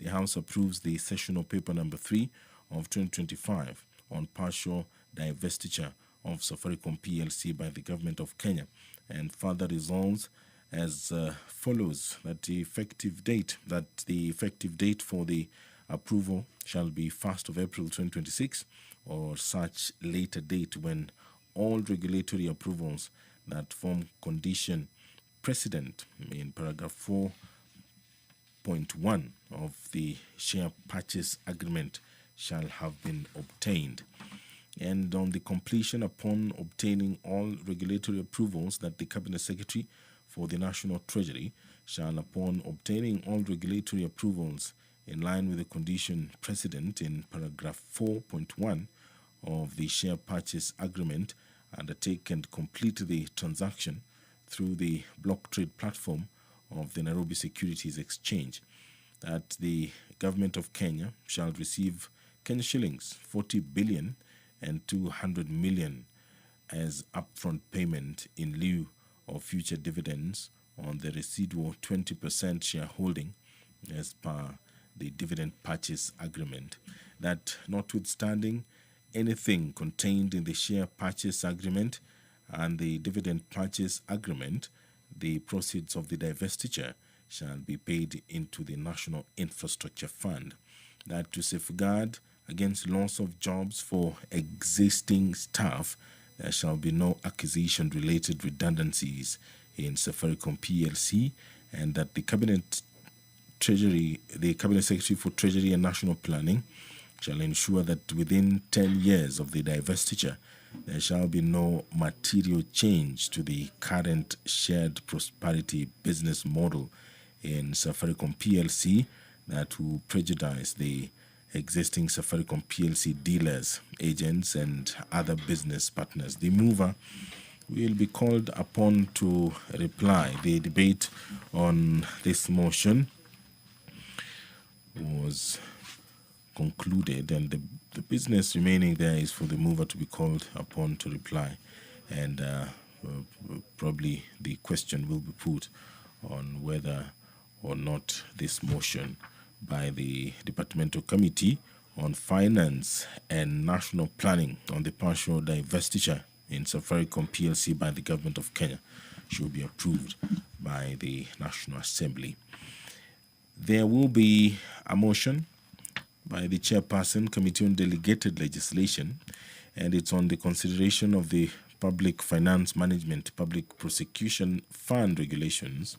the House approves the sessional paper number 3 of 2025 on partial divestiture of Safaricom PLC by the government of Kenya, and further resolves as follows: that the effective date for the approval shall be 1st of April 2026, or such later date when all regulatory approvals that form condition precedent in paragraph 4.1 of the share purchase agreement shall have been obtained. And on the completion, upon obtaining all regulatory approvals, that the Cabinet Secretary for the National Treasury shall, upon obtaining all regulatory approvals in line with the condition precedent in paragraph 4.1 of the share purchase agreement, undertake and complete the transaction through the block trade platform of the Nairobi Securities Exchange. That the government of Kenya shall receive Kenya shillings 40 billion and 200 million as upfront payment in lieu of future dividends on the residual 20% shareholding as per the dividend purchase agreement. That notwithstanding anything contained in the share purchase agreement and the dividend purchase agreement, the proceeds of the divestiture shall be paid into the National Infrastructure Fund. That to safeguard against loss of jobs for existing staff, there shall be no acquisition-related redundancies in Safaricom PLC, and that the Cabinet Secretary for Treasury and National Planning shall ensure that within 10 years of the divestiture, there shall be no material change to the current shared prosperity business model in Safaricom PLC that will prejudice the existing Safaricom PLC dealers, agents, and other business partners. The mover will be called upon to reply. The debate on this motion was concluded, and the business remaining there is for the mover to be called upon to reply, and probably the question will be put on whether or not this motion by the Departmental Committee on Finance and National Planning on the partial divestiture in Safaricom PLC by the government of Kenya should be approved by the National Assembly. There will be a motion by the Chairperson, Committee on Delegated Legislation, and it's on the consideration of the Public Finance Management Public Prosecution Fund regulations.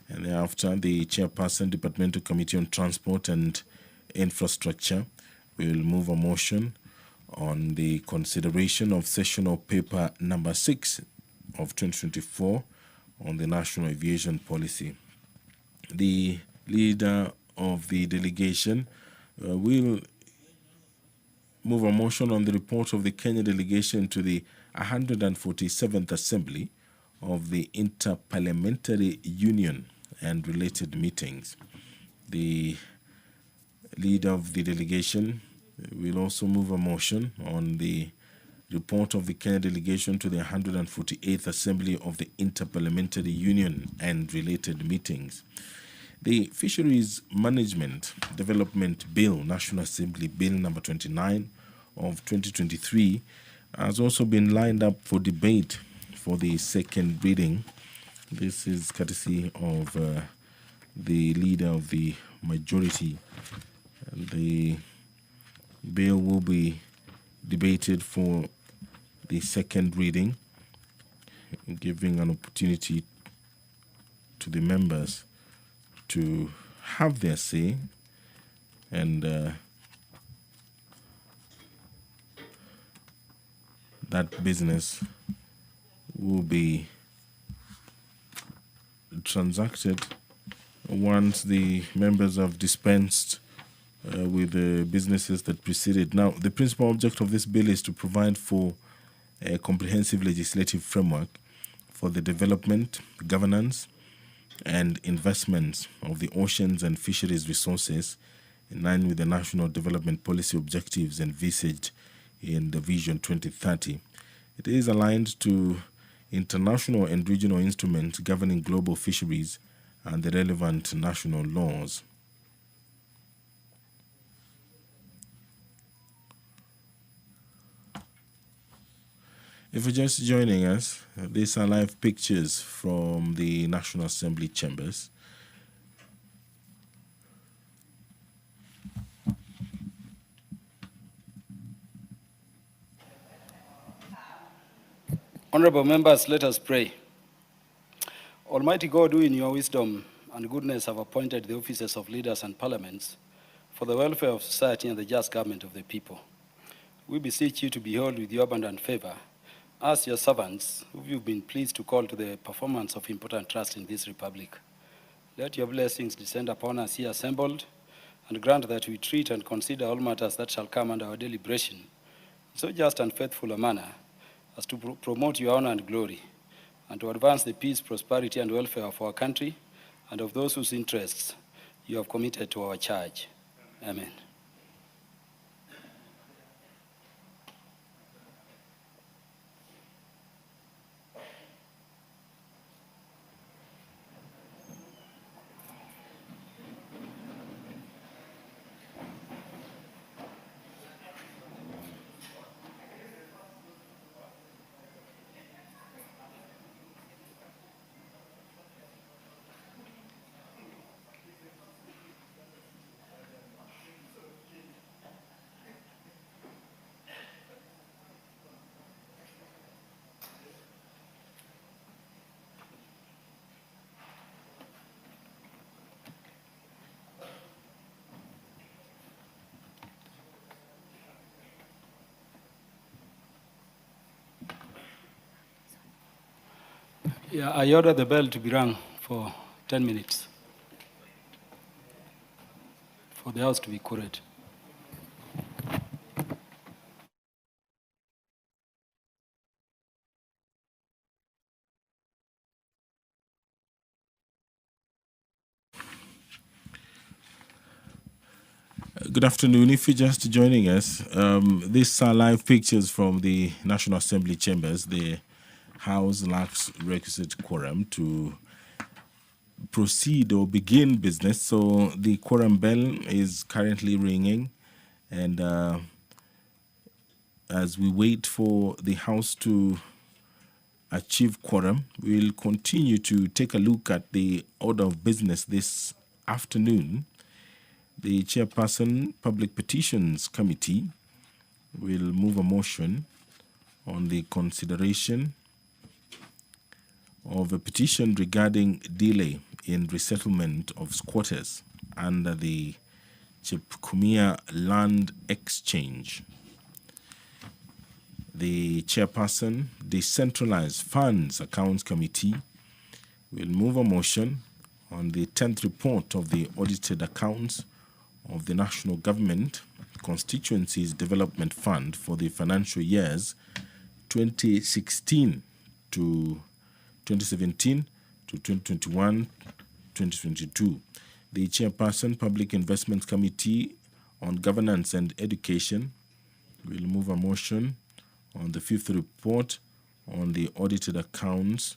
And thereafter, the Chairperson, Departmental Committee on Transport and Infrastructure, will move a motion on the consideration of sessional paper number 6 of 2024 on the national aviation policy. The leader of the delegation will move a motion on the report of the Kenya delegation to the 147th Assembly of the Interparliamentary Union and related meetings. The leader of the delegation will also move a motion on the report of the Kenya delegation to the 148th Assembly of the Interparliamentary Union and related meetings. The Fisheries Management Development Bill, National Assembly Bill number 29 of 2023, has also been lined up for debate for the second reading. This is courtesy of the leader of the majority. The bill will be debated for the second reading, giving an opportunity to the members to have their say, and that business will be transacted once the members have dispensed with the businesses that preceded. Now, the principal object of this bill is to provide for a comprehensive legislative framework for the development, governance, and investments of the oceans and fisheries resources in line with the National Development Policy objectives envisaged in the Vision 2030. It is aligned to international and regional instruments governing global fisheries and the relevant national laws. If you're just joining us, these are live pictures from the National Assembly chambers. Honorable members, let us pray. Almighty God, who in your wisdom and goodness have appointed the offices of leaders and parliaments for the welfare of society and the just government of the people, we beseech you to behold with your abundant favor us, your servants, who you've been pleased to call to the performance of important trust in this republic. Let your blessings descend upon us here assembled, and grant that we treat and consider all matters that shall come under our deliberation in so just and faithful a manner as to promote your honor and glory, and to advance the peace, prosperity, and welfare of our country and of those whose interests you have committed to our charge. Amen. Yeah, I order the bell to be rung for 10 minutes for the house to be quorate. Good afternoon. If you're just joining us, these are live pictures from the National Assembly chambers. The House lacks requisite quorum to proceed or begin business, so the quorum bell is currently ringing, and as we wait for the House to achieve quorum, we'll continue to take a look at the order of business this afternoon. The Chairperson, Public Petitions Committee, will move a motion on the consideration of a petition regarding delay in resettlement of squatters under the Chepkumia Land Exchange. The Chairperson, Decentralized Funds Accounts Committee, will move a motion on the 10th report of the audited accounts of the National Government Constituencies Development Fund for the financial years 2016 to 2017 to 2021, 2022. The Chairperson, Public Investments Committee on Governance and Education, will move a motion on the 5th report on the audited accounts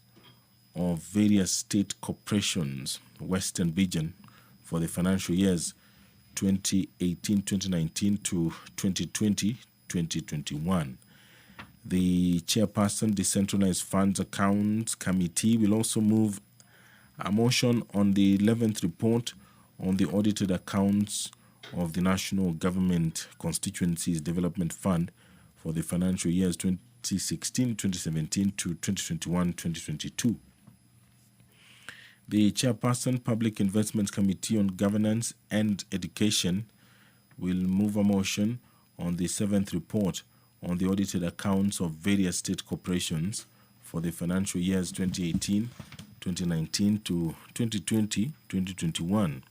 of various state corporations, Western Region, for the financial years 2018-2019 to 2020-2021. The Chairperson, Decentralized Funds Accounts Committee, will also move a motion on the 11th report on the audited accounts of the National Government Constituencies Development Fund for the financial years 2016-2017 to 2021-2022. The Chairperson, Public Investments Committee on Governance and Education, will move a motion on the 7th report on the audited accounts of various state corporations for the financial years 2018, 2019 to 2020, 2021.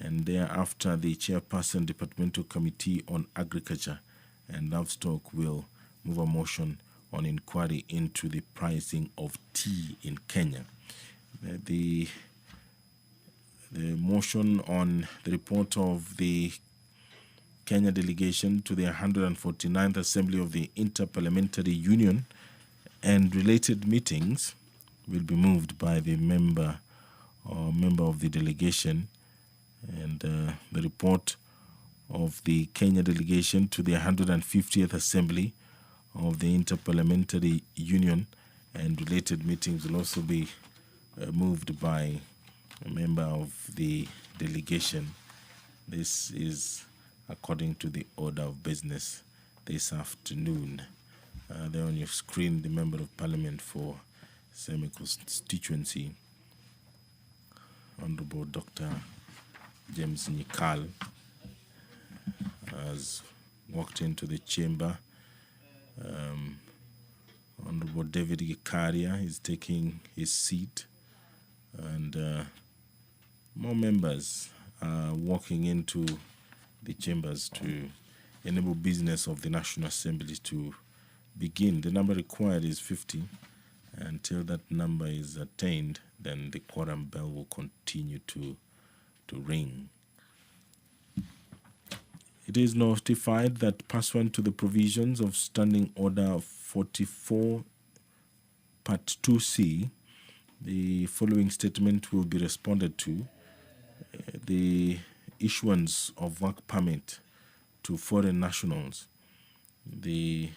And thereafter, the Chairperson, Departmental Committee on Agriculture and Livestock, will move a motion on inquiry into the pricing of tea in Kenya. The motion on the report of the Kenya delegation to the 149th Assembly of the Interparliamentary Union and related meetings will be moved by the member of the delegation, and the report of the Kenya delegation to the 150th Assembly of the Interparliamentary Union, and related meetings will also be moved by a member of the delegation. This is according to the order of business this afternoon. There on your screen, the Member of Parliament for Semi constituency, Honorable Dr. James Nyikal, has walked into the chamber. Honorable David Gikaria is taking his seat, and more members are walking into the chambers to enable business of the National Assembly to begin. The number required is 50. Until that number is attained, then the quorum bell will continue to ring. It is notified that pursuant to the provisions of Standing Order 44, Part 2C, the following statement will be responded to. The issuance of work permit to foreign nationals. The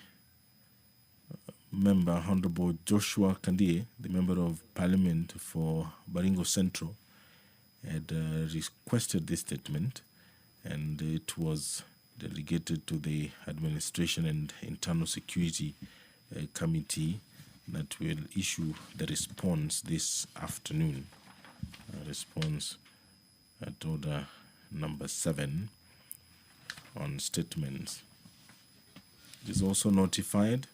member, Honorable Joshua Kandie, the Member of Parliament for Baringo Central, had requested this statement, and it was delegated to the Administration and Internal Security Committee that will issue the response this afternoon. Response at order number 7 on statements. It is also notified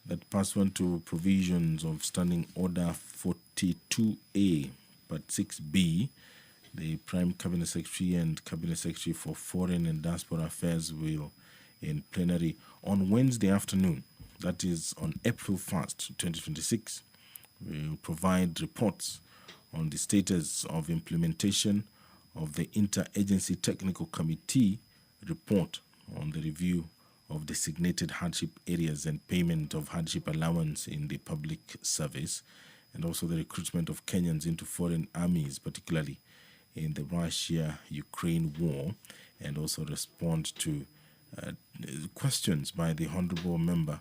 that pursuant to provisions of Standing Order 42A, Part 6B, the Prime Cabinet Secretary and Cabinet Secretary for Foreign and Diaspora Affairs will, in plenary on Wednesday afternoon, that is on April 1st, 2026, will provide reports on the status of implementation of the Interagency Technical Committee report on the review of designated hardship areas and payment of hardship allowance in the public service, and also the recruitment of Kenyans into foreign armies, particularly in the Russia-Ukraine war, and also respond to questions by the Honourable Member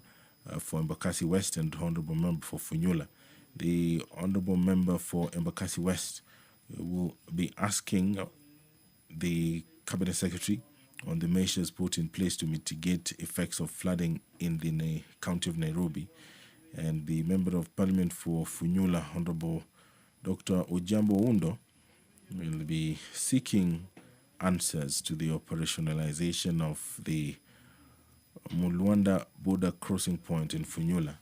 for Embakasi West and Honourable Member for Funyula. The Honourable Member for Embakasi West will be asking the Cabinet Secretary on the measures put in place to mitigate effects of flooding in the county of Nairobi. And the Member of Parliament for Funyula, Honorable Dr. Ojambo Undo, will be seeking answers to the operationalization of the Mulwanda border crossing point in Funyula.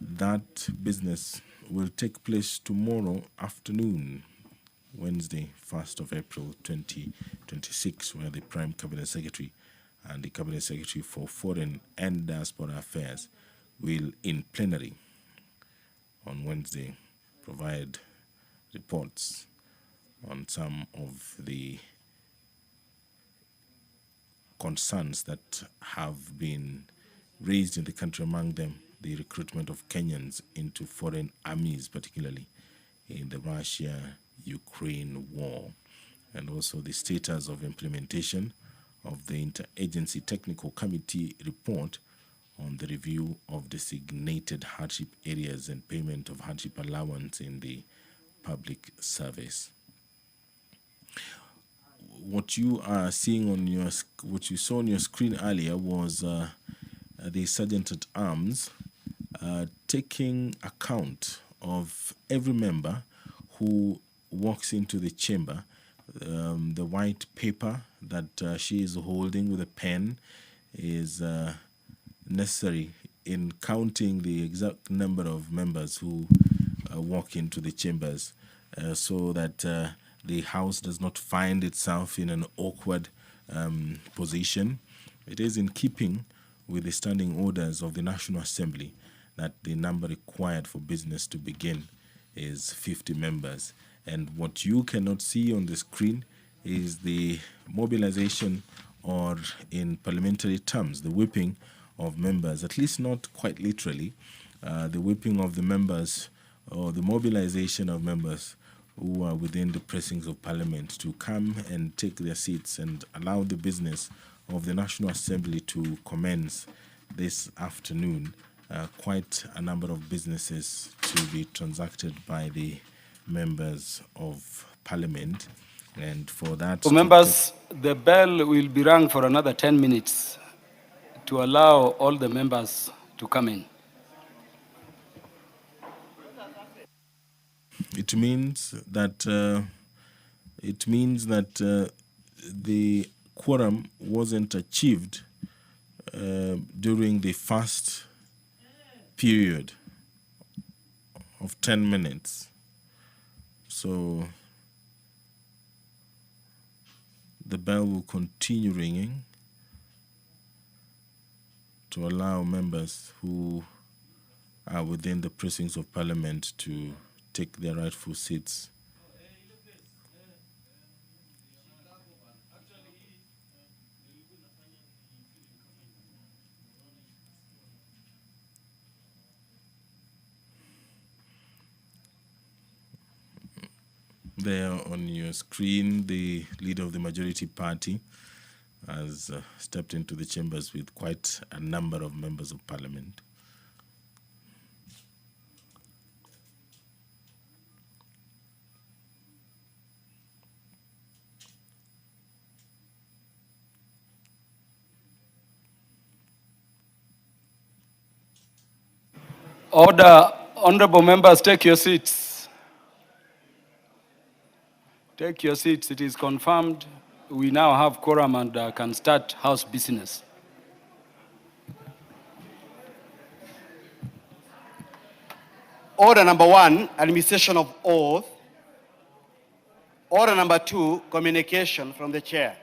That business will take place tomorrow afternoon, Wednesday, 1st of April 2026, where the Prime Cabinet Secretary and the Cabinet Secretary for Foreign and Diaspora Affairs will, in plenary on Wednesday, provide reports on some of the concerns that have been raised in the country, among them the recruitment of Kenyans into foreign armies, particularly in the Russia-Ukraine war, and also the status of implementation of the Interagency Technical Committee report on the review of designated hardship areas and payment of hardship allowance in the public service. What you are seeing on your, what you saw on your screen earlier was the Sergeant at Arms taking account of every member who walks into the chamber. The white paper that she is holding with a pen is necessary in counting the exact number of members who walk into the chambers, so that the House does not find itself in an awkward position. It is in keeping with the standing orders of the National Assembly that the number required for business to begin is 50 members. And what you cannot see on the screen is the mobilization, or in parliamentary terms, the whipping of members, at least not quite literally, the whipping of the members, or the mobilization of members who are within the precincts of Parliament to come and take their seats and allow the business of the National Assembly to commence this afternoon quite a number of businesses to be transacted by the members of Parliament, and for that, So members, the bell will be rung for another 10 minutes to allow all the members to come in. It means that the quorum wasn't achieved during the first period of 10 minutes. So the bell will continue ringing to allow members who are within the precincts of Parliament to take their rightful seats. There on your screen, the leader of the majority party has stepped into the chambers with quite a number of members of Parliament. Order, honorable members, take your seats. Take your seats. It is confirmed we now have quorum and can start House business. Order number 1, administration of oath. Order number 2, communication from the chair.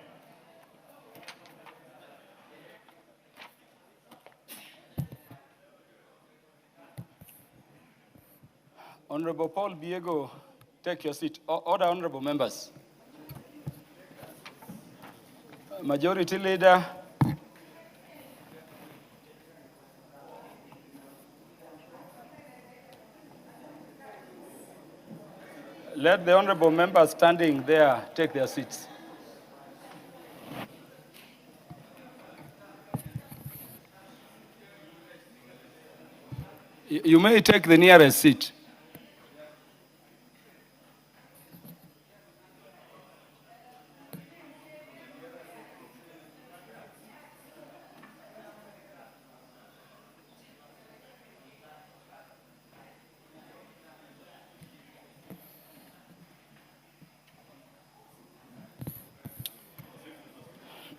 Honorable Paul Biego, take your seat. Order, honorable members. Majority Leader. Let the honorable members standing there take their seats. You may take the nearest seat.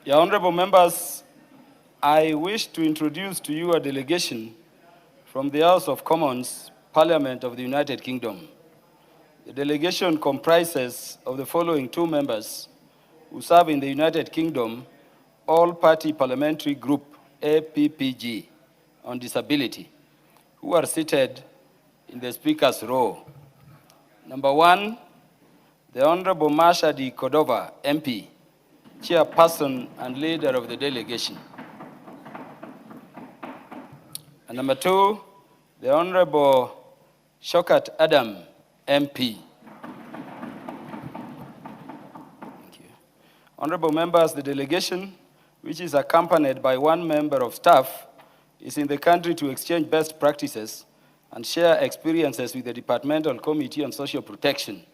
Your honorable members, I wish to introduce to you a delegation from the House of Commons, Parliament of the United Kingdom. The delegation comprises of the following 2 members who serve in the United Kingdom All-Party Parliamentary Group, APPG, on disability, who are seated in the Speaker's row. Number 1, the Honorable Masha D. Cordova, MP, chairperson and leader of the delegation. And number 2, the Honorable Shokat Adam, MP. Thank you. Honorable members, the delegation, which is accompanied by 1 member of staff, is in the country to exchange best practices and share experiences with the Departmental Committee on Social Protection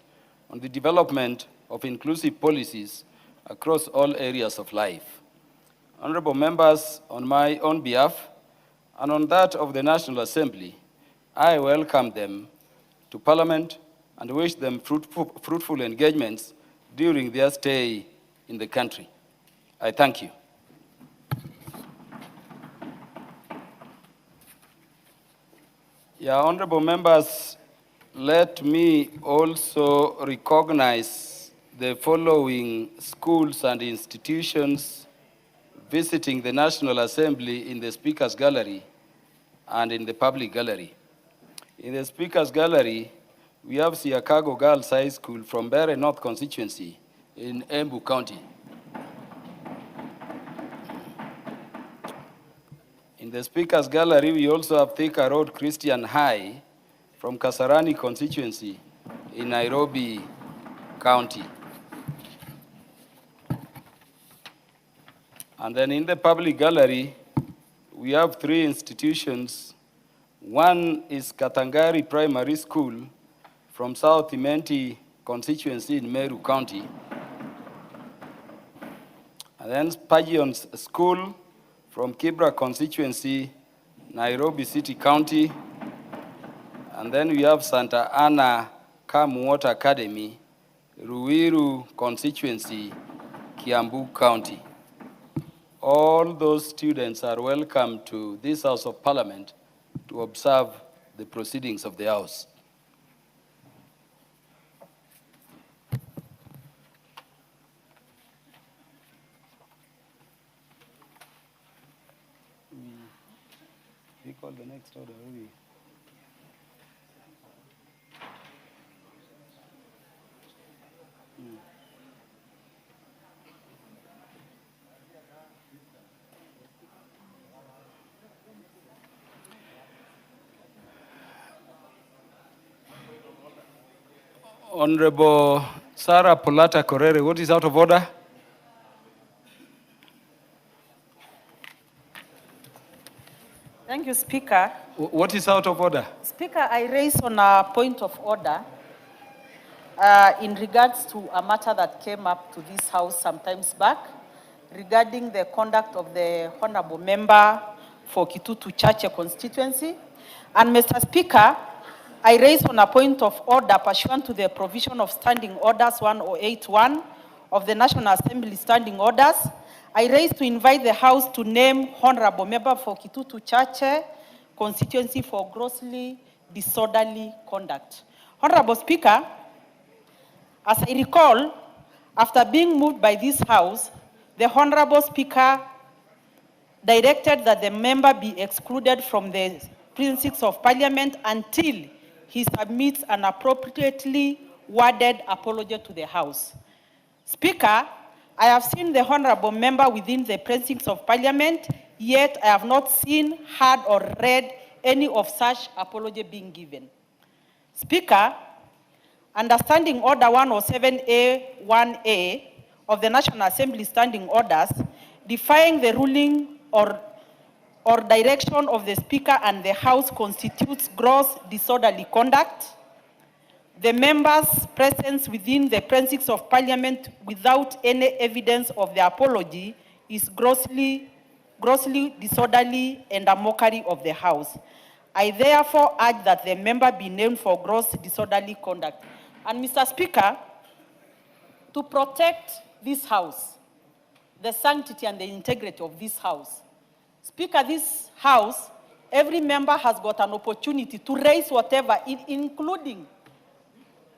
on the development of inclusive policies across all areas of life. Honorable members, on my own behalf and on that of the National Assembly, I welcome them to Parliament and wish them fruitful engagements during their stay in the country. I thank you. Yeah, honorable members, let me also recognize the following schools and institutions visiting the National Assembly in the Speaker's Gallery and in the public gallery. In the Speaker's Gallery, we have Siakago Girls High School from Bere North constituency in Embu County. In the Speaker's Gallery, we also have Thika Road Christian High from Kasarani constituency in Nairobi County. And then in the public gallery, we we have 3 institutions. One is Katangari Primary School from South Imenti constituency in Meru County. And then Spurgeon's School from Kibra constituency, Nairobi City County. And then we have Santa Ana Calm Water Academy, Ruiru constituency, Kiambu County. All those students are welcome to this House of Parliament to observe the proceedings of the House. We call the next order, really. Honorable Sarah Polata Korere, what is out of order? Thank you, Speaker. What is out of order? Speaker, I raise on a point of order in regards to a matter that came up to this House sometimes back regarding the conduct of the Honorable Member for Kitutu Chache constituency. And Mr. Speaker, I raise on a point of order pursuant to the provision of Standing Orders 1081 of the National Assembly Standing Orders. I raise to invite the House to name Honorable Member for Kitutu Chache constituency for grossly disorderly conduct. Honorable Speaker, as I recall, after being moved by this House, the Honorable Speaker directed that the member be excluded from the precincts of Parliament until he submits an appropriately worded apology to the House. Speaker, I have seen the Honorable Member within the precincts of Parliament, yet I have not seen, heard, or read any of such apology being given. Speaker, understanding Order 107A1A of the National Assembly Standing Orders, defying the ruling or direction of the Speaker and the House constitutes gross disorderly conduct. The member's presence within the precincts of Parliament without any evidence of the apology is grossly disorderly and a mockery of the House. I therefore urge that the member be named for gross disorderly conduct. And Mr. Speaker, to protect this House, the sanctity and the integrity of this House, Speaker, this House, every member has got an opportunity to raise whatever, including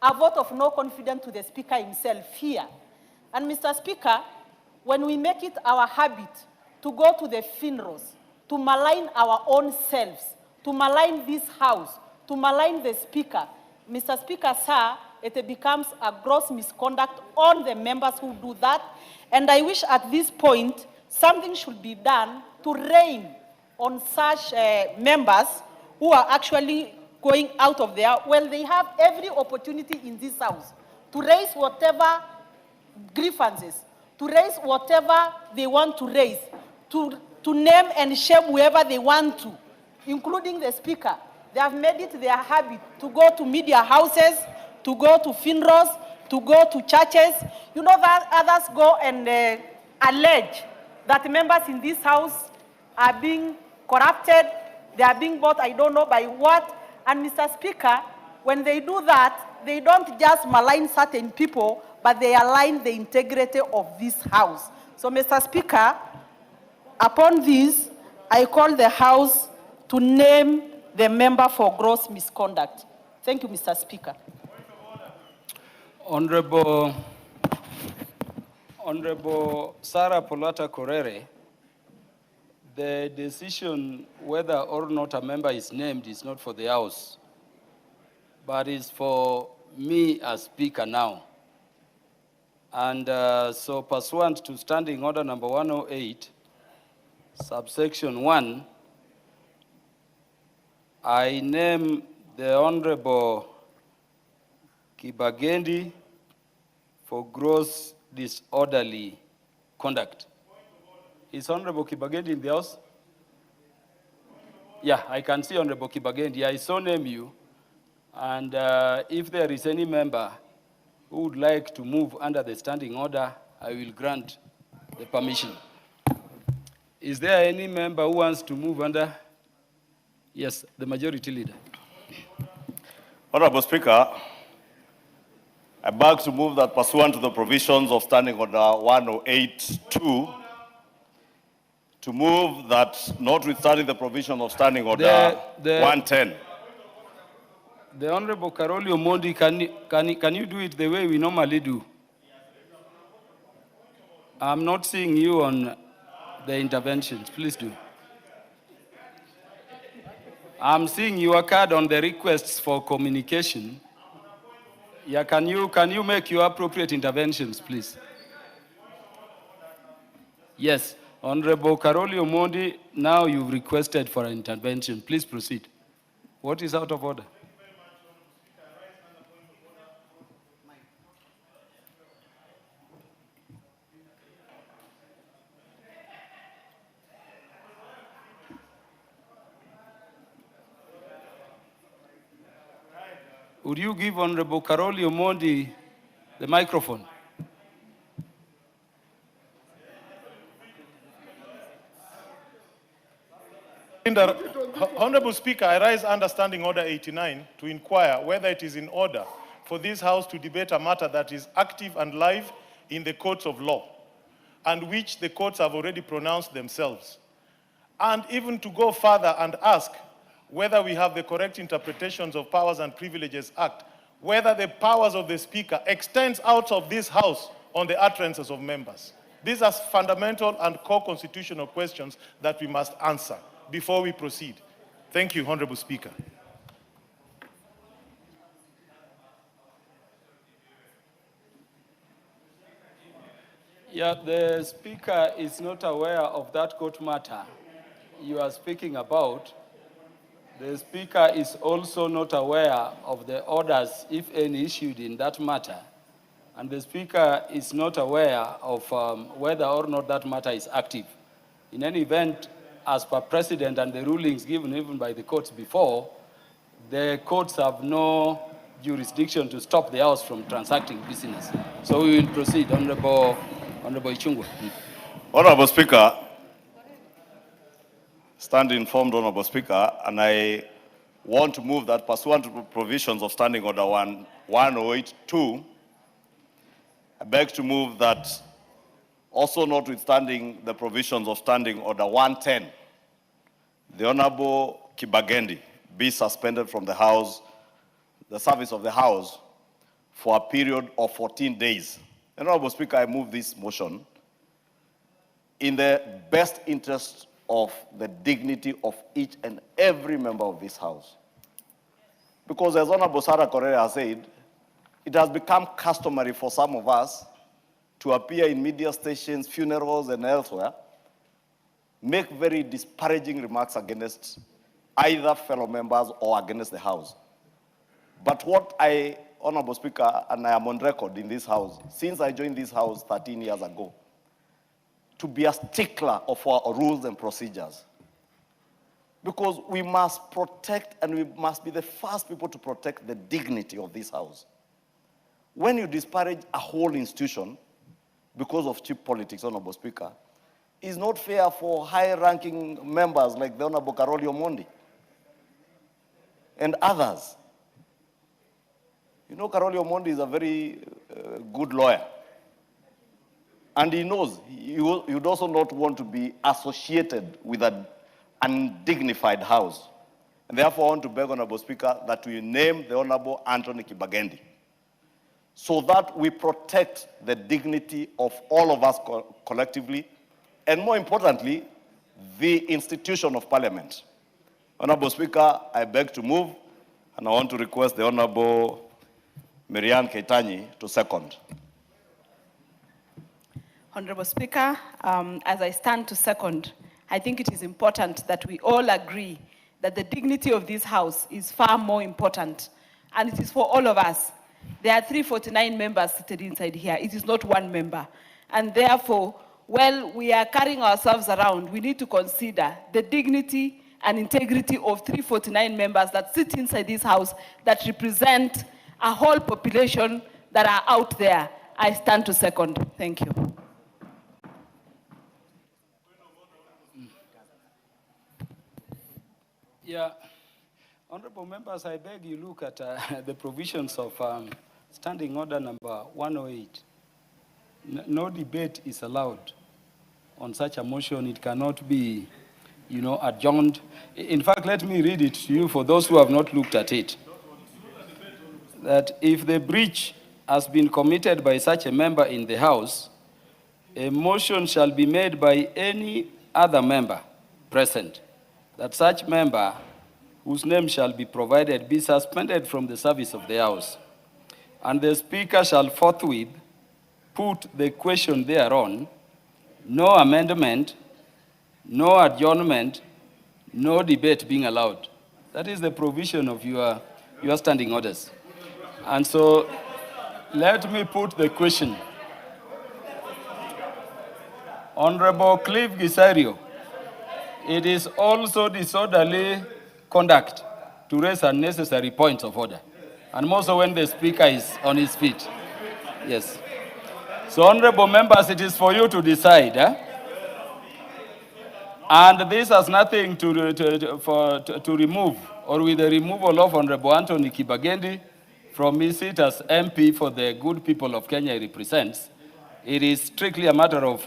a vote of no confidence to the Speaker himself here. And Mr. Speaker, when we make it our habit to go to the funerals, to malign our own selves, to malign this House, to malign the Speaker, Mr. Speaker, sir, it becomes a gross misconduct on the members who do that. And I wish at this point, something should be done to rein on such members who are actually going out of there. Well, they have every opportunity in this House to raise whatever grievances, to raise whatever they want to raise, to name and shame whoever they want to, including the Speaker. They have made it their habit to go to media houses, to go to funerals, to go to churches. You know that others go and allege that members in this House are being corrupted, they are being bought, I don't know by what. And Mr. Speaker, when they do that, they don't just malign certain people, but they align the integrity of this House. So, Mr. Speaker, upon this, I call the House to name the member for gross misconduct. Thank you, Mr. Speaker. Honorable Sarah Polata Korere, the decision whether or not a member is named is not for the House, but is for me as Speaker now. And so pursuant to Standing Order number 108, subsection 1, I name the Honorable Kibagendi for gross disorderly conduct. Is Honorable Kibagendi in the House? Yeah, I can see Honorable Kibagendi. I saw name you. And if there is any member who would like to move under the standing order, I will grant the permission. Is there any member who wants to move under? Yes, the majority leader. Honorable Speaker, I beg to move that pursuant to the provisions of Standing Order 108.2, to move that notwithstanding the provision of Standing Order 110. The Honorable Karoli Omondi, can you do it the way we normally do? I'm not seeing you on the interventions. Please do. I'm seeing your card on the requests for communication. Yeah, can you make your appropriate interventions, please? Yes, Honorable Karoli Omondi, now you've requested for an intervention. Please proceed. What is out of order? Would you give Honorable Karoli Omondi the microphone? Honorable Speaker, I rise under Standing Order 89 to inquire whether it is in order for this House to debate a matter that is active and live in the courts of law, and which the courts have already pronounced themselves, and even to go further and ask whether we have the correct interpretations of Powers and Privileges Act, whether the powers of the Speaker extends out of this House on the utterances of members. These are fundamental and core constitutional questions that we must answer before we proceed. Thank you, Honorable Speaker. Yeah, the Speaker is not aware of that court matter you are speaking about. The Speaker is also not aware of the orders, if any, issued in that matter. And the Speaker is not aware of whether or not that matter is active. In any event, as per precedent and the rulings given even by the courts before, the courts have no jurisdiction to stop the House from transacting business. So we will proceed. Honorable Ichungwa. Honorable Speaker, stand informed, Honorable Speaker, and I want to move that pursuant to provisions of Standing Order 108.2, I beg to move that also notwithstanding the provisions of Standing Order 110, the Honorable Kibagendi be suspended from the House, the service of the House, for a period of 14 days. Honorable Speaker, I move this motion in the best interest of the dignity of each and every member of this House. Because as Honorable Sarah Correa has said, it has become customary for some of us to appear in media stations, funerals, and elsewhere, make very disparaging remarks against either fellow members or against the House. But what Honorable Speaker, and I am on record in this House, since I joined this House 13 years ago, to be a stickler of our rules and procedures. Because we must protect, and we must be the first people to protect the dignity of this House. When you disparage a whole institution because of cheap politics, Honorable Speaker, it's not fair for high-ranking members like the Honorable Karoli Omondi and others. You know, Karoli Omondi is a very good lawyer. And he knows he would also not want to be associated with an undignified House. And therefore, I want to beg, Honorable Speaker, that we name the Honorable Anthony Kibagendi, so that we protect the dignity of all of us collectively, and more importantly, the institution of Parliament. Honorable Speaker, I beg to move, and I want to request the Honorable Marianne Keitany to second. Honorable Speaker, as I stand to second, I think it is important that we all agree that the dignity of this House is far more important, and it is for all of us. There are 349 members seated inside here. It is not one member. And therefore, while we are carrying ourselves around, we need to consider the dignity and integrity of 349 members that sit inside this house that represent a whole population that are out there. I stand to second. Thank you. Yeah, honorable members, I beg you look at the provisions of Standing Order number 108. No debate is allowed on such a motion. It cannot be, adjourned. In fact, let me read it to you for those who have not looked at it. That if the breach has been committed by such a member in the House, a motion shall be made by any other member present, that such member whose name shall be provided be suspended from the service of the House. And the Speaker shall forthwith put the question thereon, no amendment, no adjournment, no debate being allowed. That is the provision of your standing orders. And so let me put the question. Honorable Cliff Gisario, it is also disorderly conduct to raise unnecessary points of order, and more so when the Speaker is on his feet. Yes. So, honorable members, it is for you to decide. And this has nothing to remove, or with the removal of Honorable Anthony Kibagendi from his seat as MP for the good people of Kenya he represents. It is strictly a matter of,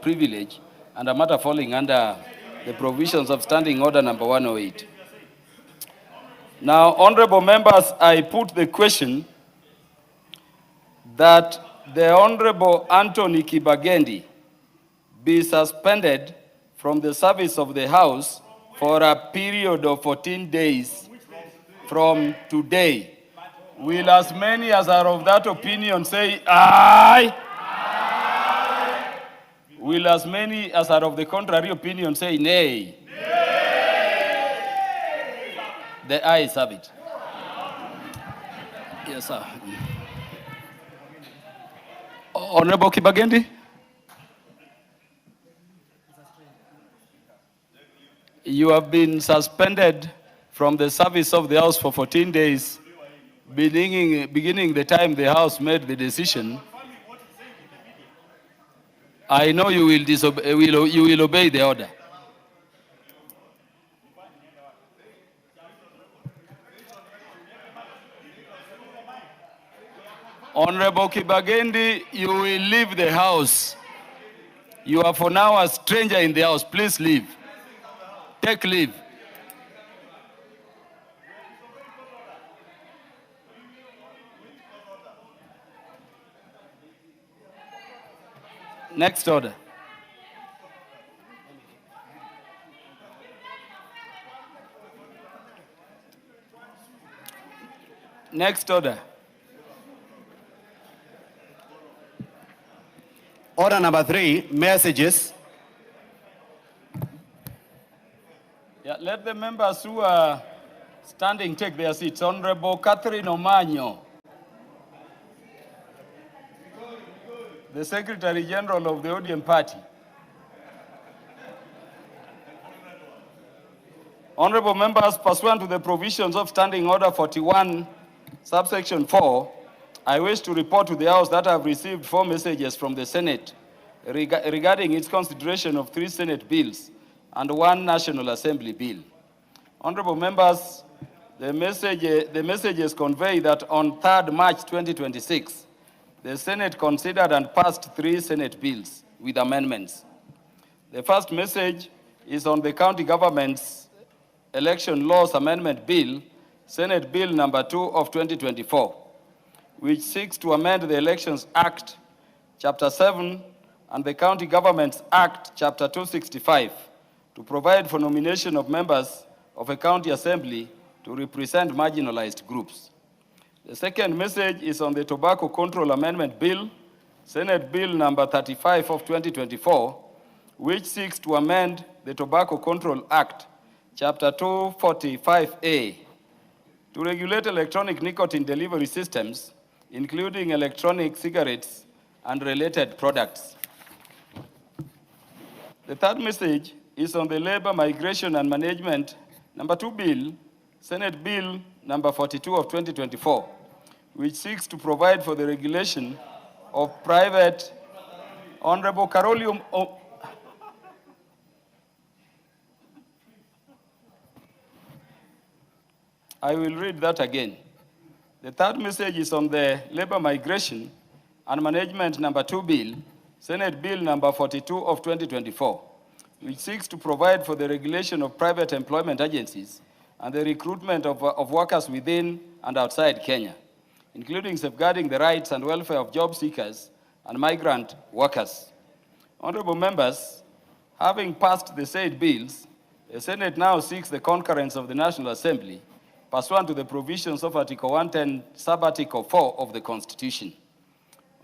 privilege, and a matter falling under the provisions of Standing Order number 108. Now, honorable members, I put the question that the Honorable Anthony Kibagendi be suspended from the service of the House for a period of 14 days from today. Will as many as are of that opinion say aye? Aye. Will as many as are of the contrary opinion say nay? Nay. The ayes have it. Yes, sir. Honorable Kibagendi? You have been suspended from the service of the House for 14 days, beginning the time the House made the decision. I know you will obey the order. Honorable Kibagendi, you will leave the House. You are for now a stranger in the House. Please leave. Take leave. Next order. Next order. Order number 3, messages. Yeah, let the members who are standing take their seats. Honorable Catherine Omanyo, the Secretary General of the ODM Party. Honorable members, pursuant to the provisions of Standing Order 41, subsection 4, I wish to report to the House that I have received 4 messages from the Senate regarding its consideration of 3 Senate bills and 1 National Assembly bill. Honorable members, the messages convey that on 3rd March 2026, the Senate considered and passed 3 Senate bills with amendments. The first message is on the County Government's Election Laws Amendment Bill, Senate Bill number 2 of 2024, which seeks to amend the Elections Act, Chapter 7, and the County Governments Act, Chapter 265, to provide for nomination of members of a county assembly to represent marginalized groups. The second message is on the Tobacco Control Amendment Bill, Senate Bill number 35 of 2024, which seeks to amend the Tobacco Control Act, Chapter 245A, to regulate electronic nicotine delivery systems, including electronic cigarettes and related products. The third message is on the Labor, Migration and Management number 2 bill, Senate Bill number 42 of 2024, which seeks to provide for the regulation of private. Honorable Carolium. I will read that again. The third message is on the Labor, Migration and Management number 2 bill, Senate Bill number 42 of 2024, which seeks to provide for the regulation of private employment agencies and the recruitment of workers within and outside Kenya, including safeguarding the rights and welfare of job seekers and migrant workers. Honorable members, having passed the said bills, the Senate now seeks the concurrence of the National Assembly pursuant to the provisions of Article 110, Sub-Article 4 of the Constitution.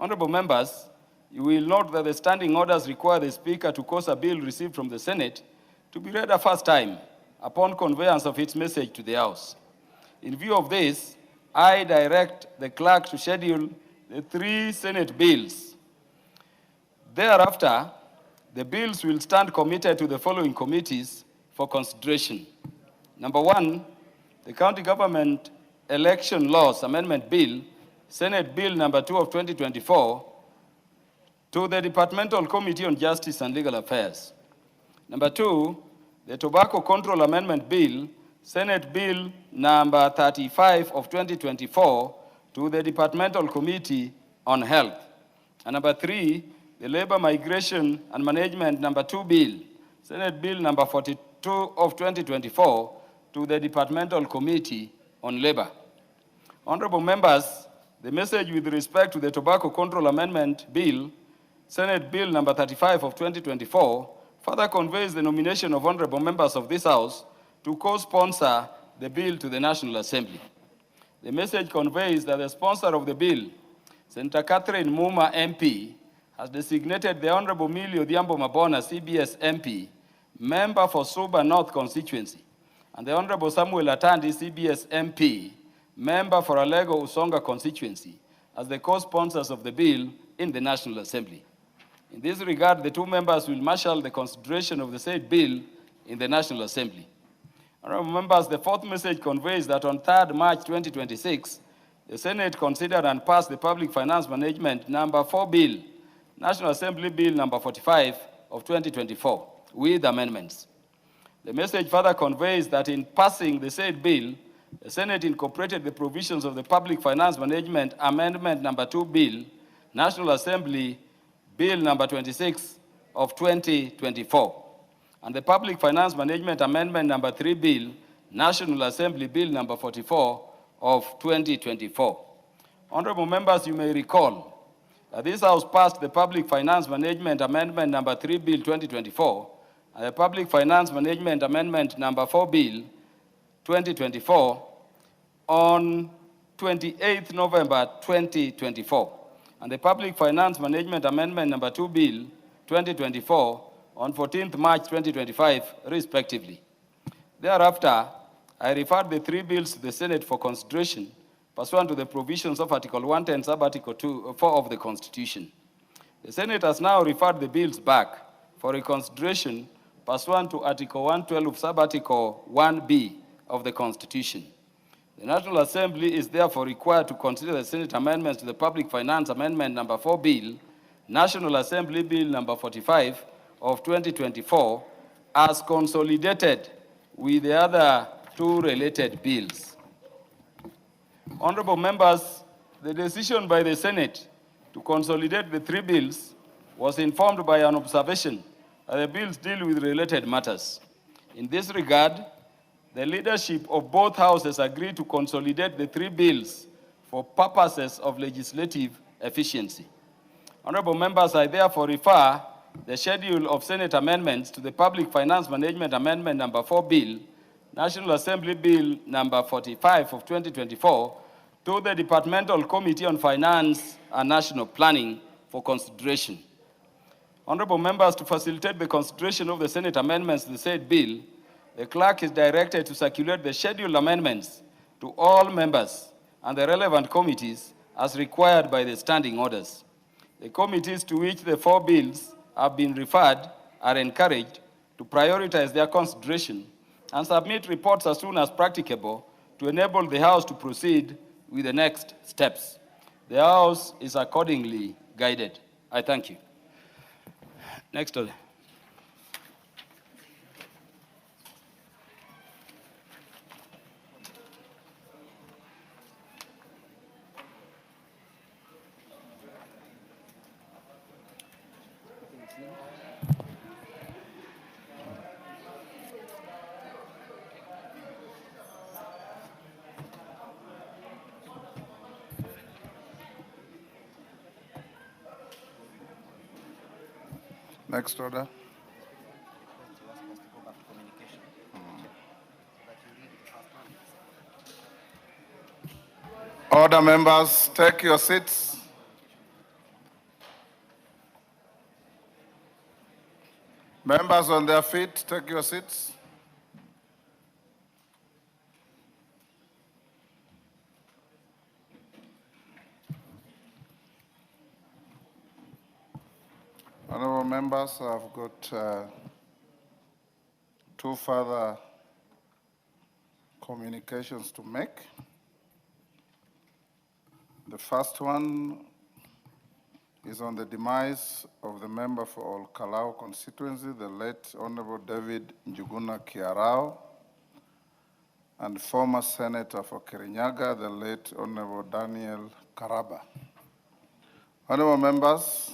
Honorable members, you will note that the standing orders require the Speaker to cause a bill received from the Senate to be read a first time upon conveyance of its message to the House. In view of this, I direct the clerk to schedule the 3 Senate bills. Thereafter, the bills will stand committed to the following committees for consideration. Number 1, the County Government Election Laws Amendment Bill, Senate Bill number 2 of 2024, to the Departmental Committee on Justice and Legal Affairs. Number 2, the Tobacco Control Amendment Bill, Senate Bill number 35 of 2024, to the Departmental Committee on Health. And number 3, the Labor, Migration and Management number 2 bill, Senate Bill number 42 of 2024, to the Departmental Committee on Labor. Honorable members, the message with respect to the Tobacco Control Amendment Bill, Senate Bill number 35 of 2024, further conveys the nomination of honorable members of this House to co-sponsor the bill to the National Assembly. The message conveys that the sponsor of the bill, Senator Catherine Muma MP, has designated the Honorable Millie Odhiambo Mabona, CBS MP, member for Suba North constituency, and the Honorable Samuel Atandi, CBS MP, member for Alego Usonga constituency, as the co-sponsors of the bill in the National Assembly. In this regard, the 2 members will marshal the consideration of the said bill in the National Assembly. Honorable members, the 4th message conveys that on 3rd March 2026, the Senate considered and passed the Public Finance Management number 4 bill, National Assembly Bill number 45 of 2024, with amendments. The message further conveys that in passing the said bill, the Senate incorporated the provisions of the Public Finance Management Amendment number 2 bill, National Assembly Bill number 26 of 2024, and the Public Finance Management Amendment number 3 bill, National Assembly Bill number 44 of 2024. Honorable members, you may recall that this House passed the Public Finance Management Amendment number 3 bill 2024 and the Public Finance Management Amendment number 4 bill 2024 on 28th November 2024, and the Public Finance Management Amendment number 2 bill 2024 on 14th March 2025, respectively. Thereafter, I referred the 3 bills to the Senate for consideration pursuant to the provisions of Article 110, Sub-Article 4 of the Constitution. The Senate has now referred the bills back for reconsideration pursuant to Article 112, Sub-Article 1B of the Constitution. The National Assembly is therefore required to consider the Senate amendments to the Public Finance Amendment number 4 bill, National Assembly Bill number 45 of 2024, as consolidated with the other 2 related bills. Honorable members, the decision by the Senate to consolidate the 3 bills was informed by an observation that the bills deal with related matters. In this regard, the leadership of both houses agreed to consolidate the 3 bills for purposes of legislative efficiency. Honorable members, I therefore refer the schedule of Senate amendments to the Public Finance Management Amendment number 4 bill, National Assembly Bill number 45 of 2024, to the Departmental Committee on Finance and National Planning for consideration. Honorable members, to facilitate the consideration of the Senate amendments to the said bill, the clerk is directed to circulate the scheduled amendments to all members and the relevant committees as required by the standing orders. The committees to which the 4 bills have been referred are encouraged to prioritize their consideration and submit reports as soon as practicable to enable the House to proceed with the next steps. The House is accordingly guided. I thank you. Next. Next order. Order, members, take your seats. Members on their feet, take your seats. Honorable members, I've got two further communications to make. The first one is on the demise of the member for Olkalau constituency, the late Honorable David Njuguna Kiarao, and former Senator for Kirinyaga, the late Honorable Daniel Karaba. Honorable members,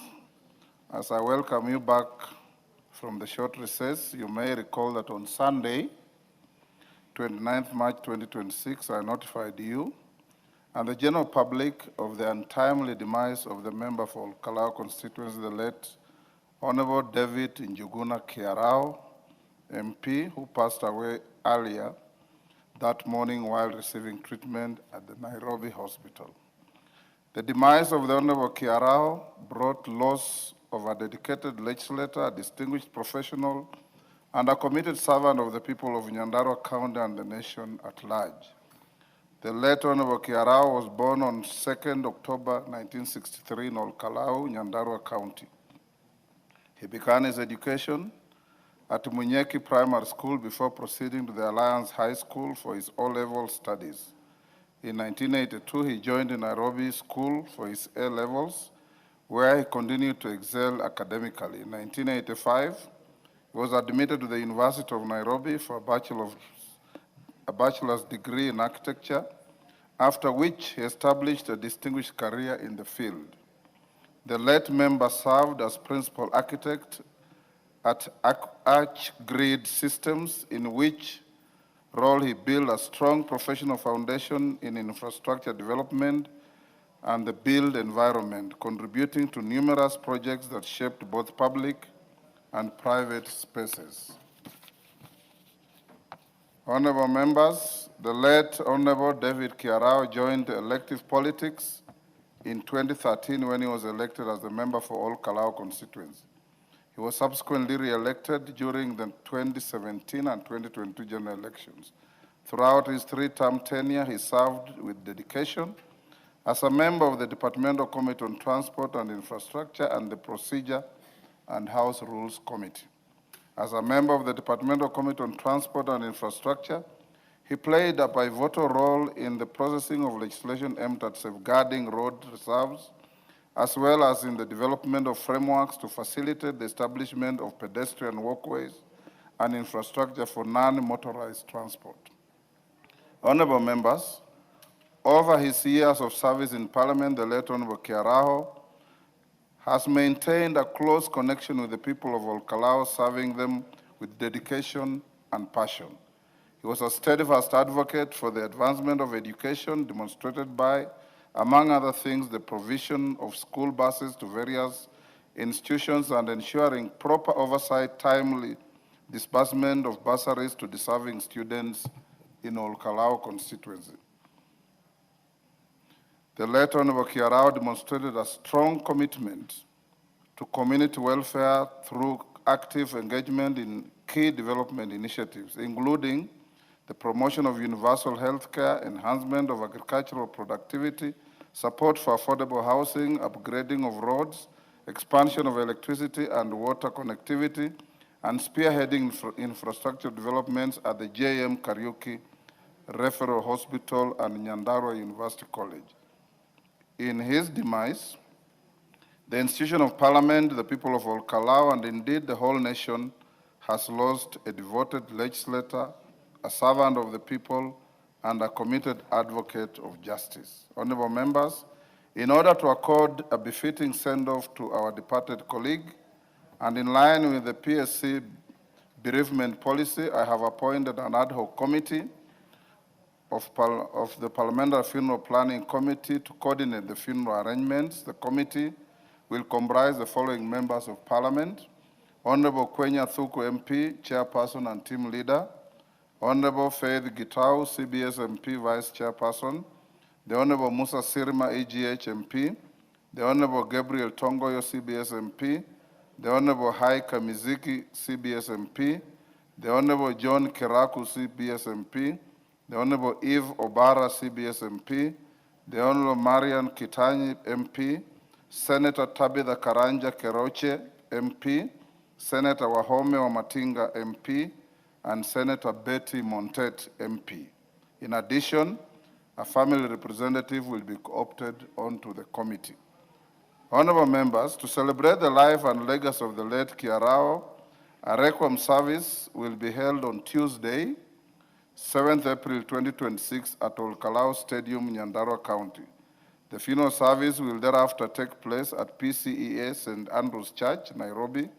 as I welcome you back from the short recess, you may recall that on Sunday, 29th March 2026, I notified you and the general public of the untimely demise of the member for Olkalau constituency, the late Honorable David Njuguna Kiarao, MP, who passed away earlier that morning while receiving treatment at the Nairobi hospital. The demise of the Honorable Kiarao brought loss of a dedicated legislator, a distinguished professional, and a committed servant of the people of Nyandarua County and the nation at large. The late Honorable Kiarao was born on 2nd October 1963 in Olkalau, Nyandarua County. He began his education at Munyeki Primary School before proceeding to the Alliance High School for his O-level studies. In 1982, he joined the Nairobi School for his A-levels, where he continued to excel academically. In 1985, he was admitted to the University of Nairobi for a bachelor's degree in architecture, after which he established a distinguished career in the field. The late member served as principal architect at Archgrid Systems, in which role he built a strong professional foundation in infrastructure development and the built environment, contributing to numerous projects that shaped both public and private spaces. Honorable members, the late Honorable David Kiarao joined elective politics in 2013 when he was elected as the member for Olkalau constituency. He was subsequently re-elected during the 2017 and 2022 general elections. Throughout his three-term tenure, he served with dedication as a member of the Departmental Committee on Transport and Infrastructure and the Procedure and House Rules Committee. As a member of the Departmental Committee on Transport and Infrastructure, he played a pivotal role in the processing of legislation aimed at safeguarding road reserves, as well as in the development of frameworks to facilitate the establishment of pedestrian walkways and infrastructure for non-motorized transport. Honorable members, over his years of service in Parliament, the late Honorable Kiarao has maintained a close connection with the people of Olkalau, serving them with dedication and passion. He was a steadfast advocate for the advancement of education, demonstrated by, among other things, the provision of school buses to various institutions and ensuring proper oversight, timely disbursement of bursaries to deserving students in Olkalau constituency. The late Honorable Kiarao demonstrated a strong commitment to community welfare through active engagement in key development initiatives, including the promotion of universal health care, enhancement of agricultural productivity, support for affordable housing, upgrading of roads, expansion of electricity and water connectivity, and spearheading infrastructure developments at the JM Kariuki Referral Hospital and Nyandarua University College. In his demise, the institution of parliament, the people of Olkalau, and indeed the whole nation has lost a devoted legislator, a servant of the people, and a committed advocate of justice. Honorable members, in order to accord a befitting send-off to our departed colleague, and in line with the PSC bereavement policy, I have appointed an ad hoc committee of the Parliamentary Funeral Planning Committee to coordinate the funeral arrangements. The committee will comprise the following members of Parliament: Honorable Kwenya Thuku MP, Chairperson and Team Leader; Honorable Faith Gitau, CBS MP, Vice Chairperson; the Honorable Musa Sirma, AGH MP; the Honorable Gabriel Tongoyo, CBS MP; the Honorable Hai Kamiziki, CBS MP; the Honorable John Kiraku, CBS MP; the Honorable Eve Obara, CBS MP; the Honorable Marian Kitanyi, MP; Senator Tabitha Karanja Keroche, MP; Senator Wahome Wamatinga, MP; and Senator Betty Montet, MP. In addition, a family representative will be opted onto the committee. Honorable members, to celebrate the life and legacy of the late Kiarao, a requiem service will be held on Tuesday, 7th April 2026 at Olkalau Stadium, Nyandarua County. The funeral service will thereafter take place at PCEA St. Andrew's Church, Nairobi,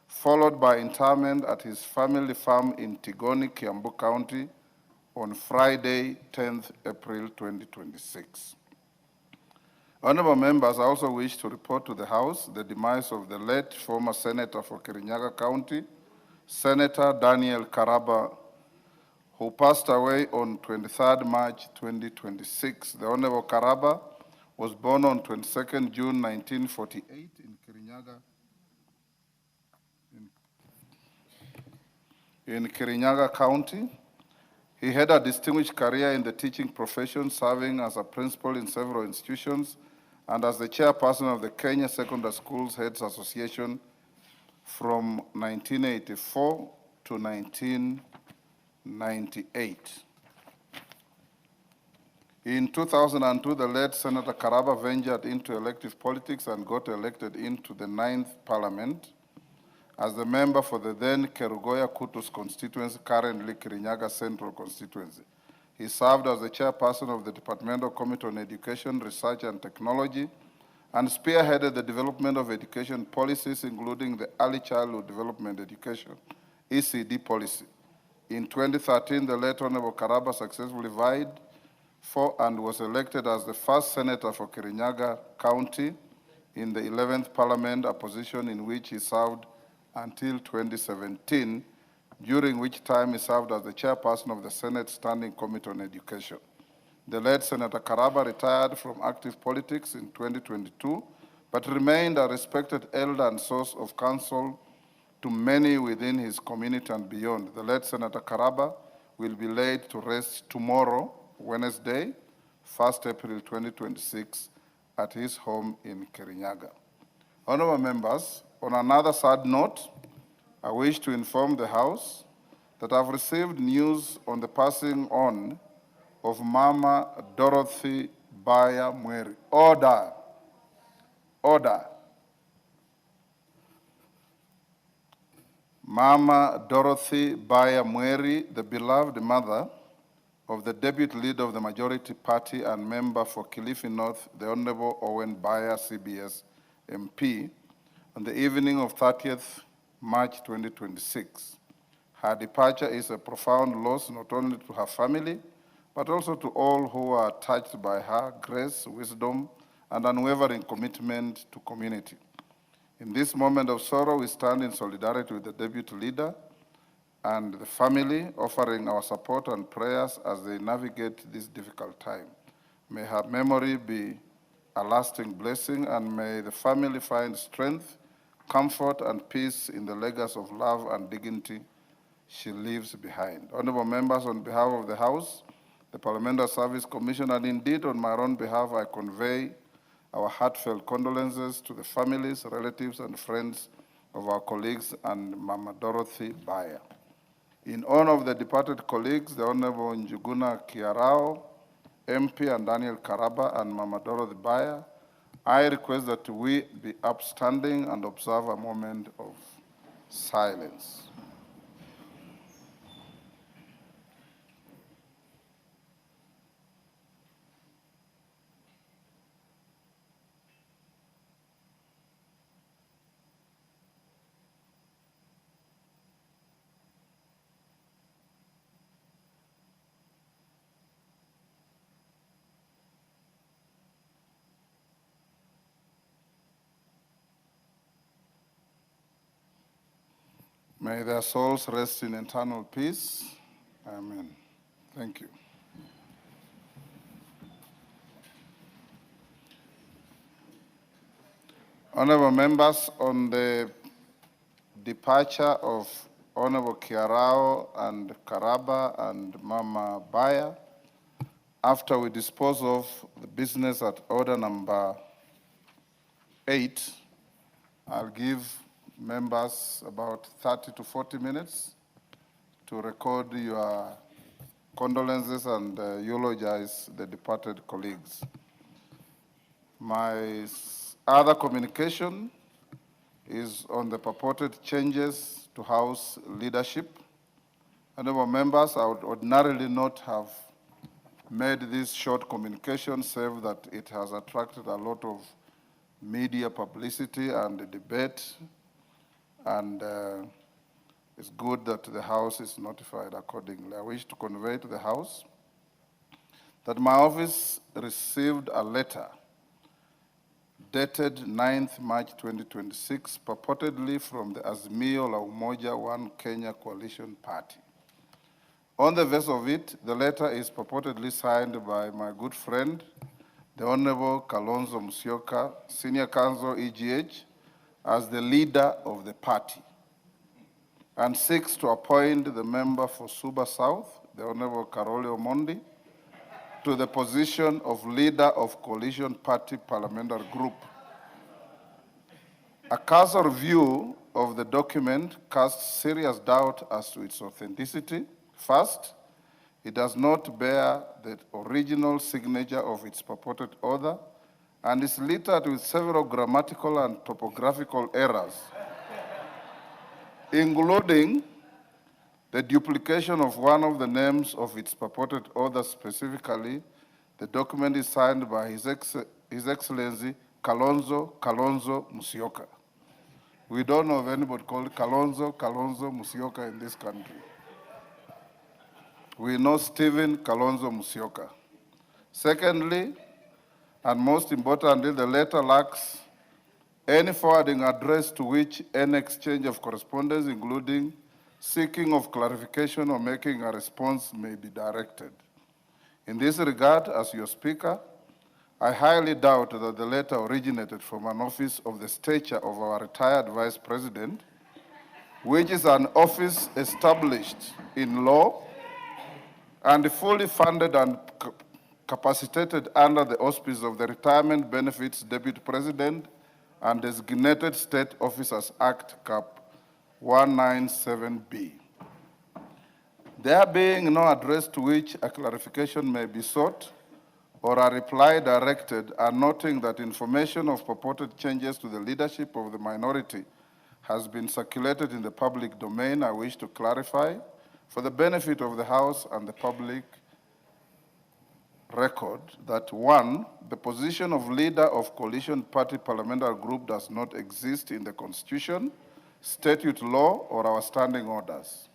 followed by interment at his family farm in Tigoni, Kiambu County on Friday, 10th April 2026. Honorable members, I also wish to report to the House the demise of the late former Senator for Kirinyaga County, Senator Daniel Karaba, who passed away on 23rd March 2026. The Honorable Karaba was born on 22nd June 1948 in Kirinyaga County. He had a distinguished career in the teaching profession, serving as a principal in several institutions and as the chairperson of the Kenya Secondary Schools Heads Association from 1984 to 1998. In 2002, the late Senator Karaba ventured into elective politics and got elected into the 9th Parliament as the member for the then Kerugoya Kutus constituency, currently Kirinyaga Central constituency. He served as the chairperson of the Departmental Committee on Education, Research and Technology, and spearheaded the development of education policies, including the Early Childhood Development Education, ECD policy. In 2013, the late Honorable Karaba successfully vied for and was elected as the first senator for Kirinyaga County in the 11th Parliament, a position in which he served until 2017, during which time he served as the chairperson of the Senate Standing Committee on Education. The late Senator Karaba retired from active politics in 2022, but remained a respected elder and source of counsel to many within his community and beyond. The late Senator Karaba will be laid to rest tomorrow, Wednesday, 1st April 2026, at his home in Kirinyaga. Honorable members, on another sad note, I wish to inform the House that I've received news on the passing on of Mama Dorothy Baya Mweri. Order. Order. Mama Dorothy Baya Mweri, the beloved mother of the deputy leader of the majority party and member for Kilifi North, the Honorable Owen Baya, CBS MP, on the evening of 30th March 2026. Her departure is a profound loss not only to her family, but also to all who are touched by her grace, wisdom, and unwavering commitment to community. In this moment of sorrow, we stand in solidarity with the deputy leader and the family, offering our support and prayers as they navigate this difficult time. May her memory be a lasting blessing, and may the family find strength, comfort, and peace in the legacy of love and dignity she leaves behind. Honorable members, on behalf of the House, the Parliamentary Service Commission, and indeed on my own behalf, I convey our heartfelt condolences to the families, relatives, and friends of our colleagues and Mama Dorothy Bayer. In honor of the departed colleagues, the Honorable Njuguna Kiarao, MP, and Daniel Karaba, and Mama Dorothy Bayer, I request that we be upstanding and observe a moment of silence. May their souls rest in eternal peace. Amen. Thank you. Honorable members, on the departure of Honorable Kiarao and Karaba and Mama Bayer, after we dispose of the business at order number 8, I'll give members about 30 to 40 minutes to record your condolences and eulogize the departed colleagues. My other communication is on the purported changes to House leadership. Honorable members, I would ordinarily not have made this short communication, save that it has attracted a lot of media publicity and debate, and it's good that the House is notified accordingly. I wish to convey to the House that my office received a letter dated 9th March 2026, purportedly from the Azimio la Umoja One Kenya Coalition Party. On the face of it, the letter is purportedly signed by my good friend, the Honorable Kalonzo Musyoka, Senior Counsel, EGH, as the leader of the party, and seeks to appoint the member for Suba South, the Honorable Karole Omondi, to the position of leader of Coalition Party Parliamentary Group. A cursory review of the document casts serious doubt as to its authenticity. First, it does not bear the original signature of its purported author and is littered with several grammatical and topographical errors, including the duplication of one of the names of its purported author. Specifically, the document is signed by His Excellency Kalonzo Musyoka. We don't know of anybody called Kalonzo Musyoka in this country. We know Stephen Kalonzo Musyoka. Secondly, and most importantly, the letter lacks any forwarding address to which any exchange of correspondence, including seeking of clarification or making a response, may be directed. In this regard, as your speaker, I highly doubt that the letter originated from an office of the stature of our retired Vice President, which is an office established in law and fully funded and capacitated under the auspices of the Retirement Benefits Deputy President and Designated State Officers Act, Cap 197B. There being no address to which a clarification may be sought or a reply directed, and noting that information of purported changes to the leadership of the minority has been circulated in the public domain, I wish to clarify, for the benefit of the House and the public record, that 1, the position of leader of Coalition Party Parliamentary Group does not exist in the Constitution, statute law, or our standing orders.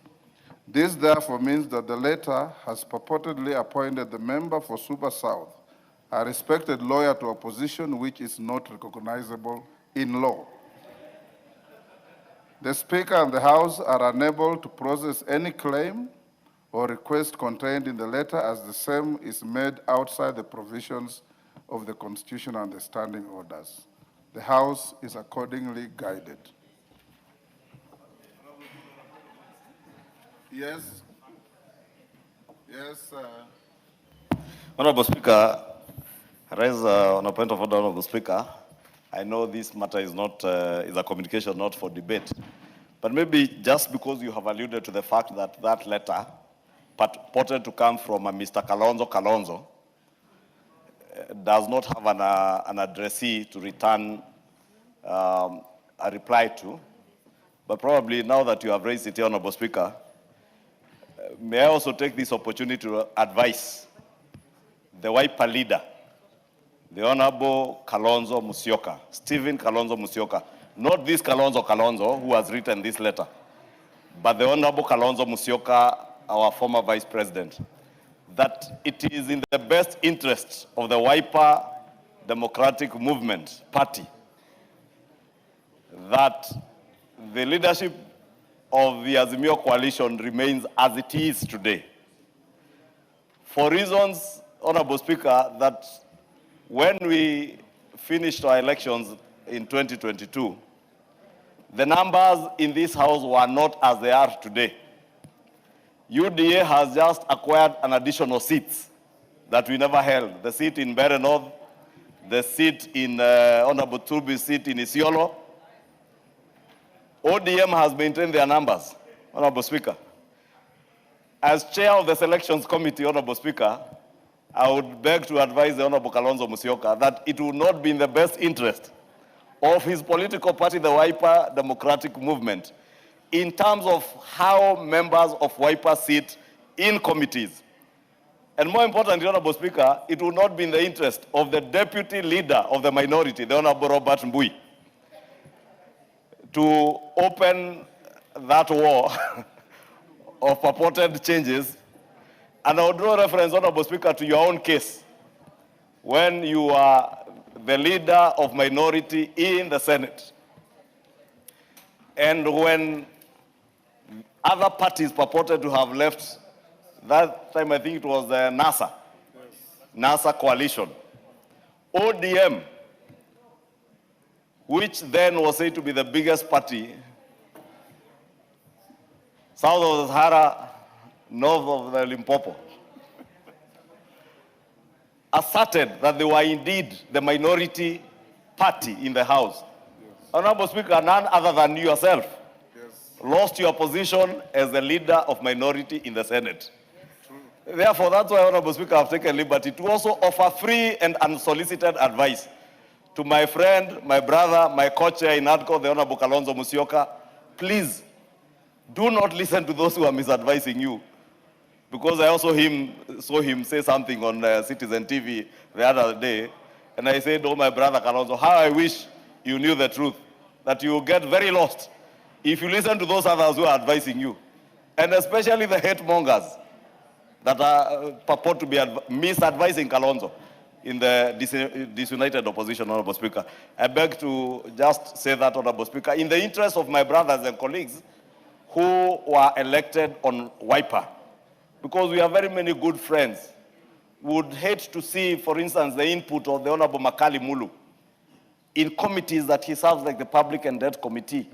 This therefore means that the letter has purportedly appointed the member for Suba South, a respected lawyer to a position which is not recognizable in law. The Speaker and the House are unable to process any claim or request contained in the letter, as the same is made outside the provisions of the Constitution and the standing orders. The House is accordingly guided. Yes. Honorable Speaker, I raise on a point of order, Honorable Speaker. I know this matter is not is a communication not for debate, but maybe just because you have alluded to the fact that that letter purported to come from a Mr. Kalonzo does not have an addressee to return a reply to, but probably now that you have raised it, Honorable Speaker, may I also take this opportunity to advise the Wiper leader, the Honorable Kalonzo Musyoka, Stephen Kalonzo Musyoka, not this Kalonzo who has written this letter, but the Honorable Kalonzo Musyoka, our former Vice President, that it is in the best interest of the Wiper Democratic Movement Party that the leadership of the Azimio coalition remains as it is today. For reasons, Honorable Speaker, that when we finished our elections in 2022, the numbers in this House were not as they are today. UDA has just acquired an additional seats that we never held. The seat in Bere North, the seat in Honorable Turbi's seat in Isiolo. ODM has maintained their numbers, Honorable Speaker. As chair of the selections committee, Honorable Speaker, I would beg to advise the Honorable Kalonzo Musyoka that it would not be in the best interest of his political party, the Wiper Democratic Movement, in terms of how members of Wiper sit in committees. And more importantly, Honorable Speaker, it will not be in the interest of the deputy leader of the minority, the Honorable Robert Mbui, to open that war of purported changes. And I would draw reference, Honorable Speaker, to your own case when you are the leader of minority in the Senate. And when other parties purported to have left, that time I think it was the NASA coalition. ODM, which then was said to be the biggest party, south of the Sahara, north of the Limpopo, asserted that they were indeed the minority party in the House. Honorable Speaker, none other than yourself lost your position as the leader of minority in the Senate. Therefore, that's why, Honorable Speaker, I've taken liberty to also offer free and unsolicited advice to my friend, my brother, my co-chair in ADCO, the Honorable Kalonzo Musyoka. Please, do not listen to those who are misadvising you. Because I also saw him say something on Citizen TV the other day, and I said, oh, my brother Kalonzo, how I wish you knew the truth, that you will get very lost if you listen to those others who are advising you, and especially the hate mongers that are purport to be misadvising Kalonzo in the disunited opposition, Honorable Speaker. I beg to just say that, Honorable Speaker, in the interest of my brothers and colleagues who were elected on Wiper, because we have very many good friends, would hate to see, for instance, the input of the Honorable Makali Mulu in committees that he serves, like the Public and Debt Committee,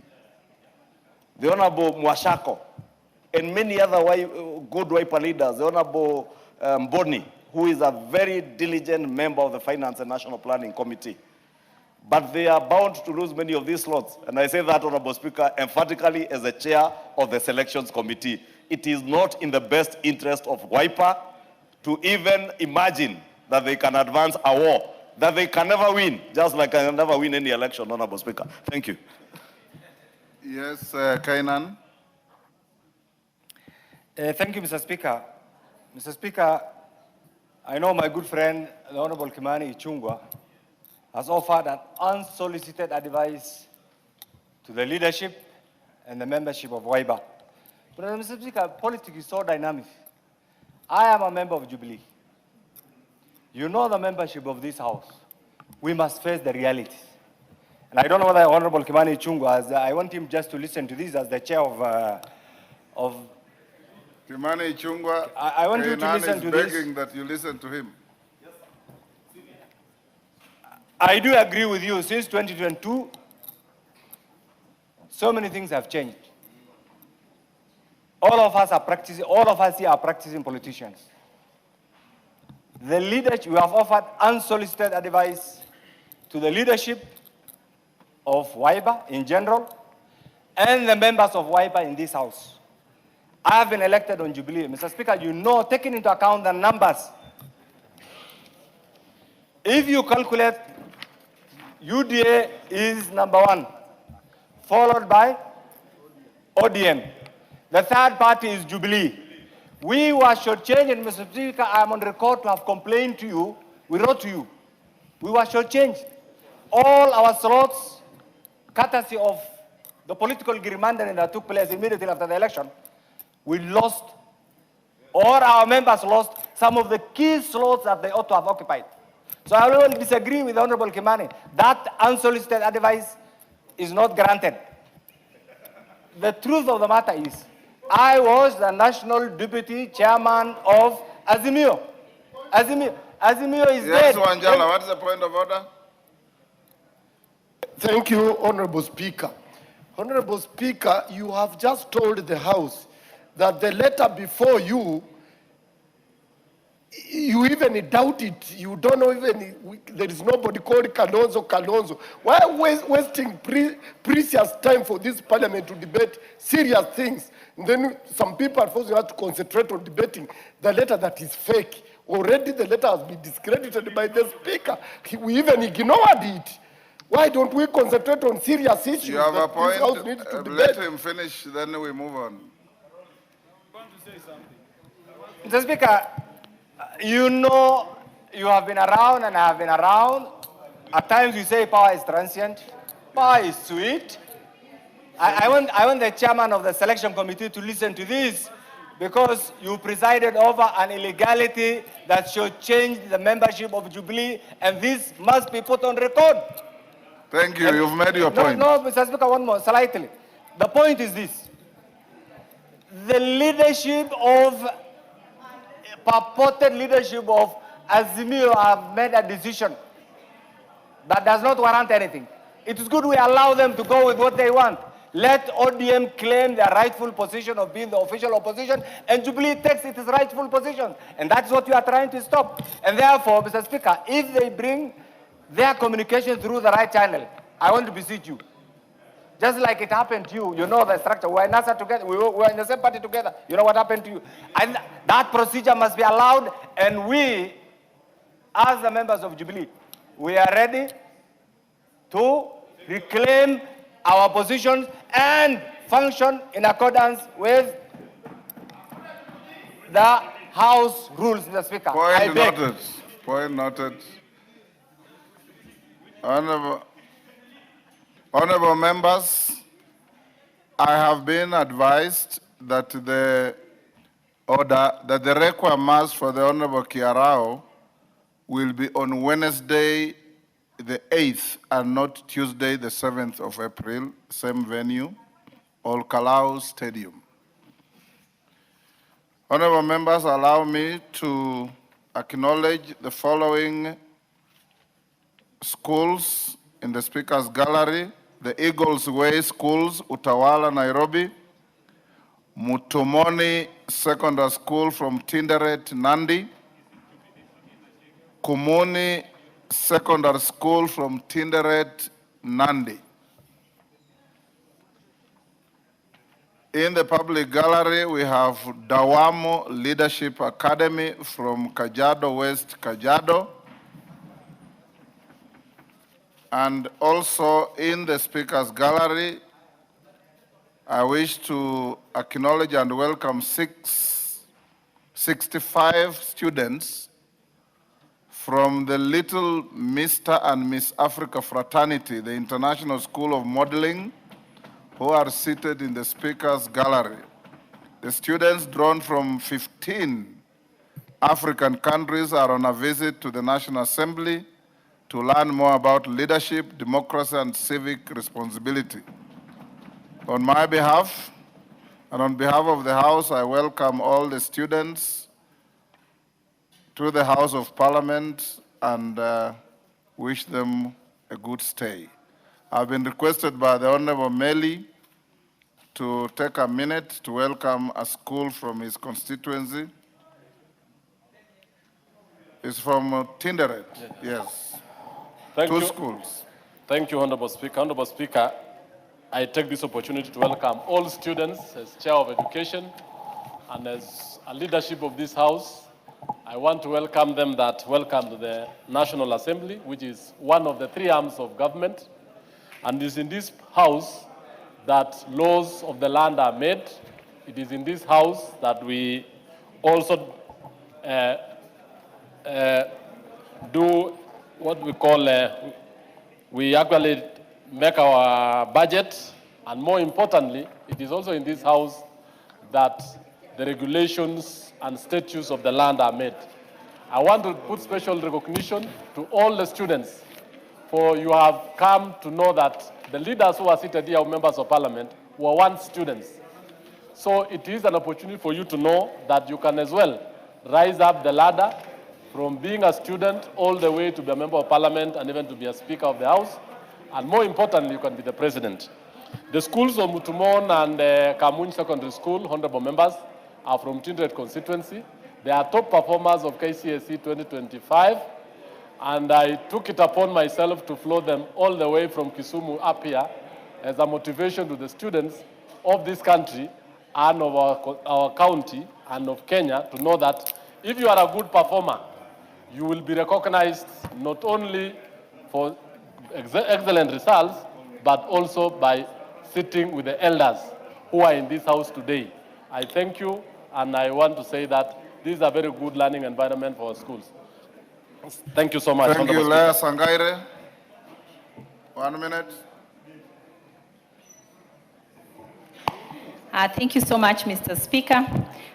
the Honorable Mwashako, and many other good Wiper leaders, the Honorable Mboni, who is a very diligent member of the Finance and National Planning Committee. But they are bound to lose many of these slots. And I say that, Honorable Speaker, emphatically as the chair of the Selections Committee. It is not in the best interest of Wiper to even imagine that they can advance a war that they can never win, just like I can never win any election, Honorable Speaker. Thank you. Yes, Kainan. Thank you, Mr. Speaker. Mr. Speaker, I know my good friend, the Honorable Kimani Ichung'wah, has offered an unsolicited advice to the leadership and the membership of Wiper. But Mr. Speaker, politics is so dynamic. I am a member of Jubilee. You know the membership of this House. We must face the realities. And I don't know whether Honorable Kimani Ichung'wah, I want him just to listen to this as the chair of Kimani Ichung'wah, I want you to listen to this. begging that you listen to him. I do agree with you. Since 2022, so many things have changed. All of us here are practicing politicians. The leadership, we have offered unsolicited advice to the leadership of WIBA in general and the members of WIBA in this House. I have been elected on Jubilee. Mr. Speaker, you know, taking into account the numbers, if you calculate UDA is number 1, followed by ODM. The third party is Jubilee. We were shortchanged, and Mr. Speaker, I'm on record to have complained to you. We wrote to you. We were shortchanged. All our slots, courtesy of the political gerrymandering that took place immediately after the election, we lost, or our members lost, some of the key slots that they ought to have occupied. So I will disagree with the Honorable Kimani. That unsolicited advice is not granted. The truth of the matter is, I was the National Deputy Chairman of Azimio. Azimio is Yes, dead. Wanjala, what is the point of order? Thank you, Honorable Speaker. Honorable Speaker, you have just told the House that the letter before you, you even doubt it. You don't know even, there is nobody called Kalonzo. Why wasting precious time for this parliament to debate serious things? And then some people are forcing us to concentrate on debating the letter that is fake. Already the letter has been discredited by the Speaker. We even ignored it. Why don't we concentrate on serious issues? You have a that this House point. needs to debate? Let him finish, then we move on. Mr. Speaker, you know, you have been around and I have been around. At times you say power is transient. Power is sweet. I want the chairman of the selection committee to listen to this, because you presided over an illegality that should change the membership of Jubilee, and this must be put on record. Thank you. You've made your point. No, Mr. Speaker, one more, slightly. The point is this. The leadership of, purported leadership of Azimio have made a decision that does not warrant anything. It is good we allow them to go with what they want. Let ODM claim their rightful position of being the official opposition, and Jubilee takes its rightful position. And that's what you are trying to stop. And therefore, Mr. Speaker, if they bring their communication through the right channel, I want to beseech you. Just like it happened to you, you know the structure. We were in NASA together, we were in the same party together. You know what happened to you. And that procedure must be allowed, and we, as the members of Jubilee, we are ready to reclaim our positions and function in accordance with the House rules, Mr. Speaker. Point noted. Point noted. Honorable members, I have been advised that the requiem mass for the Honorable Kiarao will be on Wednesday, the 8th, and not Tuesday, the 7th of April, same venue, Olkalau Stadium. Honorable members, allow me to acknowledge the following schools in the Speaker's Gallery: the Eagles Way Schools, Utawala, Nairobi; Mutomoni Secondary School from Tinderet, Nandi; Kumuni Secondary School from Tinderet, Nandi. In the public gallery, we have Dawamo Leadership Academy from Kajiado West, Kajiado. And also in the Speaker's Gallery, I wish to acknowledge and welcome 65 students from the Little Mr. and Miss Africa Fraternity, the International School of Modeling, who are seated in the Speaker's Gallery. The students, drawn from 15 African countries, are on a visit to the National Assembly to learn more about leadership, democracy, and civic responsibility. On my behalf, and on behalf of the House, I welcome all the students to the House of Parliament and wish them a good stay. I've been requested by the Honorable Meli to take a minute to welcome a school from his constituency. It's from Tinderet, yes. Thank Two you. schools. Thank you, Honorable Speaker. Honorable Speaker, I take this opportunity to welcome all students as Chair of Education and as a leadership of this House. I want to welcome them that welcome to the National Assembly, which is one of the three arms of government. And it is in this House that laws of the land are made. It is in this House that we also do what we call, we actually make our budget, and more importantly, it is also in this House that the regulations and statutes of the land are made. I want to put special recognition to all the students, for you have come to know that the leaders who are seated here, members of parliament, were once students. So it is an opportunity for you to know that you can as well rise up the ladder from being a student all the way to be a member of parliament and even to be a speaker of the house. And more importantly, you can be the president. The schools of Mutumon and Kamuny Secondary School, honorable members, are from Tindred constituency. They are top performers of KCSE 2025. And I took it upon myself to flow them all the way from Kisumu up here as a motivation to the students of this country and of our county and of Kenya to know that if you are a good performer, you will be recognized not only for excellent results, but also by sitting with the elders who are in this house today. I thank you, and I want to say that this is a very good learning environment for our schools. Thank you so much. Thank you, Lea Sangaire. 1 minute. Thank you so much, Mr. Speaker.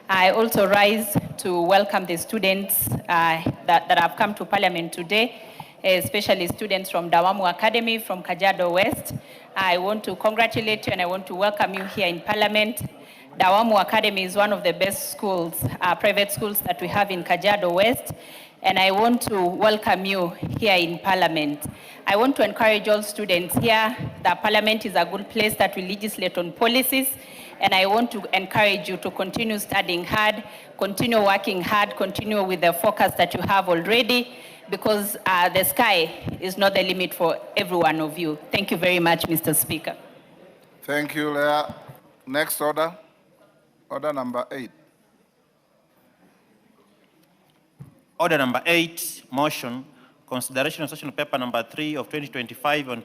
I also rise to welcome the students that have come to Parliament today, especially students from Dawamu Academy from Kajiado West. I want to congratulate you and I want to welcome you here in Parliament. Dawamu Academy is one of the best schools, private schools that we have in Kajiado West. And I want to welcome you here in Parliament. I want to encourage all students here that Parliament is a good place that we legislate on policies. And I want to encourage you to continue studying hard, continue working hard, continue with the focus that you have already, because the sky is not the limit for every one of you. Thank you very much, Mr. Speaker. Thank you, Lea. Next order. Order number 8. Order number 8, motion, consideration of session paper number 3 of 2025 on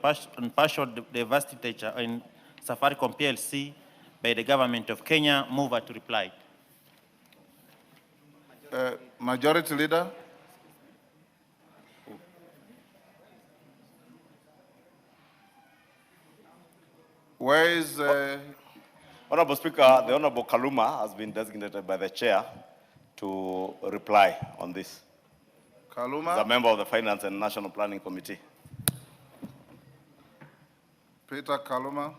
partial divestiture in Safaricom PLC by the government of Kenya. Mover to reply. Majority Leader. Where is... Honorable Speaker, the Honorable Kaluma has been designated by the Chair to reply on this. Kaluma. He's a member of the Finance and National Planning Committee. Peter Kaluma.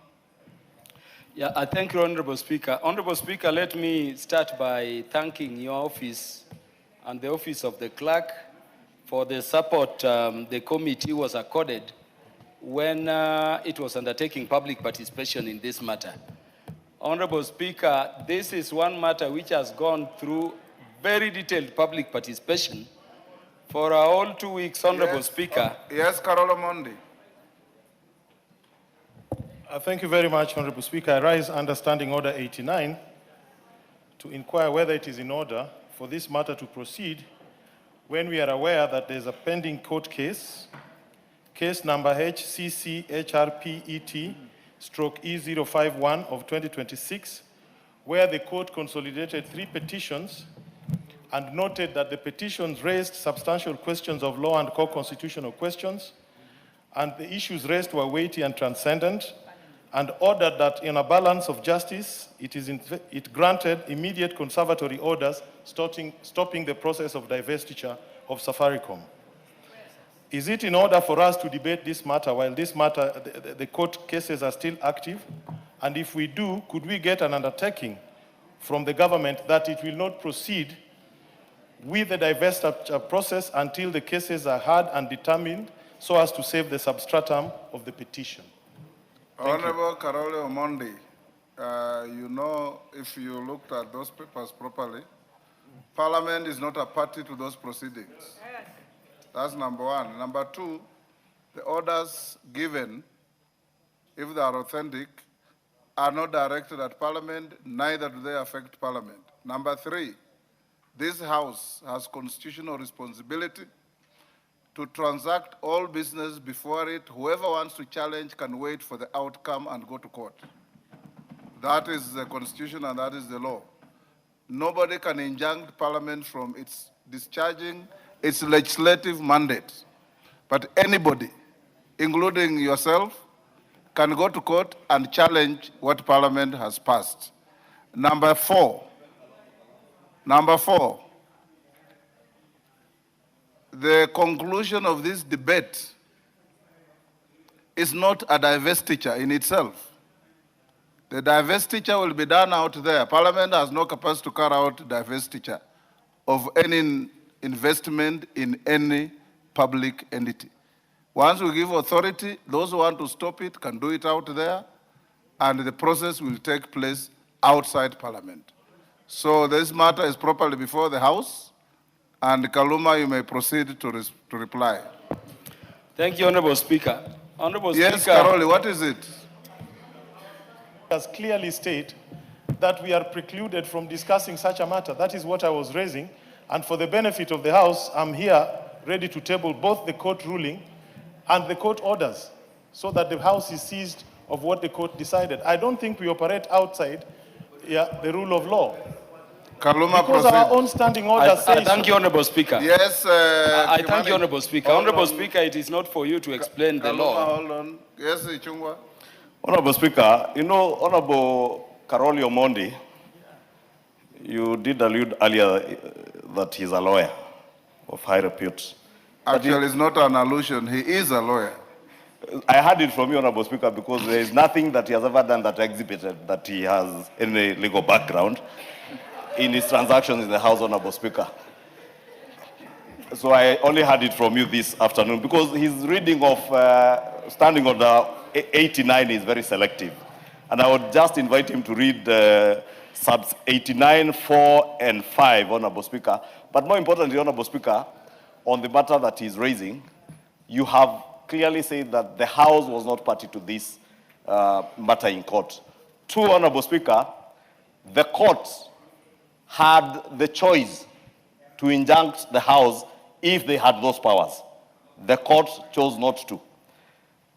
Yeah, I thank you, Honorable Speaker. Honorable Speaker, let me start by thanking your office and the office of the clerk for the support the committee was accorded when it was undertaking public participation in this matter. Honorable Speaker, this is one matter which has gone through very detailed public participation for a whole 2 weeks, Honorable Speaker. Yes, Carolo Mondi. Thank you very much, Honorable Speaker. I rise under Standing Order 89 to inquire whether it is in order for this matter to proceed when we are aware that there is a pending court case, case number HCC-HRPET/E051 of 2026, where the court consolidated 3 petitions and noted that the petitions raised substantial questions of law and core constitutional questions, and the issues raised were weighty and transcendent, and ordered that in a balance of justice, it granted immediate conservatory orders stopping the process of divestiture of Safaricom. Is it in order for us to debate this matter while this matter, the court cases are still active? And if we do, could we get an undertaking from the government that it will not proceed with the divestiture process until the cases are heard and determined so as to save the substratum of the petition? Honorable Carole Omondi, you know, if you looked at those papers properly, Parliament is not a party to those proceedings. That's number one. Number two, the orders given, if they are authentic, are not directed at Parliament, neither do they affect Parliament. Number 3, this House has constitutional responsibility to transact all business before it. Whoever wants to challenge can wait for the outcome and go to court. That is the Constitution and that is the law. Nobody can injunct Parliament from its discharging its legislative mandate. But anybody, including yourself, can go to court and challenge what Parliament has passed. Number 4, the conclusion of this debate is not a divestiture in itself. The divestiture will be done out there. Parliament has no capacity to carry out divestiture of any investment in any public entity. Once we give authority, those who want to stop it can do it out there, and the process will take place outside Parliament. So this matter is properly before the House, and Kaluma, you may proceed to reply. Thank you, Honorable Speaker. Honorable Yes, Speaker. Karoli, what is it? Has clearly stated that we are precluded from discussing such a matter. That is what I was raising. And for the benefit of the House, I'm here ready to table both the court ruling and the court orders so that the House is seized of what the court decided. I don't think we operate outside the rule of law. Kaluma, because proceed. our own standing order says Thank you, Honorable Speaker. Yes, I thank you, Kimani. Honorable Speaker. Hold Honorable on. Speaker, it is not for you to explain the Kaluma, law. hold on. Yes, Ichungwa. Honorable Speaker, you know, Honorable Karoli Omondi, you did allude earlier that he's a lawyer of high repute. Actually, it's not an allusion. He is a lawyer. I heard it from you, Honorable Speaker, because there is nothing that he has ever done that exhibited that he has any legal background in his transactions in the House, Honorable Speaker. So I only heard it from you this afternoon because his reading of Standing Order 89 is very selective. And I would just invite him to read subs 89, 4, and 5, Honorable Speaker. But more importantly, Honorable Speaker, on the matter that he's raising, you have clearly said that the House was not party to this matter in court. 2, Honorable Speaker, the court had the choice to injunct the House if they had those powers. The court chose not to.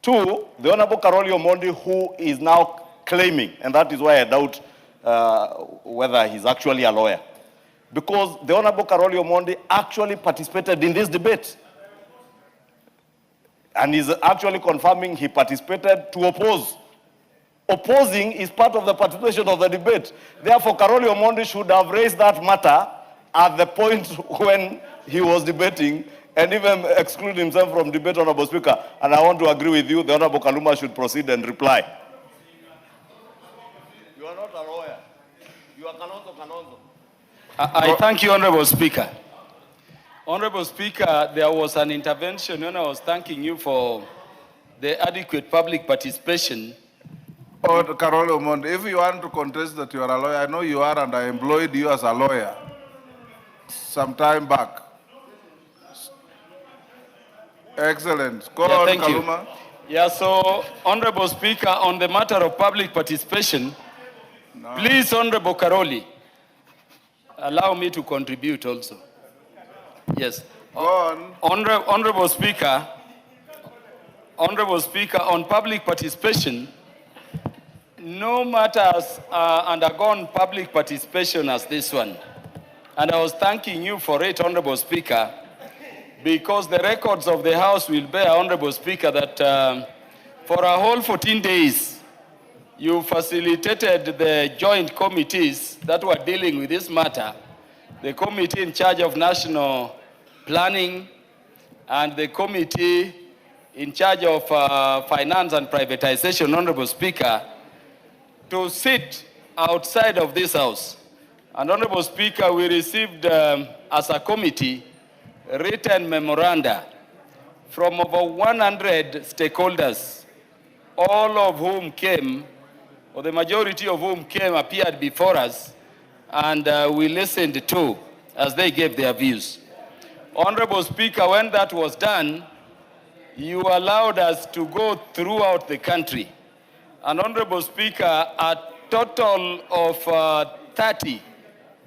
2, the Honorable Karoli Omondi, who is now claiming, and that is why I doubt whether he's actually a lawyer, because the Honorable Karoli Omondi actually participated in this debate. And is actually confirming he participated to oppose. Opposing is part of the participation of the debate. Therefore, Karoli Omondi should have raised that matter at the point when he was debating and even exclude himself from debate, Honorable Speaker. And I want to agree with you, the Honorable Kaluma should proceed and reply. You are not a lawyer. You are Kanonzo. I thank you, Honorable Speaker. Honorable Speaker, there was an intervention when I was thanking you for the adequate public participation. Oh, Karoli Omondi, if you want to contest that you are a lawyer, I know you are, and I employed you as a lawyer some time back. Excellent. Go on, thank Kaluma. you. Yeah, so, Honorable Speaker, on the matter of public participation, please, Honorable Karoli, allow me to contribute also. Yes. Go on. Honorable Speaker, on public participation, no matter has undergone public participation as this one. And I was thanking you for it, Honorable Speaker, because the records of the House will bear, Honorable Speaker, that for a whole 14 days, you facilitated the joint committees that were dealing with this matter, the committee in charge of national planning and the committee in charge of finance and privatization, Honorable Speaker, to sit outside of this House. And Honorable Speaker, we received as a committee written memoranda from over 100 stakeholders, all of whom came, or the majority of whom came, appeared before us, and we listened to as they gave their views. Honorable Speaker, when that was done, you allowed us to go throughout the country. And Honorable Speaker, a total of 30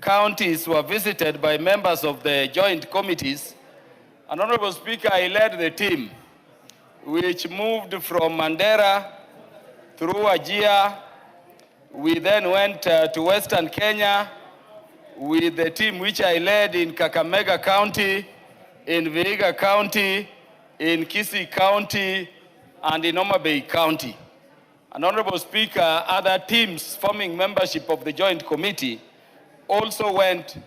counties were visited by members of the joint committees. And Honorable Speaker, I led the team, which moved from Mandera through Wajir. We then went to Western Kenya with the team which I led in Kakamega County, in Vihiga County, in Kisii County, and in Homa Bay County. And Honorable Speaker, other teams forming membership of the Joint Committee also went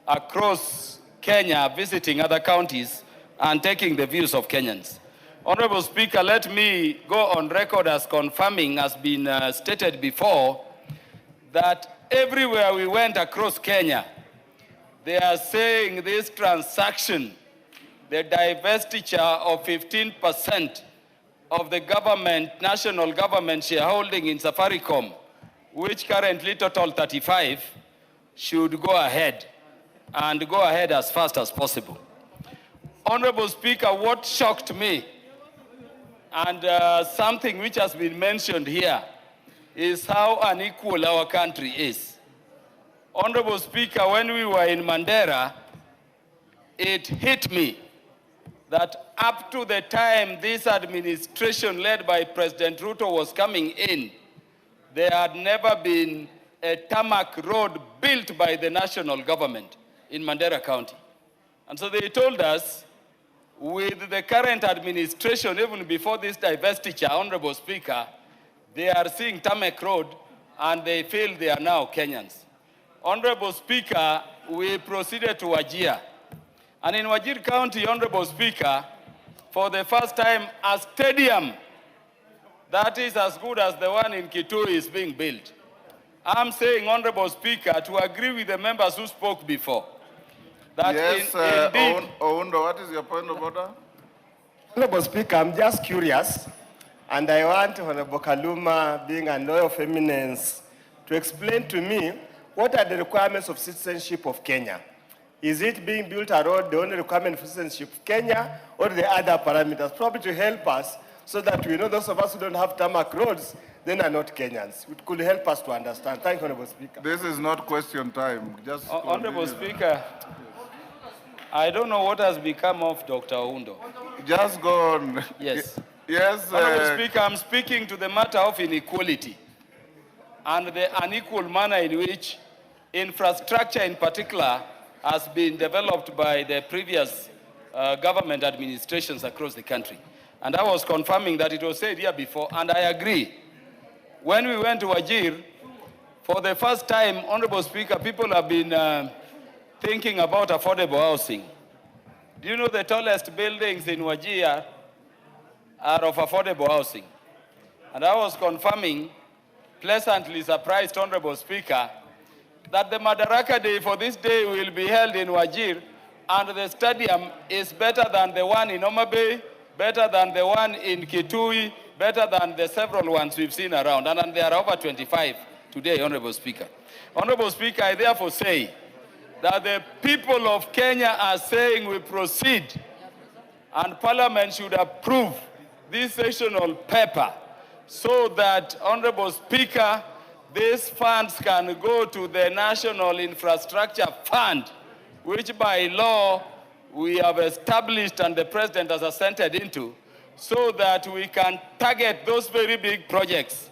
across Kenya visiting other counties and taking the views of Kenyans. Honorable Speaker, let me go on record as confirming, as been stated before, that everywhere we went across Kenya, they are saying this transaction, the divestiture of 15% of the government, national government shareholding in Safaricom, which currently total 35, should go ahead and go ahead as fast as possible. Honorable Speaker, what shocked me, and something which has been mentioned here, is how unequal our country is. Honorable Speaker, when we were in Mandera, it hit me that up to the time this administration led by President Ruto was coming in, there had never been a tarmac road built by the national government in Mandera County. And so they told us, with the current administration, even before this divestiture, Honorable Speaker, they are seeing tarmac road and they feel they are now Kenyans. Honorable Speaker, we proceeded to Wajir. And in Wajir County, Honorable Speaker, for the first time, a stadium that is as good as the one in Kitui is being built. I'm saying, Honorable Speaker, to agree with the members who spoke before, that Yes, indeed, Oundo, what is your point of order? Honorable Speaker, I'm just curious, and I want Honorable Kaluma, being a lawyer of eminence, to explain to me what are the requirements of citizenship of Kenya. Is it being built a road, the only requirement for citizenship of Kenya, or the other parameters? Probably to help us so that we know those of us who don't have tarmac roads, then are not Kenyans. It could help us to understand. Thank you, Honorable Speaker. This is not question time. Just Honorable continue. Speaker, I don't know what has become of Dr. Oundo. Just go on. Yes. Yes. Honorable Speaker, I'm speaking to the matter of inequality and the unequal manner in which infrastructure in particular has been developed by the previous government administrations across the country. And I was confirming that it was said here before, and I agree. When we went to Wajir, for the first time, Honorable Speaker, people have been thinking about affordable housing. Do you know the tallest buildings in Wajir are of affordable housing? And I was confirming, pleasantly surprised, Honorable Speaker, that the Madaraka Day for this day will be held in Wajir, and the stadium is better than the one in Homa Bay, better than the one in Kitui, better than the several ones we've seen around, and there are over 25 today, Honorable Speaker. Honorable Speaker, I therefore say that the people of Kenya are saying we proceed, and Parliament should approve this sessional paper so that, Honorable Speaker, these funds can go to the National Infrastructure Fund, which by law we have established and the President has assented into, so that we can target those very big projects.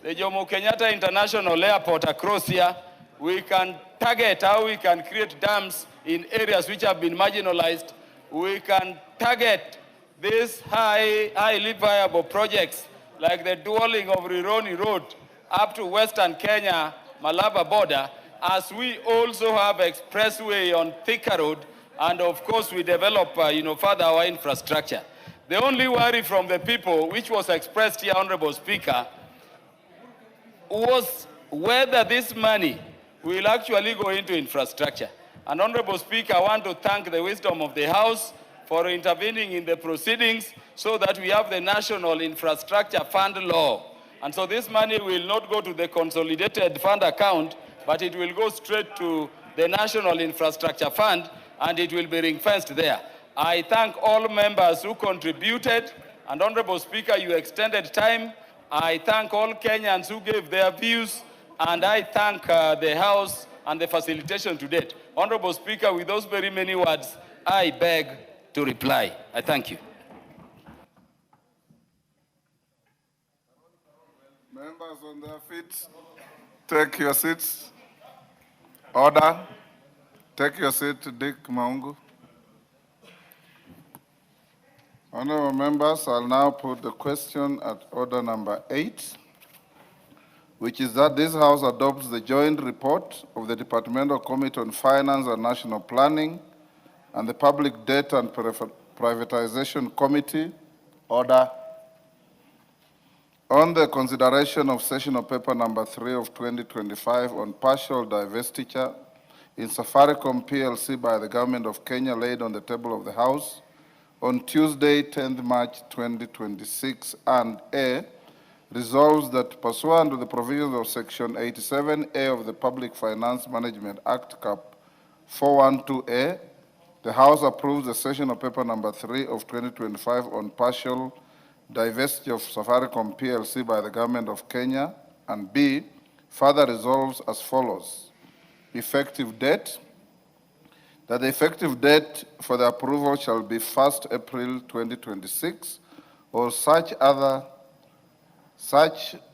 The Jomo Kenyatta International Airport across here, we can target how we can create dams in areas which have been marginalized. We can target these highly viable projects like the dualling of Rironi Road up to Western Kenya, Malaba border, as we also have expressway on Thika Road, and of course we develop further our infrastructure. The only worry from the people, which was expressed here, Honorable Speaker, was whether this money will actually go into infrastructure. And Honorable Speaker, I want to thank the wisdom of the House for intervening in the proceedings so that we have the National Infrastructure Fund law. And so this money will not go to the consolidated fund account, but it will go straight to the National Infrastructure Fund, and it will be ring-fenced there. I thank all members who contributed, and Honorable Speaker, you extended time. I thank all Kenyans who gave their views, and I thank the House and the facilitation to date. Honorable Speaker, with those very many words, I beg to reply. I thank you. Members on their feet, take your seats. Order. Take your seat, Dick Maungu. Honorable members, I'll now put the question at order number 8, which is that this House adopts the joint report of the Departmental Committee on Finance and National Planning and the Public Debt and Privatization Committee. Order. On the consideration of sessional paper number 3 of 2025 on partial divestiture in Safaricom PLC by the Government of Kenya laid on the table of the House on Tuesday, 10th March 2026, and A, resolves that pursuant to the provisions of Section 87A of the Public Finance Management Act, Cap 412A, the House approves the sessional paper number 3 of 2025 on partial divestiture of Safaricom PLC by the Government of Kenya, and B, further resolves as follows. Effective date, that the effective date for the approval shall be 1st April 2026, or such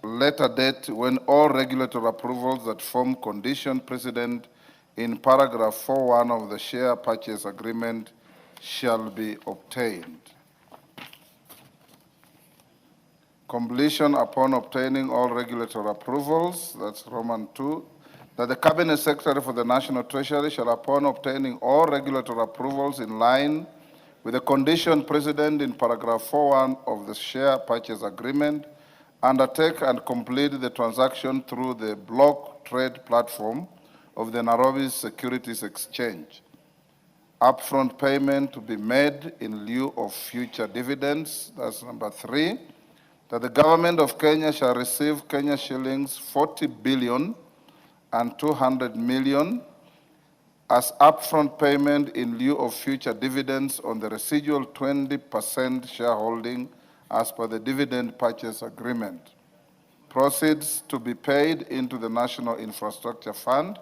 later date when all regulatory approvals that form condition precedent in paragraph 4.1 of the share purchase agreement shall be obtained. Completion upon obtaining all regulatory approvals, that's Roman 2, that the Cabinet Secretary for the National Treasury shall, upon obtaining all regulatory approvals in line with the condition precedent in paragraph 4.1 of the share purchase agreement, undertake and complete the transaction through the block trade platform of the Nairobi Securities Exchange. Upfront payment to be made in lieu of future dividends, that's number 3. That the government of Kenya shall receive Kenya shillings 40 billion and 200 million as upfront payment in lieu of future dividends on the residual 20% shareholding as per the dividend purchase agreement. Proceeds to be paid into the National Infrastructure Fund,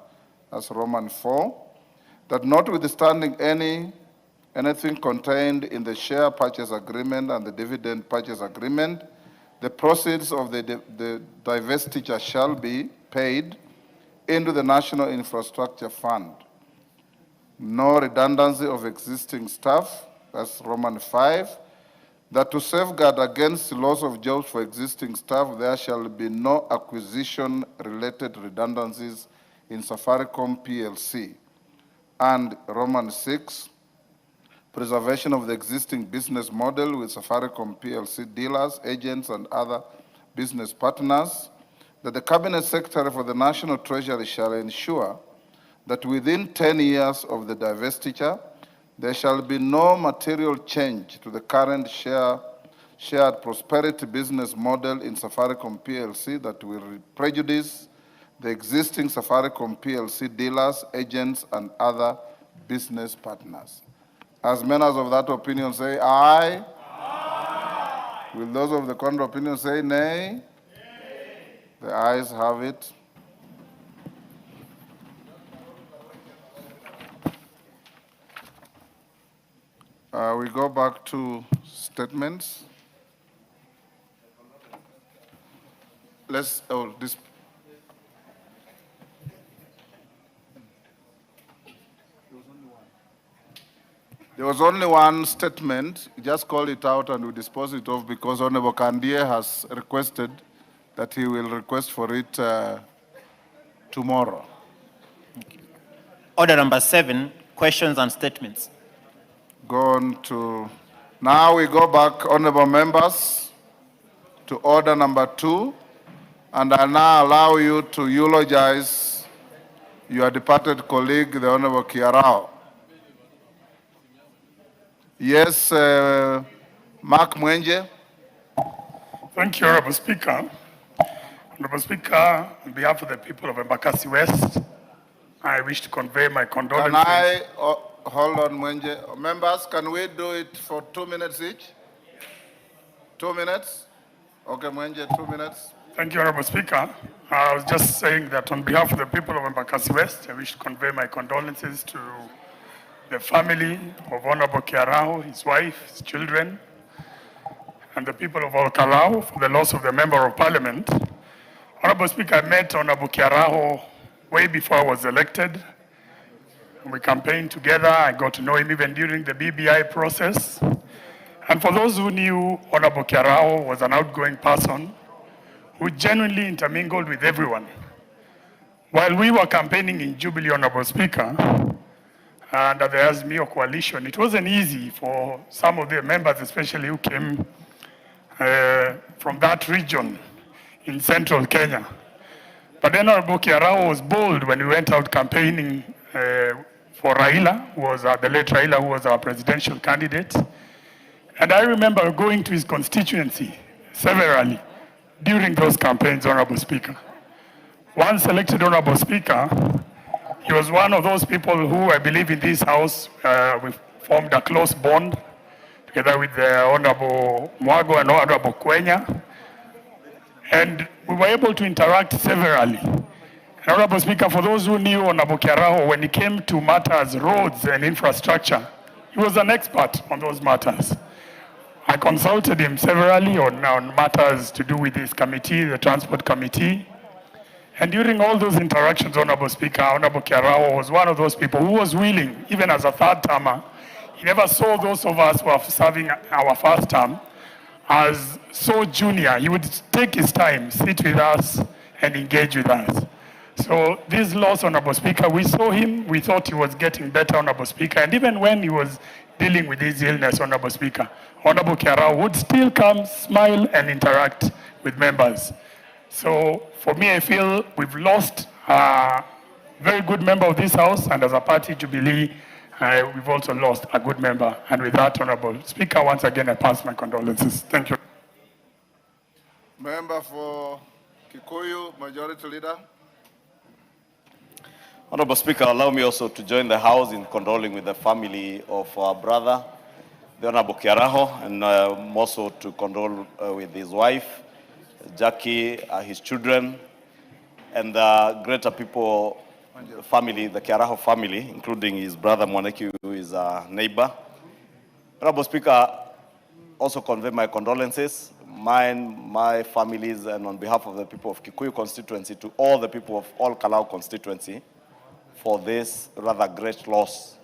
as Roman 4. That notwithstanding anything contained in the share purchase agreement and the dividend purchase agreement, the proceeds of the divestiture shall be paid into the National Infrastructure Fund. No redundancy of existing staff, that's Roman 5. That to safeguard against loss of jobs for existing staff, there shall be no acquisition-related redundancies in Safaricom PLC. And Roman 6, preservation of the existing business model with Safaricom PLC dealers, agents, and other business partners, that the Cabinet Secretary for the National Treasury shall ensure that within 10 years of the divestiture, there shall be no material change to the current shared prosperity business model in Safaricom PLC that will prejudice the existing Safaricom PLC dealers, agents, and other business partners. As members of that opinion say aye. Aye. Will those of the contrary opinion say nay? Nay. The ayes have it. We go back to statements. There was only one statement. Just call it out and we dispose it off because Honorable Kandie has requested that he will request for it tomorrow. Order number 7, questions and statements. Go on to, now we go back, honorable members, to order number 2, and I now allow you to eulogize your departed colleague, the Honorable Kiarao. Yes, Mark Mwenje. Thank you, Honorable Speaker. Honorable Speaker, on behalf of the people of Embakasi West, I wish to convey my condolences. hold on, Mwenje. Members, can we do it for 2 minutes each? 2 minutes? Okay, Mwenje, 2 minutes. Thank you, Honorable Speaker. I was just saying that on behalf of the people of Embakasi West, I wish to convey my condolences to the family of Honorable Kiarao, his wife, his children, and the people of Olkalau for the loss of the Member of Parliament. Honorable Speaker, I met Honorable Kiarao way before I was elected. We campaigned together. I got to know him even during the BBI process. And for those who knew, Honorable Kiarao was an outgoing person who genuinely intermingled with everyone. While we were campaigning in Jubilee, Honorable Speaker, under the Azimio coalition, it wasn't easy for some of the members, especially who came from that region in central Kenya. But then Honorable Kiarao was bold when we went out campaigning for Raila, the late Raila, who was our presidential candidate. And I remember going to his constituency severally during those campaigns, Honorable Speaker. Once elected Honorable Speaker, he was one of those people who I believe in this House, we formed a close bond together with Honorable Mwago and Honorable Kwenya. And we were able to interact severally. Honorable Speaker, for those who knew Honorable Kiarao, when it came to matters, roads and infrastructure, he was an expert on those matters. I consulted him severally on matters to do with his committee, the Transport Committee. And during all those interactions, Honorable Speaker, Honorable Kiarao was one of those people who was willing, even as a third-termer, he never saw those of us who are serving our first term as so junior. He would take his time, sit with us, and engage with us. So this loss, Honorable Speaker, we saw him, we thought he was getting better, Honorable Speaker, and even when he was dealing with his illness, Honorable Speaker, Honorable Kiarao would still come, smile, and interact with members. So for me, I feel we've lost a very good member of this House, and as a party, Jubilee, we've also lost a good member. And with that, Honorable Speaker, once again, I pass my condolences. Thank you. Member for Kikuyu, Majority Leader. Honorable Speaker, allow me also to join the House in condoling with the family of our brother, the Honorable Kiarao, and also to condole with his wife, Jackie, his children, and the greater people family, the Kiarao family, including his brother Mwaneki, who is a neighbor. Honorable Speaker, also convey my condolences, mine, my families, and on behalf of the people of Kikuyu constituency, to all the people of all Kalau constituency, for this rather great loss.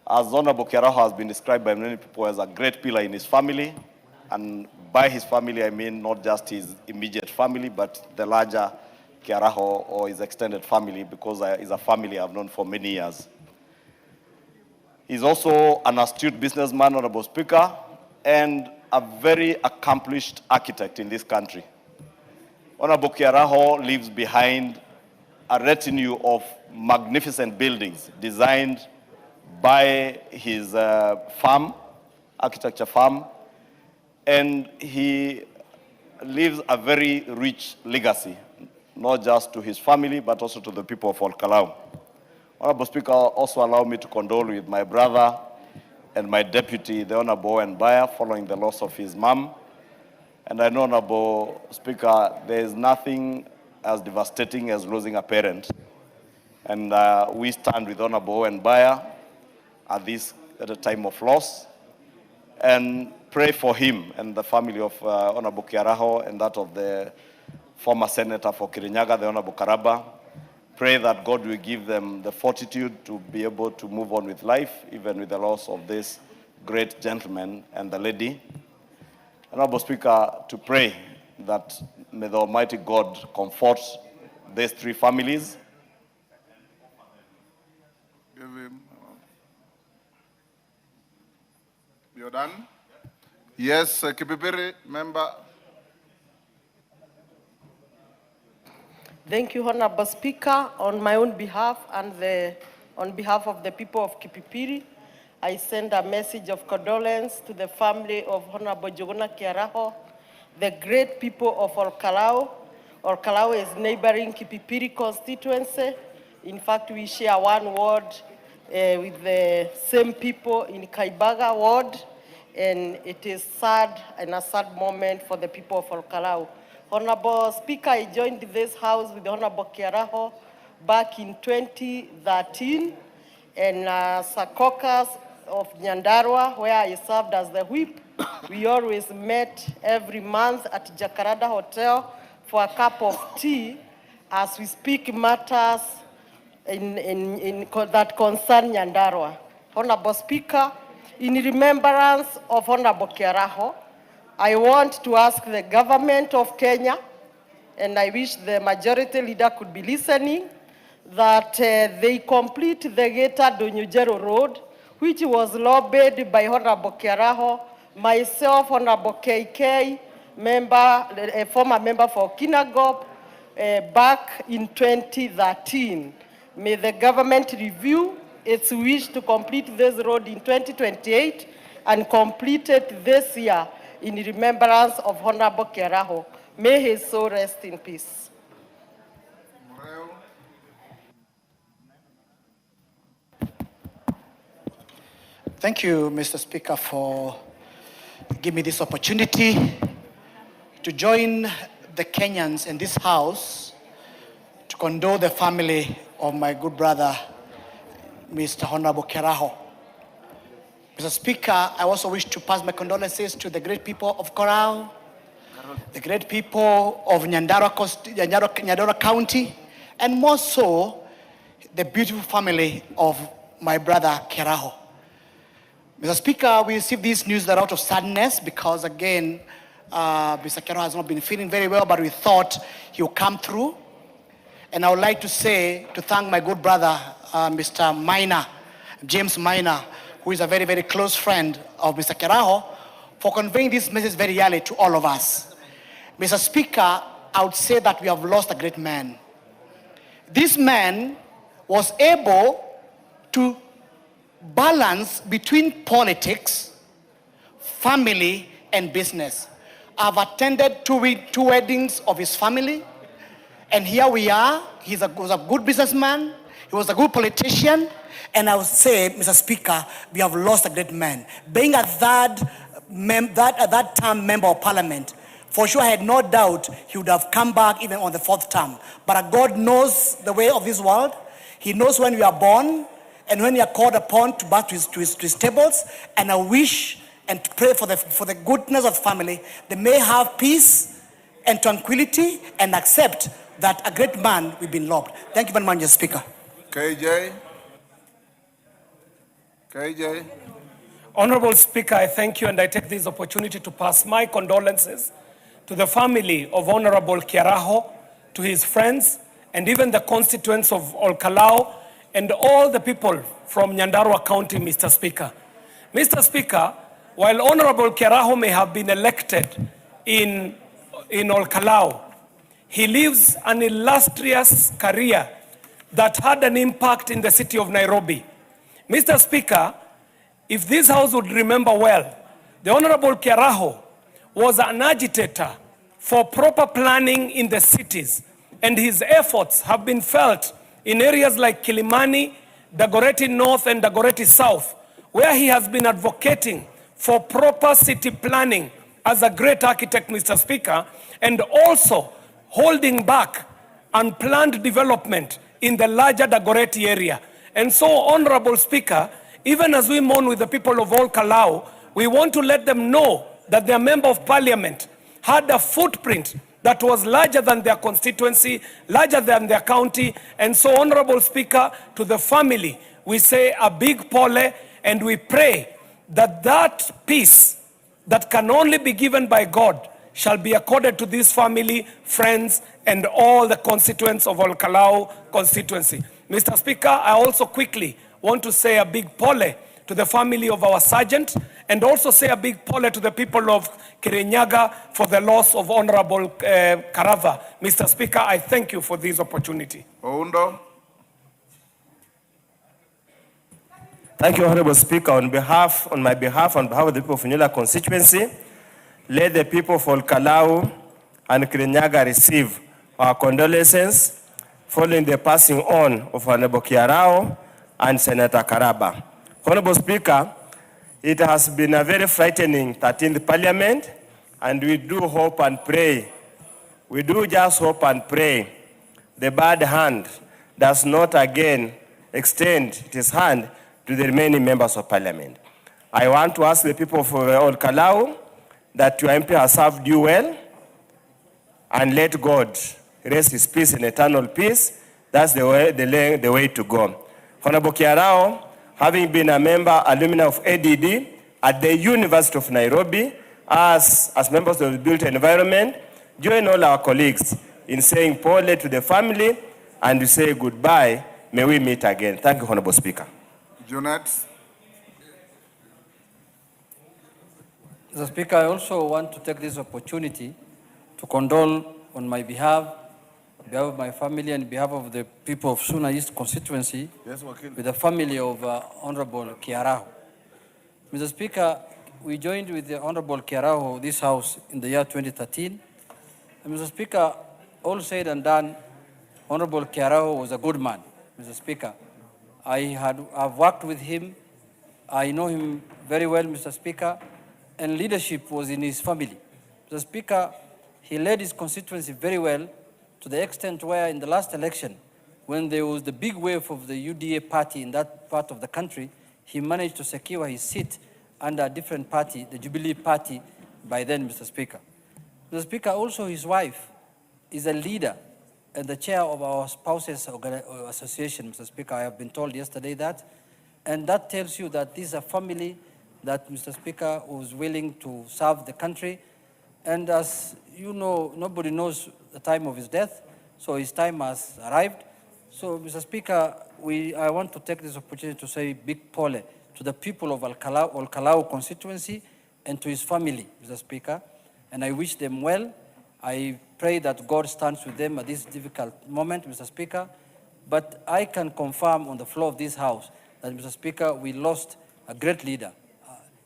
As Honorable Kiarao has been described by many people as a great pillar in his family, and by his family I mean not just his immediate family, but the larger Kiarao or his extended family, because he's a family I've known for many years. He's also an astute businessman, Honorable Speaker, and a very accomplished architect in this country. Honorable Kiarao leaves behind a retinue of magnificent buildings designed by his firm, architecture firm, and he leaves a very rich legacy, not just to his family, but also to the people of Olkalau. Honorable Speaker, also allow me to condole with my brother and my deputy, the Honorable Owen Bayer, following the loss of his mom. And I know, Honorable Speaker, there is nothing as devastating as losing a parent. And we stand with Honorable Owen Bayer at a time of loss, and pray for him and the family of Honorable Kiarao and that of the former Senator for Kirinyaga, the Honorable Karaba. Pray that God will give them the fortitude to be able to move on with life, even with the loss of this great gentleman and the lady. Honorable Speaker, to pray that may the Almighty God comfort these three families. Give him. You're done? Yes, Kipipiri, member. Thank you, Honorable Speaker. On my own behalf and on behalf of the people of Kipipiri, I send a message of condolence to the family of Honorable Njuguna Kiarao, the great people of Olkalau. Olkalau is neighboring Kipipiri constituency. In fact, we share one ward, with the same people in Kaibaga ward, and it is sad and a sad moment for the people of Olkalau. Honorable Speaker, I joined this house with Honorable Kiaraho back in 2013, and as a caucus of Nyandarua, where I served as the whip, we always met every month at Jacaranda Hotel for a cup of tea as we speak matters that concern Nyandarua. Honorable Speaker, in remembrance of Honorable Kiaraho, I want to ask the government of Kenya, and I wish the majority leader could be listening, that they complete the Geta Donyujero Road, which was lobbied by Honorable Kiaraho, myself, Honorable KK, a former member for Kinagop, back in 2013. May the government review its wish to complete this road in 2028 and complete it this year in remembrance of Honorable Kiaraho. May his soul rest in peace. Thank you, Mr. Speaker, for giving me this opportunity to join the Kenyans in this house to condole the family of my good brother, Mr. Honorable Kiaraho. Mr. Speaker, I also wish to pass my condolences to the great people of Corral, the great people of Nyandarua County, and more so, the beautiful family of my brother Kiaraho. Mr. Speaker, we received this news that out of sadness because, again, Mr. Kiaraho has not been feeling very well, but we thought he would come through. And I would like to thank my good brother, Mr. Minor, James Minor, who is a very, very close friend of Mr. Kiaraho, for conveying this message very early to all of us. Mr. Speaker, I would say that we have lost a great man. This man was able to balance between politics, family, and business. I've attended two weddings of his family, and here we are. He was a good businessman, he was a good politician, and I would say, Mr. Speaker, we have lost a great man. Being a that term member of parliament, for sure I had no doubt he would have come back even on the fourth term. But God knows the way of this world. He knows when we are born, and when we are called upon to back to his tables, and I wish and pray for the goodness of the family. They may have peace and tranquility and accept that a great man we've been loved. Thank you very much, Mr. Speaker. KJ. Honorable Speaker, I thank you, and I take this opportunity to pass my condolences to the family of Honorable Kiaraho, to his friends, and even the constituents of Olkalau, and all the people from Nyandarua County, Mr. Speaker. Mr. Speaker, while Honorable Kiaraho may have been elected in Olkalau, he lives an illustrious career that had an impact in the city of Nairobi. Mr. Speaker, if this House would remember well, the Honorable Kiaraho was an agitator for proper planning in the cities, and his efforts have been felt in areas like Kilimani, Dagoretti North, and Dagoretti South, where he has been advocating for proper city planning as a great architect, Mr. Speaker, and also holding back unplanned development in the larger Dagoretti area. And so, Honorable Speaker, even as we mourn with the people of Olkalau, we want to let them know that their member of parliament had a footprint that was larger than their constituency, larger than their county. And so, Honorable Speaker, to the family, we say a big pole, and we pray that that peace that can only be given by God shall be accorded to this family, friends, and all the constituents of Olkalau constituency. Mr. Speaker, I also quickly want to say a big pole to the family of our sergeant, and also say a big pole to the people of Kirinyaga for the loss of Honorable Karava. Mr. Speaker, I thank you for this opportunity. Oundo. Thank you, Honorable Speaker. On my behalf, on behalf of the people of Funyula constituency, let the people of Olkalau and Kirinyaga receive our condolences following the passing on of Honorable Kiaraho and Senator Karaba. Honorable Speaker, it has been a very frightening 13th Parliament, and we do hope and pray. We do just hope and pray the bad hand does not again extend its hand to the remaining members of Parliament. I want to ask the people of Old Kalau that your MP has served you well, and let God rest his peace in eternal peace. That's the way to go. Honorable Kiarao, having been a member alumni of ADD at the University of Nairobi, as members of the built environment, join all our colleagues in saying pole to the family and to say goodbye. May we meet again. Thank you, Honorable Speaker. Junet. Mr. Speaker, I also want to take this opportunity to condole on my behalf of my family and behalf of the people of Suna East constituency with the family of Honorable Kiaraho. Mr. Speaker, we joined with the Honorable Kiaraho this house in the year 2013. And Mr. Speaker, all said and done, Honorable Kiaraho was a good man, Mr. Speaker. I've worked with him. I know him very well, Mr. Speaker, and leadership was in his family. Mr. Speaker, he led his constituency very well to the extent where in the last election, when there was the big wave of the UDA party in that part of the country, he managed to secure his seat under a different party, the Jubilee Party, by then, Mr. Speaker. Mr. Speaker, also his wife is a leader and the chair of our spouses association, Mr. Speaker. I have been told yesterday that. And that tells you that this is a family that, Mr. Speaker, was willing to serve the country. And as you know, nobody knows the time of his death, so his time has arrived. So, Mr. Speaker, I want to take this opportunity to say big pole to the people of Kalau constituency and to his family, Mr. Speaker. And I wish them well. I pray that God stands with them at this difficult moment, Mr. Speaker. But I can confirm on the floor of this House that, Mr. Speaker, we lost a great leader,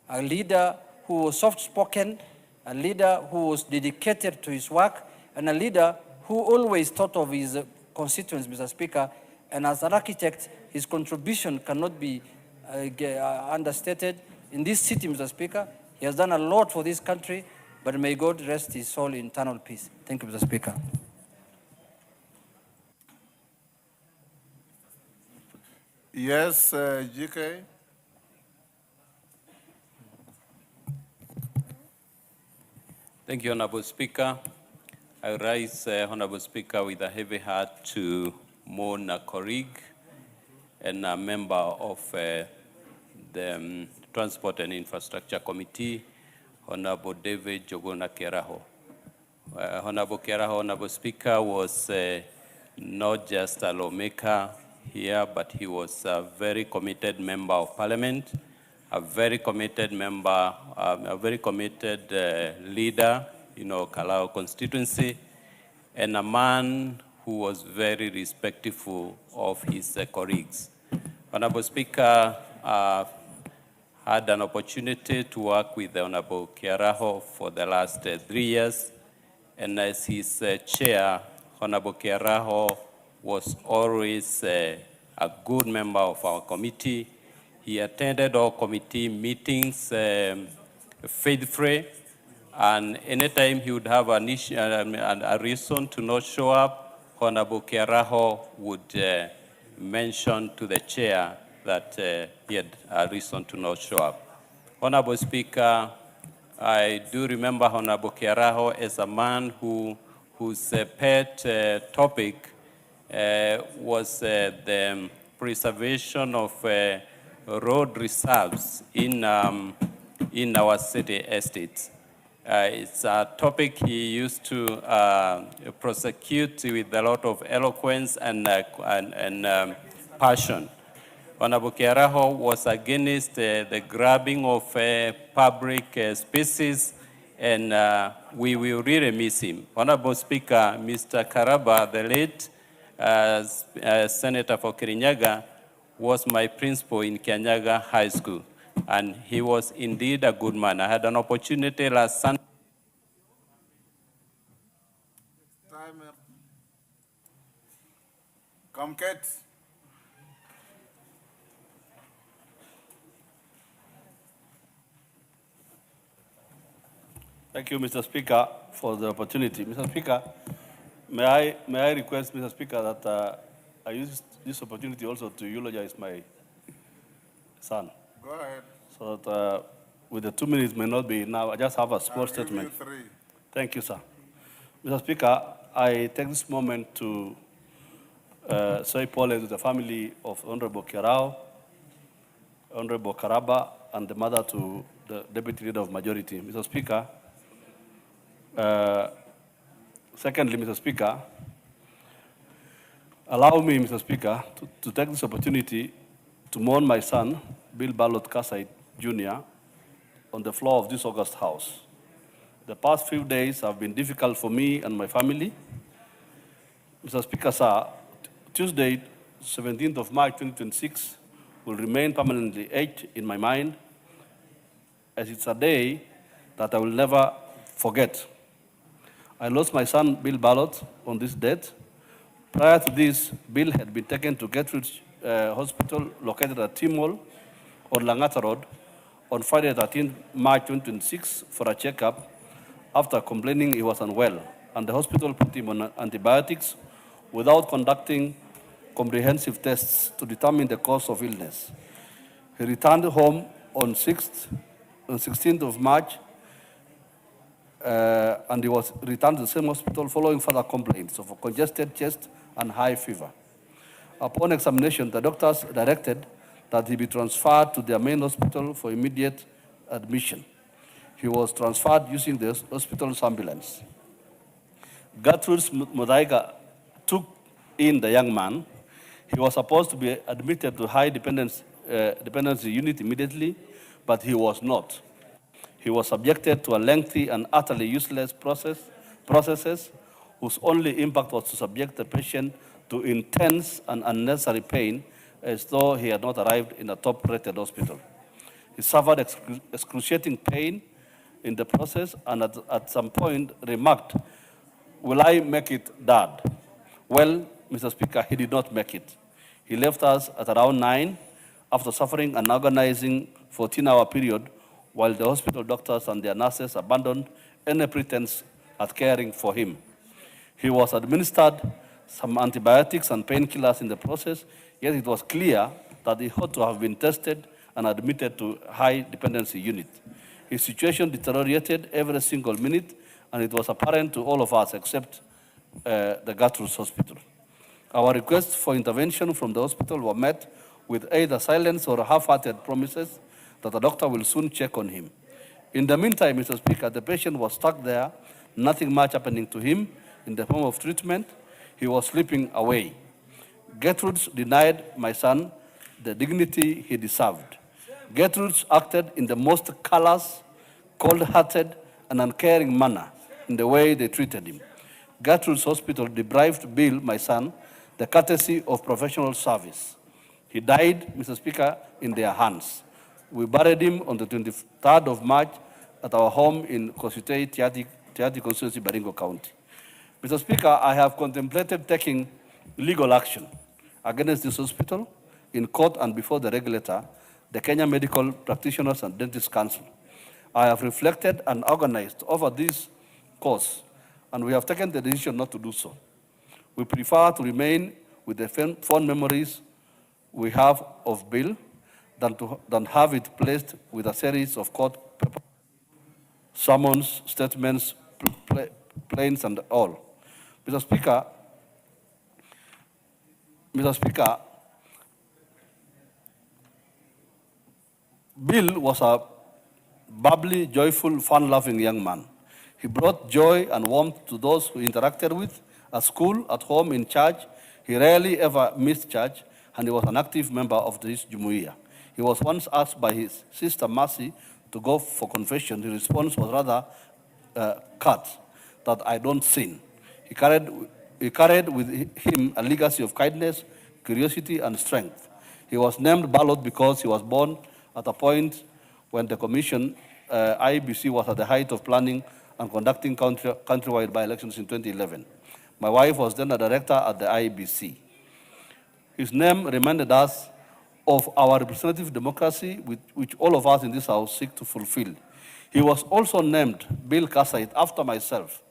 a leader who was soft-spoken, a leader who was dedicated to his work, and a leader who always thought of his constituents, Mr. Speaker. And as an architect, his contribution cannot be understated. In this city, Mr. Speaker, he has done a lot for this country, but may God rest his soul in eternal peace. Thank you, Mr. Speaker. Yes, GK. Thank you, Honorable Speaker. I rise, Honorable Speaker, with a heavy heart to mourn a colleague and a member of the Transport and Infrastructure Committee, Honorable David Njuguna Kiaraho. Honorable Kiaraho, Honorable Speaker, was not just a lawmaker here, but he was a very committed member of Parliament, a very committed member, a very committed leader in our Kalau constituency, and a man who was very respectful of his colleagues. Honorable Speaker, had an opportunity to work with the Honorable Kiaraho for the last 3 years, and as his chair, Honorable Kiaraho was always a good member of our committee. He attended all committee meetings faithfully, and anytime he would have an issue, a reason to not show up, Honorable Kiaraho would mention to the chair that he had a reason to not show up. Honorable Speaker, I do remember Honorable Kiaraho as a man whose pet topic was the preservation of road reserves in our city estates. It's a topic he used to prosecute with a lot of eloquence and passion. Honorable Kiaraho was against the grabbing of public spaces, and we will really miss him. Honorable Speaker, Mr. Karaba, the late Senator for Kirinyaga, was my principal in Kirinyaga High School, and he was indeed a good man. I had an opportunity last Sunday. Thank you, Mr. Speaker, for the opportunity. Mr. Speaker, may I request, Mr. Speaker, that I use this opportunity also to eulogize my son. Go ahead. So that with the 2 minutes may not be now. I just have a small I'll give statement. you 3. Thank you, sir. Mr. Speaker, I take this moment to say apologies to the family of Honorable Kiarao, Honorable Karaba, and the mother to the Deputy Leader of Majority. Mr. Speaker, secondly, Mr. Speaker, allow me, Mr. Speaker, to take this opportunity to mourn my son, Bill Ballot Kasai Jr., on the floor of this August House. The past few days have been difficult for me and my family. Mr. Speaker, sir, Tuesday, 17th of March 2026, will remain permanently etched in my mind, as it's a day that I will never forget. I lost my son, Bill Ballot, on this date. Prior to this, Bill had been taken to Gertrude's Hospital located at Timol on Langata Road on Friday, 13th March 2026 for a checkup after complaining he was unwell, and the hospital put him on antibiotics without conducting comprehensive tests to determine the cause of illness. He returned home on 16th of March, and he was returned to the same hospital following further complaints of a congested chest and high fever. Upon examination, the doctors directed that he be transferred to their main hospital for immediate admission. He was transferred using the hospital's ambulance. Gertrude Mudaiga took in the young man. He was supposed to be admitted to high dependency unit immediately, but he was not. He was subjected to a lengthy and utterly useless processes whose only impact was to subject the patient to intense and unnecessary pain as though he had not arrived in a top-rated hospital. He suffered excruciating pain in the process and at some point remarked, "Will I make it, Dad?" Well, Mr. Speaker, he did not make it. He left us at around 9 after suffering an agonizing 14-hour period while the hospital doctors and their nurses abandoned any pretense at caring for him. He was administered some antibiotics and painkillers in the process, yet it was clear that he ought to have been tested and admitted to high dependency unit. His situation deteriorated every single minute, and it was apparent to all of us except the Gertrude's Hospital. Our requests for intervention from the hospital were met with either silence or half-hearted promises that the doctor will soon check on him. In the meantime, Mr. Speaker, the patient was stuck there, nothing much happening to him in the form of treatment. He was slipping away. Gertrude denied my son the dignity he deserved. Gertrude acted in the most callous, cold-hearted, and uncaring manner in the way they treated him. Gertrude's Hospital deprived Bill, my son, the courtesy of professional service. He died, Mr. Speaker, in their hands. We buried him on the 23rd of March at our home in Kositei, Tiati Constituency, Baringo County. Mr. Speaker, I have contemplated taking legal action against this hospital in court and before the regulator, the Kenya Medical Practitioners and Dentists Council. I have reflected and organized over this cause, and we have taken the decision not to do so. We prefer to remain with the fond memories we have of Bill than have it placed with a series of court summons, statements, plaints, and all. Mr. Speaker, Bill was a bubbly, joyful, fun-loving young man. He brought joy and warmth to those who interacted with, at school, at home, in church. He rarely ever missed church, and he was an active member of this Jumuiya. He was once asked by his sister Mercy to go for confession. His response was rather curt, that I don't sin. He carried with him a legacy of kindness, curiosity, and strength. He was named Ballot because he was born at a point when the Commission, IEBC, was at the height of planning and conducting countrywide by-elections in 2011. My wife was then a director at the IEBC. His name reminded us of our representative democracy, which all of us in this House seek to fulfill. He was also named Bill Kasait after myself.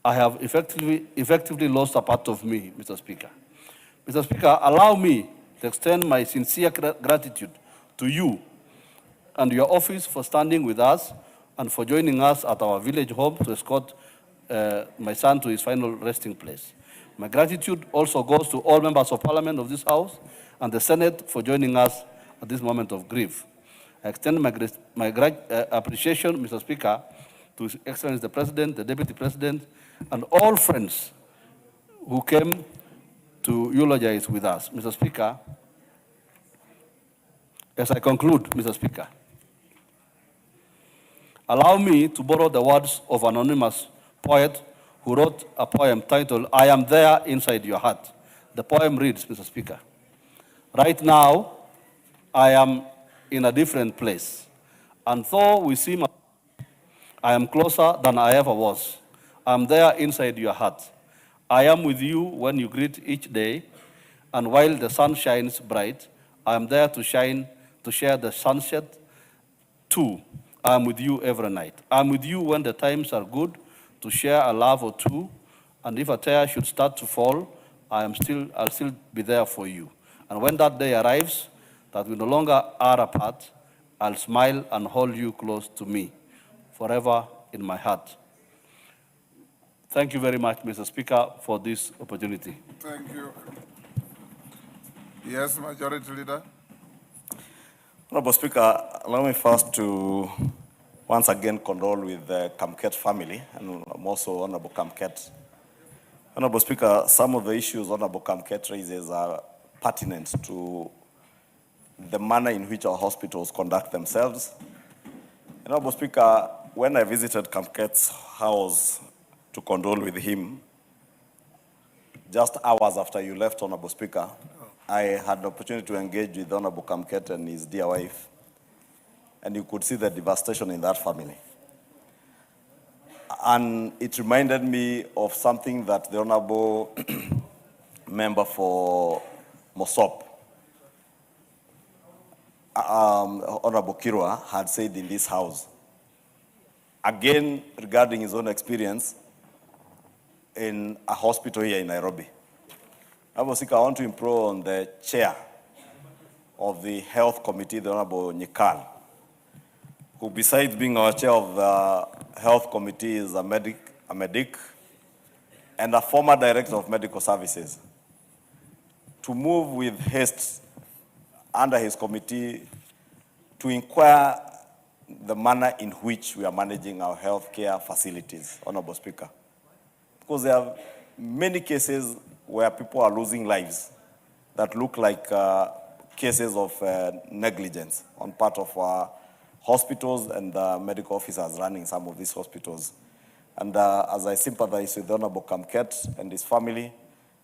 I have effectively lost a part of me, Mr. Speaker. Mr. Speaker, allow me to extend my sincere gratitude to you and your office for standing with us and for joining us at our village home to escort my son to his final resting place. My gratitude also goes to all members of Parliament of this House and the Senate for joining us at this moment of grief. I extend my appreciation, Mr. Speaker, to His Excellency the President, the Deputy President, and all friends who came to eulogize with us. Mr. Speaker, as I conclude, Mr. Speaker, allow me to borrow the words of an anonymous poet who wrote a poem titled, "I Am There Inside Your Heart." The poem reads, Mr. Speaker, right now, I am in a different place, and though we seem, I am closer than I ever was. I'm there inside your heart. I am with you when you greet each day, and while the sun shines bright, I am there to share the sunset too. I am with you every night. I am with you when the times are good, to share a laugh or two, and if a tear should start to fall, I'll still be there for you. And when that day arrives, that we no longer are apart, I'll smile and hold you close to me, forever in my heart. Thank you very much, Mr. Speaker, for this opportunity. Thank you. Yes, Majority Leader. Honorable Speaker, allow me first to once again condole with the Kamket family, and I'm also Honorable Kamket. Honorable Speaker, some of the issues Honorable Kamket raises are pertinent to the manner in which our hospitals conduct themselves. Honorable Speaker, when I visited Kamket's house to condole with him, just hours after you left, Honorable Speaker, I had the opportunity to engage with Honorable Kamket and his dear wife, and you could see the devastation in that family. And it reminded me of something that the Honorable member for Mosop, Honorable Kirwa, had said in this house, again regarding his own experience in a hospital here in Nairobi. Honorable Speaker, I want to implore on the chair of the Health Committee, the Honorable Nyikal, who besides being our chair of the Health Committee is a medic and a former director of medical services, to move with haste under his committee to inquire the manner in which we are managing our healthcare facilities, Honorable Speaker. Because there are many cases where people are losing lives that look like cases of negligence on part of our hospitals and medical officers running some of these hospitals. And as I sympathize with Honorable Kamket and his family,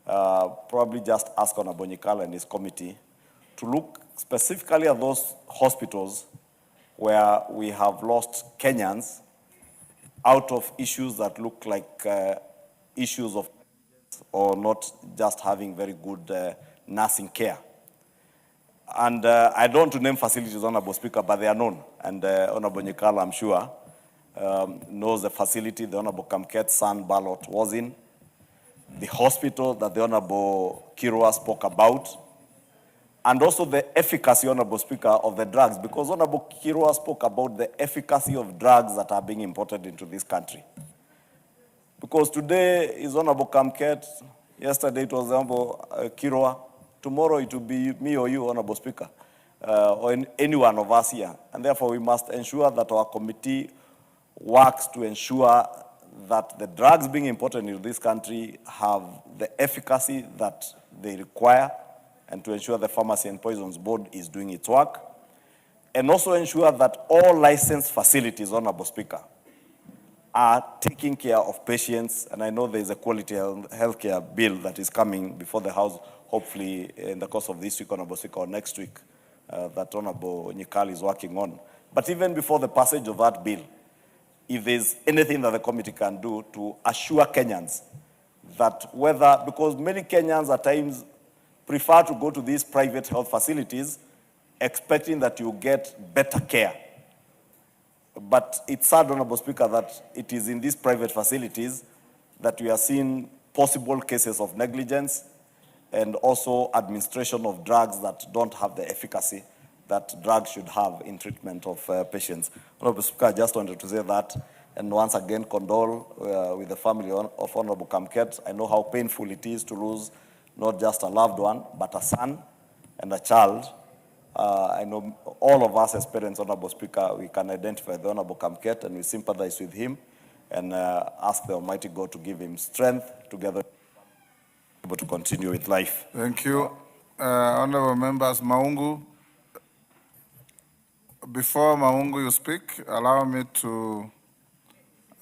probably just ask Honorable Nyikal and his committee to look specifically at those hospitals where we have lost Kenyans out of issues that look like issues of or not just having very good nursing care. And I don't want to name facilities, Honorable Speaker, but they are known. And Honorable Nyikal, I'm sure, knows the facility the Honorable Kamket's son Ballot was in, the hospital that the Honorable Kirwa spoke about, and also the efficacy, Honorable Speaker, of the drugs, because Honorable Kirwa spoke about the efficacy of drugs that are being imported into this country. Because today is Honorable Kamket, yesterday it was Honorable Kirwa, tomorrow it will be me or you, Honorable Speaker, or any one of us here. And therefore we must ensure that our committee works to ensure that the drugs being imported into this country have the efficacy that they require, and to ensure the Pharmacy and Poisons Board is doing its work, and also ensure that all licensed facilities, Honorable Speaker, are taking care of patients. And I know there is a quality healthcare bill that is coming before the House, hopefully in the course of this week, Honorable Speaker, or next week, that Honorable Nyikal is working on. But even before the passage of that bill, if there's anything that the committee can do to assure Kenyans that whether, because many Kenyans at times prefer to go to these private health facilities expecting that you get better care. But it's sad, Honorable Speaker, that it is in these private facilities that we are seeing possible cases of negligence and also administration of drugs that don't have the efficacy that drugs should have in treatment of patients. Honorable Speaker, I just wanted to say that, and once again condole with the family of Honorable Kamket. I know how painful it is to lose not just a loved one, but a son and a child. I know all of us as parents, Honorable Speaker, we can identify the Honorable Kamket and we sympathize with him and ask the Almighty God to give him strength together to continue with life. Thank you. Honorable members, Maungu. Before Maungu you speak, allow me to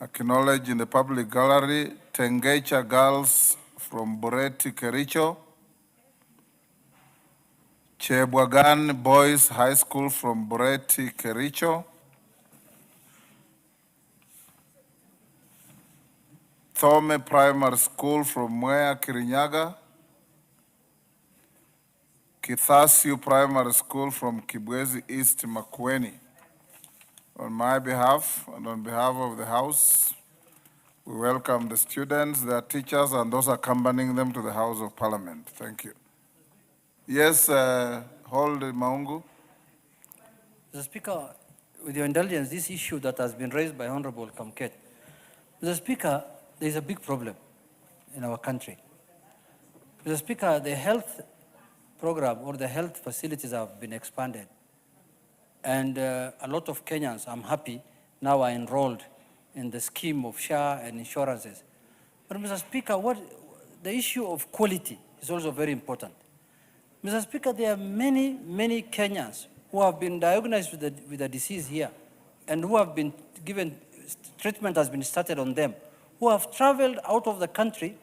acknowledge in the public gallery Tengecha girls from Bureti, Kericho, Chebwagan Boys High School from Bureti, Kericho, Thome Primary School from Mwea, Kirinyaga, Kithasiu Primary School from Kibwezi East, Makueni. On my behalf and on behalf of the House, we welcome the students, their teachers, and those accompanying them to the House of Parliament. Thank you. Yes, hold Maungu. Mr. Speaker, with your indulgence, this issue that has been raised by Honorable Kamket, Mr. Speaker, there is a big problem in our country. Mr. Speaker, the health program or the health facilities have been expanded. And a lot of Kenyans, I'm happy, now are enrolled in the scheme of SHA and insurances. But Mr. Speaker, the issue of quality is also very important. Mr. Speaker, there are many, many Kenyans who have been diagnosed with a disease here and who have been given, treatment has been started on them, who have traveled out of the country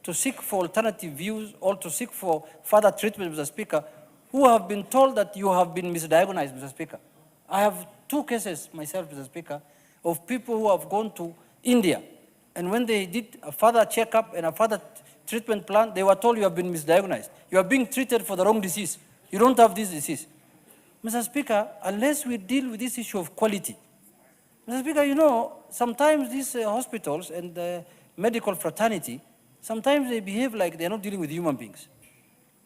to seek for alternative views or to seek for further treatment, Mr. Speaker, who have been told that you have been misdiagnosed, Mr. Speaker. I have 2 cases myself, Mr. Speaker, of people who have gone to India, and when they did a further checkup and a further treatment plan, they were told you have been misdiagnosed. You are being treated for the wrong disease. You don't have this disease. Mr. Speaker, unless we deal with this issue of quality, Mr. Speaker, you know, sometimes these hospitals and the medical fraternity, sometimes they behave like they're not dealing with human beings.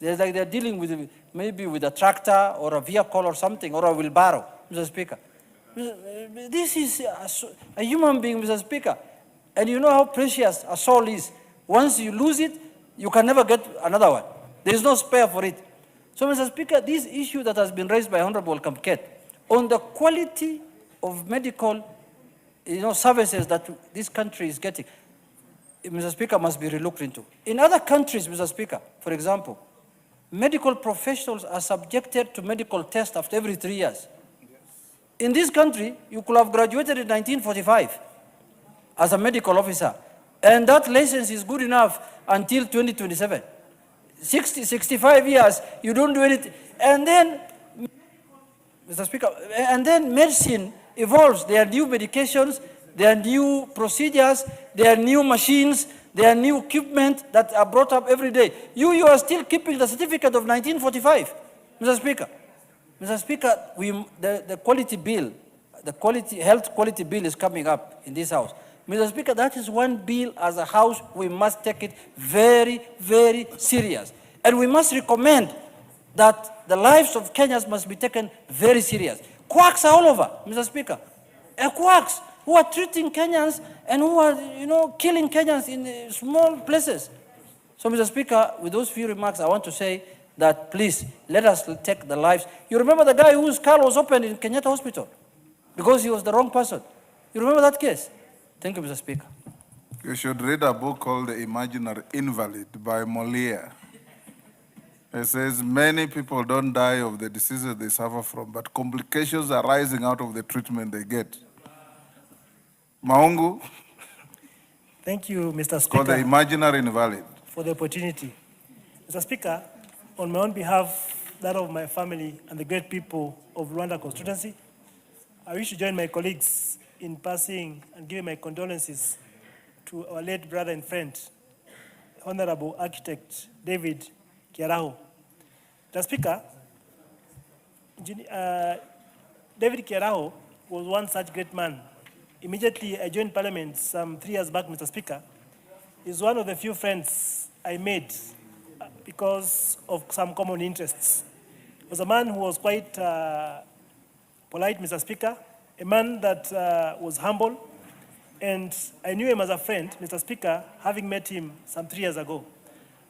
It's like they're dealing with maybe with a tractor or a vehicle or something, or a wheelbarrow, Mr. Speaker. This is a human being, Mr. Speaker. And you know how precious a soul is. Once you lose it, you can never get another one. There is no spare for it. So, Mr. Speaker, this issue that has been raised by Honorable Kamket on the quality of medical services that this country is getting, Mr. Speaker, must be relooked into. In other countries, Mr. Speaker, for example, medical professionals are subjected to medical tests after every 3 years. In this country, you could have graduated in 1945 as a medical officer, and that license is good enough until 2027. 65 years, you don't do anything. And then, Mr. Speaker, and then medicine evolves. There are new medications, there are new procedures, there are new machines, there are new equipment that are brought up every day. You are still keeping the certificate of 1945, Mr. Speaker. Mr. Speaker, the quality bill, health quality bill is coming up in this House. Mr. Speaker, that is one bill as a House, we must take it very, very serious. And we must recommend that the lives of Kenyans must be taken very serious. Quacks are all over, Mr. Speaker. Quacks who are treating Kenyans and who are, killing Kenyans in small places. So, Mr. Speaker, with those few remarks, I want to say that please, let us take the lives. You remember the guy whose car was opened in Kenyatta Hospital because he was the wrong person? You remember that case? Thank you, Mr. Speaker. You should read a book called The Imaginary Invalid by Molière. It says many people don't die of the diseases they suffer from, but complications are arising out of the treatment they get. Maungu. Thank you, Mr. Speaker. Called The Imaginary Invalid. For the opportunity. Mr. Speaker, on my own behalf, that of my family and the great people of Rwanda constituency, I wish to join my colleagues in passing and giving my condolences to our late brother and friend, Honorable Architect David Kiaraho. Mr. Speaker, David Kiaraho was one such great man. Immediately, I joined Parliament some 3 years back, Mr. Speaker. He's one of the few friends I made because of some common interests. He was a man who was quite polite, Mr. Speaker, a man that was humble, and I knew him as a friend, Mr. Speaker, having met him some 3 years ago.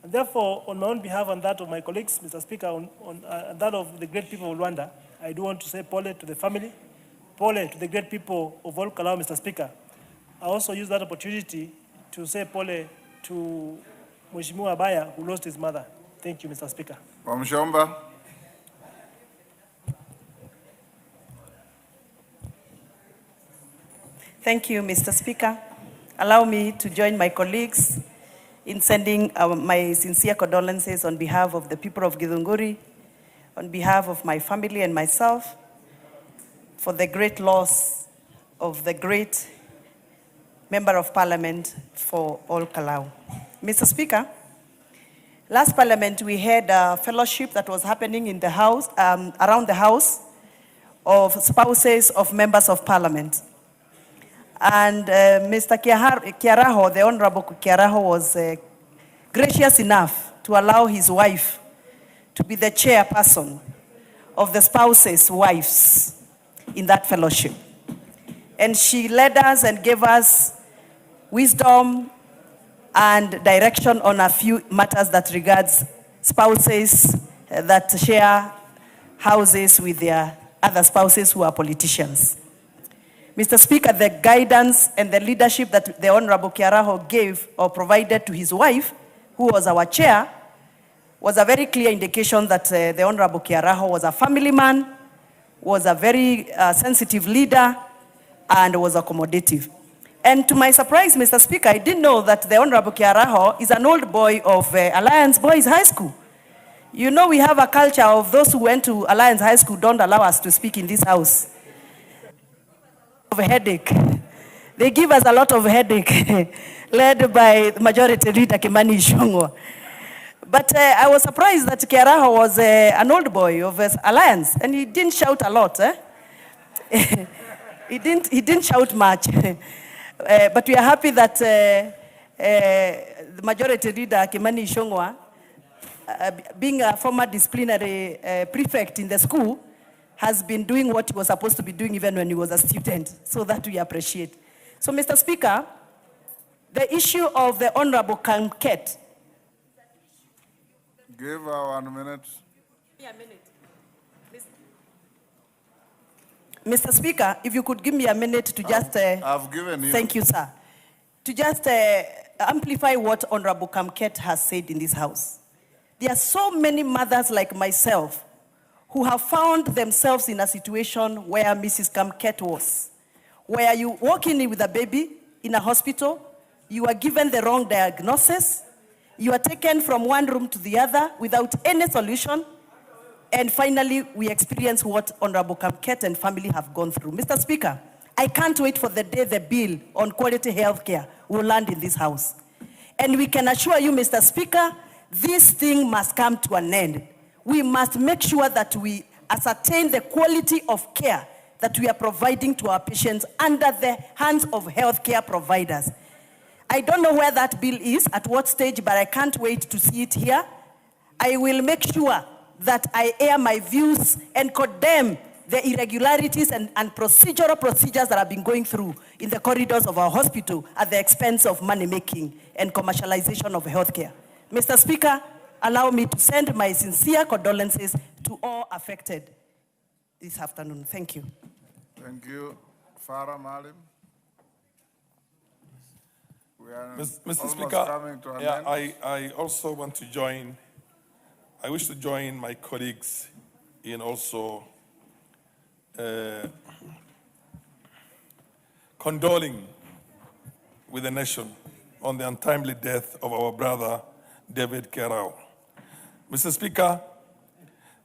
And therefore, on my own behalf and that of my colleagues, Mr. Speaker, and that of the great people of Rwanda, I do want to say pole to the family, pole to the great people of all Kalau, Mr. Speaker. I also use that opportunity to say pole to Mheshimiwa Abaya, who lost his mother. Thank you, Mr. Speaker. Wamshomba. Thank you, Mr. Speaker. Allow me to join my colleagues in sending my sincere condolences on behalf of the people of Githunguri, on behalf of my family and myself, for the great loss of the great Member of Parliament for all Kalau. Mr. Speaker, last Parliament we had a fellowship that was happening in the House, around the House, of spouses of Members of Parliament. And Mr. Kiaraho, the Honorable Kiaraho, was gracious enough to allow his wife to be the chairperson of the spouses' wives in that fellowship. And she led us and gave us wisdom and direction on a few matters that regards spouses that share houses with their other spouses who are politicians. Mr. Speaker, the guidance and the leadership that the Honorable Kiaraho gave or provided to his wife, who was our chair, was a very clear indication that the Honorable Kiaraho was a family man, was a very sensitive leader, and was accommodative. And to my surprise, Mr. Speaker, I didn't know that the Honorable Kiaraho is an old boy of Alliance Boys High School. You know, we have a culture of those who went to Alliance High School don't allow us to speak in this house. Of a headache. They give us a lot of headache, led by Majority Leader Kimani Ichung'wah. But I was surprised that Kiaraho was an old boy of Alliance, and he didn't shout a lot. He didn't shout much. But we are happy that the Majority Leader Kimani Ichung'wah, being a former disciplinary prefect in the school, has been doing what he was supposed to be doing even when he was a student. So that we appreciate. So, Mr. Speaker, the issue of the Honorable Kamket. Give her 1 minute. A minute. Mr. Speaker, if you could give me a minute to just... I've given you. Thank you, sir. To just amplify what Honorable Kamket has said in this house. There are so many mothers like myself who have found themselves in a situation where Mrs. Kamket was, where you walk in with a baby in a hospital, you are given the wrong diagnosis, you are taken from one room to the other without any solution, and finally we experience what Honorable Kamket and family have gone through. Mr. Speaker, I can't wait for the day the bill on quality health care will land in this house. And we can assure you, Mr. Speaker, this thing must come to an end. We must make sure that we ascertain the quality of care that we are providing to our patients under the hands of healthcare providers. I don't know where that bill is, at what stage, but I can't wait to see it here. I will make sure that I air my views and condemn the irregularities and procedural procedures that have been going through in the corridors of our hospital at the expense of money making and commercialization of healthcare. Mr. Speaker, allow me to send my sincere condolences to all affected this afternoon. Thank you. Thank you. Farah Malim. We are Mr. almost Speaker, coming to an yeah, end. I also want to join, I wish to join my colleagues in also condoling with the nation on the untimely death of our brother, David Kiaraho. Mr. Speaker,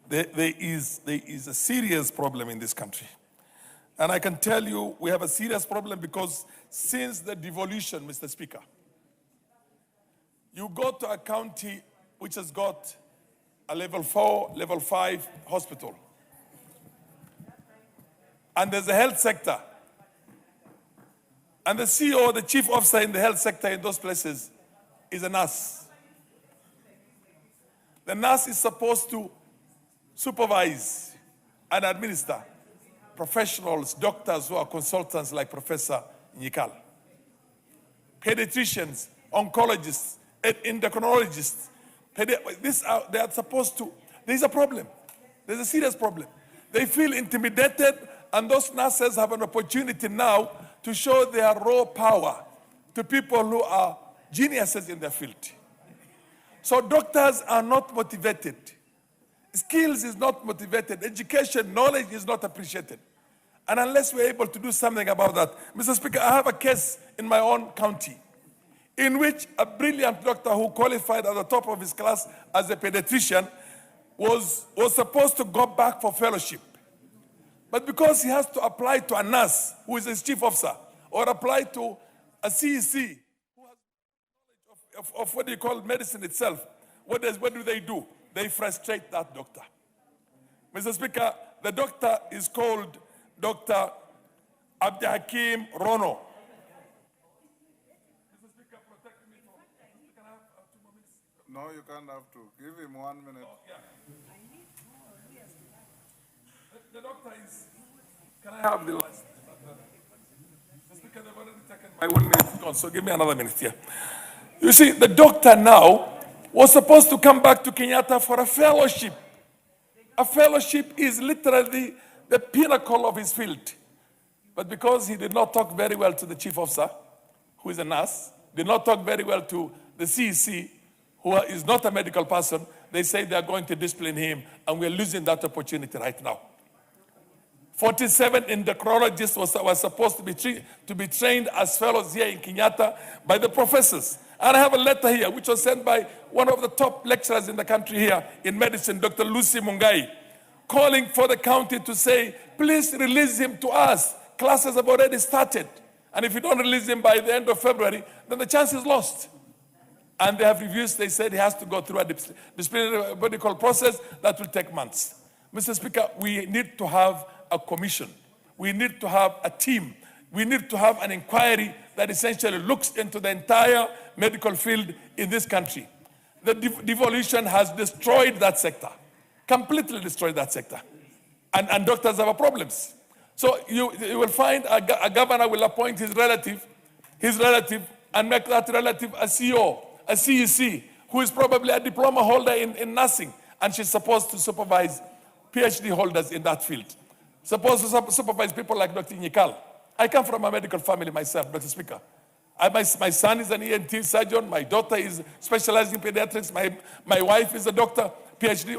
there is a serious problem in this country. And I can tell you we have a serious problem because since the devolution, Mr. Speaker, you go to a county which has got a level 4, level 5 hospital. and there's a health sector. And the CEO, the chief officer in the health sector in those places is a nurse. The nurse is supposed to supervise and administer professionals, doctors who are consultants like Professor Nyikal, pediatricians, oncologists, endocrinologists. They are supposed to, there's a problem. There's a serious problem. They feel intimidated, and those nurses have an opportunity now to show their raw power to people who are geniuses in their field. So doctors are not motivated. Skills is not motivated. Education, knowledge is not appreciated. And unless we're able to do something about that, Mr. Speaker, I have a case in my own county in which a brilliant doctor who qualified at the top of his class as a pediatrician was supposed to go back for fellowship. But because he has to apply to a nurse who is his chief officer, or apply to a CEC who has knowledge of what do you call medicine itself, what do they do? They frustrate that doctor. Mr. Speaker, the doctor is called Dr. Abdihakim Rono. Mr. Speaker, protect me from... Can I have 2 more minutes? No, you can't have to. Give him 1 minute. Oh, yeah. The doctor is... Can I have the last? Mr. Speaker, they've already taken my 1 minute gone, so give me another minute here. You see, the doctor now was supposed to come back to Kenyatta for a fellowship. A fellowship is literally the pinnacle of his field. But because he did not talk very well to the chief officer, who is a nurse, did not talk very well to the CEC, who is not a medical person, they say they are going to discipline him, and we're losing that opportunity right now. 47 endocrinologists were supposed to be trained as fellows here in Kenyatta by the professors. And I have a letter here which was sent by one of the top lecturers in the country here in medicine, Dr. Lucy Mungai, calling for the county to say, please release him to us. Classes have already started. And if you don't release him by the end of February, then the chance is lost. And they have refused. They said he has to go through a disciplinary medical process that will take months. Mr. Speaker, we need to have a commission. We need to have a team. We need to have an inquiry that essentially looks into the entire medical field in this country. The devolution has destroyed that sector, completely destroyed that sector. And doctors have problems. So you will find a governor will appoint his relative, and make that relative a CEO, a CEC, who is probably a diploma holder in nursing, and she's supposed to supervise PhD holders in that field. Supposed to supervise people like Dr. Nyikal. I come from a medical family myself, Mr. Speaker. My son is an ENT surgeon. My daughter is specializing in pediatrics. My wife is a doctor, PhD.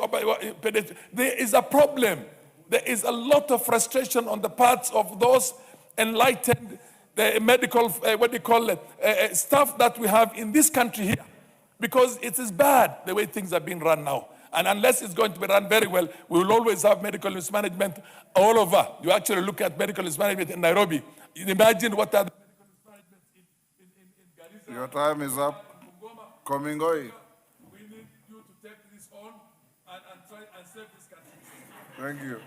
Pediatrics. There is a problem. There is a lot of frustration on the parts of those enlightened the medical, stuff that we have in this country here. Because it is bad the way things are being run now. And unless it's going to be run very well, we will always have medical mismanagement all over. You actually look at medical mismanagement in Nairobi. Imagine what are the medical mismanagement in Garissa. Your time is up. Komingoi. We need you to take this on and try and save this country. Thank you.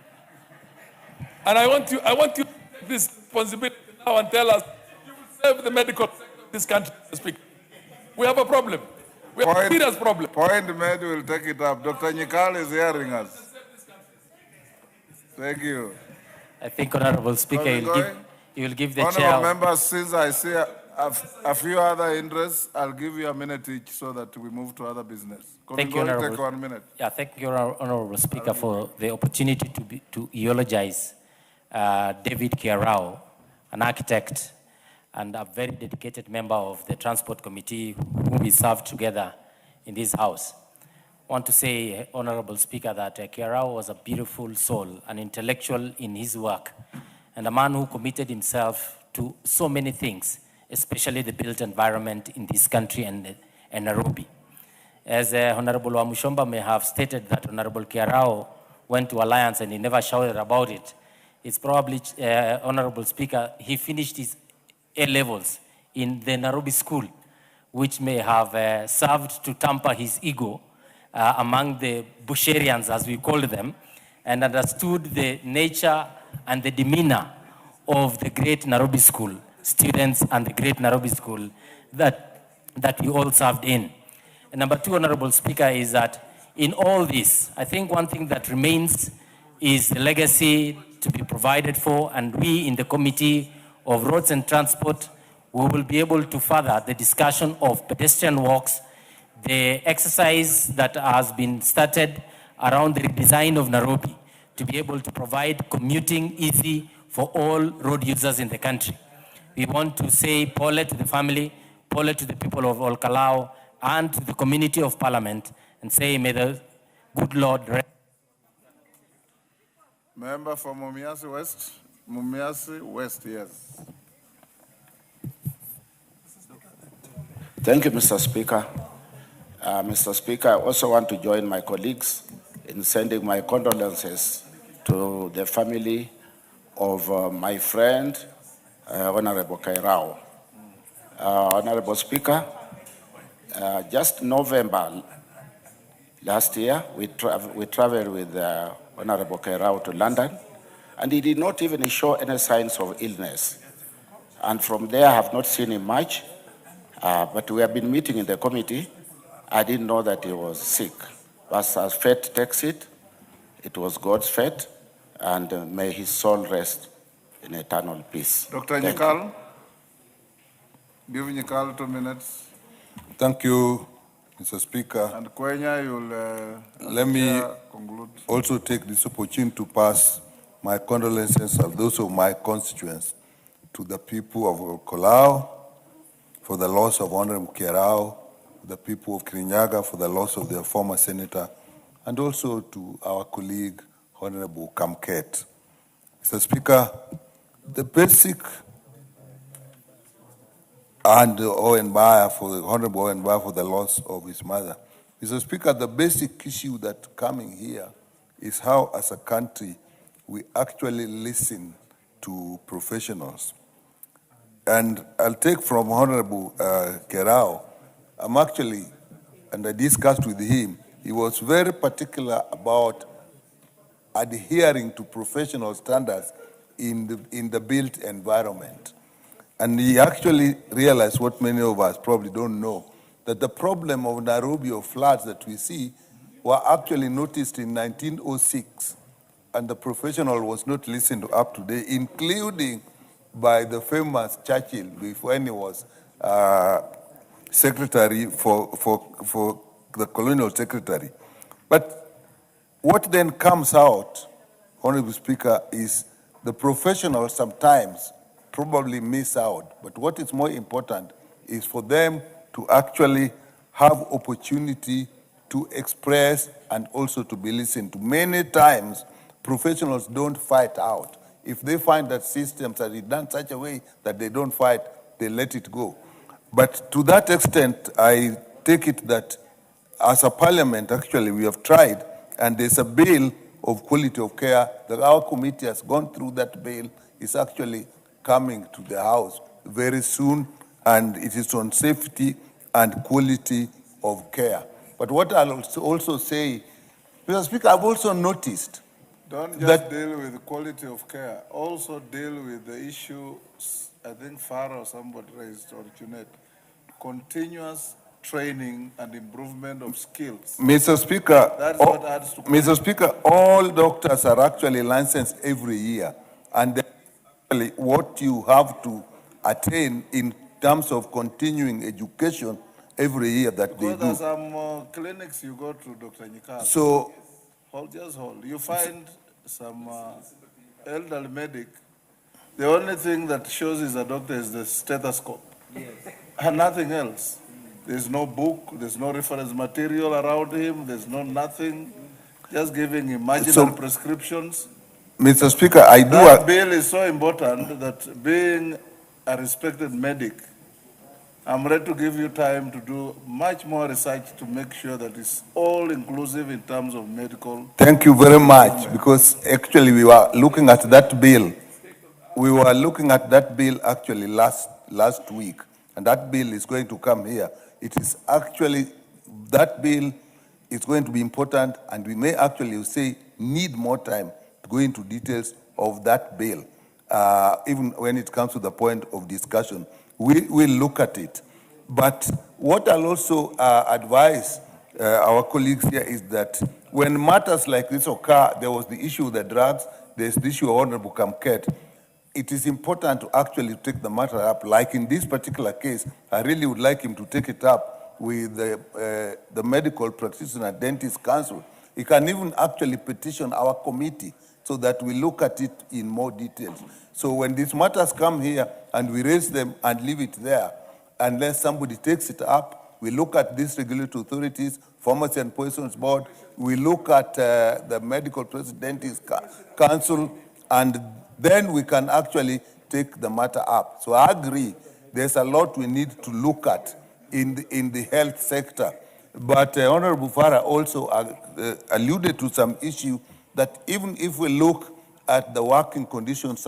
And I want you to take this responsibility now and tell us you will save the medical sector of this country, Mr. Speaker. We have a problem. We have a serious problem. Point made, will take it up. Dr. Nyikal is hearing us. Thank you. I think, Honorable Speaker, you will give the chair. Honorable members, since I see a few other interests, I'll give you a minute each so that we move to other business. Thank you, Honorable. Take 1 minute. Yeah, thank you, Honorable Speaker, for the opportunity to eulogize David Kiarao, an architect and a very dedicated member of the Transport Committee whom we served together in this House. I want to say, Honorable Speaker, that Kiarao was a beautiful soul, an intellectual in his work, and a man who committed himself to so many things, especially the built environment in this country and Nairobi. As Honorable Wamushomba may have stated that Honorable Kiarao went to Alliance and he never shouted about it, it's probably, Honorable Speaker, he finished his A-levels in the Nairobi school, which may have served to tamper his ego among the Busharians, as we call them, and understood the nature and the demeanor of the great Nairobi School students and the great Nairobi School that we all served in. And number two, Honorable Speaker, is that in all this, I think one thing that remains is the legacy to be provided for, and we in the Committee of Roads and Transport, we will be able to further the discussion of pedestrian walks, the exercise that has been started around the redesign of Nairobi to be able to provide commuting easy for all road users in the country. We want to say pole to the family, pole to the people of Olkalau, and to the community of Parliament, and say may the good Lord rest. Member for Mumias West. Mumias West, yes. Thank you, Mr. Speaker. Mr. Speaker, I also want to join my colleagues in sending my condolences to the family of my friend, Honorable Kairao. Honorable Speaker, just November last year, we traveled with Honorable Kairao to London, and he did not even show any signs of illness. And from there, I have not seen him much, but we have been meeting in the committee. I didn't know that he was sick. But as fate takes it, it was God's fate, and may his soul rest in eternal peace. Dr. Nyikal, give Nyikal 2 minutes. Thank you, Mr. Speaker. And Kwenya, you'll Let me conclude. also take this opportunity to pass my condolences of those of my constituents to the people of Kalau for the loss of Honorable Kerao, the people of Kirinyaga for the loss of their former senator, and also to our colleague, Honorable Kamket. Mr. Speaker, the basic and Owen Bayer for the Honorable Owen Bayer for the loss of his mother. Mr. Speaker, the basic issue that coming here is how, as a country, we actually listen to professionals. And I'll take from Honorable Kerao. I'm actually, and I discussed with him, he was very particular about adhering to professional standards in the built environment. And he actually realized what many of us probably don't know, that the problem of Nairobi of floods that we see were actually noticed in 1906, and the professional was not listened to up to date, including by the famous Churchill when he was secretary for the colonial secretary. But what then comes out, Honorable Speaker, is the professionals sometimes probably miss out. But what is more important is for them to actually have opportunity to express and also to be listened to. Many times, professionals don't fight out. If they find that systems are done such a way that they don't fight, they let it go. But to that extent, I take it that as a parliament, actually, we have tried, and there's a bill of quality of care that our committee has gone through. That bill is actually coming to the House very soon, and it is on safety and quality of care. But what I'll also say, Mr. Speaker, I've also noticed Don't just deal with quality of care. Also deal with the issue, I think Farah or somebody raised, or Junet, continuous training and improvement of skills. Mr. Speaker, That's what adds to Mr. Speaker, all doctors are actually licensed every year, and actually what you have to attain in terms of continuing education every year that they Because do. there's some clinics you go to, Dr. Nyikal. So, Just hold. You find some elderly medic, the only thing that shows is a doctor is the stethoscope. And nothing else. There's no book, there's no reference material around him, there's no nothing, just giving imaginary prescriptions. Mr. Speaker, I do. That bill is so important that being a respected medic, I'm ready to give you time to do much more research to make sure that it's all inclusive in terms of medical. Thank you very much, because actually we were looking at that bill. We were looking at that bill actually last week, and that bill is going to come here. It is actually, that bill is going to be important, and we may actually say need more time to go into details of that bill, even when it comes to the point of discussion. We'll look at it. But what I'll also advise our colleagues here is that when matters like this occur, there was the issue of the drugs, there's the issue of Honorable Kamket. It is important to actually take the matter up. Like in this particular case, I really would like him to take it up with the Medical Practitioner Dentist Council. He can even actually petition our committee so that we look at it in more details. So when these matters come here and we raise them and leave it there, unless somebody takes it up, we look at these regulatory authorities, Pharmacy and Poisons Board, we look at the Medical Dentist Council, and then we can actually take the matter up. So I agree, there's a lot we need to look at in the health sector. But Honorable Farah also alluded to some issue that even if we look at the working conditions,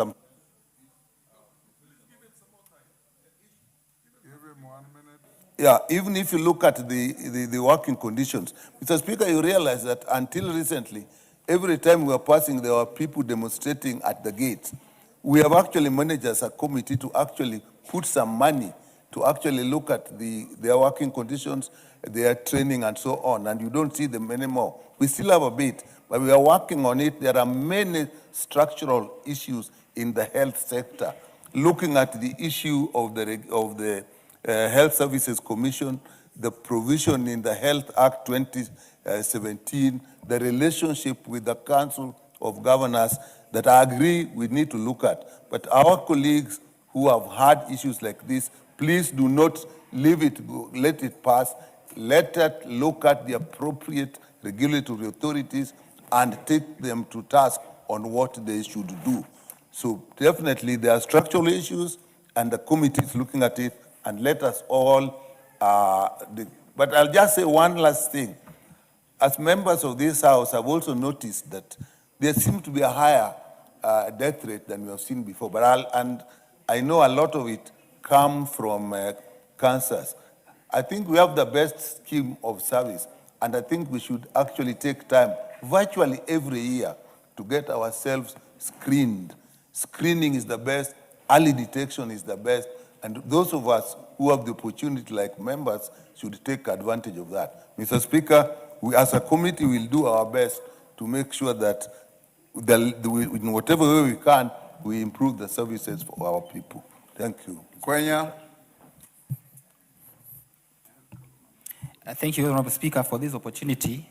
even if you look at the working conditions, Mr. Speaker, you realize that until recently, every time we were passing, there were people demonstrating at the gates. We have actually managed as a committee to actually put some money to actually look at their working conditions, their training and so on, and you don't see them anymore. We still have a bit, but we are working on it. There are many structural issues in the health sector. Looking at the issue of the Health Services Commission, the provision in the Health Act 2017, the relationship with the Council of Governors that I agree we need to look at. But our colleagues who have had issues like this, please do not leave it, let it pass. Let us look at the appropriate regulatory authorities and take them to task on what they should do. So definitely there are structural issues and the committee is looking at it, and let us all, but I'll just say one last thing. As members of this House, I've also noticed that there seems to be a higher death rate than we have seen before, but I know a lot of it come from cancers. I think we have the best scheme of service, and I think we should actually take time, virtually every year, to get ourselves screened. Screening is the best, early detection is the best, and those of us who have the opportunity, like members, should take advantage of that. Mr. Speaker, we as a committee will do our best to make sure that in whatever way we can, we improve the services for our people. Thank you. Kwenya. Thank you, Honorable Speaker, for this opportunity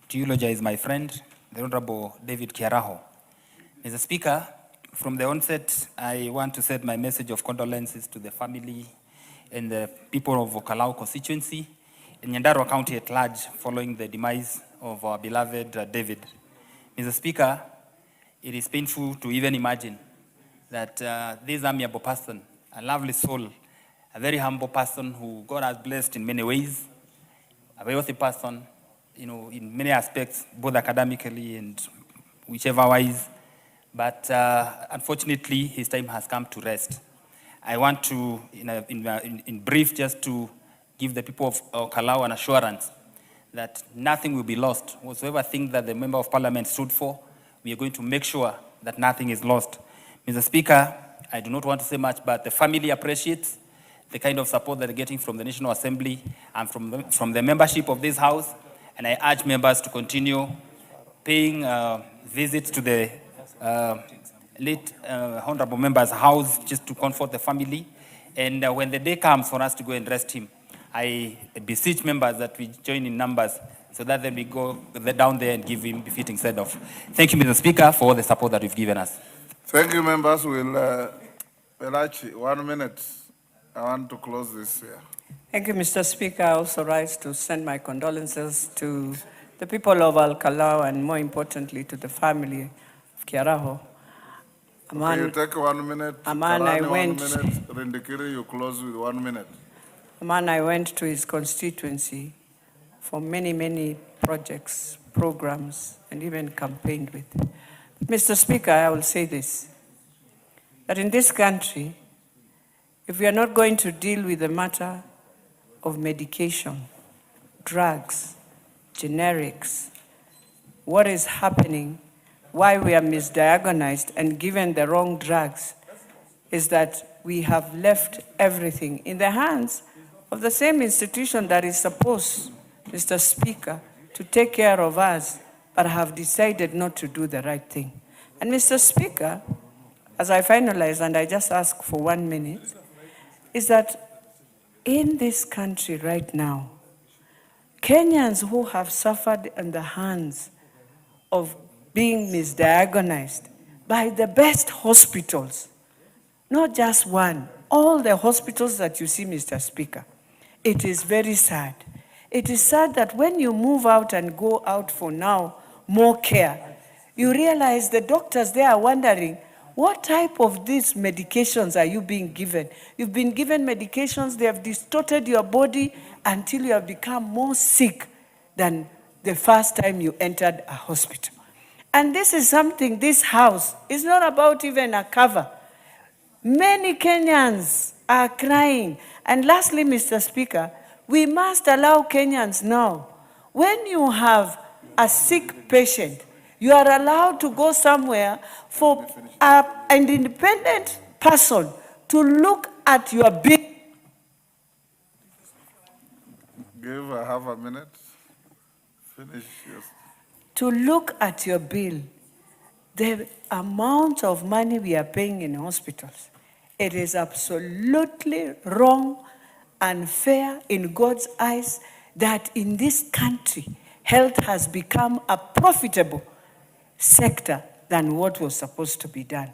to eulogize my friend, the Honorable David Kiaraho. Mr. Speaker, from the onset, I want to send my message of condolences to the family and the people of Kalau constituency in Nyandarua County at large following the demise of our beloved David. Mr. Speaker, it is painful to even imagine that this amiable person, a lovely soul, a very humble person who God has blessed in many ways, a wealthy person, in many aspects, both academically and whichever wise, but unfortunately, his time has come to rest. I want to, in brief, just to give the people of Kalau an assurance that nothing will be lost. Whatsoever thing that the Member of Parliament stood for, we are going to make sure that nothing is lost. Mr. Speaker, I do not want to say much, but the family appreciates the kind of support that they're getting from the National Assembly and from the membership of this House, and I urge members to continue paying visits to the late Honorable Member's house just to comfort the family. And when the day comes for us to go and rest him, I beseech members that we join in numbers so that then we go down there and give him befitting send-off. Thank you, Mr. Speaker, for all the support that you've given us. Thank you, members. We'll 1 minute. I want to close this here. Thank you, Mr. Speaker. I also rise to send my condolences to the people of Kalau and more importantly to the family of Kiaraho. Can you take 1 minute? Aman, I went. 1 minute. Rindikiri, you close with 1 minute. Aman, I went to his constituency for many, many projects, programs, and even campaigned with. Mr. Speaker, I will say this, that in this country, if we are not going to deal with the matter of medication, drugs, generics, what is happening why we are misdiagnosed and given the wrong drugs is that we have left everything in the hands of the same institution that is supposed, Mr. Speaker, to take care of us, but have decided not to do the right thing. And Mr. Speaker, as I finalize, and I just ask for 1 minute, is that in this country right now, Kenyans who have suffered in the hands of being misdiagnosed by the best hospitals, not just one, all the hospitals that you see, Mr. Speaker, it is very sad. It is sad that when you move out and go out for now more care, you realize the doctors there are wondering, what type of these medications are you being given? You've been given medications, they have distorted your body until you have become more sick than the first time you entered a hospital. And this is something, this house is not about even a cover. Many Kenyans are crying. And lastly, Mr. Speaker, we must allow Kenyans now, when you have a sick patient, you are allowed to go somewhere for an independent person to look at your bill. Give her half a minute. Finish. Yes. To look at your bill, the amount of money we are paying in hospitals, it is absolutely wrong, unfair in God's eyes that in this country, health has become a profitable sector than what was supposed to be done.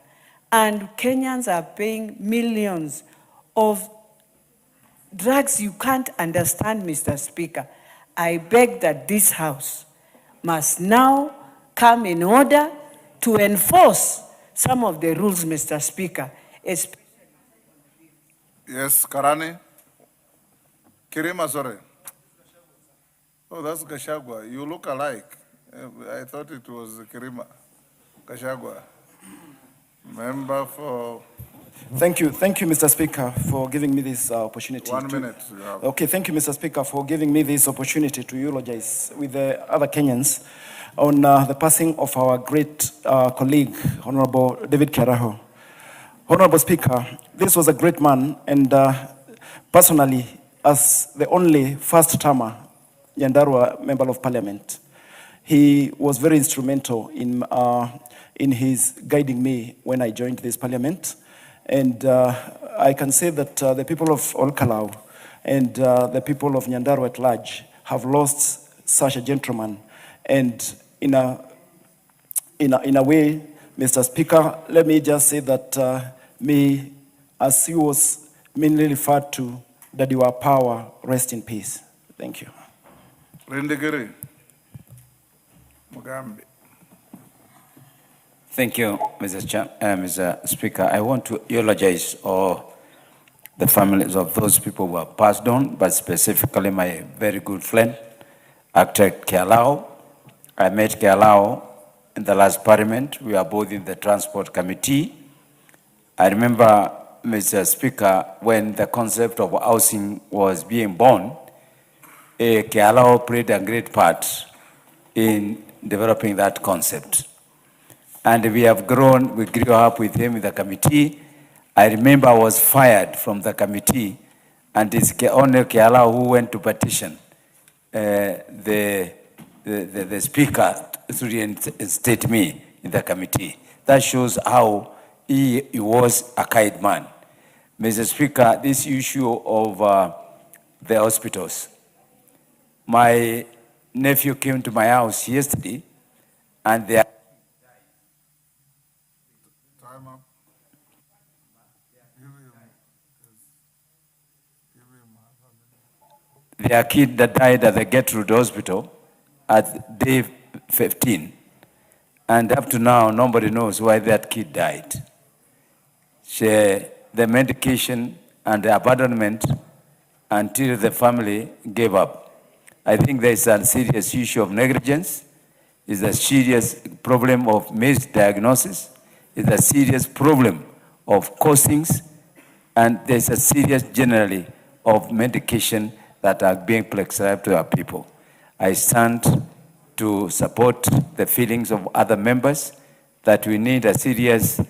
And Kenyans are paying millions of drugs you can't understand, Mr. Speaker. I beg that this House must now come in order to enforce some of the rules, Mr. Speaker. Yes, Karani? Kirima, sorry. Oh, that's Gashagwa. You look alike. I thought it was Kirima. Gashagwa. Member for... Thank you, Mr. Speaker, for giving me this opportunity. 1 minute. You have. Okay, thank you, Mr. Speaker, for giving me this opportunity to eulogize with the other Kenyans on the passing of our great colleague, Honorable David Kiaraho. Honorable Speaker, this was a great man, and personally, as the only first-termer Nyandarua Member of Parliament, he was very instrumental in his guiding me when I joined this Parliament. And I can say that the people of Olkalau and the people of Nyandarua at large have lost such a gentleman. And in a way, Mr. Speaker, let me just say that as he was mainly referred to, that your power rest in peace. Thank you. Rindegere. Mugambi. Thank you, Mr. Speaker. I want to eulogize all the families of those people who have passed on, but specifically my very good friend, Actor Kialau. I met Kialau in the last parliament. We are both in the Transport Committee. I remember, Mr. Speaker, when the concept of housing was being born, Kialau played a great part in developing that concept. And we grew up with him in the committee. I remember I was fired from the committee, and it's only Kialau who went to petition the speaker to reinstate me in the committee. That shows how he was a kind man. Mr. Speaker, this issue of the hospitals. My nephew came to my house yesterday, and they their kid that died at the Gertrude Hospital at day 15. And up to now, nobody knows why that kid died. The medication and the abandonment until the family gave up. I think there is a serious issue of negligence. It's a serious problem of misdiagnosis. It's a serious problem of costings. And there's a serious generally of medication that are being prescribed to our people. I stand to support the feelings of other members that we need a serious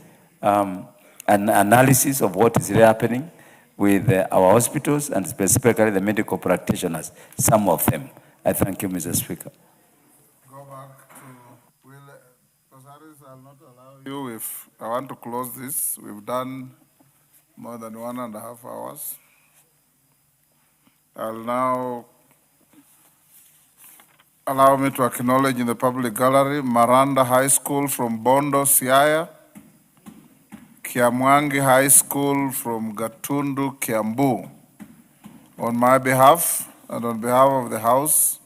an analysis of what is really happening with our hospitals and specifically the medical practitioners, some of them. I thank you, Mr. Speaker. Go back to, I'll not allow you if I want to close this. We've done more than 1.5 hours. I'll now allow me to acknowledge in the public gallery Maranda High School from Bondo, Siaya, Kiamwangi High School from Gatundu, Kiambu. On my behalf and on behalf of the House,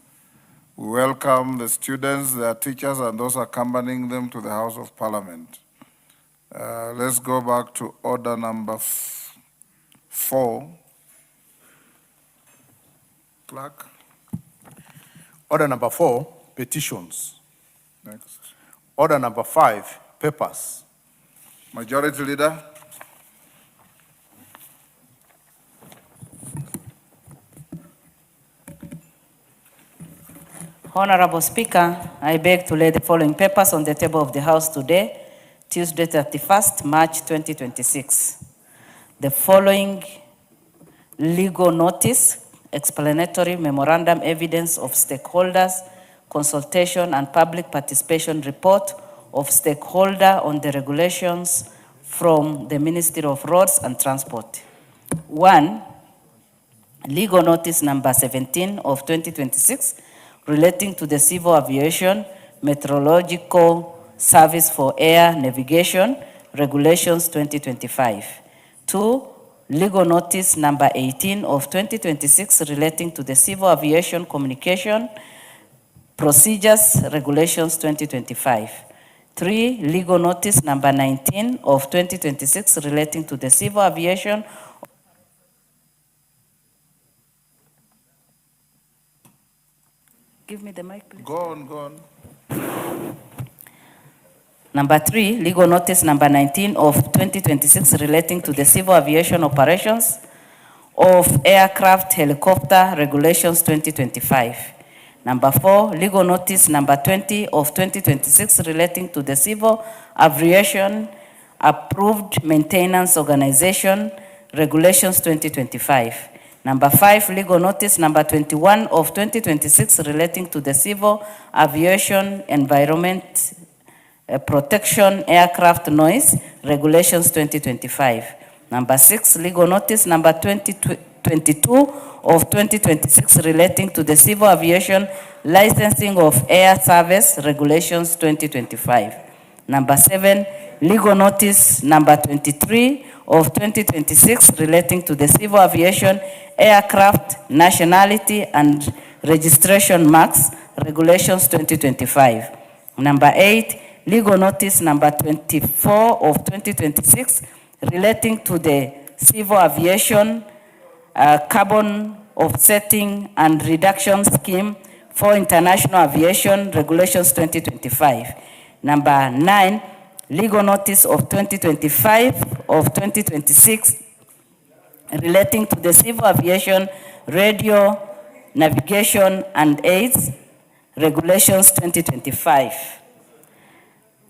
we welcome the students, their teachers, and those accompanying them to the House of Parliament. Let's go back to order number 4. Clerk. Order number 4, petitions. Next. Order number 5, papers. Majority Leader. Honorable Speaker, I beg to lay the following papers on the table of the House today, Tuesday, 31st March 2026. The following legal notice, explanatory memorandum, evidence of stakeholders, consultation and public participation report of stakeholder on the regulations from the Ministry of Roads and Transport. 1, legal notice number 17 of 2026 relating to the Civil Aviation Meteorological Service for Air Navigation Regulations 2025. 2, legal notice number 18 of 2026 relating to the Civil Aviation Communication Procedures Regulations 2025. 3, legal notice number 19 of 2026 relating to the Civil Aviation. Give me the mic, please. Go on. Number 3, legal notice number 19 of 2026 relating to the civil aviation operations of aircraft helicopter regulations 2025. Number 4, legal notice number 20 of 2026 relating to the civil aviation approved maintenance organization regulations 2025. Number 5, legal notice number 21 of 2026 relating to the civil aviation environment protection aircraft noise regulations 2025. Number 6, legal notice number 22 of 2026 relating to the civil aviation licensing of air service regulations 2025. Number 7, legal notice number 23 of 2026 relating to the civil aviation aircraft nationality and registration marks regulations 2025. Number 8, legal notice number 24 of 2026 relating to the civil aviation carbon offsetting and reduction scheme for international aviation regulations 2025. Number 9, legal notice of 2025 of 2026 relating to the civil aviation radio navigation and aids regulations 2025.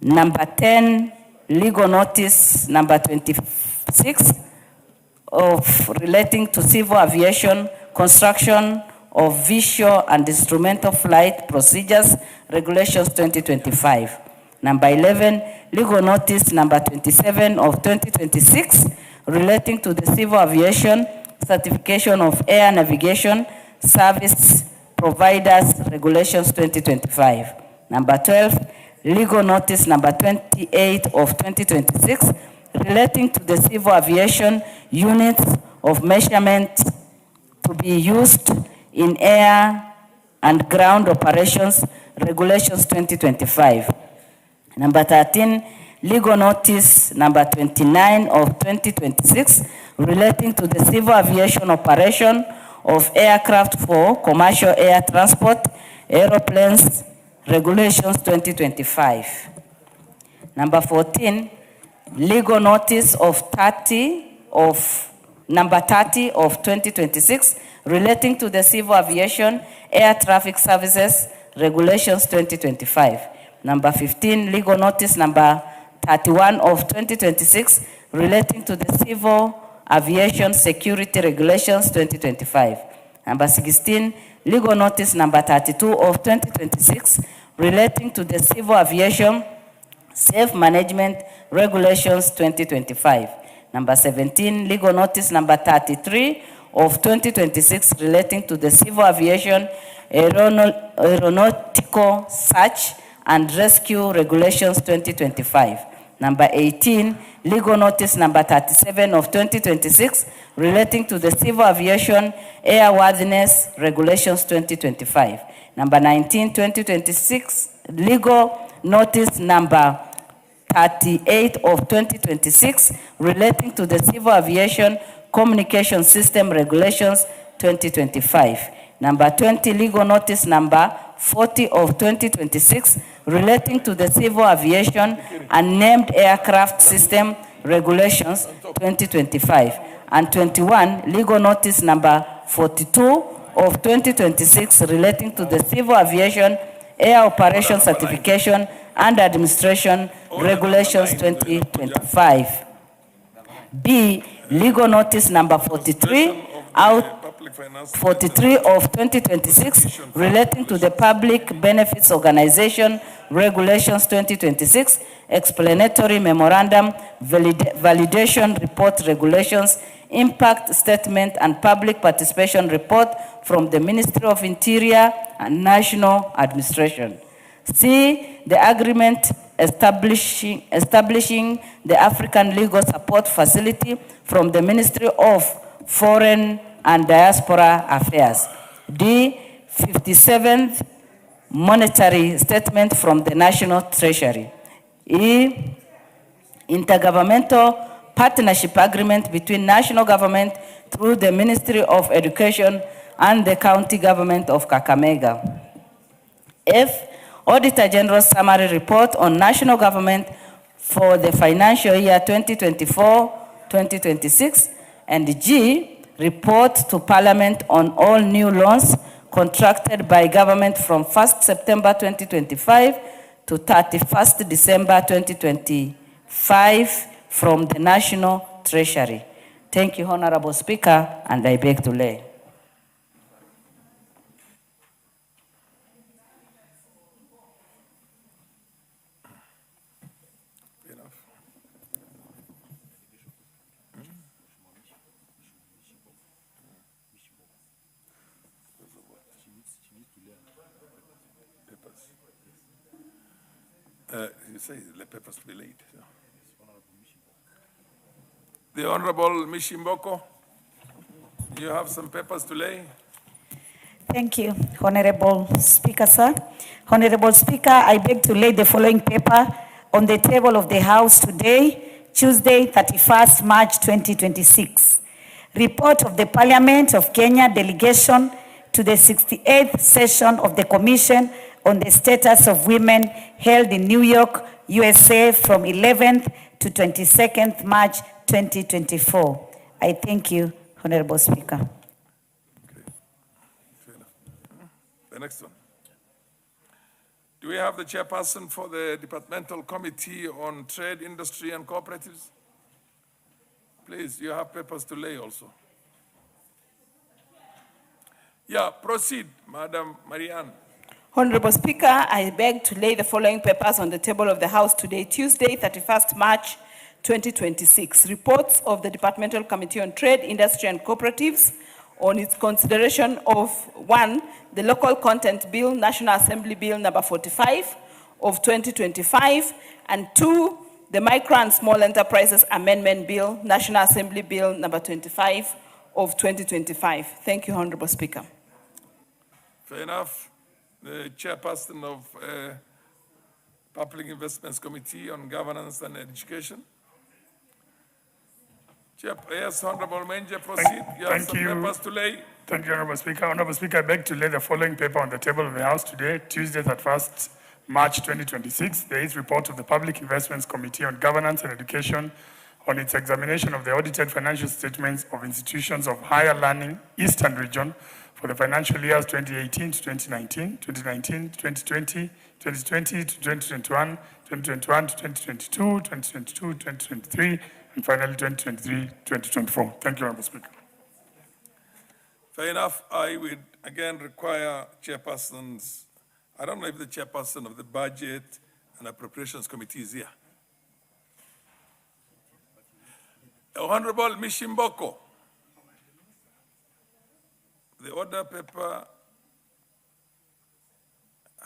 Number 10, legal notice number 26 of relating to civil aviation construction of visual and instrumental flight procedures regulations 2025. Number 11, legal notice number 27 of 2026 relating to the civil aviation certification of air navigation service providers regulations 2025. Number 12, legal notice number 28 of 2026 relating to the civil aviation units of measurement to be used in air and ground operations regulations 2025. Number 13, legal notice number 29 of 2026 relating to the civil aviation operation of aircraft for commercial air transport, aeroplanes, regulations 2025. Number 14, legal notice of number 30 of 2026 relating to the civil aviation air traffic services regulations 2025. Number 15, legal notice number 31 of 2026 relating to the Civil Aviation Security Regulations 2025. Number 16, legal notice number 32 of 2026 relating to the Civil Aviation Safe Management Regulations 2025. Number 17, legal notice number 33 of 2026 relating to the Civil Aviation Aeronautical Search and Rescue Regulations 2025. Number 18, legal notice number 37 of 2026 relating to the Civil Aviation Airworthiness Regulations 2025. Number 19, 2026, legal notice number 38 of 2026 relating to the Civil Aviation Communication System Regulations 2025. Number 20, legal notice number 40 of 2026 relating to the Civil Aviation Unnamed Aircraft System Regulations 2025. And 21, legal notice number 42 of 2026 relating to the Civil Aviation Air Operation Certification and Administration Regulations 2025. B, legal notice number 43 of 2026 relating to the Public Benefits Organization Regulations 2026, explanatory memorandum, validation report regulations, impact statement and public participation report from the Ministry of Interior and National Administration. C, the agreement establishing the African Legal Support Facility from the Ministry of Foreign and Diaspora Affairs. D, 57th monetary statement from the National Treasury. E, intergovernmental partnership agreement between national government through the Ministry of Education and the county government of Kakamega. F, Auditor General's summary report on national government for the financial year 2024-2026. And G, report to Parliament on all new loans contracted by government from 1st September 2025 to 31st December 2025 from the National Treasury. Thank you, Honorable Speaker, and I beg to lay. You say the papers to be laid. So. The Honorable Mishimboko, you have some papers to lay. Thank you, Honorable Speaker, sir. Honorable Speaker, I beg to lay the following paper on the table of the House today, Tuesday, 31st March 2026. Report of the Parliament of Kenya delegation to the 68th session of the Commission on the Status of Women held in New York, USA from 11th to 22nd March 2024. I thank you, Honorable Speaker. The next one. Do we have the chairperson for the Departmental Committee on Trade, Industry and Cooperatives? Please, you have papers to lay also. Yeah, proceed, Madam Marianne. Honorable Speaker, I beg to lay the following papers on the table of the House today, Tuesday, 31st March 2026. Reports of the Departmental Committee on Trade, Industry and Cooperatives on its consideration of 1, the Local Content Bill, National Assembly Bill number 45 of 2025, and 2, the Micro and Small Enterprises Amendment Bill, National Assembly Bill number 25 of 2025. Thank you, Honorable Speaker. Fair enough. The chairperson of Public Investments Committee on Governance and Education. Yes, Honorable Menje, proceed. You have some papers to lay. Thank you, Honorable Speaker. Honorable Speaker, I beg to lay the following paper on the table of the House today, Tuesday, 31st March 2026. There is report of the Public Investments Committee on Governance and Education on its examination of the audited financial statements of institutions of higher learning, Eastern Region, for the financial years 2018 to 2019, 2019 to 2020, 2020 to 2021, 2021 to 2022, 2022, 2023, and finally 2023, 2024. Thank you, Honorable Speaker. Fair enough. I would again require chairpersons. I don't know if the chairperson of the Budget and Appropriations Committee is here. Honorable Mishimboko. The order paper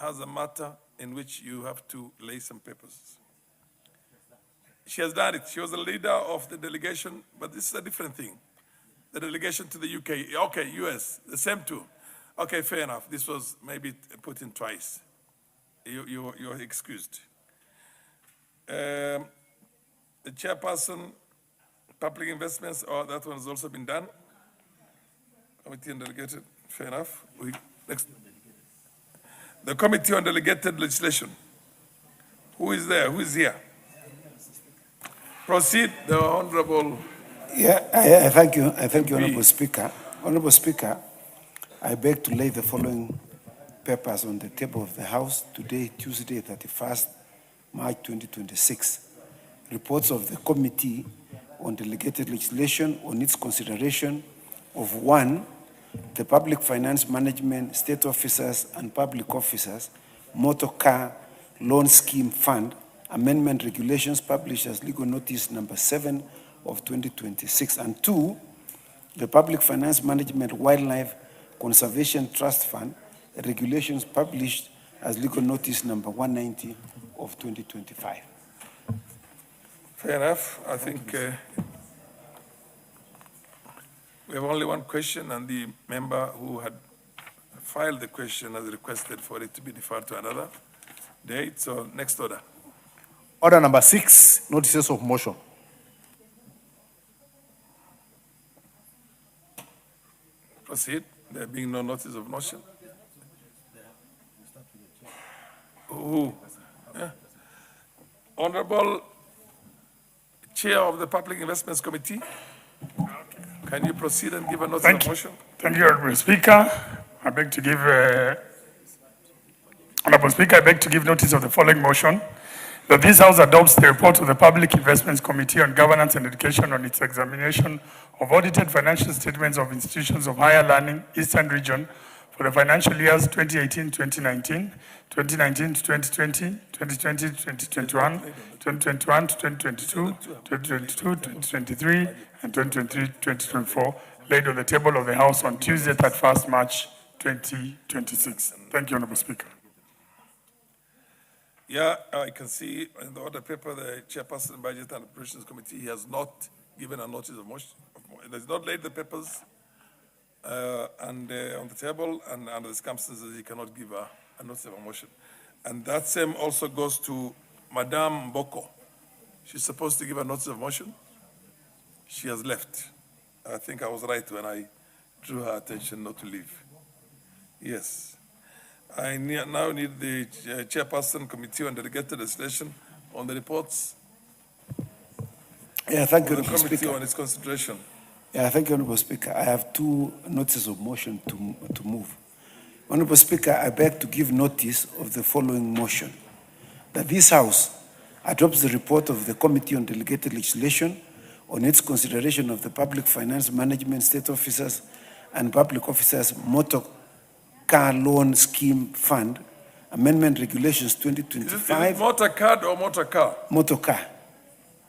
has a matter in which you have to lay some papers. She has done it. She was the leader of the delegation, but this is a different thing. The delegation to the UK, okay, US, the same too. Okay, fair enough. This was maybe put in twice. You're excused. The chairperson, public investments, that one has also been done. Committee on delegated, fair enough. Next. The committee on delegated legislation. Who is there? Who is here? Proceed, the honorable. I thank you, Honorable Speaker. Honorable Speaker, I beg to lay the following papers on the table of the House today, Tuesday, 31st March 2026. Reports of the Committee on Delegated Legislation on its consideration of 1, the Public Finance Management, State Officers and Public Officers Motor Car Loan Scheme Fund Amendment Regulations published as legal notice number 7 of 2026, and 2, the Public Finance Management Wildlife Conservation Trust Fund regulations published as legal notice number 190 of 2025. Fair enough. I think we have only one question, and the member who had filed the question has requested for it to be deferred to another date. So next order. Order number 6, notices of motion. Proceed. There being no notice of motion. Who? Yeah. Honorable Chair of the Public Investments Committee, can you proceed and give a notice of motion? Thank you, Honorable Speaker. I beg to give, Honorable Speaker, I beg to give notice of the following motion, that this House adopts the report of the Public Investments Committee on Governance and Education on its examination of audited financial statements of institutions of higher learning, Eastern Region, for the financial years 2018-2019, 2019-2020, 2020-2021, 2021-2022, 2022-2023, and 2023-2024, laid on the table of the House on Tuesday, 31st March 2026. Thank you, Honorable Speaker. Yeah, I can see in the order paper, the Chairperson of Budget and Appropriations Committee, he has not given a notice of motion. He has not laid the papers on the table, and under the circumstances, he cannot give a notice of a motion. And that same also goes to Madame Mboko. She's supposed to give a notice of motion. She has left. I think I was right when I drew her attention not to leave. Yes. I now need the Chairperson Committee on Delegated Legislation on the reports. Yeah, thank you, The Honorable committee Speaker. on its consideration. Yeah, thank you, Honorable Speaker. I have 2 notices of motion to move. Honorable Speaker, I beg to give notice of the following motion, that this House adopts the report of the Committee on Delegated Legislation on its consideration of the Public Finance Management, State Officers and Public Officers Motor Car Loan Scheme Fund Amendment Regulations 2025. Is it motor card or motor car? Motor car.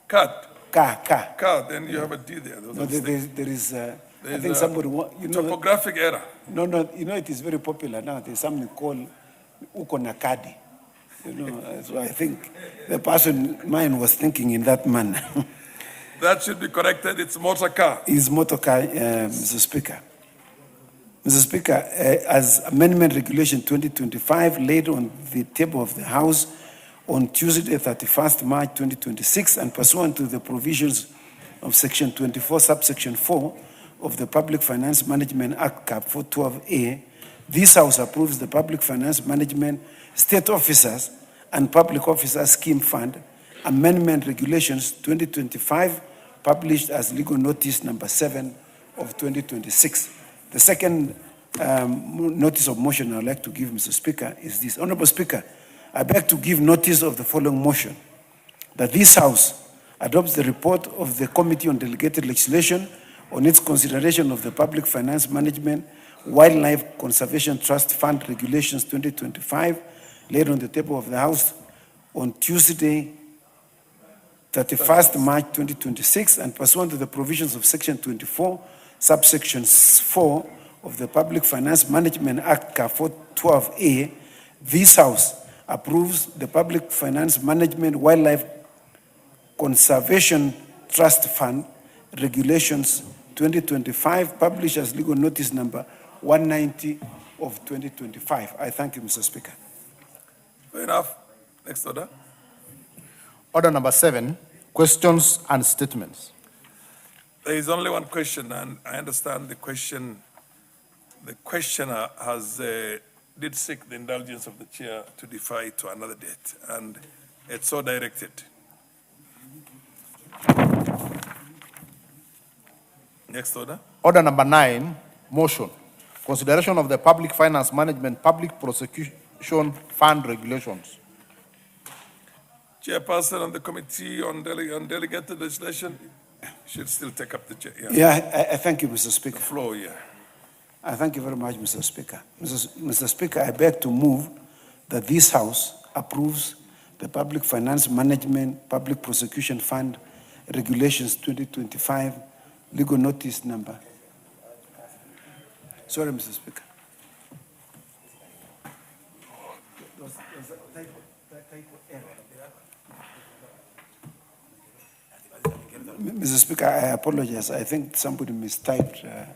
Card. Car. Card, then you have a D there. No, there is, I There's think a somebody, topographic error. No, it is very popular now. There's something called uko na kadi. So I think the person, mine was thinking in that manner. That should be corrected. It's motor car. Is motor car, Mr. Speaker. Mr. Speaker, as Amendment Regulation 2025 laid on the table of the House on Tuesday, 31st March 2026, and pursuant to the provisions of Section 24, subsection 4 of the Public Finance Management Act, Cap 412A, this House approves the Public Finance Management State Officers and Public Officers Scheme Fund Amendment Regulations 2025, published as legal notice number 7 of 2026. The second notice of motion I would like to give, Mr. Speaker, is this. Honorable Speaker, I beg to give notice of the following motion, that this House adopts the report of the Committee on Delegated Legislation on its consideration of the Public Finance Management Wildlife Conservation Trust Fund Regulations 2025, laid on the table of the House on Tuesday, 31st March 2026, and pursuant to the provisions of Section 24, subsection 4 of the Public Finance Management Act, CAFO 12A, this House approves the Public Finance Management Wildlife Conservation Trust Fund Regulations 2025, published as legal notice number 190 of 2025. I thank you, Mr. Speaker. Fair enough. Next order. Order number 7, questions and statements. There is only one question, and I understand the questioner did seek the indulgence of the chair to defer to another date, and it's so directed. Next order. Order number 9, motion. Consideration of the Public Finance Management Public Prosecution Fund Regulations. Chairperson on the Committee on Delegated Legislation should still take up the chair. I thank you, Mr. Speaker. The floor, yeah. I thank you very much, Mr. Speaker. Mr. Speaker, I beg to move that this House approves the Public Finance Management Public Prosecution Fund Regulations 2025, legal notice number. Sorry, Mr. Speaker. Mr. Speaker, I apologize. I think somebody mistyped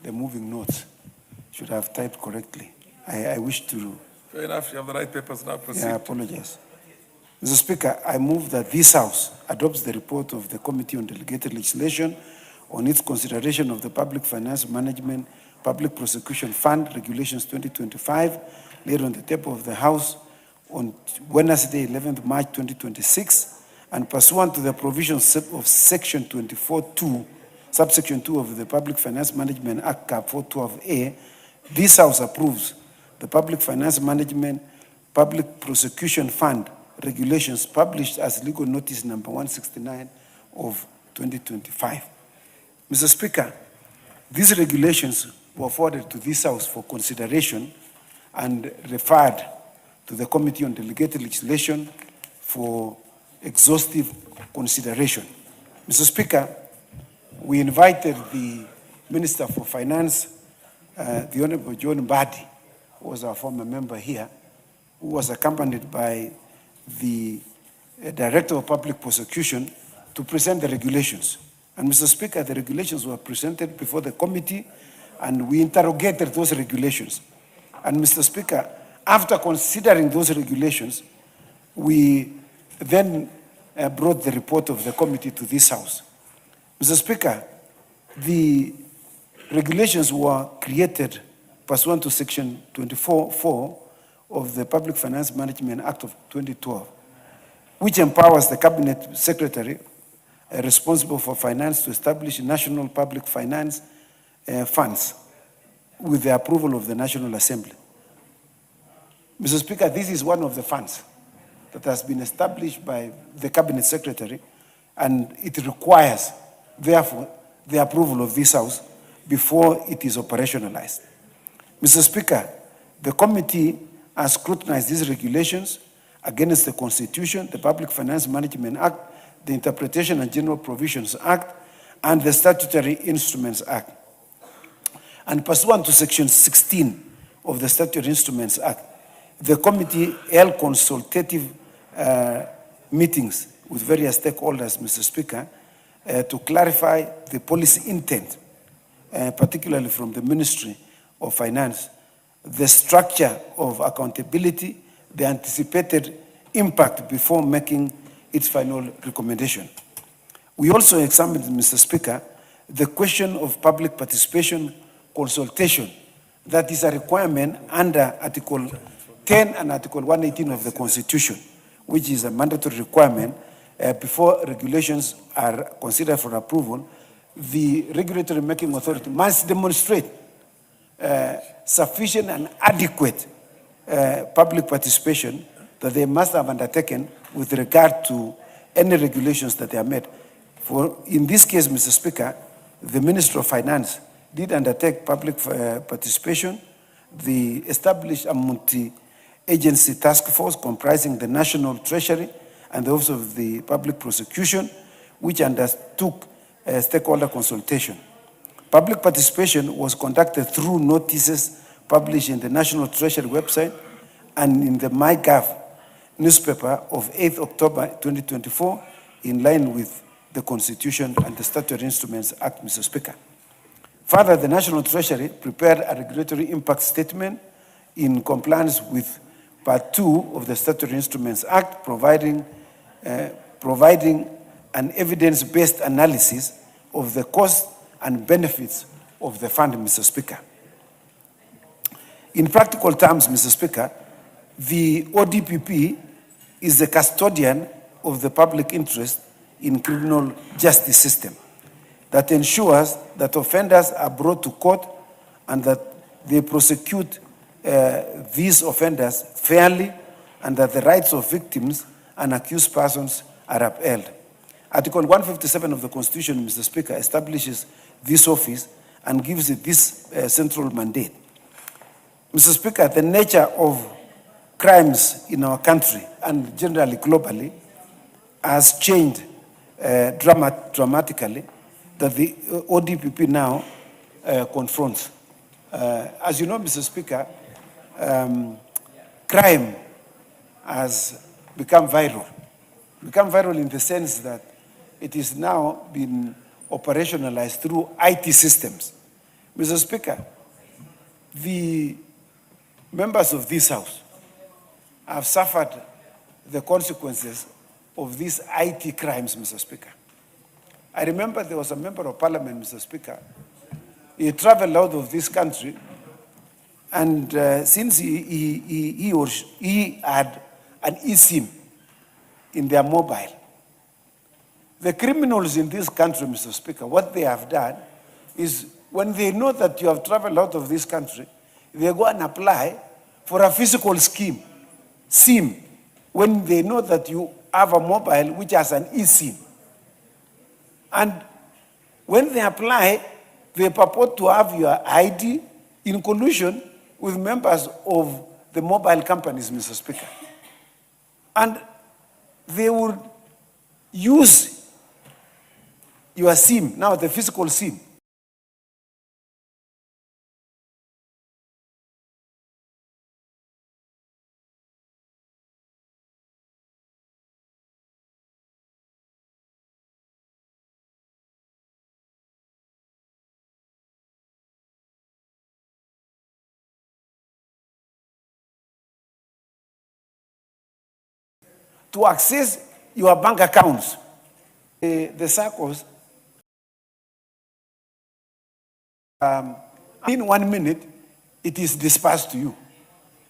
the moving notes. Should have typed correctly. I wish to. Fair enough. You have the right papers now. Proceed. I apologize. Mr. Speaker, I move that this House adopts the report of the Committee on Delegated Legislation on its consideration of the Public Finance Management Public Prosecution Fund Regulations 2025, laid on the table of the House on Wednesday, 11th March 2026, and pursuant to the provisions of Section 24(2), subsection 2 of the Public Finance Management Act, CAP 412A, this House approves the Public Finance Management Public Prosecution Fund Regulations published as legal notice number 169 of 2025. Mr. Speaker, these regulations were forwarded to this House for consideration and referred to the Committee on Delegated Legislation for exhaustive consideration. Mr. Speaker, we invited the Minister for Finance, the Honorable John Mbadi, who was our former member here, who was accompanied by the Director of Public Prosecution to present the regulations. And Mr. Speaker, the regulations were presented before the committee and we interrogated those regulations. And Mr. Speaker, after considering those regulations, we then brought the report of the committee to this House. Mr. Speaker, the regulations were created pursuant to Section 24(4) of the Public Finance Management Act of 2012, which empowers the Cabinet Secretary responsible for finance to establish national public finance funds with the approval of the National Assembly. Mr. Speaker, this is one of the funds that has been established by the Cabinet Secretary, and it requires, therefore, the approval of this House before it is operationalized. Mr. Speaker, the committee has scrutinized these regulations against the Constitution, the Public Finance Management Act, the Interpretation and General Provisions Act, and the Statutory Instruments Act. And pursuant to Section 16 of the Statutory Instruments Act, the committee held consultative meetings with various stakeholders, Mr. Speaker, to clarify the policy intent, particularly from the Ministry of Finance, the structure of accountability, the anticipated impact before making its final recommendation. We also examined, Mr. Speaker, the question of public participation consultation. That is a requirement under Article 10 and Article 118 of the Constitution, which is a mandatory requirement before regulations are considered for approval. The regulatory making authority must demonstrate sufficient and adequate public participation that they must have undertaken with regard to any regulations that they are made. For in this case, Mr. Speaker, the Minister of Finance did undertake public participation. They established a multi-agency task force comprising the National Treasury and the Office of the Public Prosecution, which undertook stakeholder consultation. Public participation was conducted through notices published in the National Treasury website and in the MyGov newspaper of 8th October 2024, in line with the Constitution and the Statutory Instruments Act, Mr. Speaker. Further, the National Treasury prepared a regulatory impact statement in compliance with Part 2 of the Statutory Instruments Act, providing an evidence-based analysis of the costs and benefits of the fund, Mr. Speaker. In practical terms, Mr. Speaker, the ODPP is the custodian of the public interest in criminal justice system that ensures that offenders are brought to court and that they prosecute these offenders fairly and that the rights of victims and accused persons are upheld. Article 157 of the Constitution, Mr. Speaker, establishes this office and gives it this central mandate. Mr. Speaker, the nature of crimes in our country and generally globally has changed dramatically that the ODPP now confronts. As you know, Mr. Speaker, crime has become viral. Become viral in the sense that it is now been operationalized through IT systems. Mr. Speaker, the members of this House have suffered the consequences of these IT crimes, Mr. Speaker. I remember there was a member of parliament, Mr. Speaker. He traveled out of this country, and since he had an eSIM in their mobile, the criminals in this country, Mr. Speaker, what they have done is when they know that you have traveled out of this country, they go and apply for a physical SIM, when they know that you have a mobile which has an eSIM. And when they apply, they purport to have your ID in collusion with members of the mobile companies, Mr. Speaker. And they would use your SIM, now the physical SIM, to access your bank accounts. The circles, in 1 minute, it is dispersed to you.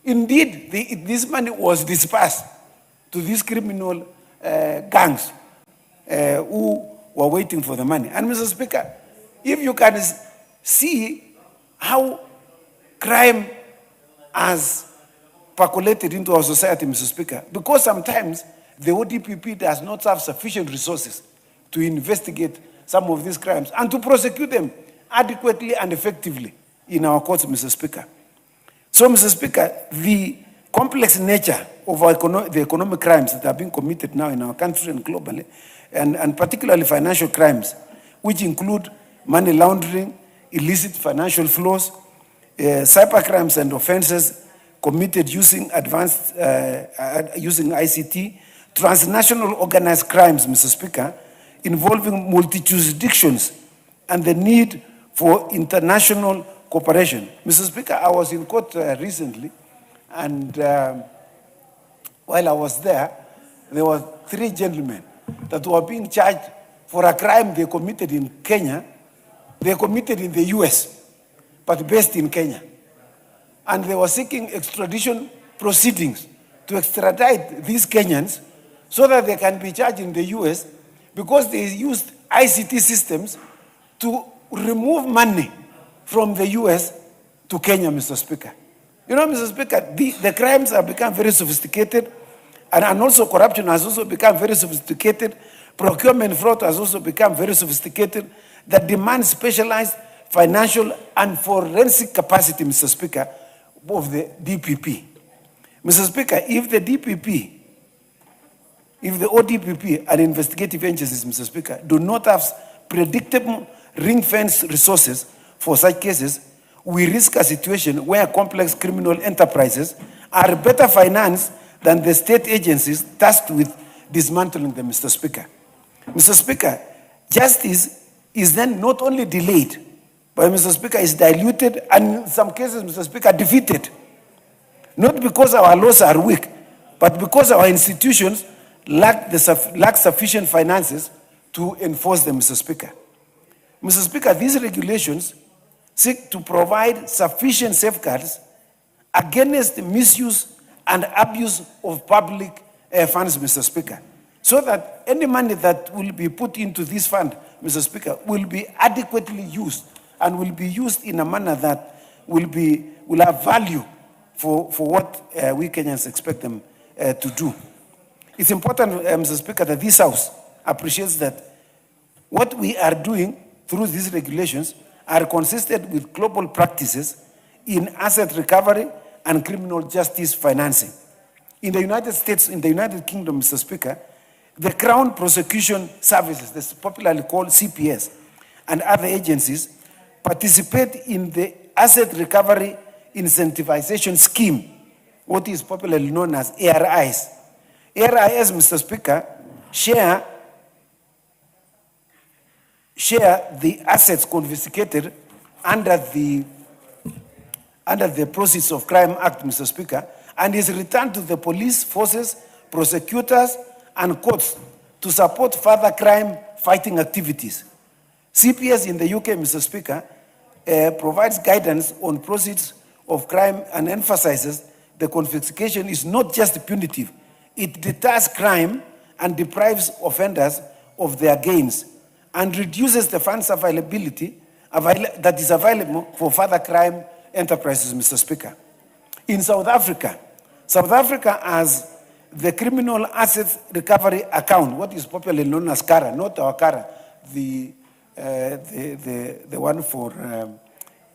Indeed, this money was dispersed to these criminal gangs who were waiting for the money. And Mr. Speaker, if you can see how crime has percolated into our society, Mr. Speaker, because sometimes the ODPP does not have sufficient resources to investigate some of these crimes and to prosecute them adequately and effectively in our courts, Mr. Speaker. So, Mr. Speaker, the complex nature of the economic crimes that are being committed now in our country and globally, and particularly financial crimes, which include money laundering, illicit financial flows, cyber crimes and offenses committed using using ICT, transnational organized crimes, Mr. Speaker, involving multi-jurisdictions and the need for international cooperation. Mr. Speaker, I was in court recently, and while I was there were 3 gentlemen that were being charged for a crime they committed in Kenya. They committed in the US, but based in Kenya. And they were seeking extradition proceedings to extradite these Kenyans so that they can be charged in the US, because they used ICT systems to remove money from the US to Kenya, Mr. Speaker. You know, Mr. Speaker, the crimes have become very sophisticated, And also corruption has also become very sophisticated. Procurement fraud has also become very sophisticated that demands specialized financial and forensic capacity, Mr. Speaker, of the DPP. Mr. Speaker, if the ODPP and investigative agencies, Mr. Speaker, do not have predictable ring-fence resources for such cases, we risk a situation where complex criminal enterprises are better financed than the state agencies tasked with dismantling them, Mr. Speaker. Mr. Speaker, justice is then not only delayed, but Mr. Speaker, is diluted and in some cases, Mr. Speaker, defeated. Not because our laws are weak, but because our institutions lack sufficient finances to enforce them, Mr. Speaker. Mr. Speaker, these regulations seek to provide sufficient safeguards against the misuse and abuse of public funds, Mr. Speaker, so that any money that will be put into this fund, Mr. Speaker, will be adequately used and will be used in a manner that will have value for what we Kenyans expect them to do. It's important, Mr. Speaker, that this House appreciates that what we are doing through these regulations are consistent with global practices in asset recovery and criminal justice financing. In the United States, in the United Kingdom, Mr. Speaker, the Crown Prosecution Services, that's popularly called CPS, and other agencies participate in the Asset Recovery Incentivization Scheme, what is popularly known as ARIs. ARIs, Mr. Speaker, share the assets confiscated under the Proceeds of Crime Act, Mr. Speaker, and is returned to the police forces, prosecutors, and courts to support further crime-fighting activities. CPS in the UK, Mr. Speaker, provides guidance on proceeds of crime and emphasizes the confiscation is not just punitive. It deters crime and deprives offenders of their gains and reduces the funds availability that is available for further crime enterprises, Mr. Speaker. In South Africa has the Criminal Assets Recovery Account, what is popularly known as CARA, not our CARA, the one for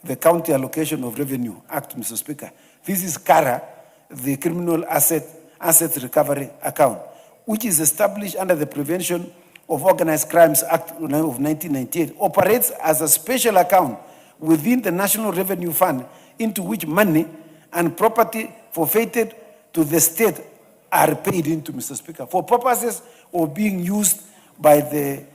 the County Allocation of Revenue Act, Mr. Speaker. This is CARA, the Criminal Assets Recovery Account, which is established under the Prevention of Organized Crimes Act of 1998, operates as a special account within the National Revenue Fund into which money and property forfeited to the state are paid into, Mr. Speaker, for purposes of being used by the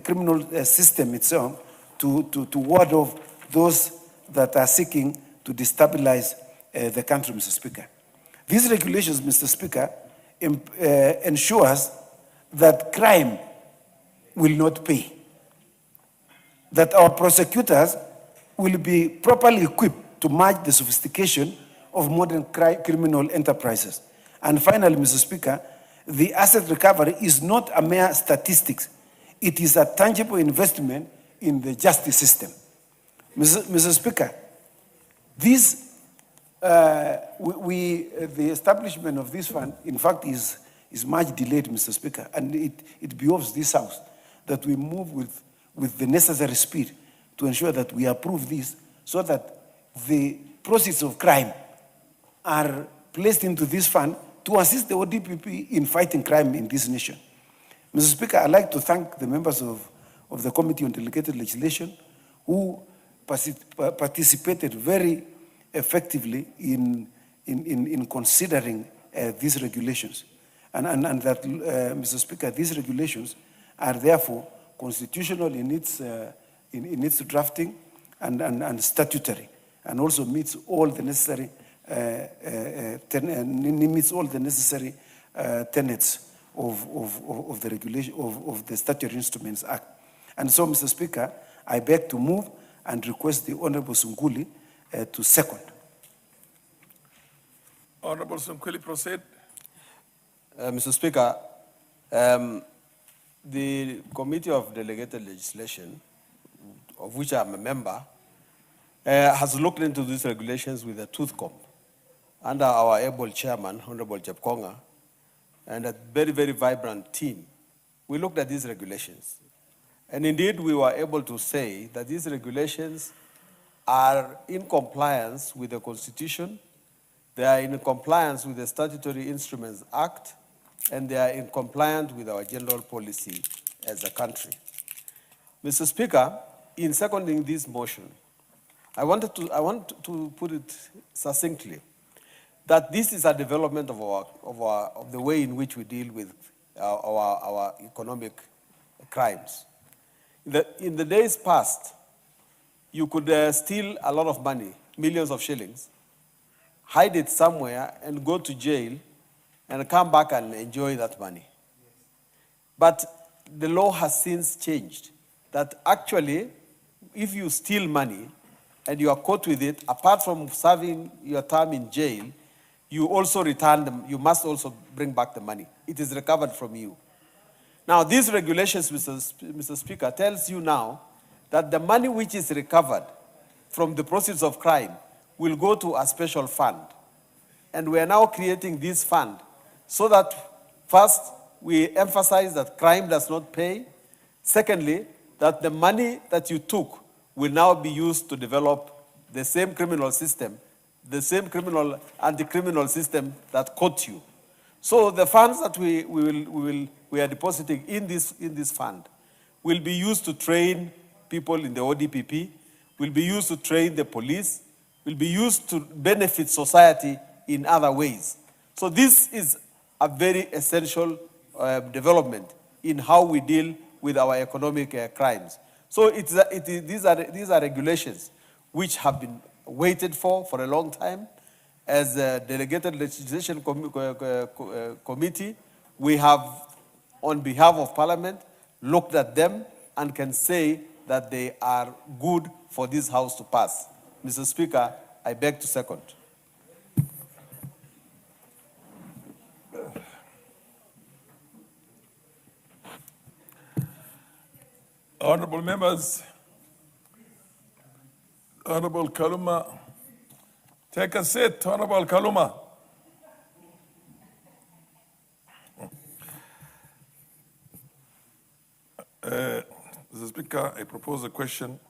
criminal system itself to ward off those that are seeking to destabilize the country, Mr. Speaker. These regulations, Mr. Speaker, ensures that crime will not pay, that our prosecutors will be properly equipped to match the sophistication of modern criminal enterprises. And finally, Mr. Speaker, the asset recovery is not a mere statistics. It is a tangible investment in the justice system. Mr. Speaker, the establishment of this fund, in fact, is much delayed, Mr. Speaker, and it behoves this House that we move with the necessary speed to ensure that we approve this so that the proceeds of crime are placed into this fund to assist the ODPP in fighting crime in this nation. Mr. Speaker, I'd like to thank the members of the Committee on Delegated Legislation who participated very effectively in considering these regulations. And that, Mr. Speaker, these regulations are therefore constitutional in its drafting and statutory, and also meets all the necessary tenets of the regulation of the Statutory Instruments Act. And so, Mr. Speaker, I beg to move and request the Honorable Sunguli to second. Honorable Sunguli, proceed. Mr. Speaker, the Committee of Delegated Legislation, of which I'm a member, has looked into these regulations with a tooth comb. under our able chairman, Honorable Jepkonga, and a very, very vibrant team, we looked at these regulations. And indeed, we were able to say that these regulations are in compliance with the Constitution, they are in compliance with the Statutory Instruments Act, and they are in compliance with our general policy as a country. Mr. Speaker, in seconding this motion, I want to put it succinctly that this is a development of the way in which we deal with our economic crimes. In the days past, you could steal a lot of money, millions of shillings, hide it somewhere and go to jail and come back and enjoy that money. But the law has since changed, that actually, if you steal money and you are caught with it, apart from serving your term in jail, you also return them, you must also bring back the money. It is recovered from you. Now, these regulations, Mr. Speaker, tells you now that the money which is recovered from the proceeds of crime will go to a special fund. And we are now creating this fund so that, first, we emphasize that crime does not pay. Secondly, that the money that you took will now be used to develop the same criminal system, the same criminal anti-criminal system that caught you. So the funds that we are depositing in this fund will be used to train people in the ODPP, will be used to train the police, will be used to benefit society in other ways. So this is a very essential development in how we deal with our economic crimes. So these are regulations which have been waited for a long time. As a delegated legislation committee, we have, on behalf of Parliament, looked at them and can say that they are good for this House to pass. Mr. Speaker, I beg to second. Honorable members, Honorable Kaluma, take a seat, Honorable Kaluma. Mr. Speaker, I propose a question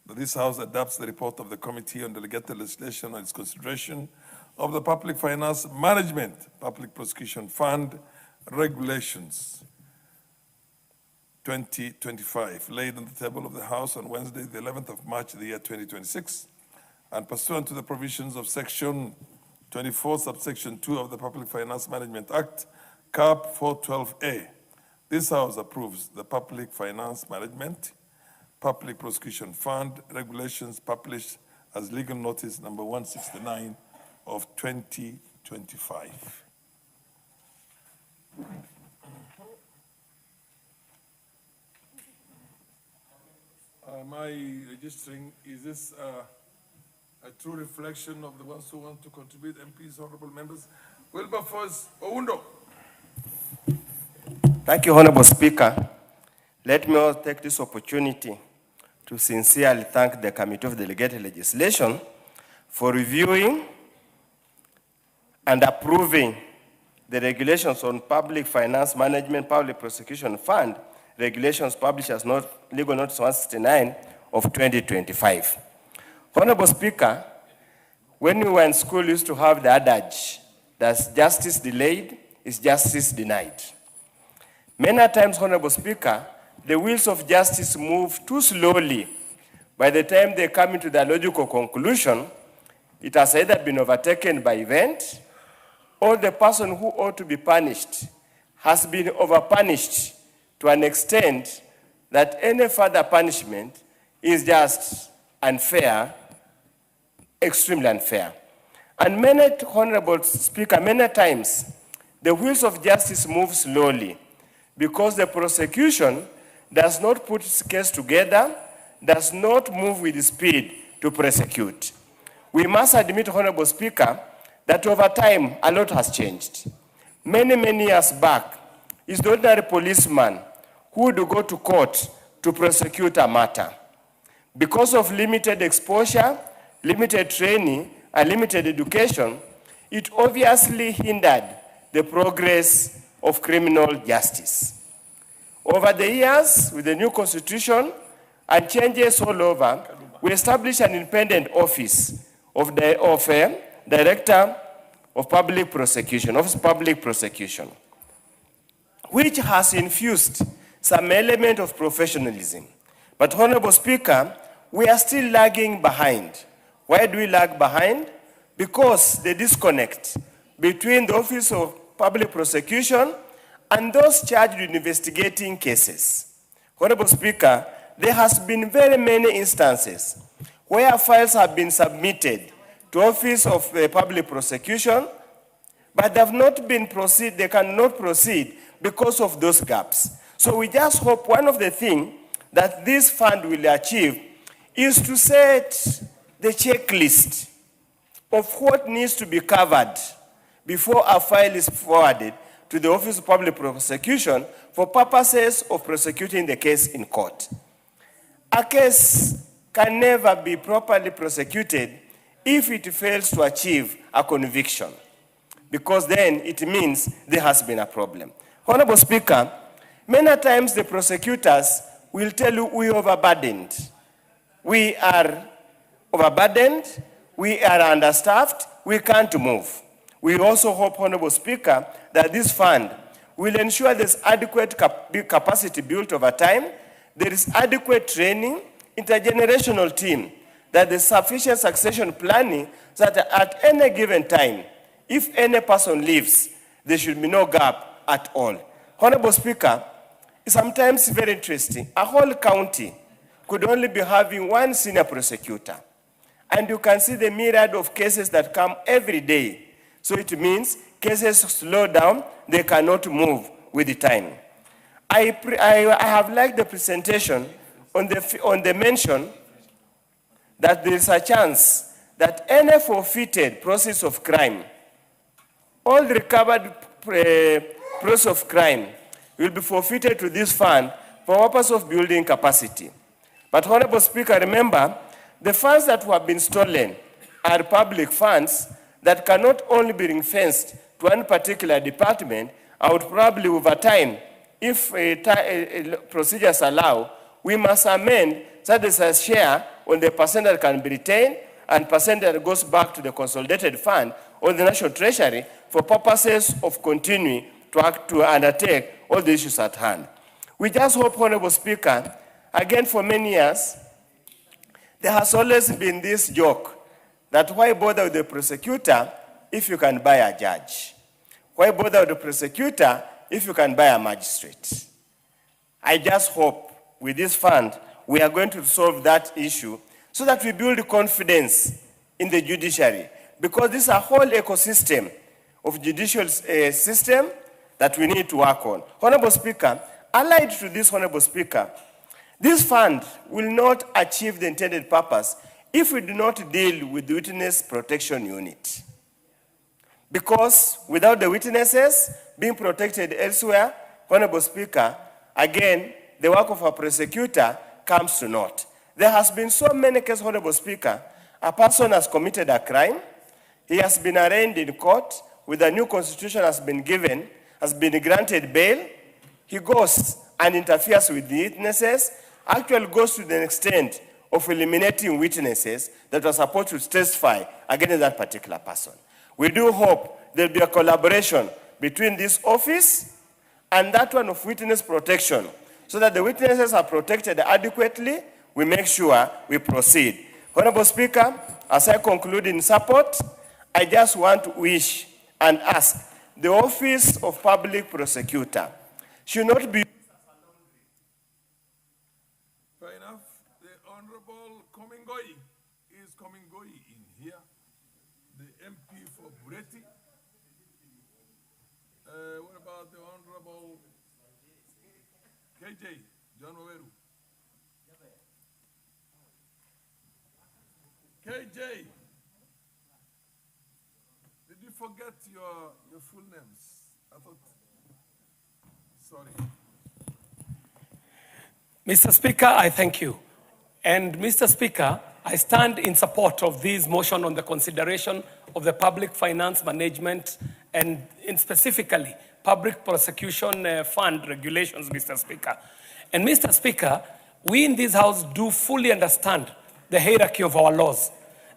that this House adopts the report of the Committee on Delegated Legislation on its consideration of the Public Finance Management, Public Prosecution Fund Regulations 2025, laid on the table of the House on Wednesday, the 11th of March, the year 2026, and pursuant to the provisions of Section 24, subsection 2 of the Public Finance Management Act, CAP 412A. This House approves the Public Finance Management Public Prosecution Fund regulations published as legal notice number 169 of 2025. Am I registering? Is this a true reflection of the ones who want to contribute, MPs, honorable members? Wilberforce Oundo. Thank you, Honorable Speaker. Let me also take this opportunity to sincerely thank the Committee of Delegated Legislation for reviewing and approving the regulations on Public Finance Management Public Prosecution Fund, regulations published as Legal Notice 169 of 2025. Honorable Speaker, when we were in school, we used to have the adage that justice delayed is justice denied. Many times, Honorable Speaker, the wheels of justice move too slowly. By the time they come into the logical conclusion, it has either been overtaken by event, or the person who ought to be punished has been overpunished to an extent that any further punishment is just unfair, extremely unfair. And many, Honorable Speaker, many times, the wheels of justice move slowly because the prosecution does not put its case together, does not move with speed to prosecute. We must admit, Honorable Speaker, that over time, a lot has changed. Many years back, it's the ordinary policeman who would go to court to prosecute a matter. Because of limited exposure, limited training, and limited education, it obviously hindered the progress of criminal justice. Over the years, with the new constitution and changes all over, we established an independent office of Director of Public Prosecution, Office of Public Prosecution, which has infused some element of professionalism. But Honorable Speaker, we are still lagging behind. Why do we lag behind? Because the disconnect between the Office of Public Prosecution and those charged with investigating cases. Honorable Speaker, there has been very many instances where files have been submitted to Office of Public Prosecution, but they cannot proceed because of those gaps. So we just hope one of the things that this fund will achieve is to set the checklist of what needs to be covered before a file is forwarded to the Office of Public Prosecution for purposes of prosecuting the case in court. A case can never be properly prosecuted if it fails to achieve a conviction, because then it means there has been a problem. Honorable Speaker, many times the prosecutors will tell you we are overburdened. We are overburdened, we are understaffed, we can't move. We also hope, Honorable Speaker, that this fund will ensure there's adequate capacity built over time, there is adequate training, intergenerational team, that there's sufficient succession planning so that at any given time, if any person leaves, there should be no gap at all. Honorable Speaker, sometimes very interesting. A whole county could only be having one senior prosecutor. And you can see the myriad of cases that come every day. So it means cases slow down, they cannot move with the time. I have liked the presentation on the mention that there is a chance that any forfeited process of crime, all recovered process of crime will be forfeited to this fund for purpose of building capacity. But Honorable Speaker, remember, the funds that have been stolen are public funds that cannot only be ring-fenced to one particular department. I would probably over time, if procedures allow, we must amend so there's a share on the percent that can be retained and percent that goes back to the consolidated fund or the National Treasury for purposes of continuing to undertake all the issues at hand. We just hope, Honorable Speaker, again for many years, there has always been this joke that why bother with the prosecutor if you can buy a judge? Why bother with the prosecutor if you can buy a magistrate? I just hope with this fund, we are going to solve that issue so that we build confidence in the judiciary, because this is a whole ecosystem of judicial system that we need to work on. Honorable Speaker, allied to this, Honorable Speaker, this fund will not achieve the intended purpose if we do not deal with the Witness Protection Unit. Because without the witnesses being protected elsewhere, Honorable Speaker, again, the work of a prosecutor comes to naught. There has been so many cases, Honorable Speaker. A person has committed a crime, he has been arraigned in court, with a new constitution has been given, has been granted bail, he goes and interferes with the witnesses, actually goes to the extent of eliminating witnesses that are supposed to testify against that particular person. We do hope there will be a collaboration between this office and that one of witness protection, so that the witnesses are protected adequately. We make sure we proceed. Honorable Speaker, as I conclude in support, I just want to wish and ask the Office of Public Prosecutor should not be. Fair enough. The Honorable Komingoi is Komingoi in here. The MP for Bureti. What about the Honorable KJ, John Waweru? KJ, did you forget your full names? I thought, sorry. Mr. Speaker, I thank you. And Mr. Speaker, I stand in support of this motion on the consideration of the public finance management and specifically public prosecution fund regulations, Mr. Speaker. And Mr. Speaker, we in this House do fully understand the hierarchy of our laws.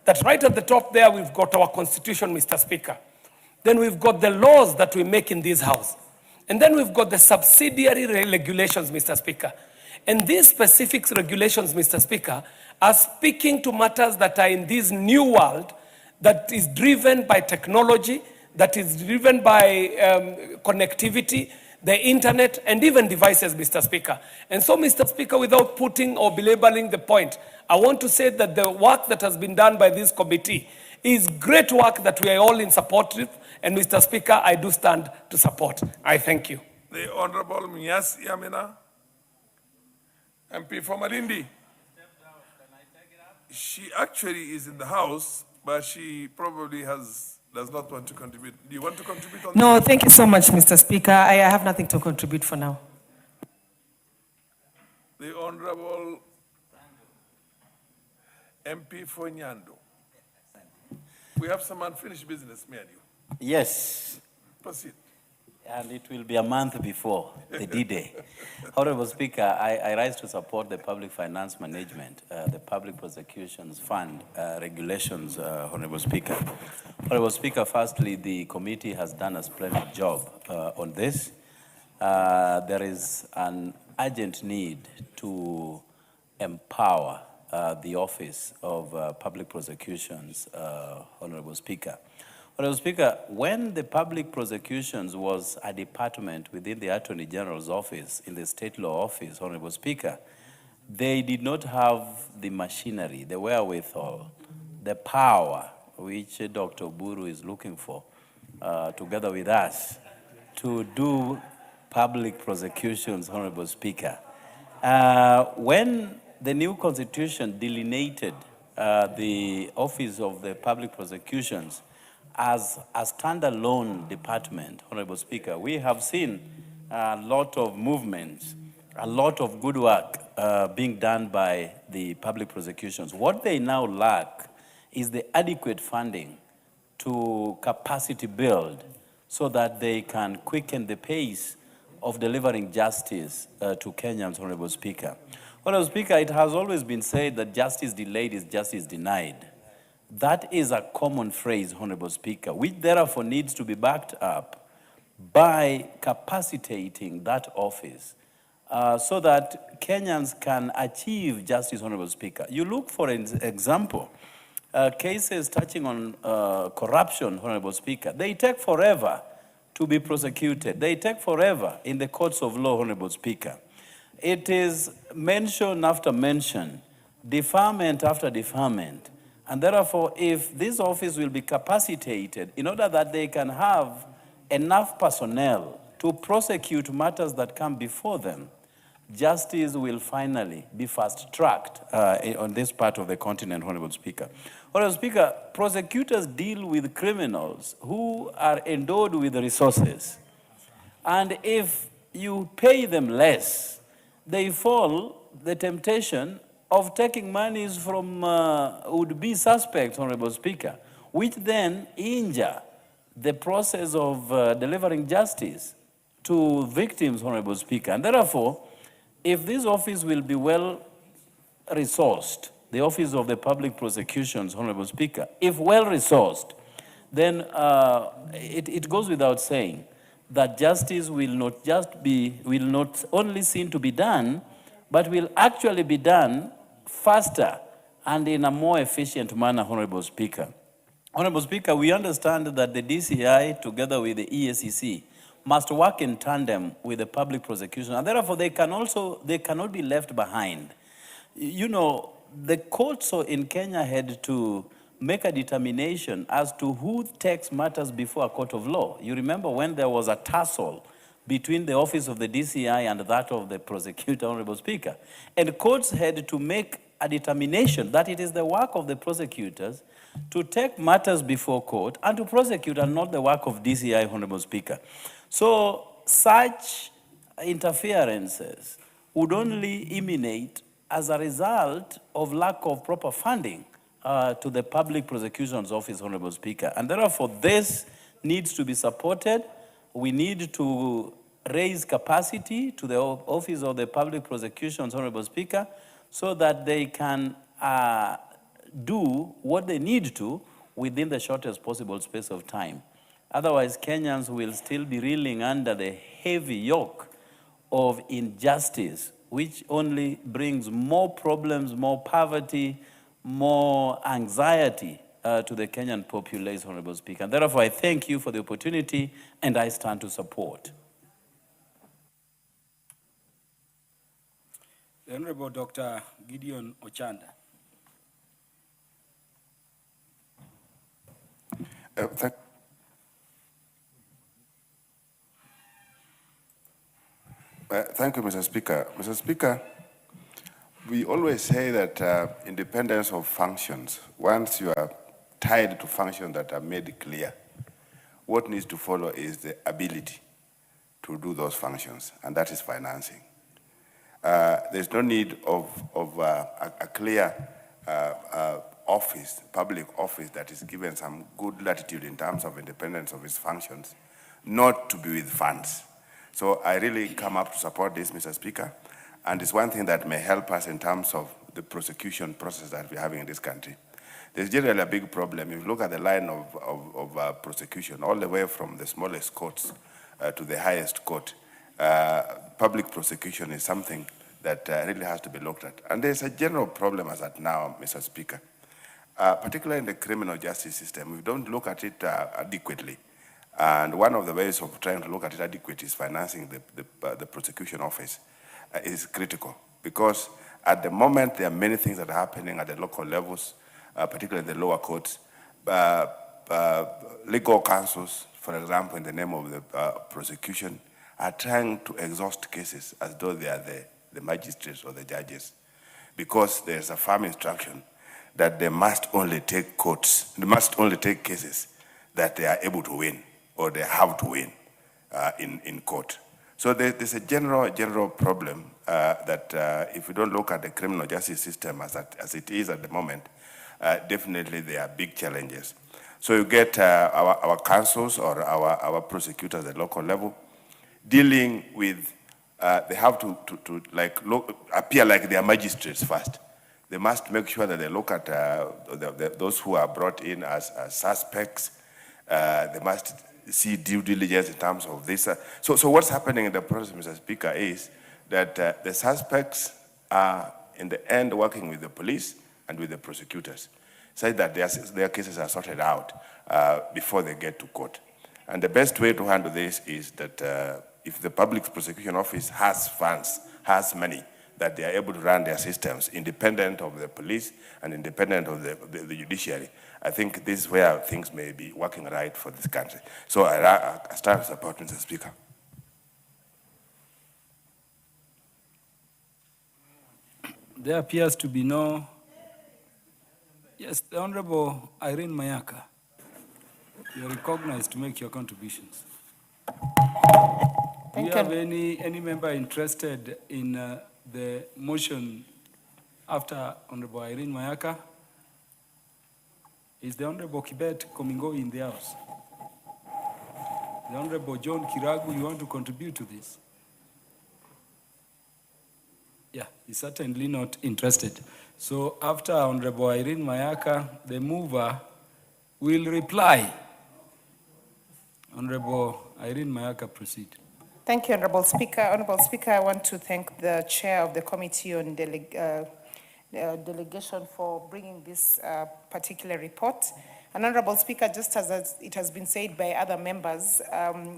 That right at the top there, we've got our Constitution, Mr. Speaker. Then we've got the laws that we make in this House. And then we've got the subsidiary regulations, Mr. Speaker. And these specific regulations, Mr. Speaker, are speaking to matters that are in this new world that is driven by technology, that is driven by connectivity, the internet, and even devices, Mr. Speaker. And so, Mr. Speaker, without putting or belaboring the point, I want to say that the work that has been done by this committee is great work that we are all in support of. And Mr. Speaker, I do stand to support. I thank you. The Honorable Mias Yamina, MP for Malindi. She actually is in the House, but she probably does not want to contribute. Do you want to contribute on No, this? thank you so much, Mr. Speaker. I have nothing to contribute for now. The Honorable MP for Nyando. We have some unfinished business, me and you. Yes, Proceed. and it will be a month before the D-Day. Honorable Speaker, I rise to support the public finance management, the public prosecutions fund regulations, Honorable Speaker. Honorable Speaker, firstly, the committee has done a splendid job on this. There is an urgent need to empower the Office of Public Prosecutions, Honorable Speaker. Honorable Speaker, when the public prosecutions was a department within the Attorney General's office, in the State Law Office, Honorable Speaker, they did not have the machinery, the wherewithal, the power, which Dr. Buru is looking for, together with us, to do public prosecutions, Honorable Speaker. When the new constitution delineated the Office of the Public Prosecutions as a standalone department, Honorable Speaker, we have seen a lot of movements, a lot of good work being done by the public prosecutions. What they now lack is the adequate funding to capacity build so that they can quicken the pace of delivering justice to Kenyans, Honorable Speaker. Honorable Speaker, it has always been said that justice delayed is justice denied. That is a common phrase, Honorable Speaker, which therefore needs to be backed up by capacitating that office so that Kenyans can achieve justice, Honorable Speaker. You look, for example, cases touching on corruption, Honorable Speaker, they take forever to be prosecuted. They take forever in the courts of law, Honorable Speaker. It is mention after mention, deferment after deferment. And therefore, if this office will be capacitated in order that they can have enough personnel to prosecute matters that come before them, justice will finally be fast-tracked on this part of the continent, Honorable Speaker. Honorable Speaker, prosecutors deal with criminals who are endowed with resources. And if you pay them less, they fall the temptation of taking monies from would-be suspects, Honorable Speaker, which then injure the process of delivering justice to victims, Honorable Speaker. And therefore, if this office will be well resourced, the Office of the Public Prosecutions, Honorable Speaker, if well resourced, then it goes without saying that justice will not only seem to be done, but will actually be done faster and in a more efficient manner, Honorable Speaker. Honorable Speaker, we understand that the DCI, together with the EACC, must work in tandem with the public prosecution, and therefore they cannot be left behind. You know, the courts in Kenya had to make a determination as to who takes matters before a court of law. You remember when there was a tussle between the office of the DCI and that of the prosecutor, Honorable Speaker. And courts had to make a determination that it is the work of the prosecutors to take matters before court and to prosecute, and not the work of DCI, Honorable Speaker. So such interferences would only emanate as a result of lack of proper funding to the Public Prosecution's Office, Honorable Speaker. And therefore, this needs to be supported. We need to raise capacity to the Office of the Public Prosecution's, Honorable Speaker, so that they can do what they need to within the shortest possible space of time. Otherwise, Kenyans will still be reeling under the heavy yoke of injustice, which only brings more problems, more poverty, more anxiety to the Kenyan population, Honorable Speaker. And therefore, I thank you for the opportunity, and I stand to support. The Honorable Dr. Gideon Ochanda. Thank you, Mr. Speaker. Mr. Speaker, we always say that independence of functions, once you are tied to functions that are made clear, what needs to follow is the ability to do those functions, and that is financing. There's no need of a clear office, public office that is given some good latitude in terms of independence of its functions, not to be with funds. So I really come up to support this, Mr. Speaker, and it's one thing that may help us in terms of the prosecution process that we're having in this country. There's generally a big problem. If you look at the line of prosecution, all the way from the smallest courts to the highest court, public prosecution is something that really has to be looked at. And there's a general problem as at now, Mr. Speaker, particularly in the criminal justice system. We don't look at it adequately. And one of the ways of trying to look at it adequately is financing the prosecution office is critical. Because at the moment, there are many things that are happening at the local levels, particularly in the lower courts. Legal counsels, for example, in the name of the prosecution, are trying to exhaust cases as though they are the magistrates or the judges, because there's a firm instruction that they must only take cases that they are able to win or they have to win in court. So there's a general problem that if we don't look at the criminal justice system as it is at the moment, definitely there are big challenges. So you get our counsels or our prosecutors at the local level dealing with, they have to appear like they are magistrates first. They must make sure that they look at those who are brought in as suspects. They must see due diligence in terms of this. So what's happening in the process, Mr. Speaker, is that the suspects are, in the end, working with the police and with the prosecutors, so that their cases are sorted out before they get to court. And the best way to handle this is that if the public prosecution office has funds, has money, that they are able to run their systems independent of the police and independent of the judiciary. I think this is where things may be working right for this country. So I stand to support, Mr. Speaker. There appears to be no... Yes, the Honorable Irene Mayaka, you are recognized to make your contributions. Do you have any member interested in the motion after Honorable Irene Mayaka? Is the Honorable Kibet Komingo in the house? The Honorable John Kiragu, you want to contribute to this? Yeah, he's certainly not interested. So after Honorable Irene Mayaka, the mover will reply. Honorable Irene Mayaka, proceed. Thank you, Honorable Speaker. Honorable Speaker, I want to thank the Chair of the Committee on Delegation for bringing this particular report. And Honorable Speaker, just as it has been said by other members,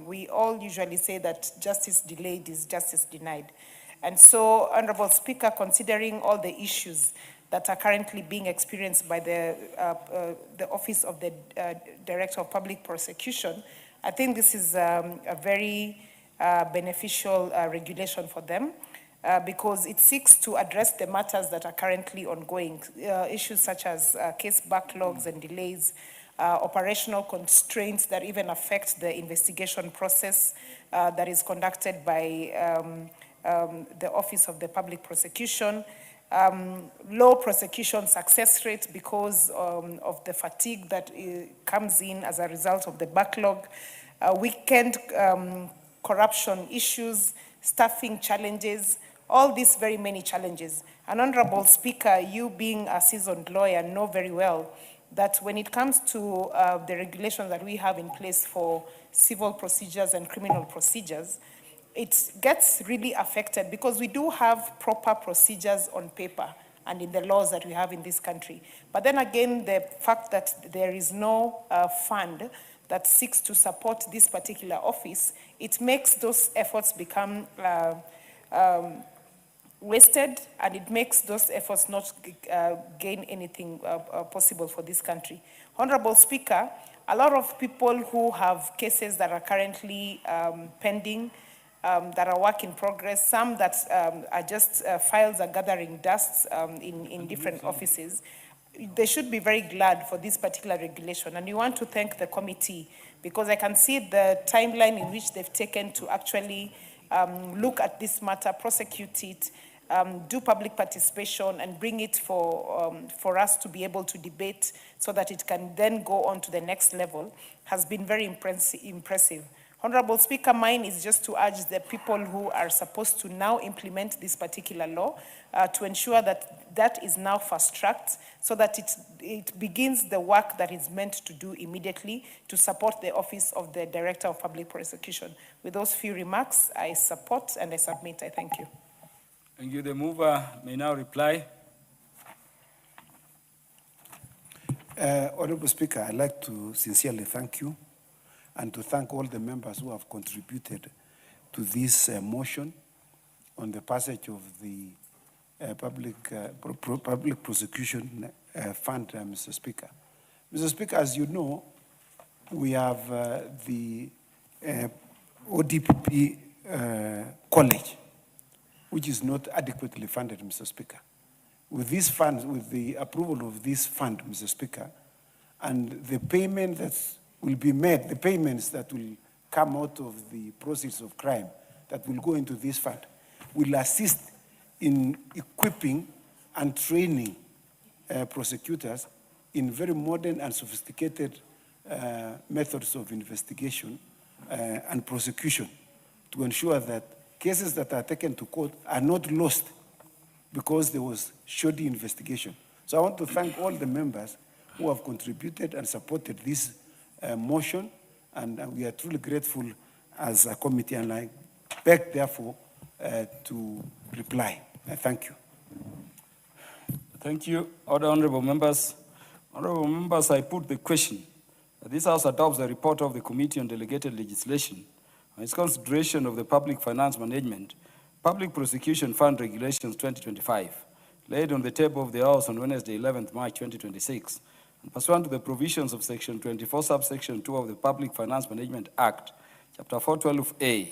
we all usually say that justice delayed is justice denied. And so, Honorable Speaker, considering all the issues that are currently being experienced by the Office of the Director of Public Prosecution, I think this is a very beneficial regulation for them because it seeks to address the matters that are currently ongoing, issues such as case backlogs and delays, operational constraints that even affect the investigation process that is conducted by the Office of the Public Prosecution, low prosecution success rate because of the fatigue that comes in as a result of the backlog, weekend corruption issues, staffing challenges, all these very many challenges. And Honorable Speaker, you being a seasoned lawyer know very well that when it comes to the regulations that we have in place for civil procedures and criminal procedures, it gets really affected because we do have proper procedures on paper and in the laws that we have in this country. But then again, the fact that there is no fund that seeks to support this particular office, it makes those efforts become wasted, and it makes those efforts not gain anything possible for this country. Honorable Speaker, a lot of people who have cases that are currently pending, that are work in progress, some that are just files are gathering dust in different offices, they should be very glad for this particular regulation. And we want to thank the committee because I can see the timeline in which they've taken to actually look at this matter, prosecute it, do public participation, and bring it for us to be able to debate so that it can then go on to the next level, has been very impressive. Honorable Speaker, mine is just to urge the people who are supposed to now implement this particular law to ensure that that is now fast-tracked so that it begins the work that is meant to do immediately to support the Office of the Director of Public Prosecution. With those few remarks, I support and I submit. I thank you. Thank you. The mover may now reply. Honorable Speaker, I'd like to sincerely thank you and to thank all the members who have contributed to this motion on the passage of the public prosecution fund, Mr. Speaker. Mr. Speaker, as you know, we have the ODPP college, which is not adequately funded, Mr. Speaker. With these funds, with the approval of this fund, Mr. Speaker, and the payment that will be made, the payments that will come out of the proceeds of crime that will go into this fund, will assist in equipping and training prosecutors in very modern and sophisticated methods of investigation and prosecution to ensure that cases that are taken to court are not lost because there was shoddy investigation. So I want to thank all the members who have contributed and supported this motion, and we are truly grateful as a committee, and I beg, therefore, to reply. Thank you. Thank you. Other honorable members. Honorable members, I put the question that this House adopts the report of the Committee on Delegated Legislation on its consideration of the Public Finance Management, Public Prosecution Fund Regulations 2025, laid on the table of the House on Wednesday, 11th March 2026, and pursuant to the provisions of Section 24, subsection 2 of the Public Finance Management Act, Chapter 412A,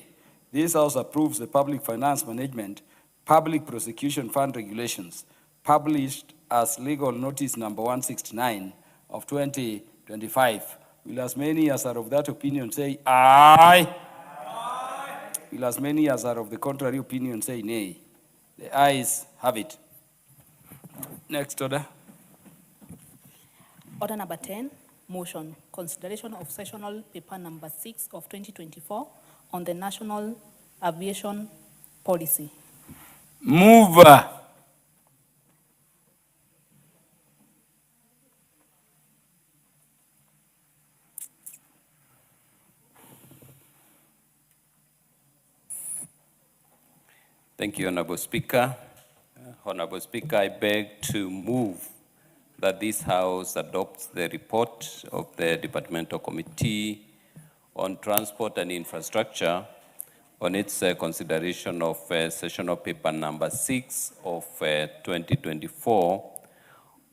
this House approves the Public Finance Management Public Prosecution Fund Regulations, published as Legal Notice Number 169 of 2025. Will as many as are of that opinion say aye? Aye. Will as many as are of the contrary opinion say nay? The ayes have it. Next order. Order number 10, motion, consideration of sessional paper number 6 of 2024 on the national aviation policy. Mover. Thank you, Honorable Speaker. Honorable Speaker, I beg to move that this House adopts the report of the Departmental Committee on Transport and Infrastructure on its consideration of sessional paper number 6 of 2024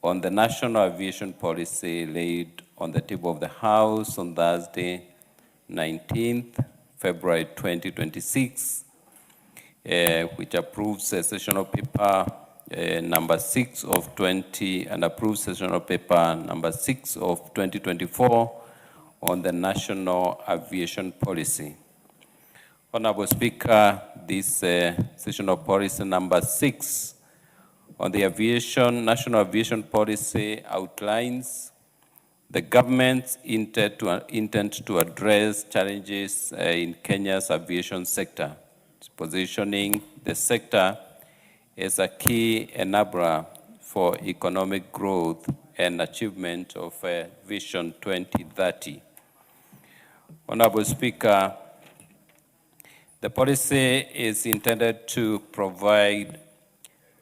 on the national aviation policy laid on the table of the House on Thursday, 19th February 2026, which approves sessional paper number 6 of 20 and approves sessional paper number 6 of 2024 on the national aviation policy. Honorable Speaker, this sessional policy number 6 on the national aviation policy outlines the government's intent to address challenges in Kenya's aviation sector, positioning the sector as a key enabler for economic growth and achievement of Vision 2030. Honorable Speaker, the policy is intended to provide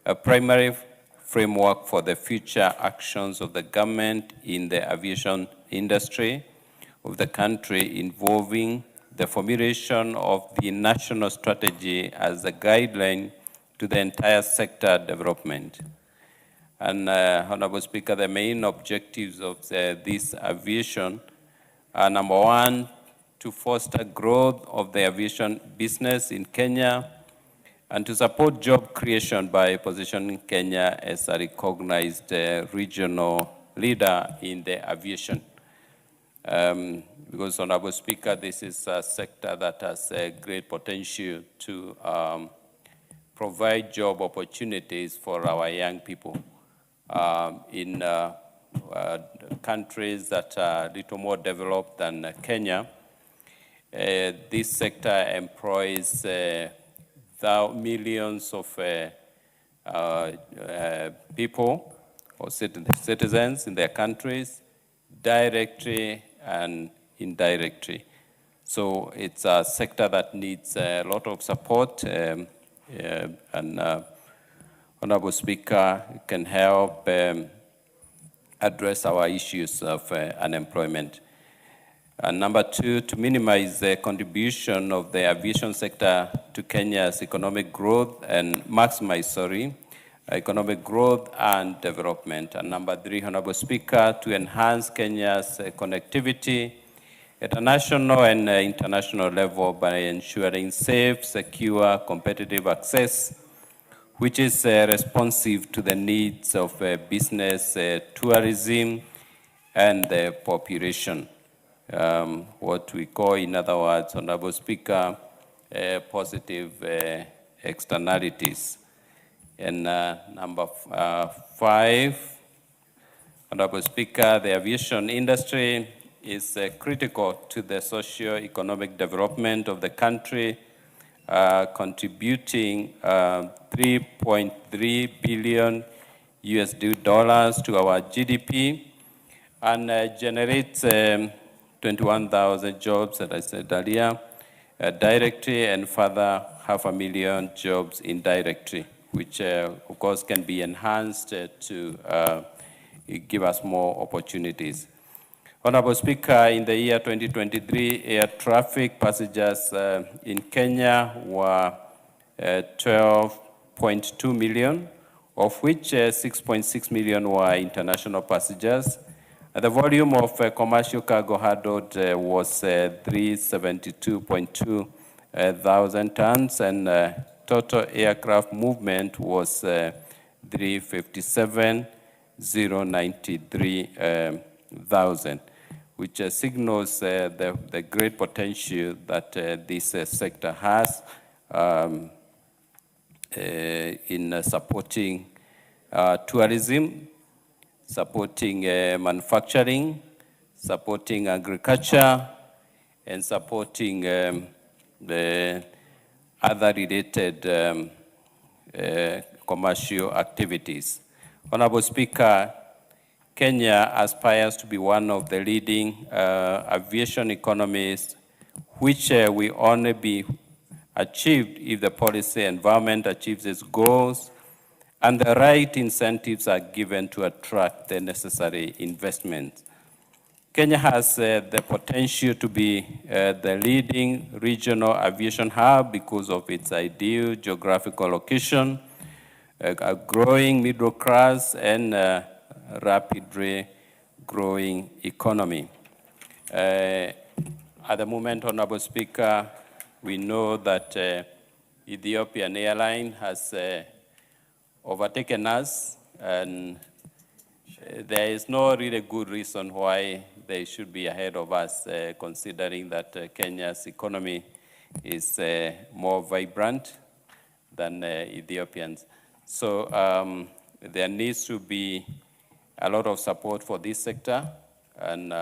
a primary framework for the future actions of the government in the aviation industry of the country, involving the formulation of the national strategy as a guideline to the entire sector development. And Honorable Speaker, the main objectives of this aviation are, number one, to foster growth of the aviation business in Kenya and to support job creation by positioning Kenya as a recognized regional leader in the aviation. Because, Honorable Speaker, this is a sector that has a great potential to provide job opportunities for our young people in countries that are a little more developed than Kenya. This sector employs millions of people or citizens in their countries, directly and indirectly. So it's a sector that needs a lot of support, and Honorable Speaker can help address our issues of unemployment. And number two, to minimize the contribution of the aviation sector to Kenya's economic growth and maximize, economic growth and development. And number three, Honorable Speaker, to enhance Kenya's connectivity at a national and international level by ensuring safe, secure, competitive access, which is responsive to the needs of business, tourism, and the population. What we call, in other words, Honorable Speaker, positive externalities. And number five, Honorable Speaker, the aviation industry is critical to the socio-economic development of the country, contributing $3.3 billion to our GDP and generates 21,000 jobs, as I said earlier, directly, and further 500,000 jobs indirectly, which of course can be enhanced to give us more opportunities. Honorable Speaker, in the year 2023, air traffic passengers in Kenya were 12.2 million, of which 6.6 million were international passengers. The volume of commercial cargo handled was 372.2 thousand tons, and total aircraft movement was 357,093 thousand, which signals the great potential that this sector has in supporting tourism, supporting manufacturing, supporting agriculture, and supporting the other related commercial activities. Honorable Speaker, Kenya aspires to be one of the leading aviation economies, which will only be achieved if the policy environment achieves its goals and the right incentives are given to attract the necessary investments. Kenya has the potential to be the leading regional aviation hub because of its ideal geographical location, a growing middle class, and rapidly growing economy. At the moment, Honorable Speaker, we know that Ethiopian Airlines has overtaken us, and there is no really good reason why they should be ahead of us, considering that Kenya's economy is more vibrant than Ethiopians. So there needs to be a lot of support for this sector, and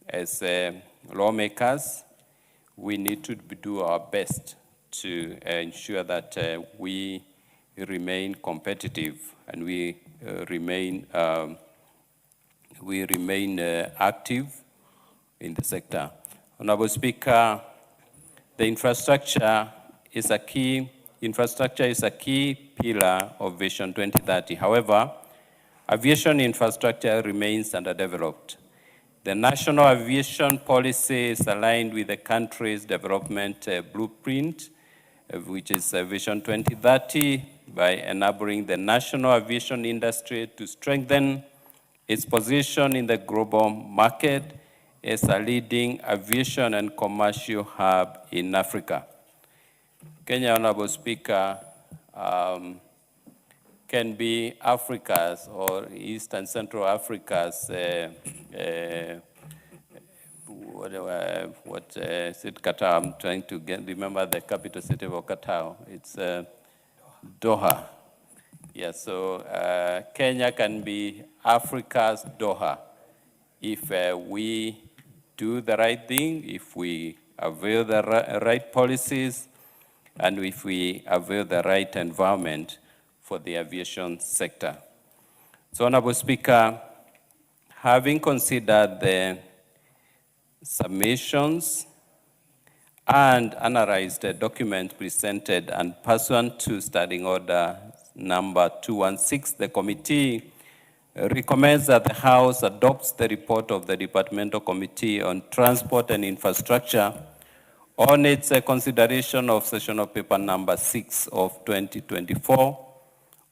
as lawmakers, we need to do our best to ensure that we remain competitive and we remain active in the sector. Honorable Speaker, the infrastructure is a key pillar of Vision 2030. However, aviation infrastructure remains underdeveloped. The national aviation policy is aligned with the country's development blueprint, which is Vision 2030, by enabling the national aviation industry to strengthen its position in the global market as a leading aviation and commercial hub in Africa. Kenya, Honorable Speaker, can be Africa's or East and Central Africa's, what is it, Qatar? I'm trying to remember the capital city of Qatar. It's Doha. Yeah, so Kenya can be Africa's Doha if we do the right thing, if we avail the right policies, and if we avail the right environment for the aviation sector. So, Honorable Speaker, having considered the submissions and analyzed the document presented and pursuant to Standing Order number 216, the committee recommends that the House adopts the report of the Departmental Committee on Transport and Infrastructure on its consideration of Sessional Paper number 6 of 2024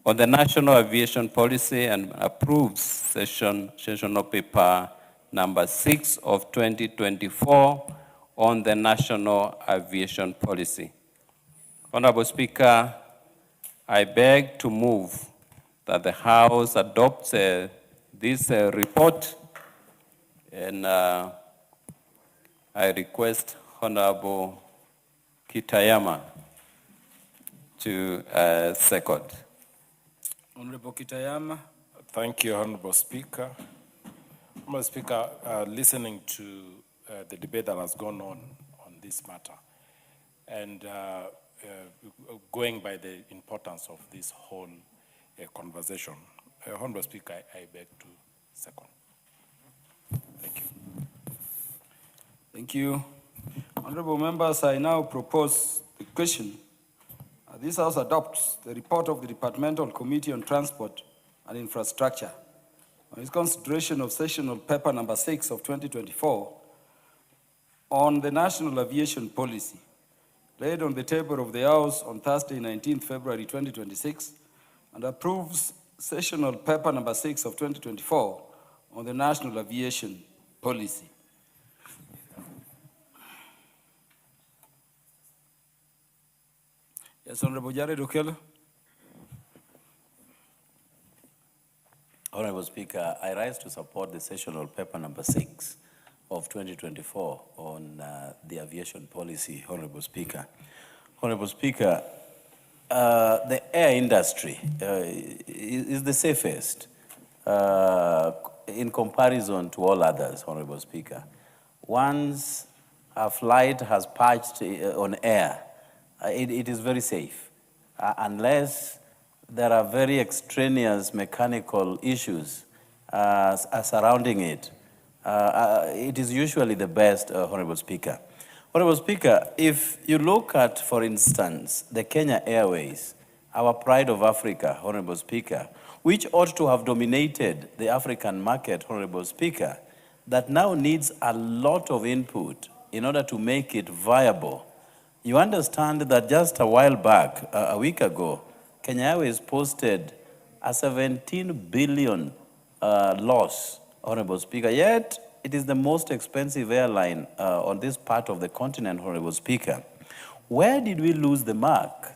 on the National Aviation Policy and approves Sessional Paper number 6 of 2024 on the National Aviation Policy. Honorable Speaker, I beg to move that the House adopts this report, and I request Honorable Kitayama to second. Honorable Kitayama. Thank you, Honorable Speaker. Honorable Speaker, listening to the debate that has gone on this matter, and going by the importance of this whole conversation, Honorable Speaker, I beg to second. Thank you. Thank you. Honorable members, I now propose the question. This House adopts the report of the Departmental Committee on Transport and Infrastructure on its consideration of Sessional Paper number 6 of 2024 on the National Aviation Policy, laid on the table of the House on Thursday, 19th February 2026, and approves Sessional Paper number 6 of 2024 on the National Aviation Policy. Yes, Honorable Jared Okello. Honorable Speaker, I rise to support the Sessional Paper number 6 of 2024 on the aviation policy, Honorable Speaker. Honorable Speaker, the air industry is the safest in comparison to all others, Honorable Speaker. Once a flight has patched on air, it is very safe, unless there are very extraneous mechanical issues surrounding it. It is usually the best, Honorable Speaker. Honorable Speaker, if you look at, for instance, the Kenya Airways, our pride of Africa, Honorable Speaker, which ought to have dominated the African market, Honorable Speaker, that now needs a lot of input in order to make it viable. You understand that just a while back, a week ago, Kenya Airways posted a 17 billion loss, Honorable Speaker, yet it is the most expensive airline on this part of the continent, Honorable Speaker. Where did we lose the mark?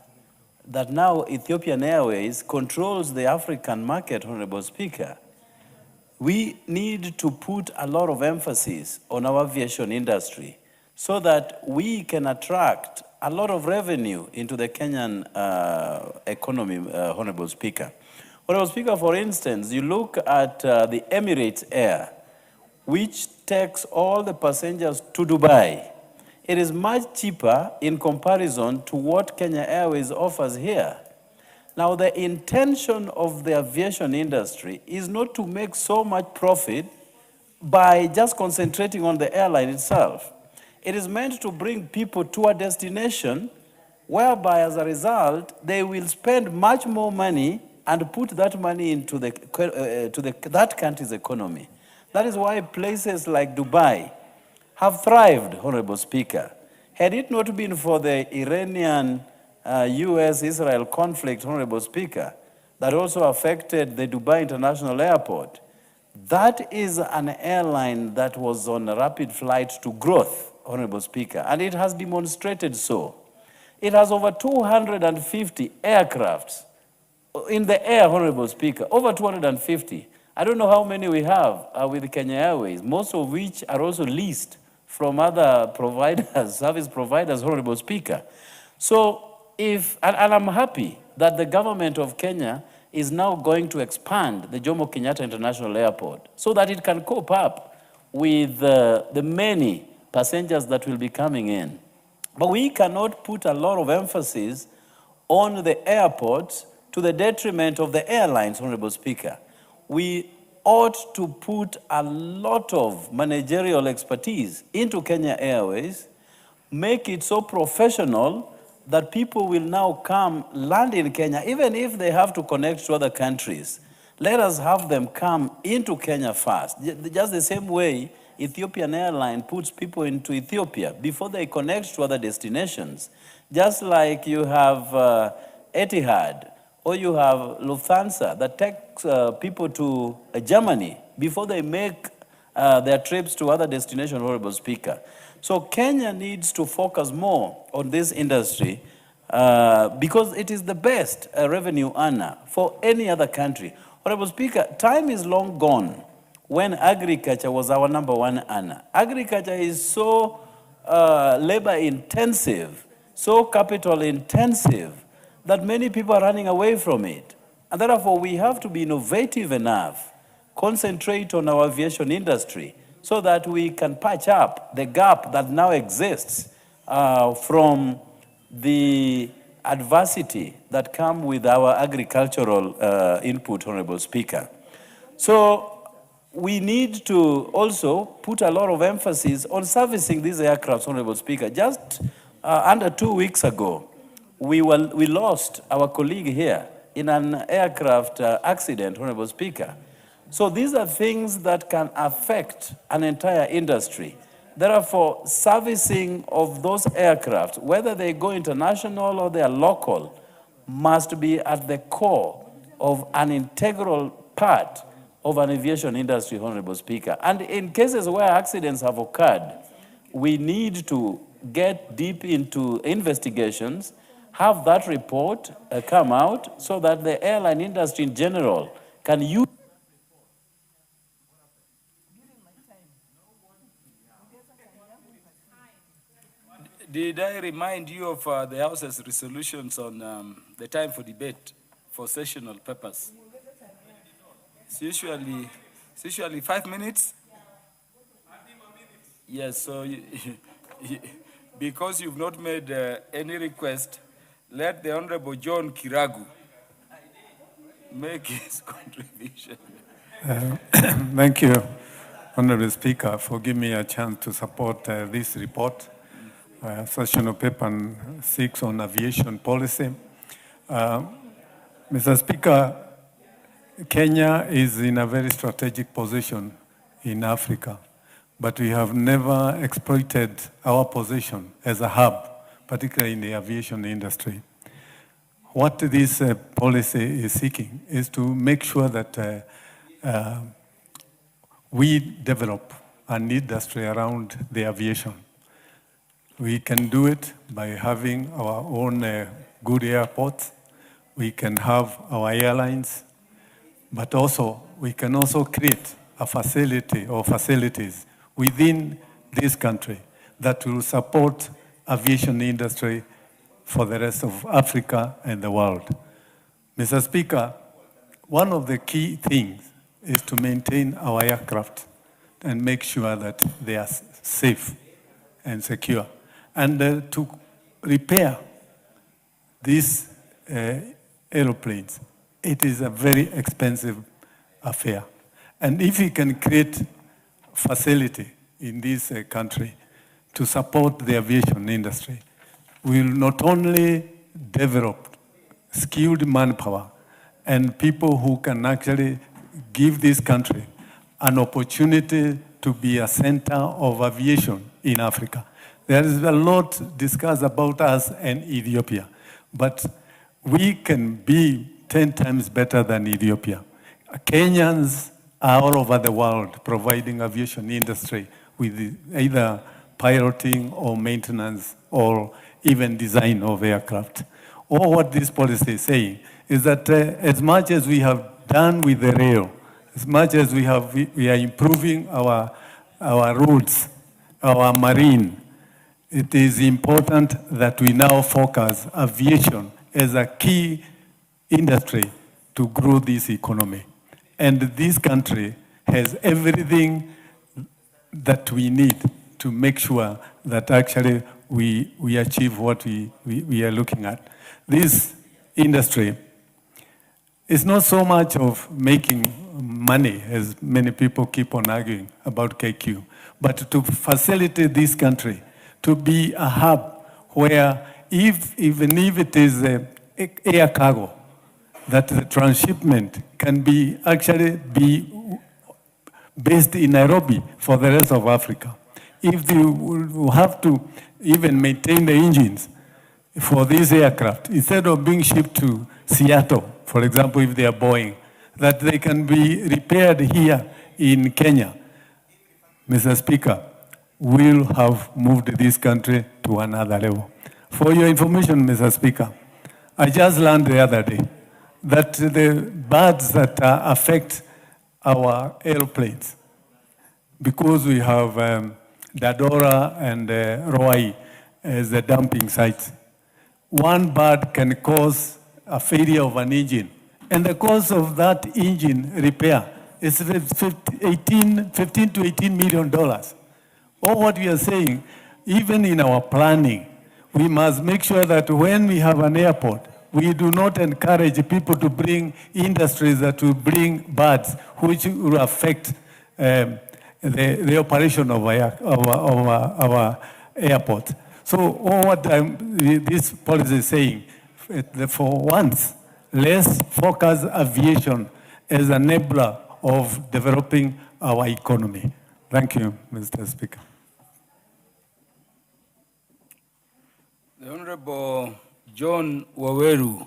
That now Ethiopian Airways controls the African market, Honorable Speaker. We need to put a lot of emphasis on our aviation industry so that we can attract a lot of revenue into the Kenyan economy, Honorable Speaker. Honorable Speaker, for instance, you look at the Emirates Air, which takes all the passengers to Dubai. It is much cheaper in comparison to what Kenya Airways offers here. Now, the intention of the aviation industry is not to make so much profit by just concentrating on the airline itself. It is meant to bring people to a destination whereby, as a result, they will spend much more money and put that money into that country's economy. That is why places like Dubai have thrived, Honorable Speaker. Had it not been for the Iranian US-Israel conflict, Honorable Speaker, that also affected the Dubai International Airport, that is an airline that was on a rapid flight to growth, Honorable Speaker, and it has demonstrated so. It has over 250 aircrafts in the air, Honorable Speaker, over 250. I don't know how many we have with Kenya Airways, most of which are also leased from other providers, service providers, Honorable Speaker. So and I'm happy that the government of Kenya is now going to expand the Jomo Kenyatta International Airport so that it can cope up with the many passengers that will be coming in. But we cannot put a lot of emphasis on the airports to the detriment of the airlines, Honorable Speaker. We ought to put a lot of managerial expertise into Kenya Airways, make it so professional that people will now come, land in Kenya, even if they have to connect to other countries. Let us have them come into Kenya first. Just the same way Ethiopian Airline puts people into Ethiopia before they connect to other destinations. Just like you have Etihad, or you have Lufthansa that takes people to Germany before they make their trips to other destinations, Honorable Speaker. So Kenya needs to focus more on this industry because it is the best revenue earner for any other country. Honorable Speaker, time is long gone when agriculture was our #1 earner. Agriculture is so labor intensive, so capital intensive, that many people are running away from it. And therefore, we have to be innovative enough, concentrate on our aviation industry so that we can patch up the gap that now exists from the adversity that come with our agricultural input, Honorable Speaker. So we need to also put a lot of emphasis on servicing these aircrafts, Honorable Speaker. Just under 2 weeks ago, we lost our colleague here in an aircraft accident, Honorable Speaker. So these are things that can affect an entire industry. Therefore, servicing of those aircraft, whether they go international or they are local, must be at the core of an integral part of an aviation industry, Honorable Speaker. And in cases where accidents have occurred, we need to get deep into investigations, have that report come out so that the airline industry in general can use. Did I remind you of the House's resolutions on the time for debate for sessional papers? It's usually 5 minutes. Yes, so because you've not made any request, let the Honorable John Kiragu make his contribution. Thank you, Honorable Speaker, for giving me a chance to support this report, sessional paper 6 on aviation policy. Mr. Speaker, Kenya is in a very strategic position in Africa, but we have never exploited our position as a hub, particularly in the aviation industry. What this policy is seeking is to make sure that we develop an industry around the aviation. We can do it by having our own good airports. We can have our airlines, but also we can also create a facility or facilities within this country that will support aviation industry for the rest of Africa and the world. Mr. Speaker, one of the key things is to maintain our aircraft and make sure that they are safe and secure. And to repair these aeroplanes, it is a very expensive affair. And if we can create facility in this country to support the aviation industry, we will not only develop skilled manpower and people who can actually give this country an opportunity to be a center of aviation in Africa. There is a lot discussed about us and Ethiopia, but we can be 10 times better than Ethiopia. Kenyans are all over the world providing aviation industry with either piloting or maintenance or even design of aircraft. Or what this policy is saying is that as much as we have done with the rail, as much as we are improving our routes, our marine, it is important that we now focus aviation as a key industry to grow this economy. And this country has everything that we need to make sure that actually we achieve what we are looking at. This industry is not so much of making money, as many people keep on arguing about KQ, but to facilitate this country to be a hub where even if it is air cargo, that the transshipment can be based in Nairobi for the rest of Africa. If you have to even maintain the engines for these aircraft, instead of being shipped to Seattle, for example, if they are Boeing, that they can be repaired here in Kenya. Mr. Speaker, we'll have moved this country to another level. For your information, Mr. Speaker, I just learned the other day that the birds that affect our airplanes, because we have Dadora and Roai as the dumping sites, one bird can cause a failure of an engine. And the cost of that engine repair is $15 to $18 million. Or what we are saying, even in our planning, we must make sure that when we have an airport, we do not encourage people to bring industries that will bring birds, which will affect the operation of our airport. So what this policy is saying, for once, let's focus aviation as an enabler of developing our economy. Thank you, Mr. Speaker. The Honorable John Waweru,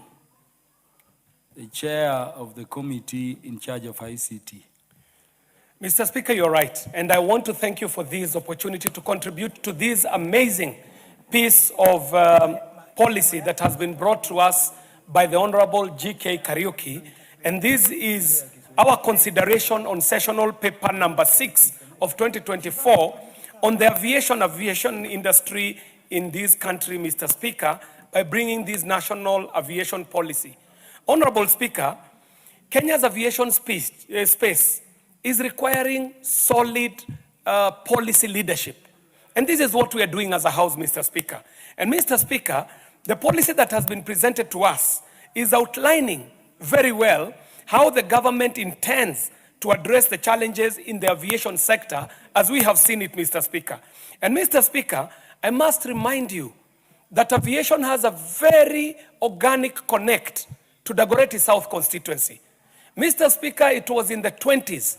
the Chair of the Committee in charge of ICT. Mr. Speaker, you're right. And I want to thank you for this opportunity to contribute to this amazing piece of policy that has been brought to us by the Honorable G.K. Kariuki. And this is our consideration on sessional paper number 6 of 2024 on the aviation industry in this country, Mr. Speaker, by bringing this national aviation policy. Honorable Speaker, Kenya's aviation space is requiring solid policy leadership. And this is what we are doing as a House, Mr. Speaker. And Mr. Speaker, the policy that has been presented to us is outlining very well how the government intends to address the challenges in the aviation sector as we have seen it, Mr. Speaker. And Mr. Speaker, I must remind you that aviation has a very organic connect to Dagoretti South constituency. Mr. Speaker, it was in the 20s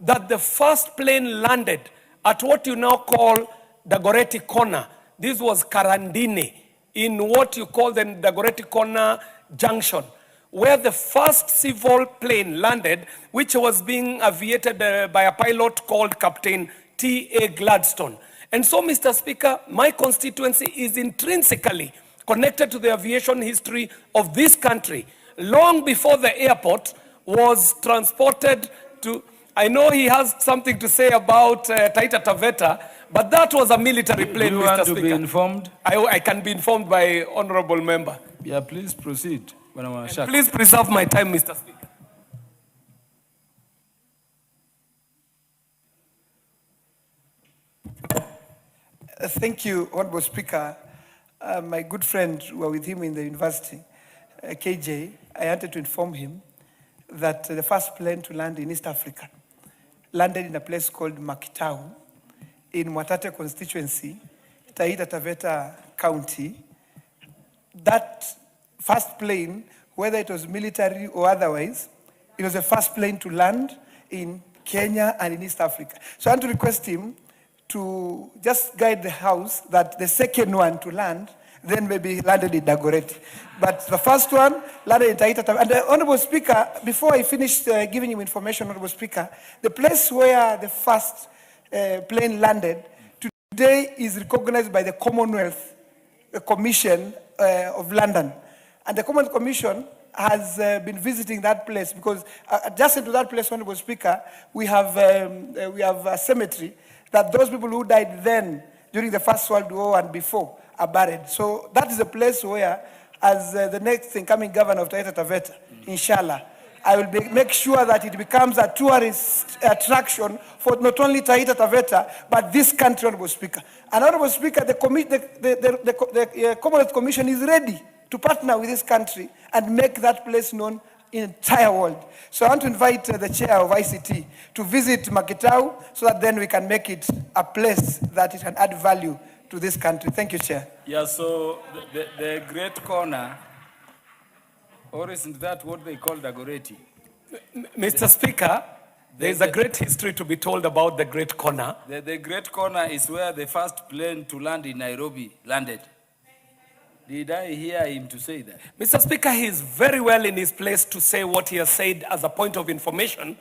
that the first plane landed at what you now call Dagoretti Corner. This was Karandine, in what you call the Dagoretti Corner Junction, where the first civil plane landed, which was being aviated by a pilot called Captain T.A. Gladstone. And so, Mr. Speaker, my constituency is intrinsically connected to the aviation history of this country, long before the airport was transported to... I know he has something to say about Taita Taveta, but that was a military plane, Do you Mr. want Speaker. to be informed? I can be informed by honorable member. Yeah, please proceed. And please preserve my time, Mr. Speaker. Thank you, Honorable Speaker. My good friend who were with him in the university, KJ, I wanted to inform him that the first plane to land in East Africa landed in a place called Makitau in Mwatate constituency, Taita Taveta County. That first plane, whether it was military or otherwise, it was the first plane to land in Kenya and in East Africa. So I want to request him to just guide the House that the second one to land then maybe landed in Dagoretti. But the first one landed in Taita Taveta. And the Honorable Speaker, before I finish giving you information, Honorable Speaker, the place where the first plane landed today is recognized by the Commonwealth Commission of London. And the Commonwealth Commission has been visiting that place because adjacent to that place, Honorable Speaker, we have a cemetery that those people who died then during the First World War and before are buried. So that is a place where, as the next incoming governor of Taita Taveta, inshallah, I will make sure that it becomes a tourist attraction for not only Taita Taveta, but this country, Honorable Speaker. And Honorable Speaker, the Commonwealth Commission is ready to partner with this country and make that place known in the entire world. So I want to invite the chair of ICT to visit Makitau so that then we can make it a place that it can add value to this country. Thank you, Chair. Yeah, so the Great Corner, or isn't that what they call Dagoretti? Mr. Speaker, there is a great history to be told about the Great Corner. The Great Corner is where the first plane to land in Nairobi landed. Did I hear him to say that? Mr. Speaker, he is very well in his place to say what he has said as a point of information,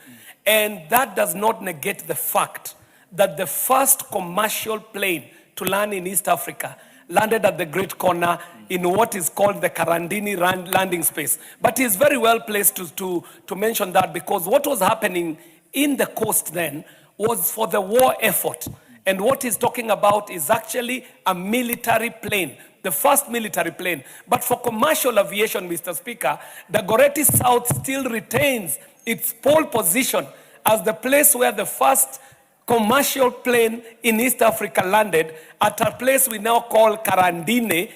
and that does not negate the fact that the first commercial plane to land in East Africa landed at the Great Corner in what is called the Karandini landing space. But he is very well placed to mention that because what was happening in the coast then was for the war effort. And what he's talking about is actually a military plane, the first military plane. But for commercial aviation, Mr. Speaker, Dagoretti South still retains its pole position as the place where the first commercial plane in East Africa landed at a place we now call Karadine,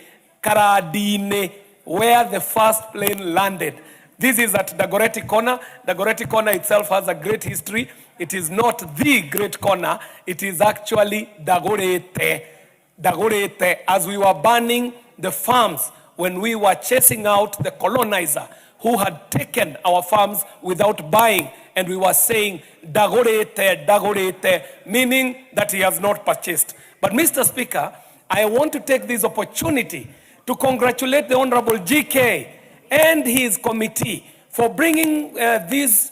where the first plane landed. This is at Dagoretti Corner. Dagoretti Corner itself has a great history. It is not the Great Corner. It is actually Dagoretti. Dagoretti, as we were burning the farms when we were chasing out the colonizer who had taken our farms without buying. And we were saying, Dagoretti, Dagoretti, meaning that he has not purchased. But Mr. Speaker, I want to take this opportunity to congratulate the Honorable GK and his committee for bringing this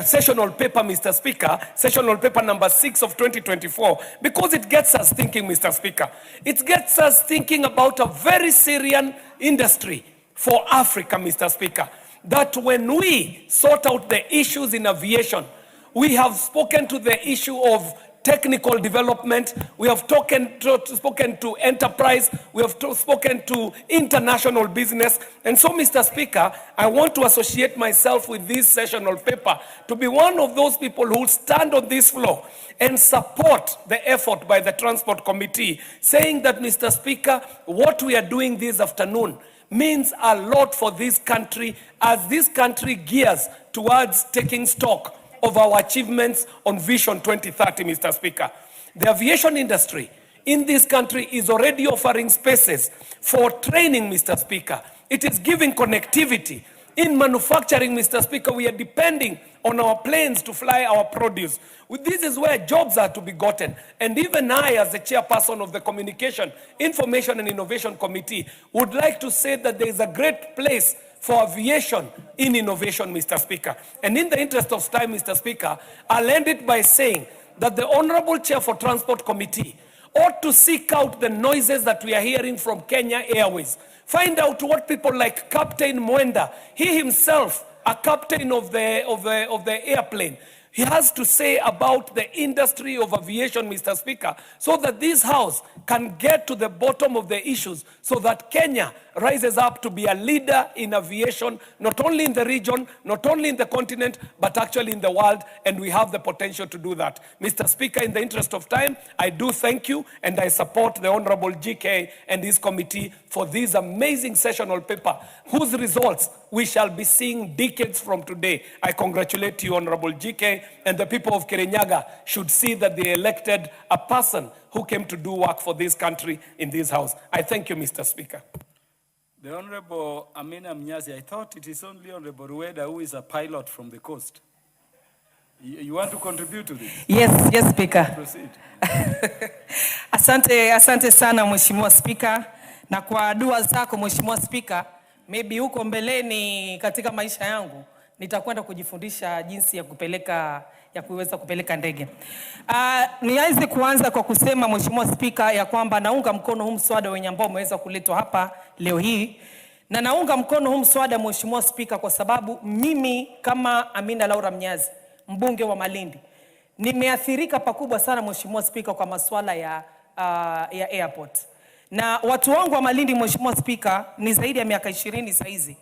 sessional paper, Mr. Speaker, sessional paper number 6 of 2024, because it gets us thinking, Mr. Speaker. It gets us thinking about a very serious industry for Africa, Mr. Speaker. That when we sort out the issues in aviation, we have spoken to the issue of technical development, we have spoken to enterprise, we have spoken to international business. And so, Mr. Speaker, I want to associate myself with this sessional paper to be one of those people who stand on this floor and support the effort by the Transport Committee, saying that, Mr. Speaker, what we are doing this afternoon means a lot for this country as this country gears towards taking stock of our achievements on Vision 2030, Mr. Speaker. The aviation industry in this country is already offering spaces for training, Mr. Speaker. It is giving connectivity. In manufacturing, Mr. Speaker, we are depending on our planes to fly our produce. This is where jobs are to be gotten. And even I, as the chairperson of the Communication, Information and Innovation Committee, would like to say that there is a great place for aviation in innovation, Mr. Speaker. And in the interest of time, Mr. Speaker, I'll end it by saying that the Honorable Chair for Transport Committee ought to seek out the noises that we are hearing from Kenya Airways. Find out what people like Captain Mwenda, he himself, a captain of the airplane, he has to say about the industry of aviation, Mr. Speaker, so that this House can get to the bottom of the issues, so that Kenya rises up to be a leader in aviation, not only in the region, not only in the continent, but actually in the world, and we have the potential to do that. Mr. Speaker, in the interest of time, I do thank you, and I support the Honorable GK and his committee for this amazing sessional paper, whose results we shall be seeing decades from today. I congratulate you, Honorable GK, and the people of Kirinyaga should see that they elected a person who came to do work for this country in this House. I thank you, Mr. Speaker. The Honorable Amina Mnyazi, I thought it is only Honorable Rueda who is a pilot from the coast. You want to contribute to this? Yes, Speaker. Proceed. Asante sana Mheshimiwa Speaker, na kwa dua zako Mheshimiwa Speaker, maybe huko mbeleni katika maisha yangu nitakwenda kujifundisha jinsi ya kuweza kupeleka ndege. Nianze kuanza kwa kusema Mheshimiwa Speaker ya kwamba naunga mkono huu mswada wenye ambao umeweza kuletwa hapa leo hii. Na naunga mkono huu mswada Mheshimiwa Speaker kwa sababu mimi kama Amina Laura Mnyazi, mbunge wa Malindi, nimeathirika pakubwa sana Mheshimiwa Speaker kwa masuala ya airport. Na watu wangu wa Malindi Mheshimiwa Speaker ni zaidi ya miaka 20 saizi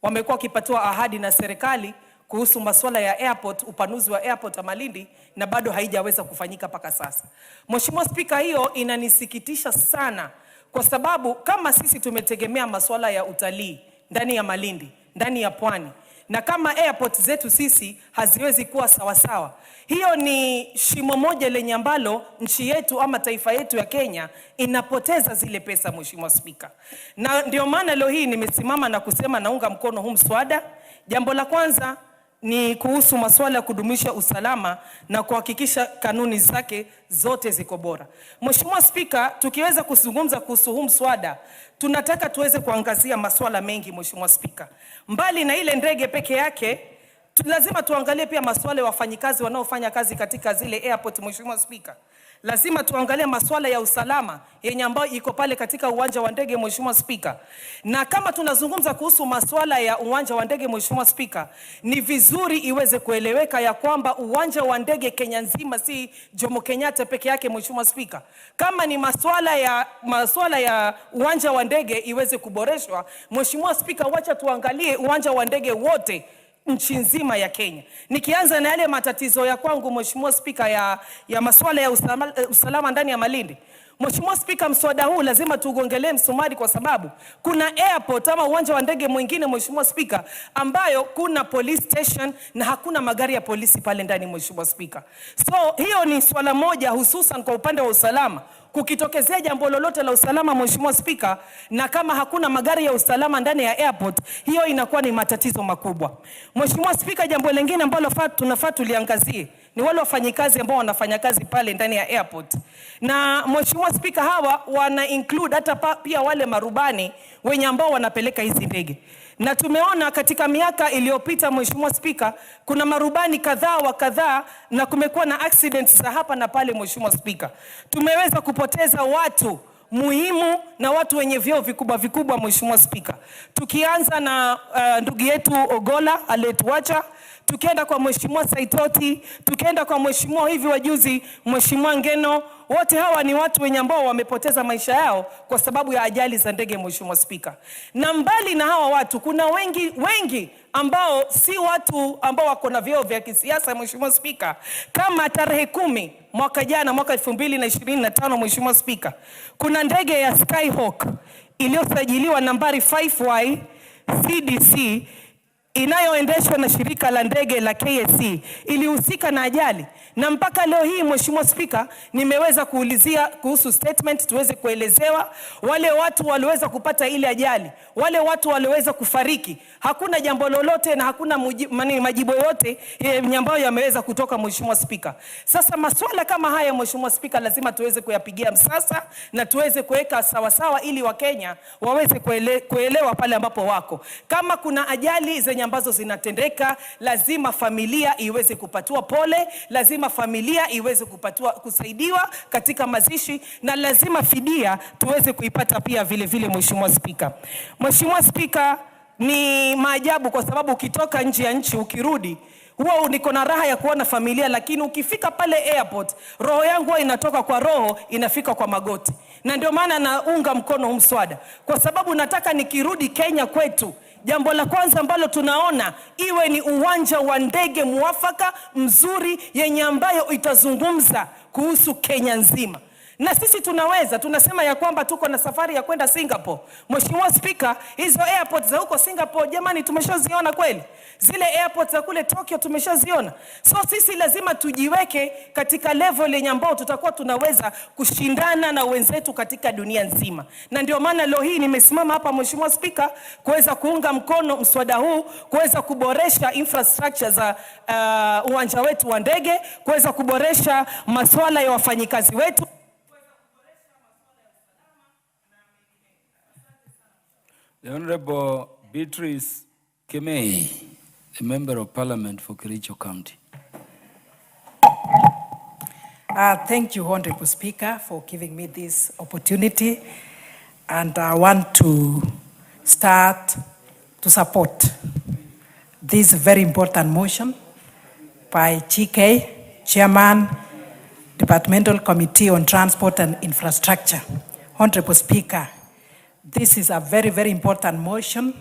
wamekuwa wakipatiwa ahadi na serikali kuhusu masuala ya airport, upanuzi wa airport ya Malindi, na bado haijaweza kufanyika mpaka sasa. Mheshimiwa Speaker, hiyo inanisikitisha sana kwa sababu kama sisi tumetegemea masuala ya utalii ndani ya Malindi, ndani ya pwani, na kama airport zetu sisi haziwezi kuwa sawasawa, hiyo ni shimo moja lenye ambalo nchi yetu ama taifa yetu ya Kenya inapoteza zile pesa Mheshimiwa Speaker. Na ndio maana leo hii nimesimama na kusema naunga mkono huu mswada. Jambo la kwanza ni kuhusu masuala ya kudumisha usalama na kuhakikisha kanuni zake zote ziko bora. Mheshimiwa Speaker, tukiweza kuzungumza kuhusu huu mswada, tunataka tuweze kuangazia masuala mengi Mheshimiwa Speaker. Mbali na ile ndege peke yake, lazima tuangalie pia masuala ya wafanyikazi wanaofanya kazi katika zile airport Mheshimiwa Speaker. Lazima tuangalie masuala ya usalama yenye ambayo iko pale katika uwanja wa ndege Mheshimiwa Speaker. Na kama tunazungumza kuhusu masuala ya uwanja wa ndege Mheshimiwa Speaker, ni vizuri iweze kueleweka ya kwamba uwanja wa ndege Kenya nzima si Jomo Kenyatta peke yake Mheshimiwa Speaker. Kama ni masuala ya uwanja wa ndege iweze kuboreshwa Mheshimiwa Speaker, wacha tuangalie uwanja wa ndege wote nchi nzima ya Kenya. Nikianza na yale matatizo ya kwangu Mheshimiwa Speaker ya masuala ya usalama ndani ya Malindi. Mheshimiwa Speaker, mswada huu lazima tugongelee msumari kwa sababu kuna airport ama uwanja wa ndege mwingine Mheshimiwa Speaker ambayo kuna police station na hakuna magari ya polisi pale ndani Mheshimiwa Speaker. So hiyo ni swala moja hususan kwa upande wa usalama. Kukitokezea jambo lolote la usalama Mheshimiwa Speaker, na kama hakuna magari ya usalama ndani ya airport, hiyo inakuwa ni matatizo makubwa. Mheshimiwa Speaker, jambo lingine ambalo tunafaa tuliangazie ni wale wafanyikazi ambao wanafanya kazi pale ndani ya airport. Na Mheshimiwa Speaker, hawa wana include hata pia wale marubani wenye ambao wanapeleka hizi ndege. Na tumeona katika miaka iliyopita Mheshimiwa Speaker, kuna marubani kadhaa na kumekuwa na accidents za hapa na pale Mheshimiwa Speaker. Tumeweza kupoteza watu muhimu na watu wenye vyeo vikubwa Mheshimiwa Speaker. Tukianza na ndugu yetu Ogola aliyetuacha, tukienda kwa Mheshimiwa Saitoti, tukienda kwa Mheshimiwa hivi wajuzi Mheshimiwa Ngeno, wote hawa ni watu wenye ambao wamepoteza maisha yao kwa sababu ya ajali za ndege Mheshimiwa Speaker. Na mbali na hawa watu kuna wengi ambao si watu ambao wako na vyeo vya kisiasa Mheshimiwa Speaker. Kama tarehe 10 mwaka jana, mwaka 2025 Mheshimiwa Speaker, kuna ndege ya Skyhawk iliyosajiliwa nambari 5Y CDC inayoendeshwa na shirika la ndege la KSC ilihusika na ajali. Na mpaka leo hii Mheshimiwa Speaker, nimeweza kuulizia kuhusu statement tuweze kuelezewa wale watu waliweza kupata ile ajali, wale watu waliweza kufariki. Hakuna jambo lolote na hakuna majibu yote ambayo yameweza kutoka Mheshimiwa Speaker. Sasa masuala kama haya Mheshimiwa Speaker lazima tuweze kuyapigia msasa na tuweze kuweka sawasawa ili Wakenya waweze kuelewa pale ambapo wako. Kama kuna ajali zenye ambazo zinatendeka, lazima familia iweze kupatiwa pole, lazima familia iweze kusaidiwa katika mazishi, na lazima fidia tuweze kuipata pia vile Mheshimiwa Speaker. Mheshimiwa Speaker, ni maajabu kwa sababu ukitoka nje ya nchi ukirudi Huwa niko na raha ya kuona familia, lakini ukifika pale airport, roho yangu huwa inatoka kwa roho inafika kwa magoti. Na ndio maana naunga mkono mswada, kwa sababu nataka nikirudi Kenya kwetu, jambo la kwanza ambalo tunaona iwe ni uwanja wa ndege muafaka mzuri yenye ambayo itazungumza kuhusu Kenya nzima. Na sisi tunasema ya kwamba tuko na safari ya kwenda Singapore. Mheshimiwa Speaker, hizo airports za huko Singapore, jamani, tumeshaziona kweli? Zile airports za kule Tokyo tumeshaziona. So sisi lazima tujiweke katika level yenye ambao tutakuwa tunaweza kushindana na wenzetu katika dunia nzima. Na ndio maana leo hii nimesimama hapa, Mheshimiwa Speaker, kuweza kuunga mkono mswada huu, kuweza kuboresha infrastructure za uwanja wetu wa ndege, kuweza kuboresha masuala ya wafanyikazi wetu. The Honorable Beatrice Kemei, the Member of Parliament for Kericho County. Thank you, Honorable Speaker, for giving me this opportunity. And I want to start to support this very important motion by GK, Chairman, Departmental Committee on Transport and Infrastructure. Honorable Speaker, this is a very, very important motion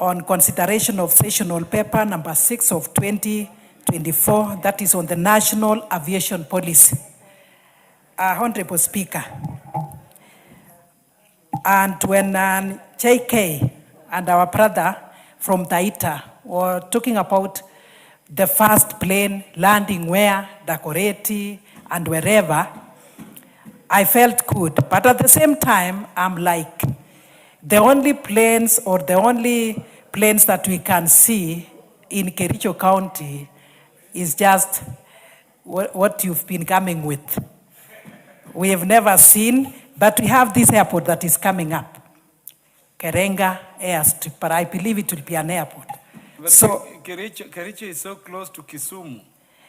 on consideration of sessional paper number 6 of 2024, that is on the National Aviation Policy. Honorable Speaker, and when JK and our brother from Taita were talking about the first plane landing where, Dakoreti, and wherever, I felt good. But at the same time, I'm like, the only planes that we can see in Kericho County is just what you've been coming with. We have never seen, but we have this airport that is coming up, Kerenga Airstrip, but I believe it will be an airport. But so Kericho is so close to Kisumu.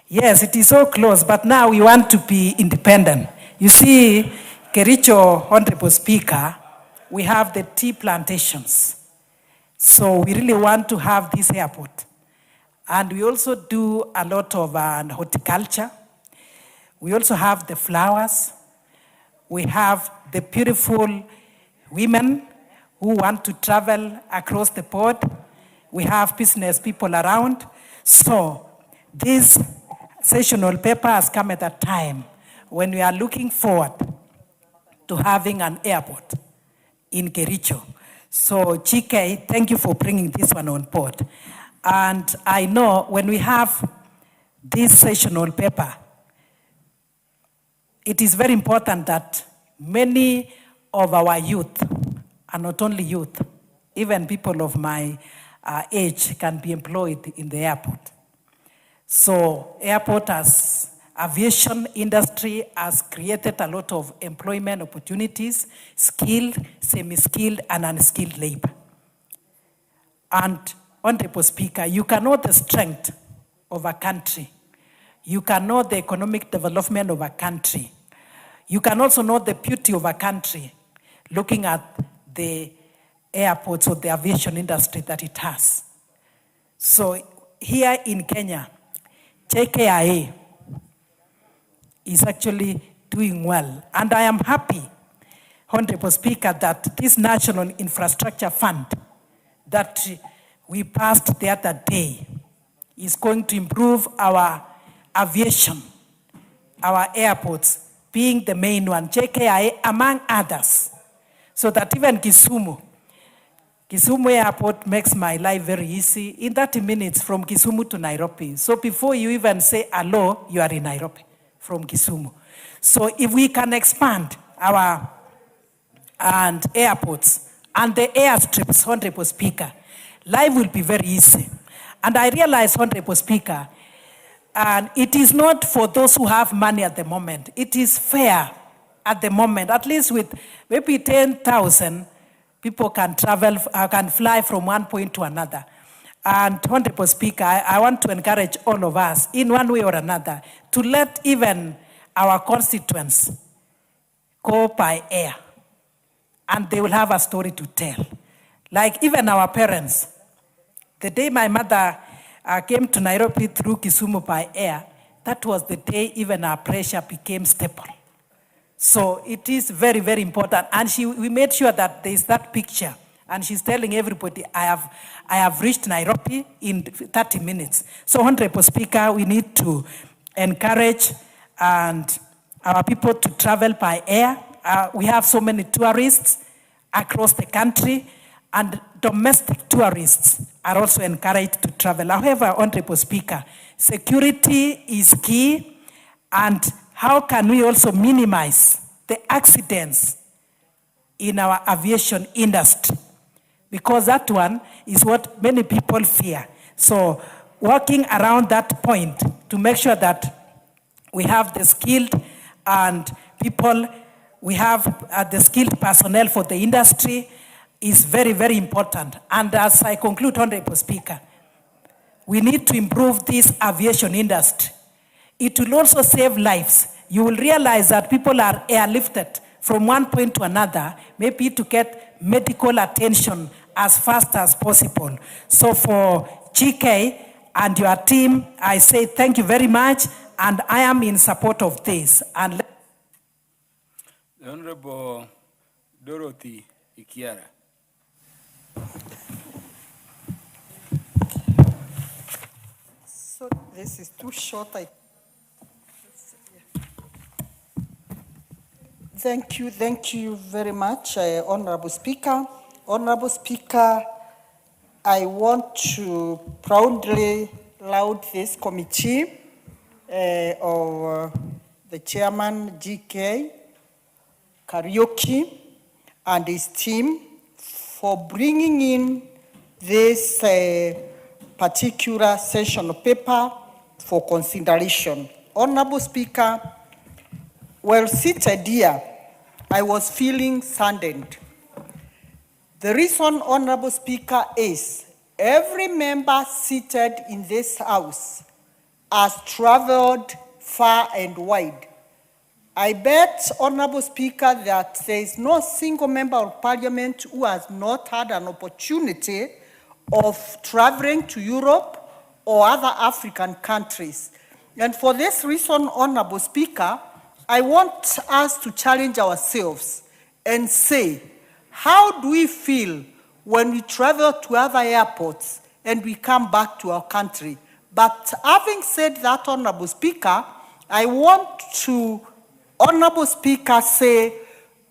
Yes, it is so close, but now we want to be independent. You see, Kericho, Honorable Speaker, we have the tea plantations. So we really want to have this airport. And we also do a lot of horticulture. We also have the flowers. We have the beautiful women who want to travel across the board. We have business people around. So this sessional paper has come at a time when we are looking forward to having an airport in Kericho. So GK, thank you for bringing this one on board. And I know when we have this sessional paper, it is very important that many of our youth, and not only youth, even people of my age can be employed in the airport. So airport as aviation industry has created a lot of employment opportunities, skilled, semi-skilled, and unskilled labor. And Honorable Speaker, you can know the strength of a country. You can know the economic development of a country. You can also know the beauty of a country looking at the airports or the aviation industry that it has. So here in Kenya, JKIA is actually doing well. And I am happy, Honorable Speaker, that this National Infrastructure Fund that we passed the other day is going to improve our aviation, our airports being the main one, JKIA among others, so that even Kisumu Airport makes my life very easy. In 30 minutes from Kisumu to Nairobi. So before you even say hello, you are in Nairobi from Kisumu. So if we can expand our airports and the airstrips, Honorable Speaker, life will be very easy. And I realize, Honorable Speaker, and it is not for those who have money at the moment. It is fair at the moment, at least with maybe 10,000 people can travel, can fly from one point to another. And Honorable Speaker, I want to encourage all of us in one way or another to let even our constituents go by air, and they will have a story to tell. Like even our parents, the day my mother came to Nairobi through Kisumu by air, that was the day even our pressure became stable. So it is very, very important. And we made sure that there is that picture. And she's telling everybody, I have reached Nairobi in 30 minutes. So, Honorable Speaker, we need to encourage our people to travel by air. We have so many tourists across the country, and domestic tourists are also encouraged to travel. However, Honorable Speaker, security is key, and how can we also minimize the accidents in our aviation industry? Because that one is what many people fear. So working around that point to make sure that we have the skilled and people, we have the skilled personnel for the industry is very, very important. And as I conclude, Honorable Speaker, we need to improve this aviation industry. It will also save lives. You will realize that people are airlifted from one point to another, maybe to get medical attention as fast as possible. So for GK and your team, I say thank you very much, and I am in support of this. And the Honorable Dorothy Ikiara. So this is too short. Thank you very much, Honorable Speaker. Honorable Speaker, I want to proudly laud this committee of the chairman, GK Karaoke, and his team for bringing in this particular session paper for consideration. Honorable Speaker, while seated here, I was feeling saddened. The reason, Honorable Speaker, is every member seated in this House has traveled far and wide. I bet, Honorable Speaker, that there is no single member of Parliament who has not had an opportunity of traveling to Europe or other African countries. And for this reason, Honorable Speaker, I want us to challenge ourselves and say, how do we feel when we travel to other airports and we come back to our country? But having said that, Honorable Speaker, I want to, Honorable Speaker, say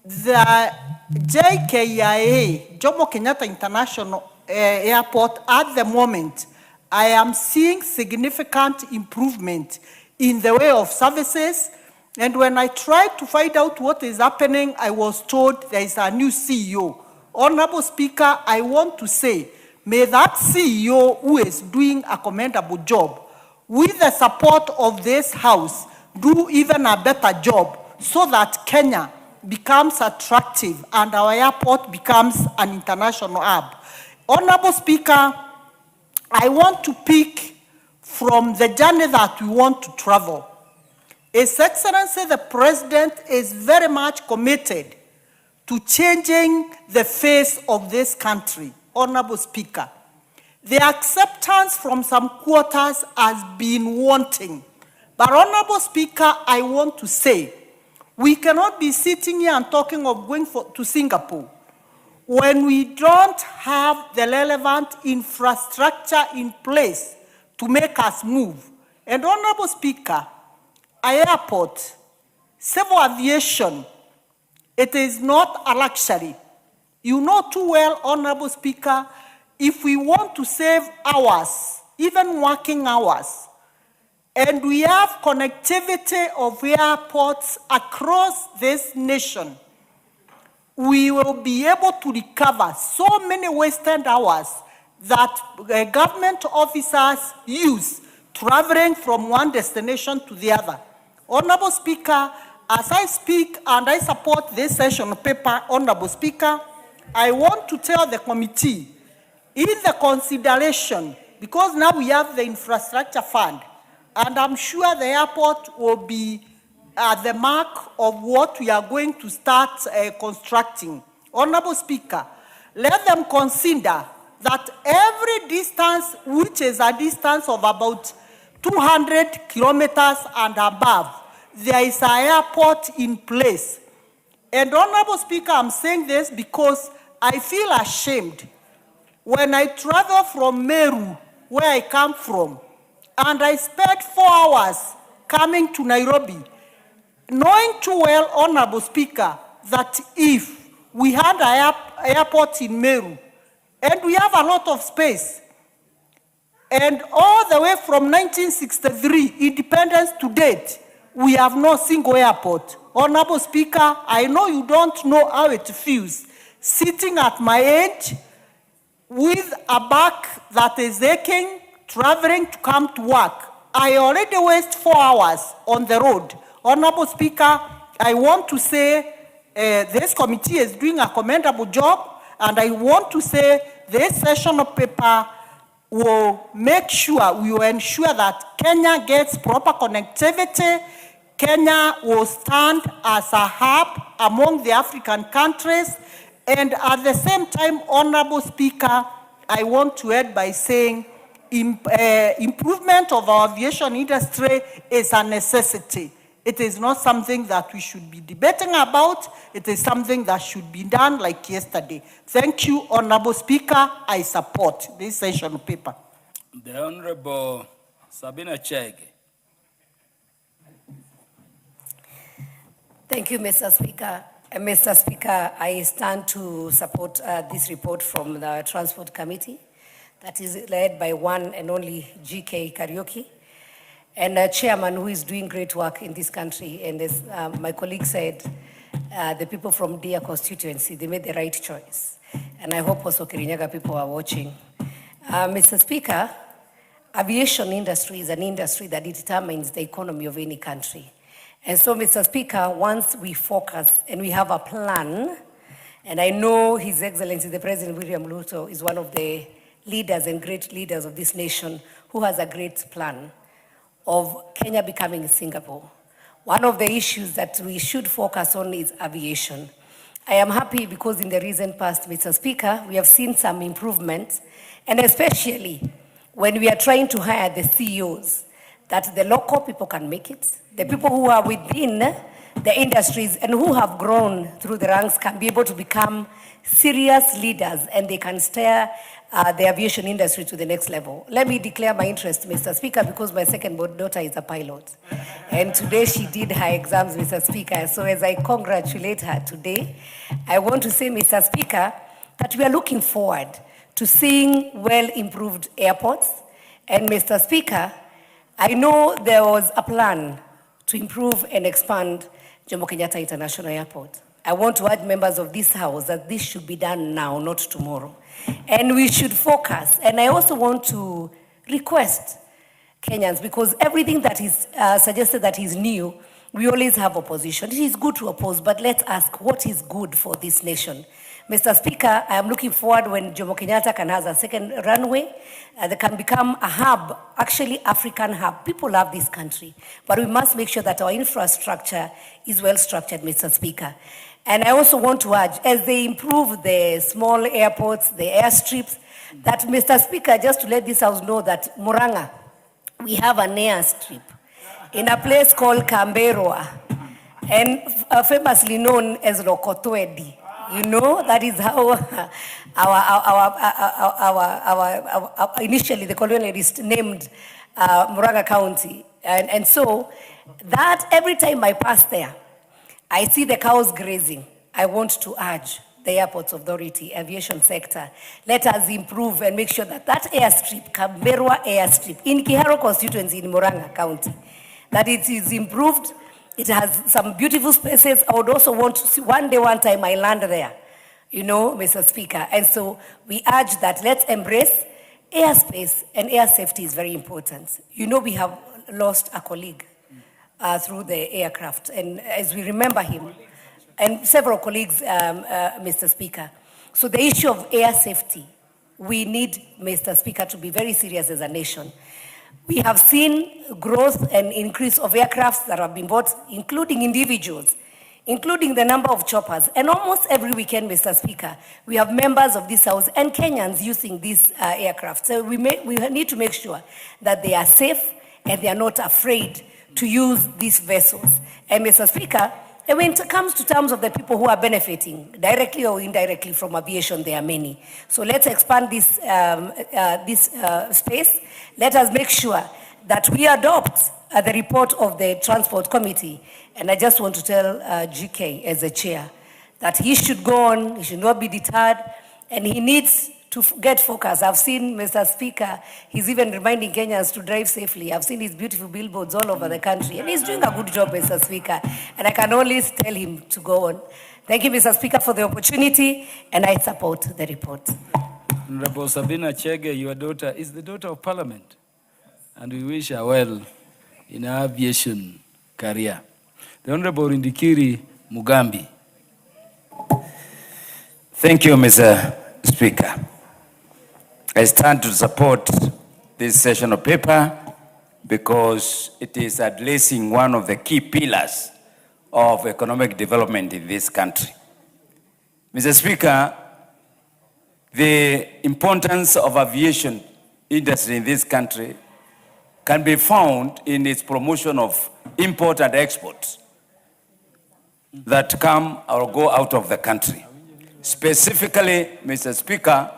the JKIA, Jomo Kenyatta International Airport, at the moment, I am seeing significant improvement in the way of services. And when I tried to find out what is happening, I was told there is a new CEO. Honorable Speaker, I want to say, may that CEO, who is doing a commendable job, with the support of this House, do even a better job so that Kenya becomes attractive and our airport becomes an international hub. Honorable Speaker, I want to pick from the journey that we want to travel. His Excellency, the President, is very much committed to changing the face of this country. Honorable Speaker, the acceptance from some quarters has been wanting. But Honorable Speaker, I want to say, we cannot be sitting here and talking of going to Singapore when we don't have the relevant infrastructure in place to make us move. And Honorable Speaker, airport, civil aviation, it is not a luxury. You know too well, Honorable Speaker, if we want to save hours, even working hours, and we have connectivity of airports across this nation, we will be able to recover so many wasted hours that government officers use traveling from one destination to the other. Honorable Speaker, as I speak and I support this session paper, Honorable Speaker, I want to tell the committee, in the consideration, because now we have the infrastructure fund, and I'm sure the airport will be at the mark of what we are going to start constructing. Honorable Speaker, let them consider that every distance, which is a distance of about 200 kilometers and above, there is an airport in place. And Honorable Speaker, I'm saying this because I feel ashamed when I travel from Meru, where I come from, and I spent 4 hours coming to Nairobi, knowing too well, Honorable Speaker, that if we had an airport in Meru, and we have a lot of space, and all the way from 1963, independence to date, we have no single airport. Honorable Speaker, I know you don't know how it feels, sitting at my age, with a back that is aching, traveling to come to work. I already waste 4 hours on the road. Honorable Speaker, I want to say this committee is doing a commendable job, and I want to say this sessional paper will make sure, we will ensure that Kenya gets proper connectivity. Kenya will stand as a hub among the African countries. And at the same time, Honorable Speaker, I want to add by saying improvement of our aviation industry is a necessity. It is not something that we should be debating about. It is something that should be done like yesterday. Thank you, Honorable Speaker. I support this session paper. The Honorable Sabina Chege. Thank you, Mr. Speaker. Mr. Speaker, I stand to support this report from the Transport Committee that is led by one and only GK Karaoke, and a chairman who is doing great work in this country. And as my colleague said, the people from Deer constituency, they made the right choice. And I hope also Kirinyaga people are watching. Mr. Speaker, aviation industry is an industry that determines the economy of any country. And so, Mr. Speaker, once we focus and we have a plan, and I know His Excellency the President William Ruto is one of the leaders and great leaders of this nation who has a great plan of Kenya becoming Singapore. One of the issues that we should focus on is aviation. I am happy because in the recent past, Mr. Speaker, we have seen some improvements, and especially when we are trying to hire the CEOs, that the local people can make it, the people who are within the industries and who have grown through the ranks can be able to become serious leaders, and they can steer the aviation industry to the next level. Let me declare my interest, Mr. Speaker, because my second daughter is a pilot. And today she did her exams, Mr. Speaker. So as I congratulate her today, I want to say, Mr. Speaker, that we are looking forward to seeing well-improved airports. And Mr. Speaker, I know there was a plan to improve and expand Jomo Kenyatta International Airport. I want to urge members of this House that this should be done now, not tomorrow. And we should focus. And I also want to request Kenyans, because everything that is suggested that is new, we always have opposition. It is good to oppose, but let's ask what is good for this nation. Mr. Speaker, I am looking forward when Jomo Kenyatta can have a second runway that can become a hub, actually African hub. People love this country, but we must make sure that our infrastructure is well structured, Mr. Speaker. And I also want to urge, as they improve the small airports, the airstrips, that, Mr. Speaker, just to let this House know that Murang'a, we have an airstrip in a place called Canberra, and famously known as Lokotwedi. You know, that is how our initially the colonialists named Murang'a County. And so that every time I pass there, I see the cows grazing. I want to urge the Airports Authority, aviation sector, let us improve and make sure that that airstrip, Canberra airstrip, in Kiharo constituency in Murang'a County, that it is improved. It has some beautiful spaces. I would also want to see one time I land there, you know, Mr. Speaker. And so we urge that let's embrace airspace, and air safety is very important. You know, we have lost a colleague through the aircraft, and as we remember him, and several colleagues, Mr. Speaker. So the issue of air safety, we need, Mr. Speaker, to be very serious as a nation. We have seen growth and increase of aircrafts that have been bought, including individuals, including the number of choppers. And almost every weekend, Mr. Speaker, we have members of this House and Kenyans using these aircraft. So we need to make sure that they are safe and they are not afraid to use these vessels. And Mr. Speaker, and when it comes to terms of the people who are benefiting, directly or indirectly from aviation, there are many. So let's expand this space. Let us make sure that we adopt the report of the Transport Committee. And I just want to tell GK as the chair that he should go on, he should not be deterred, and he needs to get focused. I've seen, Mr. Speaker, he's even reminding Kenyans to drive safely. I've seen his beautiful billboards all over the country, and he's doing a good job, Mr. Speaker, and I can only tell him to go on. Thank you, Mr. Speaker, for the opportunity, and I support the report. Honorable Sabina Chege, your daughter is the daughter of Parliament, and we wish her well in her aviation career. The Honorable Indikiri Mugambi. Thank you, Mr. Speaker. I stand to support this session of paper because it is addressing one of the key pillars of economic development in this country. Mr. Speaker, the importance of aviation industry in this country can be found in its promotion of import and export that come or go out of the country. Specifically, Mr. Speaker,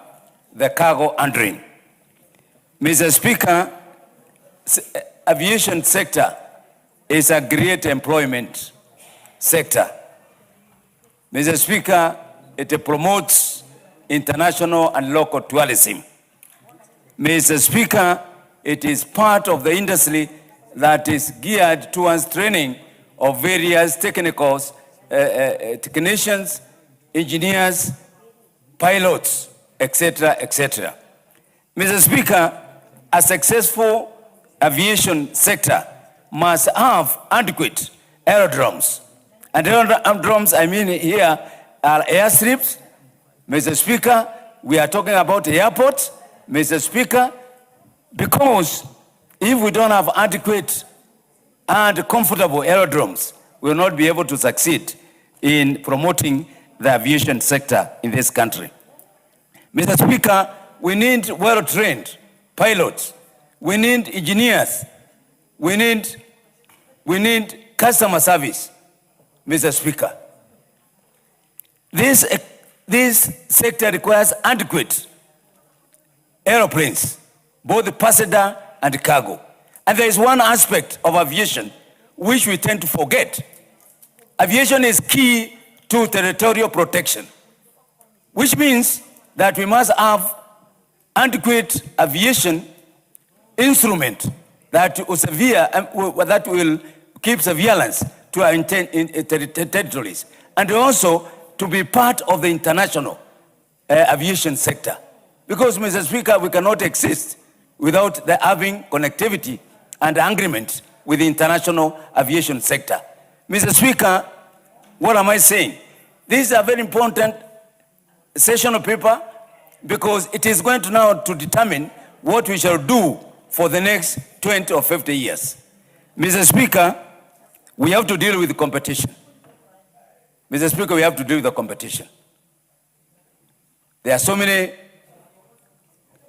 the cargo handling. Mr. Speaker, aviation sector is a great employment sector. Mr. Speaker, it promotes international and local tourism. Mr. Speaker, it is part of the industry that is geared towards training of various technicals, technicians, engineers, pilots, etc., etc. Mr. Speaker, a successful aviation sector must have adequate aerodromes. And aerodromes, I mean here, are airstrips. Mr. Speaker, we are talking about airports. Mr. Speaker, because if we don't have adequate and comfortable aerodromes, we will not be able to succeed in promoting the aviation sector in this country. Mr. Speaker, we need well-trained pilots. We need engineers. We need customer service, Mr. Speaker. This sector requires adequate aeroplanes, both passenger and cargo. And there is one aspect of aviation which we tend to forget. Aviation is key to territorial protection, which means that we must have adequate aviation instrument that will keep surveillance to our territories, and also to be part of the international aviation sector. Because, Mr. Speaker, we cannot exist without having connectivity and agreement with the international aviation sector. Mr. Speaker, what am I saying? This is a very important session of paper because it is going to now to determine what we shall do for the next 20 or 50 years. Mr. Speaker, we have to deal with the competition. Mr. Speaker, we have to deal with the competition. There are so many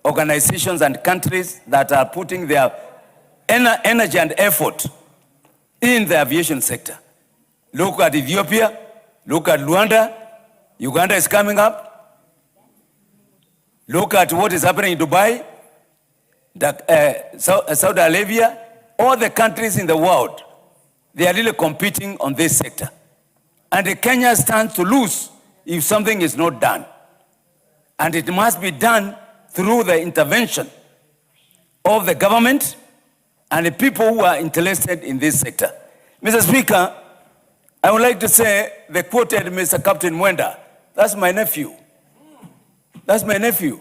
organizations and countries that are putting their energy and effort in the aviation sector. Look at Ethiopia, look at Rwanda, Uganda is coming up. Look at what is happening in Dubai, Saudi Arabia, all the countries in the world, they are really competing on this sector. And Kenya stands to lose if something is not done. And it must be done through the intervention of the government and the people who are interested in this sector. Mr. Speaker, I would like to say the quoted Mr. Captain Mwenda. That's my nephew. That's my nephew.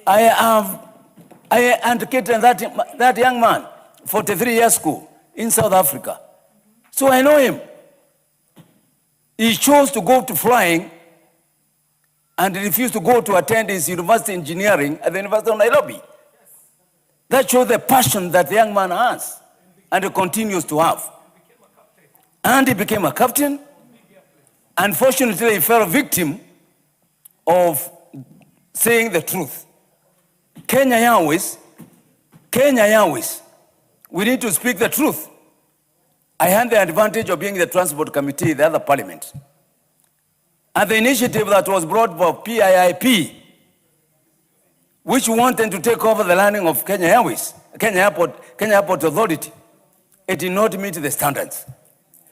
I educated that young man, 43 years school in South Africa. So I know him. He chose to go to flying and refused to go to attend his university engineering at the University of Nairobi. That shows the passion that the young man has and he continues to have. And he became a captain unfortunately, he fell victim of saying the truth. Kenya Airways, we need to speak the truth. I had the advantage of being the transport committee, the other parliament. And the initiative that was brought for PIIP, which wanted to take over the landing of Kenya Airways, Kenya Airport Authority, it did not meet the standards.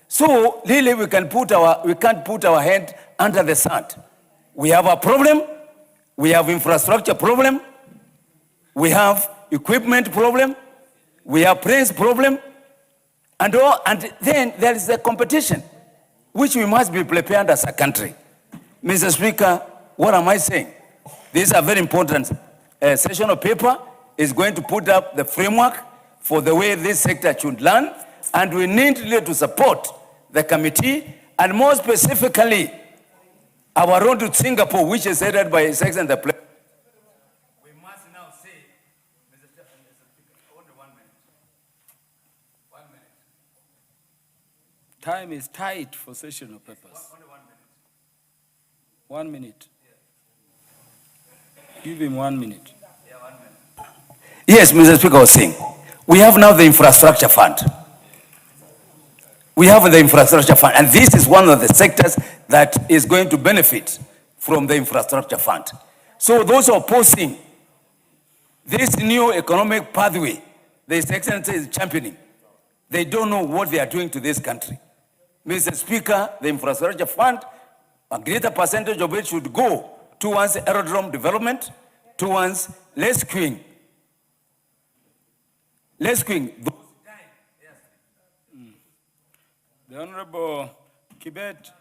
So really we can't put our head under the sand. We have a problem, we have infrastructure problem, we have equipment problem, we have praise problem, and then there is a competition, which we must be prepared as a country. Mr. Speaker, what am I saying? This is a very important session of paper. Is going to put up the framework for the way this sector should run, and we need really to support the committee, and more specifically, our road to Singapore, which is headed by His Excellency the President. We must now say, Mr. Speaker, only 1 minute. 1 minute. Time is tight for session of papers. Only 1 minute. 1 minute. Give him 1 minute. Yes, Mr. Speaker was saying, we have now the infrastructure fund. We have the infrastructure fund, and this is one of the sectors that is going to benefit from the infrastructure fund. So those opposing this new economic pathway, the His Excellency is championing, they don't know what they are doing to this country. Mr. Speaker, the infrastructure fund, a greater percentage of it should go towards aerodrome development, towards rescuing. The Honorable Kibet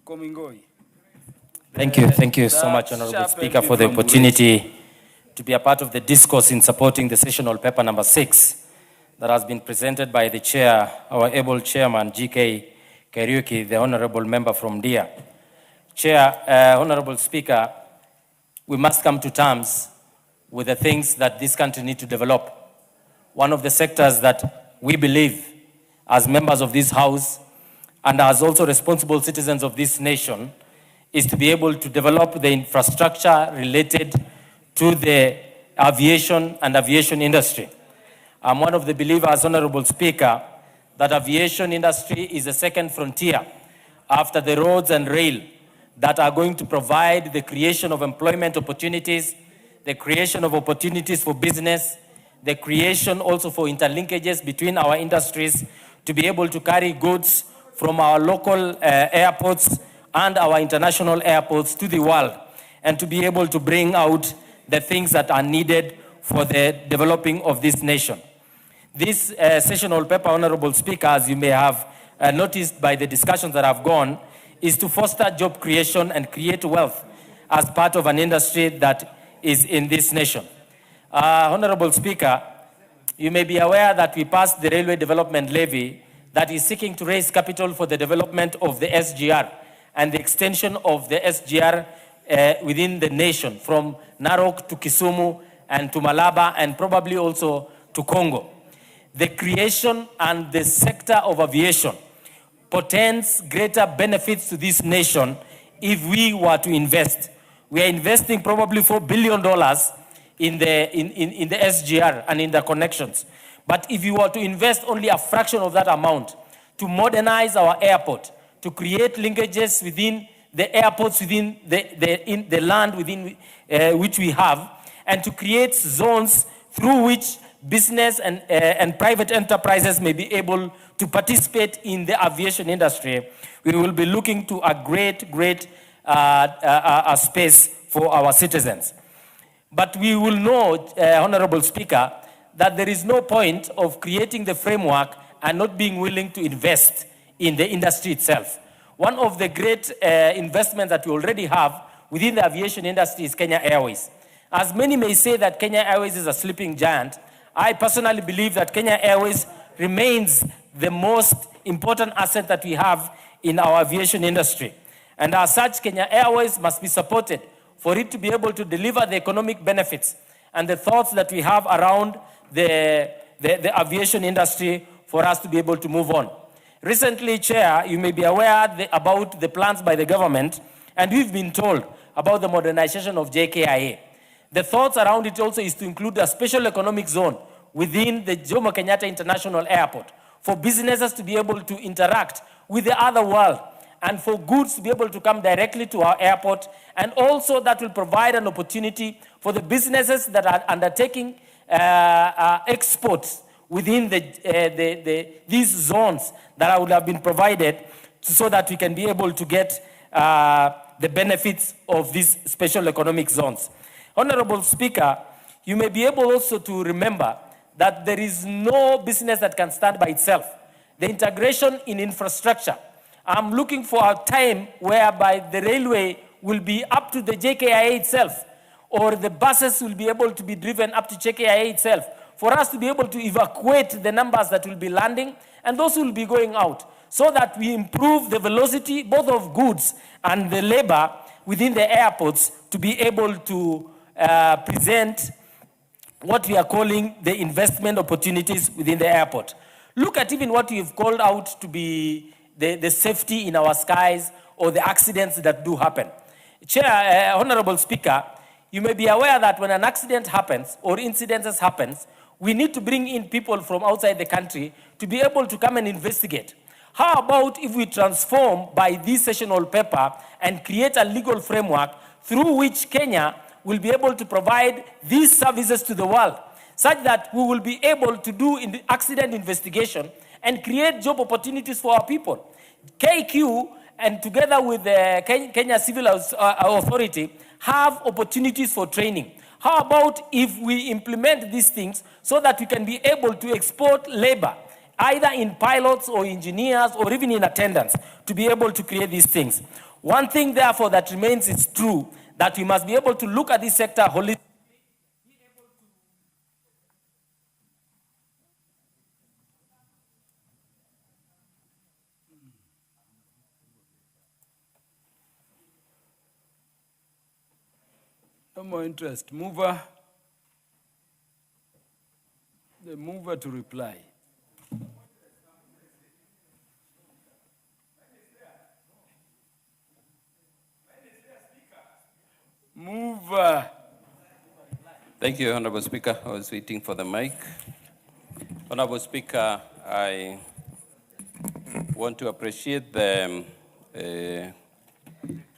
Komingoi. Thank you so much, Honorable Speaker, for the opportunity to be a part of the discourse in supporting the sessional paper number 6 that has been presented by the chair, our able chairman, G.K. Kariuki, the honorable member from DIA. Chair, Honorable Speaker, we must come to terms with the things that this country needs to develop. One of the sectors that we believe as members of this House and as also responsible citizens of this nation is to be able to develop the infrastructure related to the aviation and aviation industry. I'm one of the believers, Honorable Speaker, that aviation industry is the second frontier after the roads and rail that are going to provide the creation of employment opportunities, the creation of opportunities for business, the creation also for interlinkages between our industries to be able to carry goods from our local airports and our international airports to the world, and to be able to bring out the things that are needed for the developing of this nation. This sessional paper, Honorable Speaker, as you may have noticed by the discussions that have gone, is to foster job creation and create wealth as part of an industry that is in this nation. Honorable Speaker, you may be aware that we passed the Railway Development Levy that is seeking to raise capital for the development of the SGR and the extension of the SGR within the nation from Narok to Kisumu and to Malaba and probably also to Congo. The creation and the sector of aviation portends greater benefits to this nation if we were to invest. We are investing probably $4 billion in the SGR and in the connections. But if you were to invest only a fraction of that amount to modernize our airport, to create linkages within the airports, within the land within which we have, and to create zones through which business and private enterprises may be able to participate in the aviation industry, we will be looking to a great space for our citizens. But we will know, Honorable Speaker, that there is no point of creating the framework and not being willing to invest in the industry itself. One of the great investments that we already have within the aviation industry is Kenya Airways. As many may say that Kenya Airways is a sleeping giant, I personally believe that Kenya Airways remains the most important asset that we have in our aviation industry. And as such, Kenya Airways must be supported for it to be able to deliver the economic benefits and the thoughts that we have around the aviation industry for us to be able to move on. Recently, Chair, you may be aware about the plans by the government, and we've been told about the modernization of JKIA. The thoughts around it also is to include a special economic zone within the Jomo Kenyatta International Airport for businesses to be able to interact with the other world and for goods to be able to come directly to our airport, and also that will provide an opportunity for the businesses that are undertaking exports within these zones that would have been provided so that we can be able to get the benefits of these special economic zones. Honorable Speaker, you may be able also to remember that there is no business that can stand by itself. The integration in infrastructure. I'm looking for a time whereby the railway will be up to the JKIA itself, or the buses will be able to be driven up to JKIA itself, for us to be able to evacuate the numbers that will be landing and those who will be going out, so that we improve the velocity both of goods and the labor within the airports to be able to present what we are calling the investment opportunities within the airport. Look at even what you've called out to be the safety in our skies or the accidents that do happen. Chair, Honorable Speaker, you may be aware that when an accident happens or incidences happens, we need to bring in people from outside the country to be able to come and investigate. How about if we transform by this sessional paper and create a legal framework through which Kenya will be able to provide these services to the world, such that we will be able to do accident investigation and create job opportunities for our people. KQ, and together with the Kenya Civil Authority, have opportunities for training. How about if we implement these things so that we can be able to export labor, either in pilots or engineers or even in attendants, to be able to create these things? One thing, therefore, that remains is true, that we must be able to look at this sector holistically. No more interest. Mover. The mover to reply. Mover. Thank you, Honorable Speaker. I was waiting for the mic. Honorable Speaker, I want to appreciate the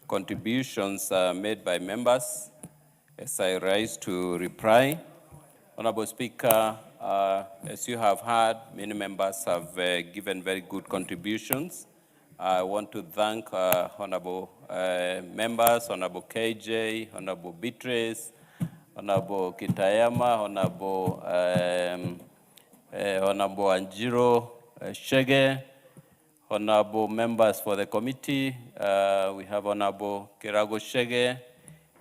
contributions made by members as I rise to reply. Honorable Speaker, as you have heard, many members have given very good contributions. I want to thank honorable members, Honorable KJ, Honorable Beatrice, Honorable Kitayama, Honorable Anjiro Shege, honorable members for the committee. We have Honorable Kirago Shege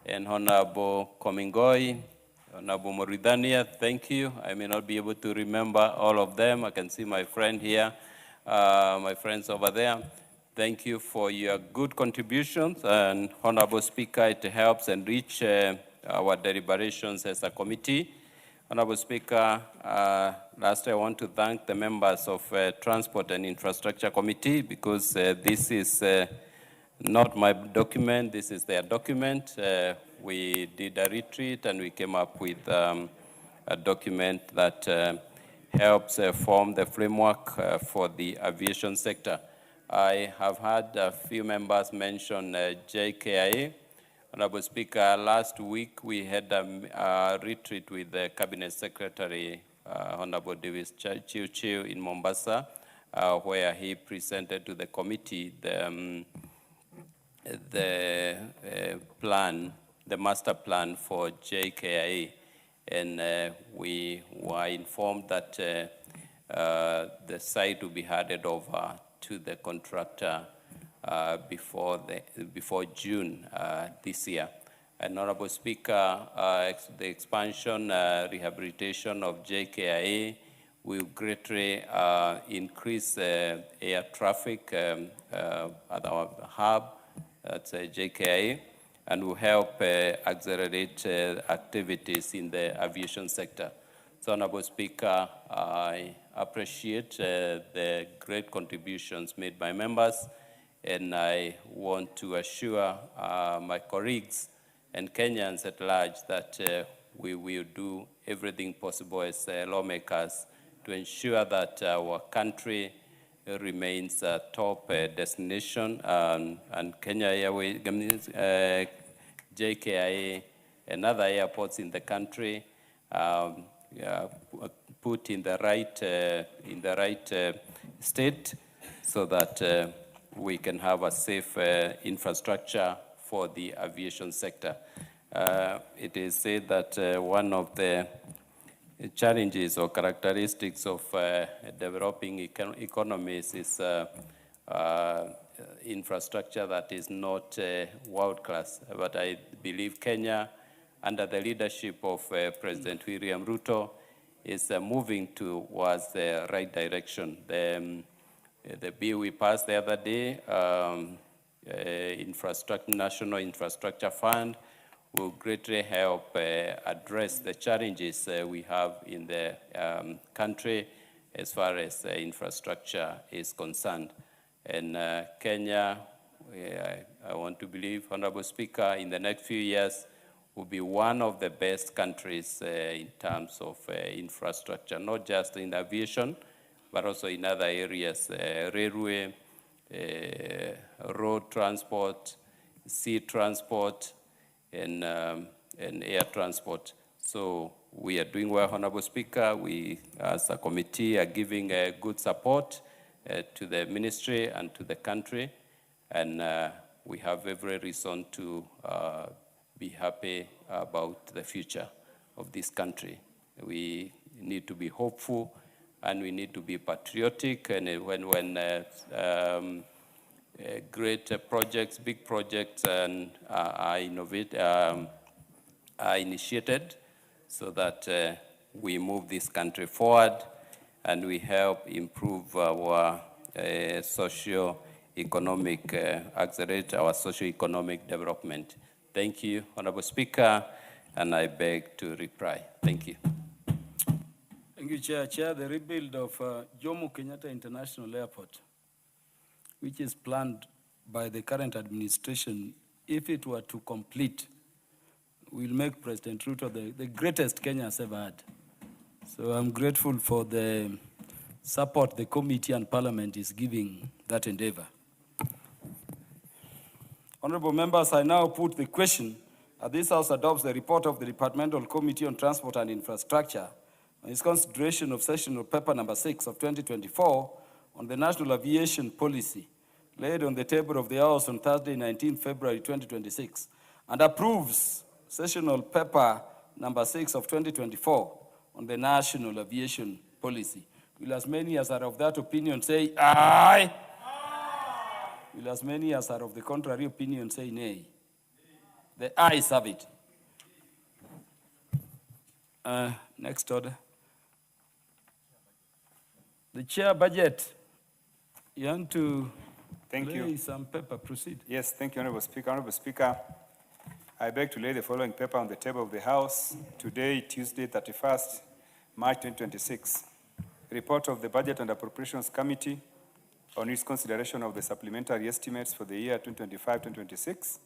and Honorable Komingoi, Honorable Moridania, thank you. I may not be able to remember all of them. I can see my friend here, my friends over there. Thank you for your good contributions. And Honorable Speaker, it helps enrich our deliberations as a committee. Honorable Speaker, lastly, I want to thank the members of Transport and Infrastructure Committee, because this is not my document, this is their document. We did a retreat and we came up with a document that helps form the framework for the aviation sector. I have had a few members mention JKIA. Honorable Speaker, last week we had a retreat with the Cabinet Secretary, Honorable Davis Chiu in Mombasa, where he presented to the committee the plan, the master plan for JKIA. And we were informed that the site will be handed over to the contractor before June this year. And Honorable Speaker, the expansion, rehabilitation of JKIA will greatly increase air traffic at our hub, that's JKIA, and will help accelerate activities in the aviation sector. So, Honorable Speaker, I appreciate the great contributions made by members, and I want to assure my colleagues and Kenyans at large that we will do everything possible as lawmakers to ensure that our country remains a top destination, and Kenya Airways, JKIA, and other airports in the country put in the right state, so that we can have a safe infrastructure for the aviation sector. It is said that one of the challenges or characteristics of developing economies is infrastructure that is not world class. But I believe Kenya, under the leadership of President William Ruto, is moving towards the right direction. The bill we passed the other day, National Infrastructure Fund, will greatly help address the challenges we have in the country as far as infrastructure is concerned. And Kenya, I want to believe, Honorable Speaker, in the next few years will be one of the best countries in terms of infrastructure, not just in aviation, but also in other areas, railway, road transport, sea transport, and air transport. So we are doing well, Honorable Speaker. We, as a committee, are giving good support to the ministry and to the country, and we have every reason to be happy about the future of this country. We need to be hopeful, and we need to be patriotic, and when great projects, big projects, and are initiated, so that we move this country forward and we help improve our socio-economic, accelerate our socio-economic development. Thank you, Honorable Speaker, and I beg to reply. Thank you. Thank you, Chair. Chair, the rebuild of Jomo Kenyatta International Airport, which is planned by the current administration, if it were to complete, will make President Ruto the greatest Kenya has ever had. So I'm grateful for the support the committee and parliament is giving that endeavor. Honorable members, I now put the question that this House adopts the report of the Departmental Committee on Transport and Infrastructure on its consideration of sessional paper number 6 of 2024 on the National Aviation Policy, laid on the table of the House on Thursday, 19 February 2026, and approves sessional paper number 6 of 2024 on the National Aviation Policy. Will as many as are of that opinion say aye? Aye. Will as many as are of the contrary opinion say nay? The ayes have it. Next order. The chair budget. You want to lay some paper, proceed. Yes, thank you, Honorable Speaker. Honorable Speaker, I beg to lay the following paper on the table of the House today, Tuesday, 31st March 2026. Report of the Budget and Appropriations Committee on its consideration of the supplementary estimates for the year 2025-2026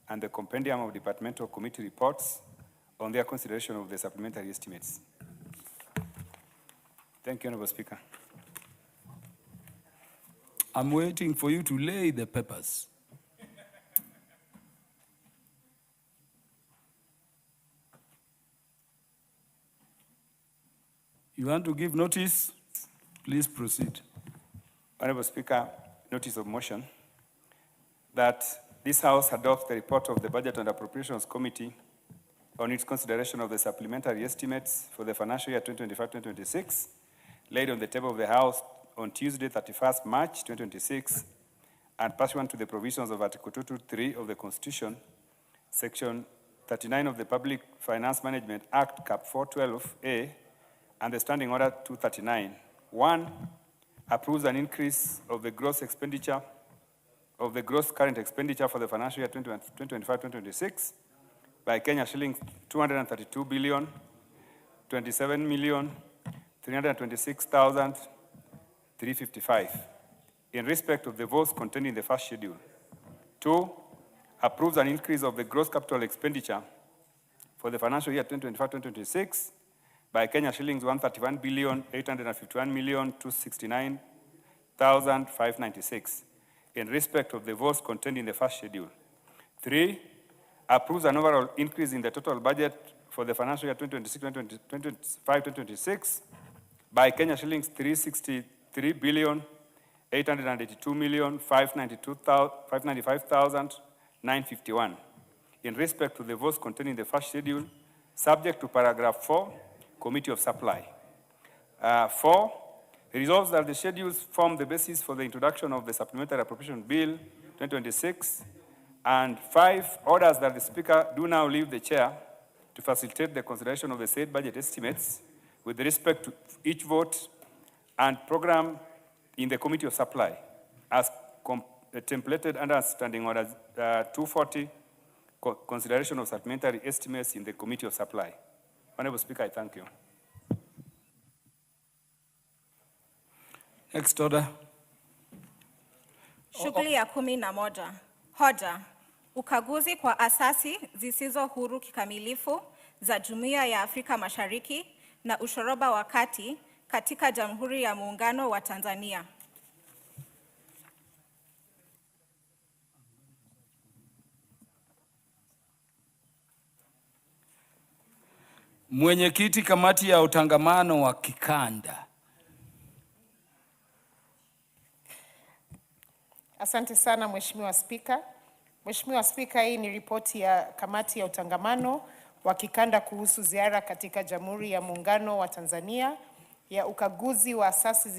and the compendium of departmental committee reports on their consideration of the supplementary estimates. Thank you, Honorable Speaker. I'm waiting for you to lay the papers. You want to give notice? Please proceed. Honorable Speaker, notice of motion that this House adopts the report of the Budget and Appropriations Committee on its consideration of the supplementary estimates for the financial year 2025-2026, laid on the table of the House on Tuesday, 31st March 2026, and pursuant to the provisions of Article 223 of the Constitution, Section 39 of the Public Finance Management Act, Cap 412A, and the Standing Order 239. 1, approves an increase of the gross expenditure, of the gross current expenditure for the financial year 2025-2026 by Kenya shillings 232 billion 27,326,355 in respect of the votes contained in the first schedule. 2, approves an increase of the gross capital expenditure for the financial year 2025-2026 by Kenya shillings 131,851,269,596 in respect of the votes contained in the first schedule. 3, approves an overall increase in the total budget for the financial year 2025-2026 by Kenya shillings 363,882,595,951 in respect to the votes contained in the first schedule, subject to paragraph 4, Committee of Supply. 4, resolves that the schedules form the basis for the introduction of the Supplementary Appropriation Bill 2026, and 5, orders that the Speaker do now leave the chair to facilitate the consideration of the said budget estimates with respect to each vote and program in the Committee of Supply, as templated under Standing Order 240, consideration of supplementary estimates in the Committee of Supply. Honorable Speaker, I thank you. Next order. Shughuli ya 11. Hoja: ukaguzi kwa asasi zisizo huru kikamilifu za Jumuiya ya Afrika Mashariki na ushoroba wa kati katika Jamhuri ya Muungano wa Tanzania. Mwenyekiti kamati ya utangamano wa kikanda. Asante sana Mheshimiwa Spika. Mheshimiwa Spika, hii ni ripoti ya kamati ya utangamano wa kikanda kuhusu ziara katika Jamhuri ya Muungano wa Tanzania ya ukaguzi wa asasi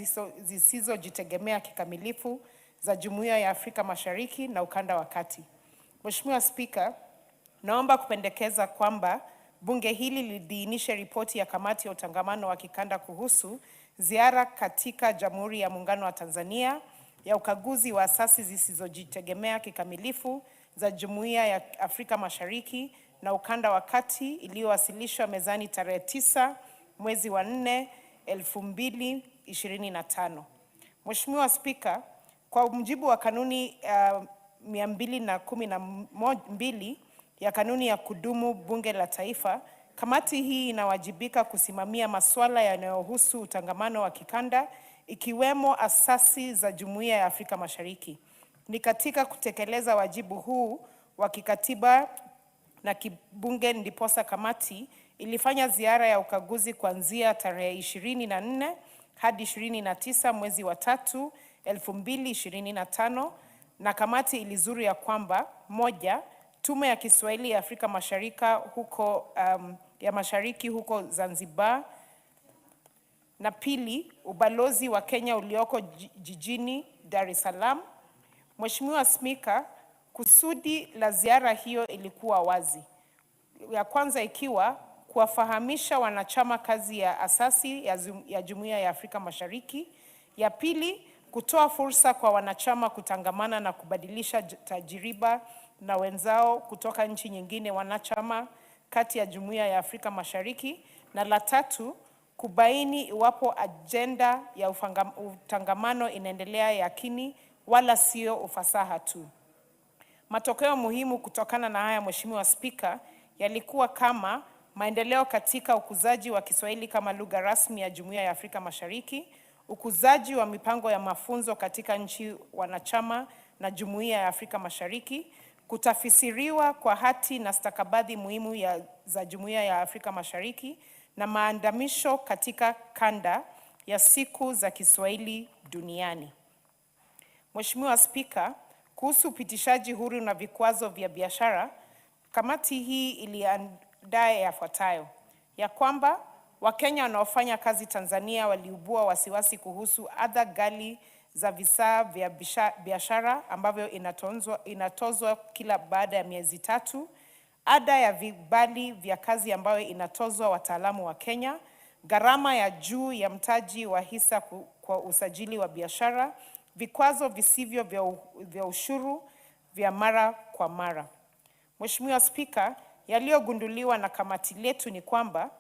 zisizojitegemea kikamilifu za Jumuiya ya Afrika Mashariki na ukanda wa kati. Mheshimiwa Spika, naomba kupendekeza kwamba bunge hili lidhinishe ripoti ya kamati ya utangamano wa kikanda kuhusu ziara katika Jamhuri ya Muungano wa Tanzania ya ukaguzi wa asasi zisizojitegemea kikamilifu za Jumuiya ya Afrika Mashariki na ukanda wa kati iliyowasilishwa mezani tarehe 9 mwezi wa 4 2025. Mheshimiwa Spika, kwa mujibu wa kanuni 212 ya kanuni ya kudumu Bunge la Taifa, kamati hii inawajibika kusimamia masuala yanayohusu utangamano wa kikanda ikiwemo asasi za Jumuiya ya Afrika Mashariki. Ni katika kutekeleza wajibu huu wa kikatiba na kibunge ndiposa kamati ilifanya ziara ya ukaguzi kuanzia tarehe 24 hadi 29 mwezi wa 3 2025, na kamati ilizuru ya kwamba: 1, Tume ya Kiswahili ya Afrika Mashariki huko Zanzibar, na 2, ubalozi wa Kenya ulioko jijini Dar es Salaam. Mheshimiwa Spika, kusudi la ziara hiyo ilikuwa wazi. Ya kwanza ikiwa kuwafahamisha wanachama kazi ya asasi ya Jumuiya ya Afrika Mashariki. Ya pili, kutoa fursa kwa wanachama kutangamana na kubadilisha tajiriba na wenzao kutoka nchi nyingine wanachama kati ya Jumuiya ya Afrika Mashariki. Na la tatu, kubaini iwapo ajenda ya utangamano inaendelea yakini wala sio ufasaha tu. Matokeo muhimu kutokana na haya, Mheshimiwa Spika, yalikuwa kama maendeleo katika ukuzaji wa Kiswahili kama lugha rasmi ya Jumuiya ya Afrika Mashariki, ukuzaji wa mipango ya mafunzo katika nchi wanachama na Jumuiya ya Afrika Mashariki, kutafsiriwa kwa hati na stakabadhi muhimu za Jumuiya ya Afrika Mashariki, na maandamisho katika kanda ya siku za Kiswahili duniani. Mheshimiwa Spika, kuhusu upitishaji huru na vikwazo vya biashara, kamati hii iliandaa yafuatayo: ya kwamba Wakenya wanaofanya kazi Tanzania waliibua wasiwasi kuhusu adha ghali za visa vya biashara ambavyo inatozwa kila baada ya miezi 3, ada ya vibali vya kazi ambayo inatozwa wataalamu wa Kenya, gharama ya juu ya mtaji wa hisa kwa usajili wa biashara, vikwazo visivyo vya ushuru vya mara kwa mara. Mheshimiwa Spika, yaliyogunduliwa na kamati letu ni kwamba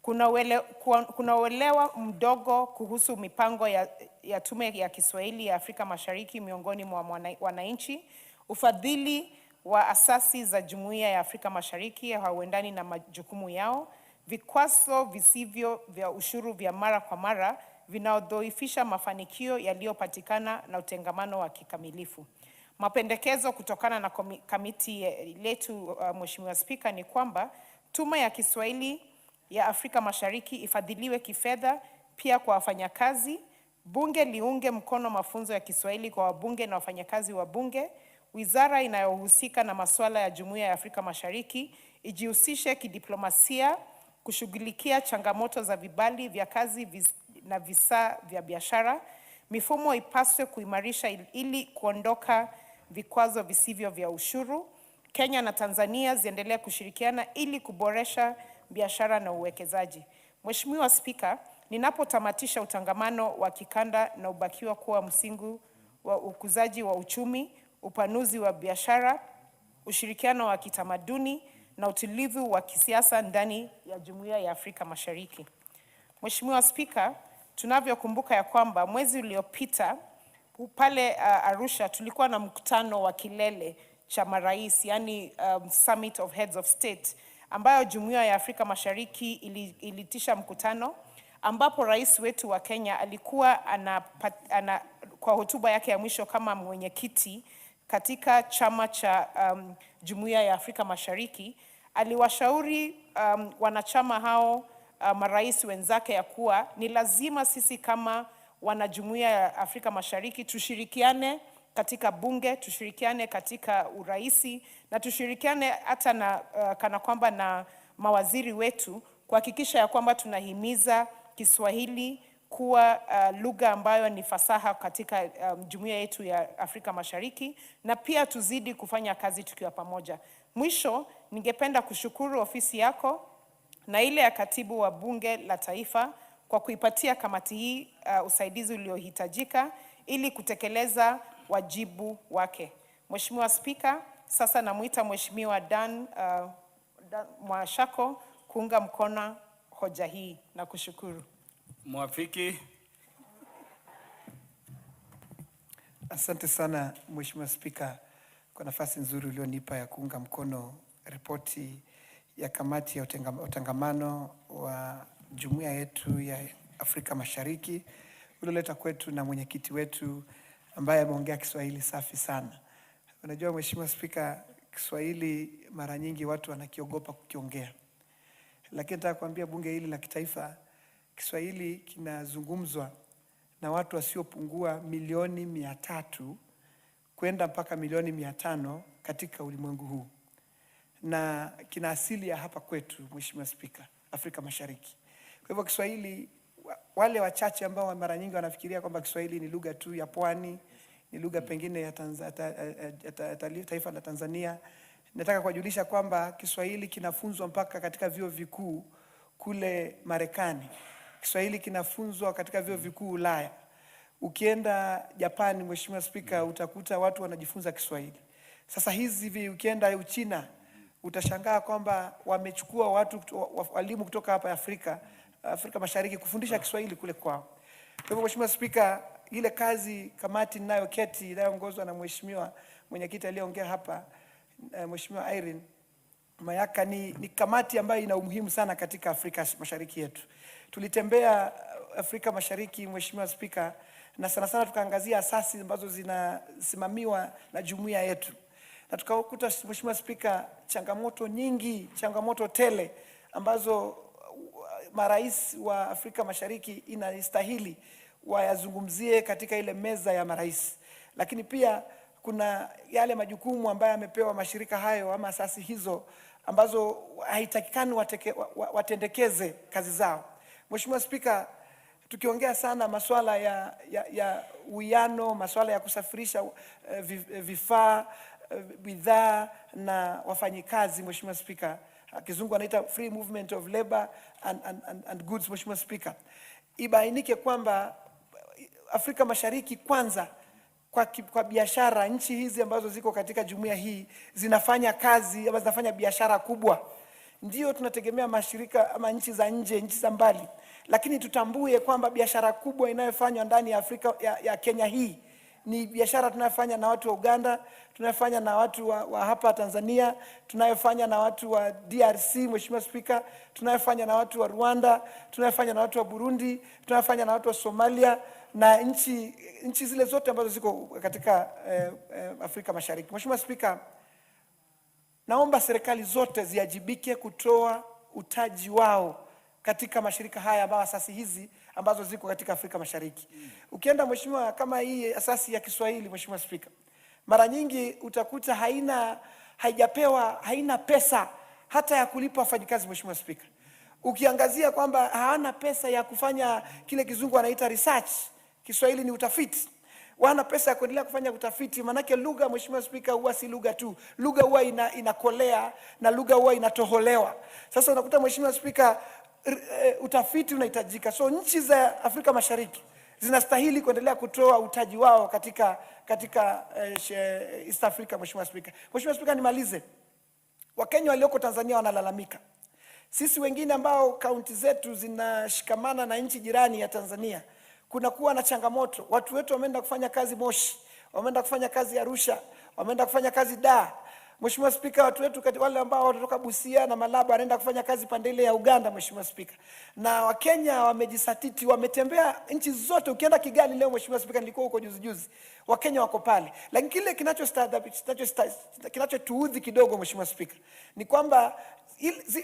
Kuna uelewa mdogo kuhusu mipango ya Tume ya Kiswahili ya Afrika Mashariki miongoni mwa wananchi. Ufadhili wa asasi za Jumuiya ya Afrika Mashariki hauendani na majukumu yao. Vikwazo visivyo vya ushuru vya mara kwa mara vinaodhoifisha mafanikio yaliyopatikana na utengamano wa kikamilifu. Mapendekezo kutokana na kamiti letu, Mheshimiwa Spika, ni kwamba Tume ya Kiswahili ya Afrika Mashariki ifadhiliwe kifedha pia kwa wafanyakazi. Bunge liunge mkono mafunzo ya Kiswahili kwa wabunge na wafanyakazi wa bunge. Wizara inayohusika na masuala ya Jumuiya ya Afrika Mashariki ijihusishe kidiplomasia kushughulikia changamoto za vibali vya kazi na visa vya biashara. Mifumo ipaswe kuimarisha ili kuondoka vikwazo visivyo vya ushuru. Kenya na Tanzania ziendelee kushirikiana ili kuboresha biashara na uwekezaji. Mheshimiwa Spika, ninapotamatisha utangamano wa kikanda na ubakiwa kuwa msingi wa ukuzaji wa uchumi, upanuzi wa biashara, ushirikiano wa kitamaduni na utulivu wa kisiasa ndani ya Jumuiya ya Afrika Mashariki. Mheshimiwa Spika, tunavyokumbuka ya kwamba mwezi uliopita pale Arusha tulikuwa na mkutano wa kilele cha marais, yani Summit of Heads of State, ambayo Jumuiya ya Afrika Mashariki ilitisha mkutano, ambapo rais wetu wa Kenya alikuwa kwa hotuba yake ya mwisho kama mwenyekiti katika chama cha Jumuiya ya Afrika Mashariki, aliwashauri wanachama hao marais wenzake ya kuwa ni lazima sisi kama wanajumuiya ya Afrika Mashariki tushirikiane katika bunge, tushirikiane katika uraisi na tushirikiane hata na kana kwamba na mawaziri wetu kuhakikisha ya kwamba tunahimiza Kiswahili kuwa lugha ambayo ni fasaha katika jumuiya yetu ya Afrika Mashariki, na pia tuzidi kufanya kazi tukiwa pamoja. Mwisho, ningependa kushukuru ofisi yako na ile ya katibu wa Bunge la Taifa kwa kuipatia kamati hii usaidizi uliohitajika ili kutekeleza wajibu wake. Mheshimiwa Spika, sasa namuita Mheshimiwa Dan Mwashako kuunga mkono hoja hii na kushukuru. Mwafiki. Asante sana Mheshimiwa Spika kwa nafasi nzuri ulionipa ya kuunga mkono ripoti ya kamati ya utangamano wa jumuiya yetu ya Afrika Mashariki ulioleta kwetu na mwenyekiti wetu ambaye ameongea Kiswahili safi sana. Unajua Mheshimiwa Spika, Kiswahili mara nyingi watu wanakiogopa kukiongea. Lakini nataka kuambia bunge hili la kitaifa, Kiswahili kinazungumzwa na watu wasiopungua milioni 300 kwenda mpaka milioni 500 katika ulimwengu huu. Na kina asili ya hapa kwetu, Mheshimiwa Spika, Afrika Mashariki. Kwa hivyo Kiswahili, wale wachache ambao mara nyingi wanafikiria kwamba Kiswahili ni lugha tu ya pwani, ni lugha pengine ya taifa la Tanzania, nataka kuwajulisha kwamba Kiswahili kinafunzwa mpaka katika vyuo vikuu kule Marekani. Kiswahili kinafunzwa katika vyuo vikuu Ulaya. Ukienda Japani, Mheshimiwa Spika, utakuta watu wanajifunza Kiswahili. Sasa hivi ukienda Uchina, utashangaa kwamba wamechukua walimu kutoka hapa Afrika Mashariki kufundisha Kiswahili kule kwao. Kwa hivyo Mheshimiwa Spika, ile kazi kamati ninayoketi inayoongozwa na Mheshimiwa mwenyekiti aliyeongea hapa, Mheshimiwa Irene Mayaka, ni kamati ambayo ina umuhimu sana katika Afrika Mashariki yetu. Tulitembea Afrika Mashariki, Mheshimiwa Spika, na sana sana tukaangazia asasi ambazo zinasimamiwa na jumuiya yetu. Na tukakuta Mheshimiwa Spika, changamoto tele ambazo marais wa Afrika Mashariki inastahili wayazungumzie katika ile meza ya marais. Lakini pia kuna yale majukumu ambayo yamepewa mashirika hayo ama asasi hizo ambazo haitakikani watendekeze kazi zao. Mheshimiwa Spika, tukiongea sana masuala ya uwiano, masuala ya kusafirisha vifaa, bidhaa na wafanyikazi, Mheshimiwa Spika, kizungu anaita free movement of labor and goods, Mheshimiwa Spika, ibainike kwamba Afrika Mashariki kwanza kwa biashara, nchi hizi ambazo ziko katika jumuiya hii zinafanya kazi ama zinafanya biashara kubwa. Ndio tunategemea mashirika ama nchi za nje, nchi za mbali, lakini tutambue kwamba biashara kubwa inayofanywa ndani ya Afrika ya Kenya hii ni biashara tunayofanya na watu wa Uganda, tunayofanya na watu wa hapa Tanzania, tunayofanya na watu wa DRC, Mheshimiwa Spika, tunayofanya na watu wa Rwanda, tunayofanya na watu wa Burundi, tunayofanya na watu wa Somalia na nchi zile zote ambazo ziko katika Afrika Mashariki. Mheshimiwa Spika, naomba serikali zote ziajibike kutoa utaji wao katika mashirika haya ambayo asasi hizi ambazo ziko katika Afrika Mashariki. Ukienda Mheshimiwa, kama hii asasi ya Kiswahili, Mheshimiwa Spika, mara nyingi utakuta haina pesa hata ya kulipa wafanyikazi, Mheshimiwa Spika. Ukiangazia kwamba hawana pesa ya kufanya kile kizungu wanaita research, Kiswahili ni utafiti. Wana pesa ya kuendelea kufanya utafiti, manake lugha, Mheshimiwa Spika, huwa si lugha tu. Lugha huwa inakolea na lugha huwa inatoholewa. Sasa unakuta Mheshimiwa Spika, utafiti unahitajika. So nchi za Afrika Mashariki zinastahili kuendelea kutoa utaji wao katika East Africa, Mheshimiwa Spika. Mheshimiwa Spika, nimalize. Wakenya walioko Tanzania wanalalamika. Sisi wengine ambao kaunti zetu zinashikamana na nchi jirani ya Tanzania, kuna kuwa na changamoto. Watu wetu wameenda kufanya kazi Moshi, wameenda kufanya kazi Arusha, wameenda kufanya kazi Dar. Mheshimiwa Spika, watu wetu wale ambao wanatoka Busia na Malaba wanaenda kufanya kazi pande ile ya Uganda, Mheshimiwa Spika. Na Wakenya wamejisatiti, wametembea nchi zote. Ukienda Kigali leo, Mheshimiwa Spika, nilikuwa huko juzi. Wakenya wako pale. Lakini kile kinachotuudhi kidogo, Mheshimiwa Spika, ni kwamba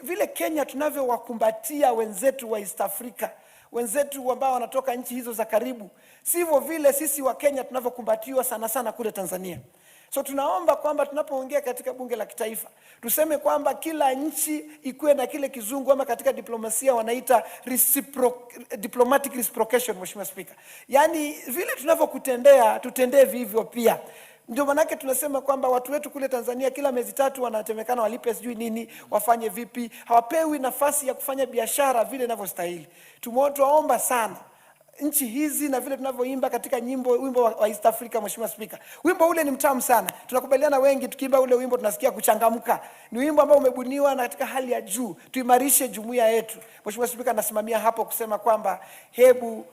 vile Kenya tunavyowakumbatia wenzetu wa East Africa, wenzetu ambao wanatoka nchi hizo za karibu, sivyo vile sisi wa Kenya tunavyokumbatiwa sana kule Tanzania. So tunaomba kwamba tunapoongea katika bunge la kitaifa, tuseme kwamba kila nchi ikuwe na kile kizungu ama katika diplomasia wanaita diplomatic reciprocation, Mheshimiwa Spika. Yaani vile tunavyokutendea, tutendee vivyo pia. Ndio manake tunasema kwamba watu wetu kule Tanzania kila miezi 3 wanatemekana walipe sijui nini, wafanye vipi, hawapewi nafasi ya kufanya biashara vile inavyostahili. Tumeomba sana nchi hizi na vile tunavyoimba katika wimbo wa East Africa, Mheshimiwa Spika. Wimbo ule ni mtamu sana. Tunakubaliana wengi tukiimba ule wimbo tunasikia kuchangamka. Ni wimbo ambao umebuniwa na katika hali ya juu. Tuimarishe jumuiya yetu. Mheshimiwa Spika, nasimamia hapo kusema kwamba hebu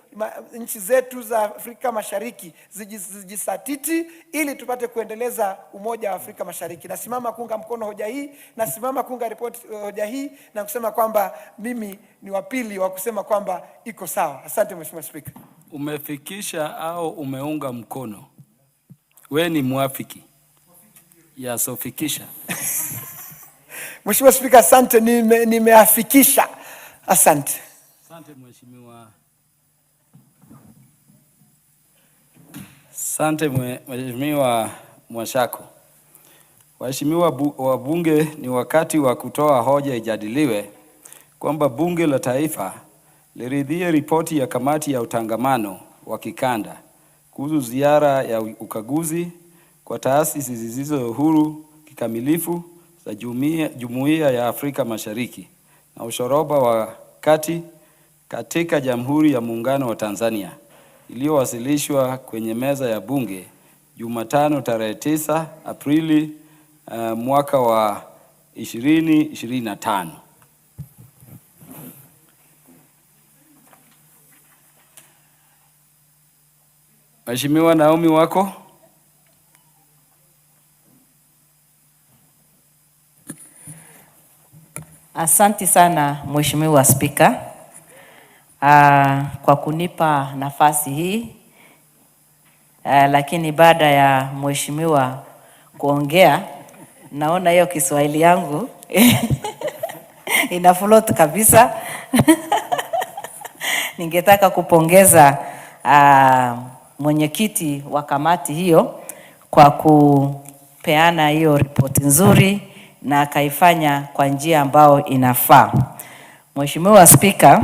nchi zetu za Afrika Mashariki zijisatiti ili tupate kuendeleza umoja wa Afrika Mashariki. Nasimama kuunga mkono hoja hii, nasimama kuunga ripoti hoja hii na kusema kwamba mimi ni wa pili wa kusema kwamba iko sawa. Asante Mheshimiwa Spika. Umefikisha au umeunga mkono? We ni mwafiki ya sofikisha. Mheshimiwa Spika, asante, nimeafikisha. Asante. Asante Mheshimiwa. Asante Mheshimiwa Mwashako. Waheshimiwa wabunge, ni wakati wa kutoa hoja ijadiliwe kwamba bunge la taifa liridhie ripoti ya kamati ya utangamano wa kikanda kuhusu ziara ya ukaguzi kwa taasisi zisizo huru kikamilifu za Jumuiya ya Afrika Mashariki na ushoroba wa kati katika Jamhuri ya Muungano wa Tanzania, iliyowasilishwa kwenye meza ya bunge Jumatano tarehe 9 Aprili mwaka wa 2025. Mheshimiwa Naomi wako. Asante sana Mheshimiwa Spika kwa kunipa nafasi hii, lakini baada ya Mheshimiwa kuongea naona hiyo Kiswahili yangu ina float kabisa. Ningetaka kupongeza mwenyekiti wa kamati hiyo kwa kupeana hiyo ripoti nzuri na akaifanya kwa njia ambao inafaa. Mheshimiwa Spika,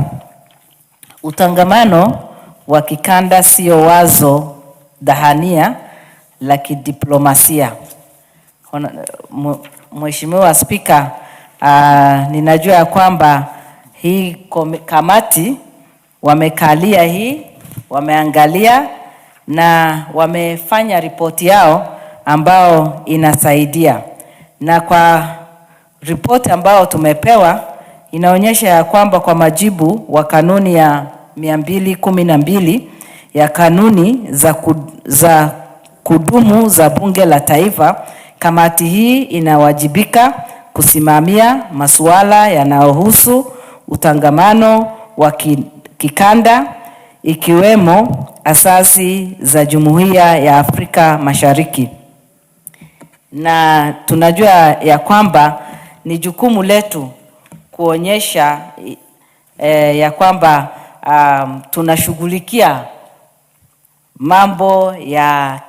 utangamano wa kikanda sio wazo dhahania la kidiplomasia. Mheshimiwa Spika, ninajua ya kwamba hii kamati wamekalia hii, wameangalia na wamefanya ripoti yao ambao inasaidia. Na kwa ripoti ambayo tumepewa inaonyesha ya kwamba kwa majibu wa kanuni ya 212 ya kanuni za kudumu za Bunge la Taifa, kamati hii inawajibika kusimamia masuala yanayohusu utangamano wa kikanda, ikiwemo asasi za Jumuiya ya Afrika Mashariki. Na tunajua ya kwamba ni jukumu letu kuonyesha ya kwamba tunashughulikia mambo ya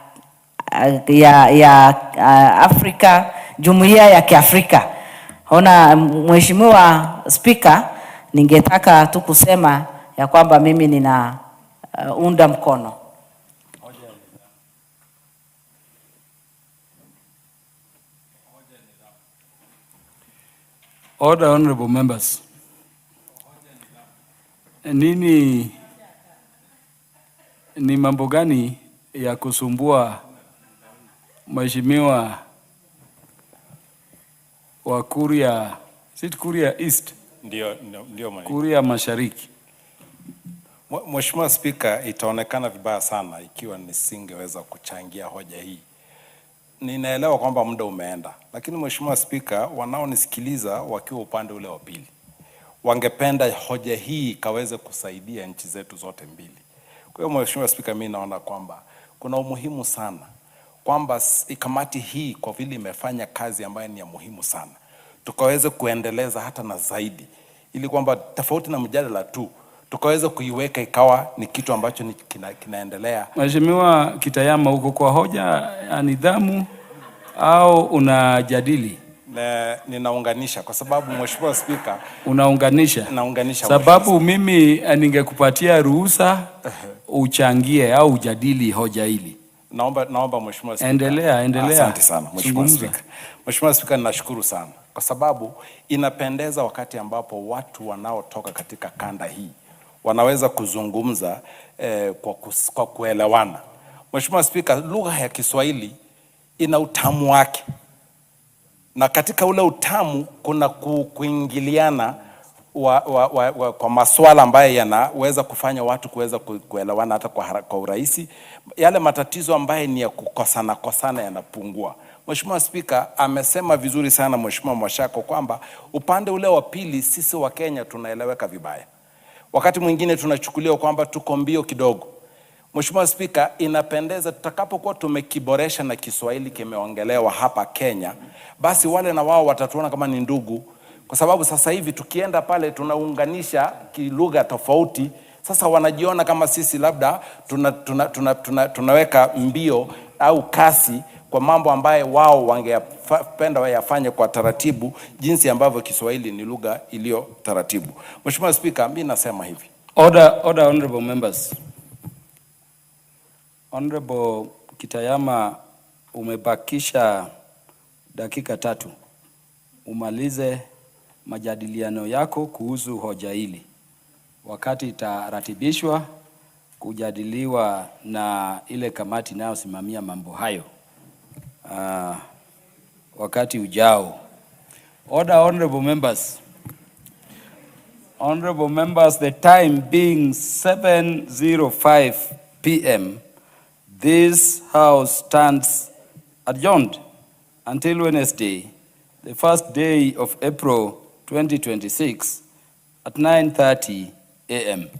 Afrika, Jumuiya ya Kiafrika. Ona, Mheshimiwa Spika, ningetaka tu kusema ya kwamba mimi ninaunga mkono. Order, honorable members. Ni mambo gani ya kusumbua Mheshimiwa wa Kuria, Kuria East? Ndio Kuria Mashariki. Mheshimiwa Spika, itaonekana vibaya sana ikiwa nisingeweza kuchangia hoja hii. Ninaelewa kwamba muda umeenda, lakini Mheshimiwa Spika, wanaonisikiliza wakiwa upande ule wa pili wangependa hoja hii kaweze kusaidia nchi zetu zote mbili. Kwa hiyo Mheshimiwa Spika, mimi naona kwamba kuna umuhimu sana kwamba kamati hii kwa vile imefanya kazi ambayo ni ya muhimu sana, tukaweze kuendeleza hata na zaidi, ili kwamba tofauti na mjadala tu tukaweze kuiweka ikawa ni kitu ambacho kinaendelea. Mheshimiwa Kitayama, uko kwa hoja ya nidhamu au unajadili? Ninaunganisha kwa sababu Mheshimiwa Spika, unaunganisha. Naunganisha sababu mimi ningekupatia ruhusa uchangie au ujadili hoja hili. Naomba Mheshimiwa Spika. Endelea. Asante sana Mheshimiwa Spika. Mheshimiwa Spika, ninashukuru sana kwa sababu inapendeza wakati ambapo watu wanaotoka katika kanda hii wanaweza kuzungumza kwa kuelewana. Mheshimiwa Spika, lugha ya Kiswahili ina utamu wake, na katika ule utamu kuna kuingiliana kwa masuala ambayo yanaweza kufanya watu kuweza kuelewana hata kwa urahisi. Yale matatizo ambayo ni ya kukosana yanapungua. Mheshimiwa Spika, amesema vizuri sana Mheshimiwa Mwashako kwamba upande ule wa pili sisi wa Kenya tunaeleweka vibaya. Wakati mwingine tunachukulia kwamba tuko mbio kidogo. Mheshimiwa Spika, inapendeza tutakapokuwa tumekiboresha na Kiswahili kimeongelewa hapa Kenya, basi wale na wao watatuona kama ni ndugu, kwa sababu sasa hivi tukienda pale tunaunganisha kilugha tofauti. Sasa wanajiona kama sisi labda tunaweka mbio au kasi kwa mambo ambaye wao wangependa wayafanye kwa taratibu, jinsi ambavyo Kiswahili ni lugha iliyo taratibu. Mheshimiwa Spika, mimi nasema hivi. Order, honorable members. Honorable Kitayama, umebakisha dakika 3 umalize majadiliano yako kuhusu hoja hili, wakati itaratibishwa kujadiliwa na ile kamati inayosimamia mambo hayo wakati ujao. Order, honorable members. Honorable members, the time being 7:05 p.m. This House stands adjourned until Wednesday, the first day of April 2026 at 9:30 a.m.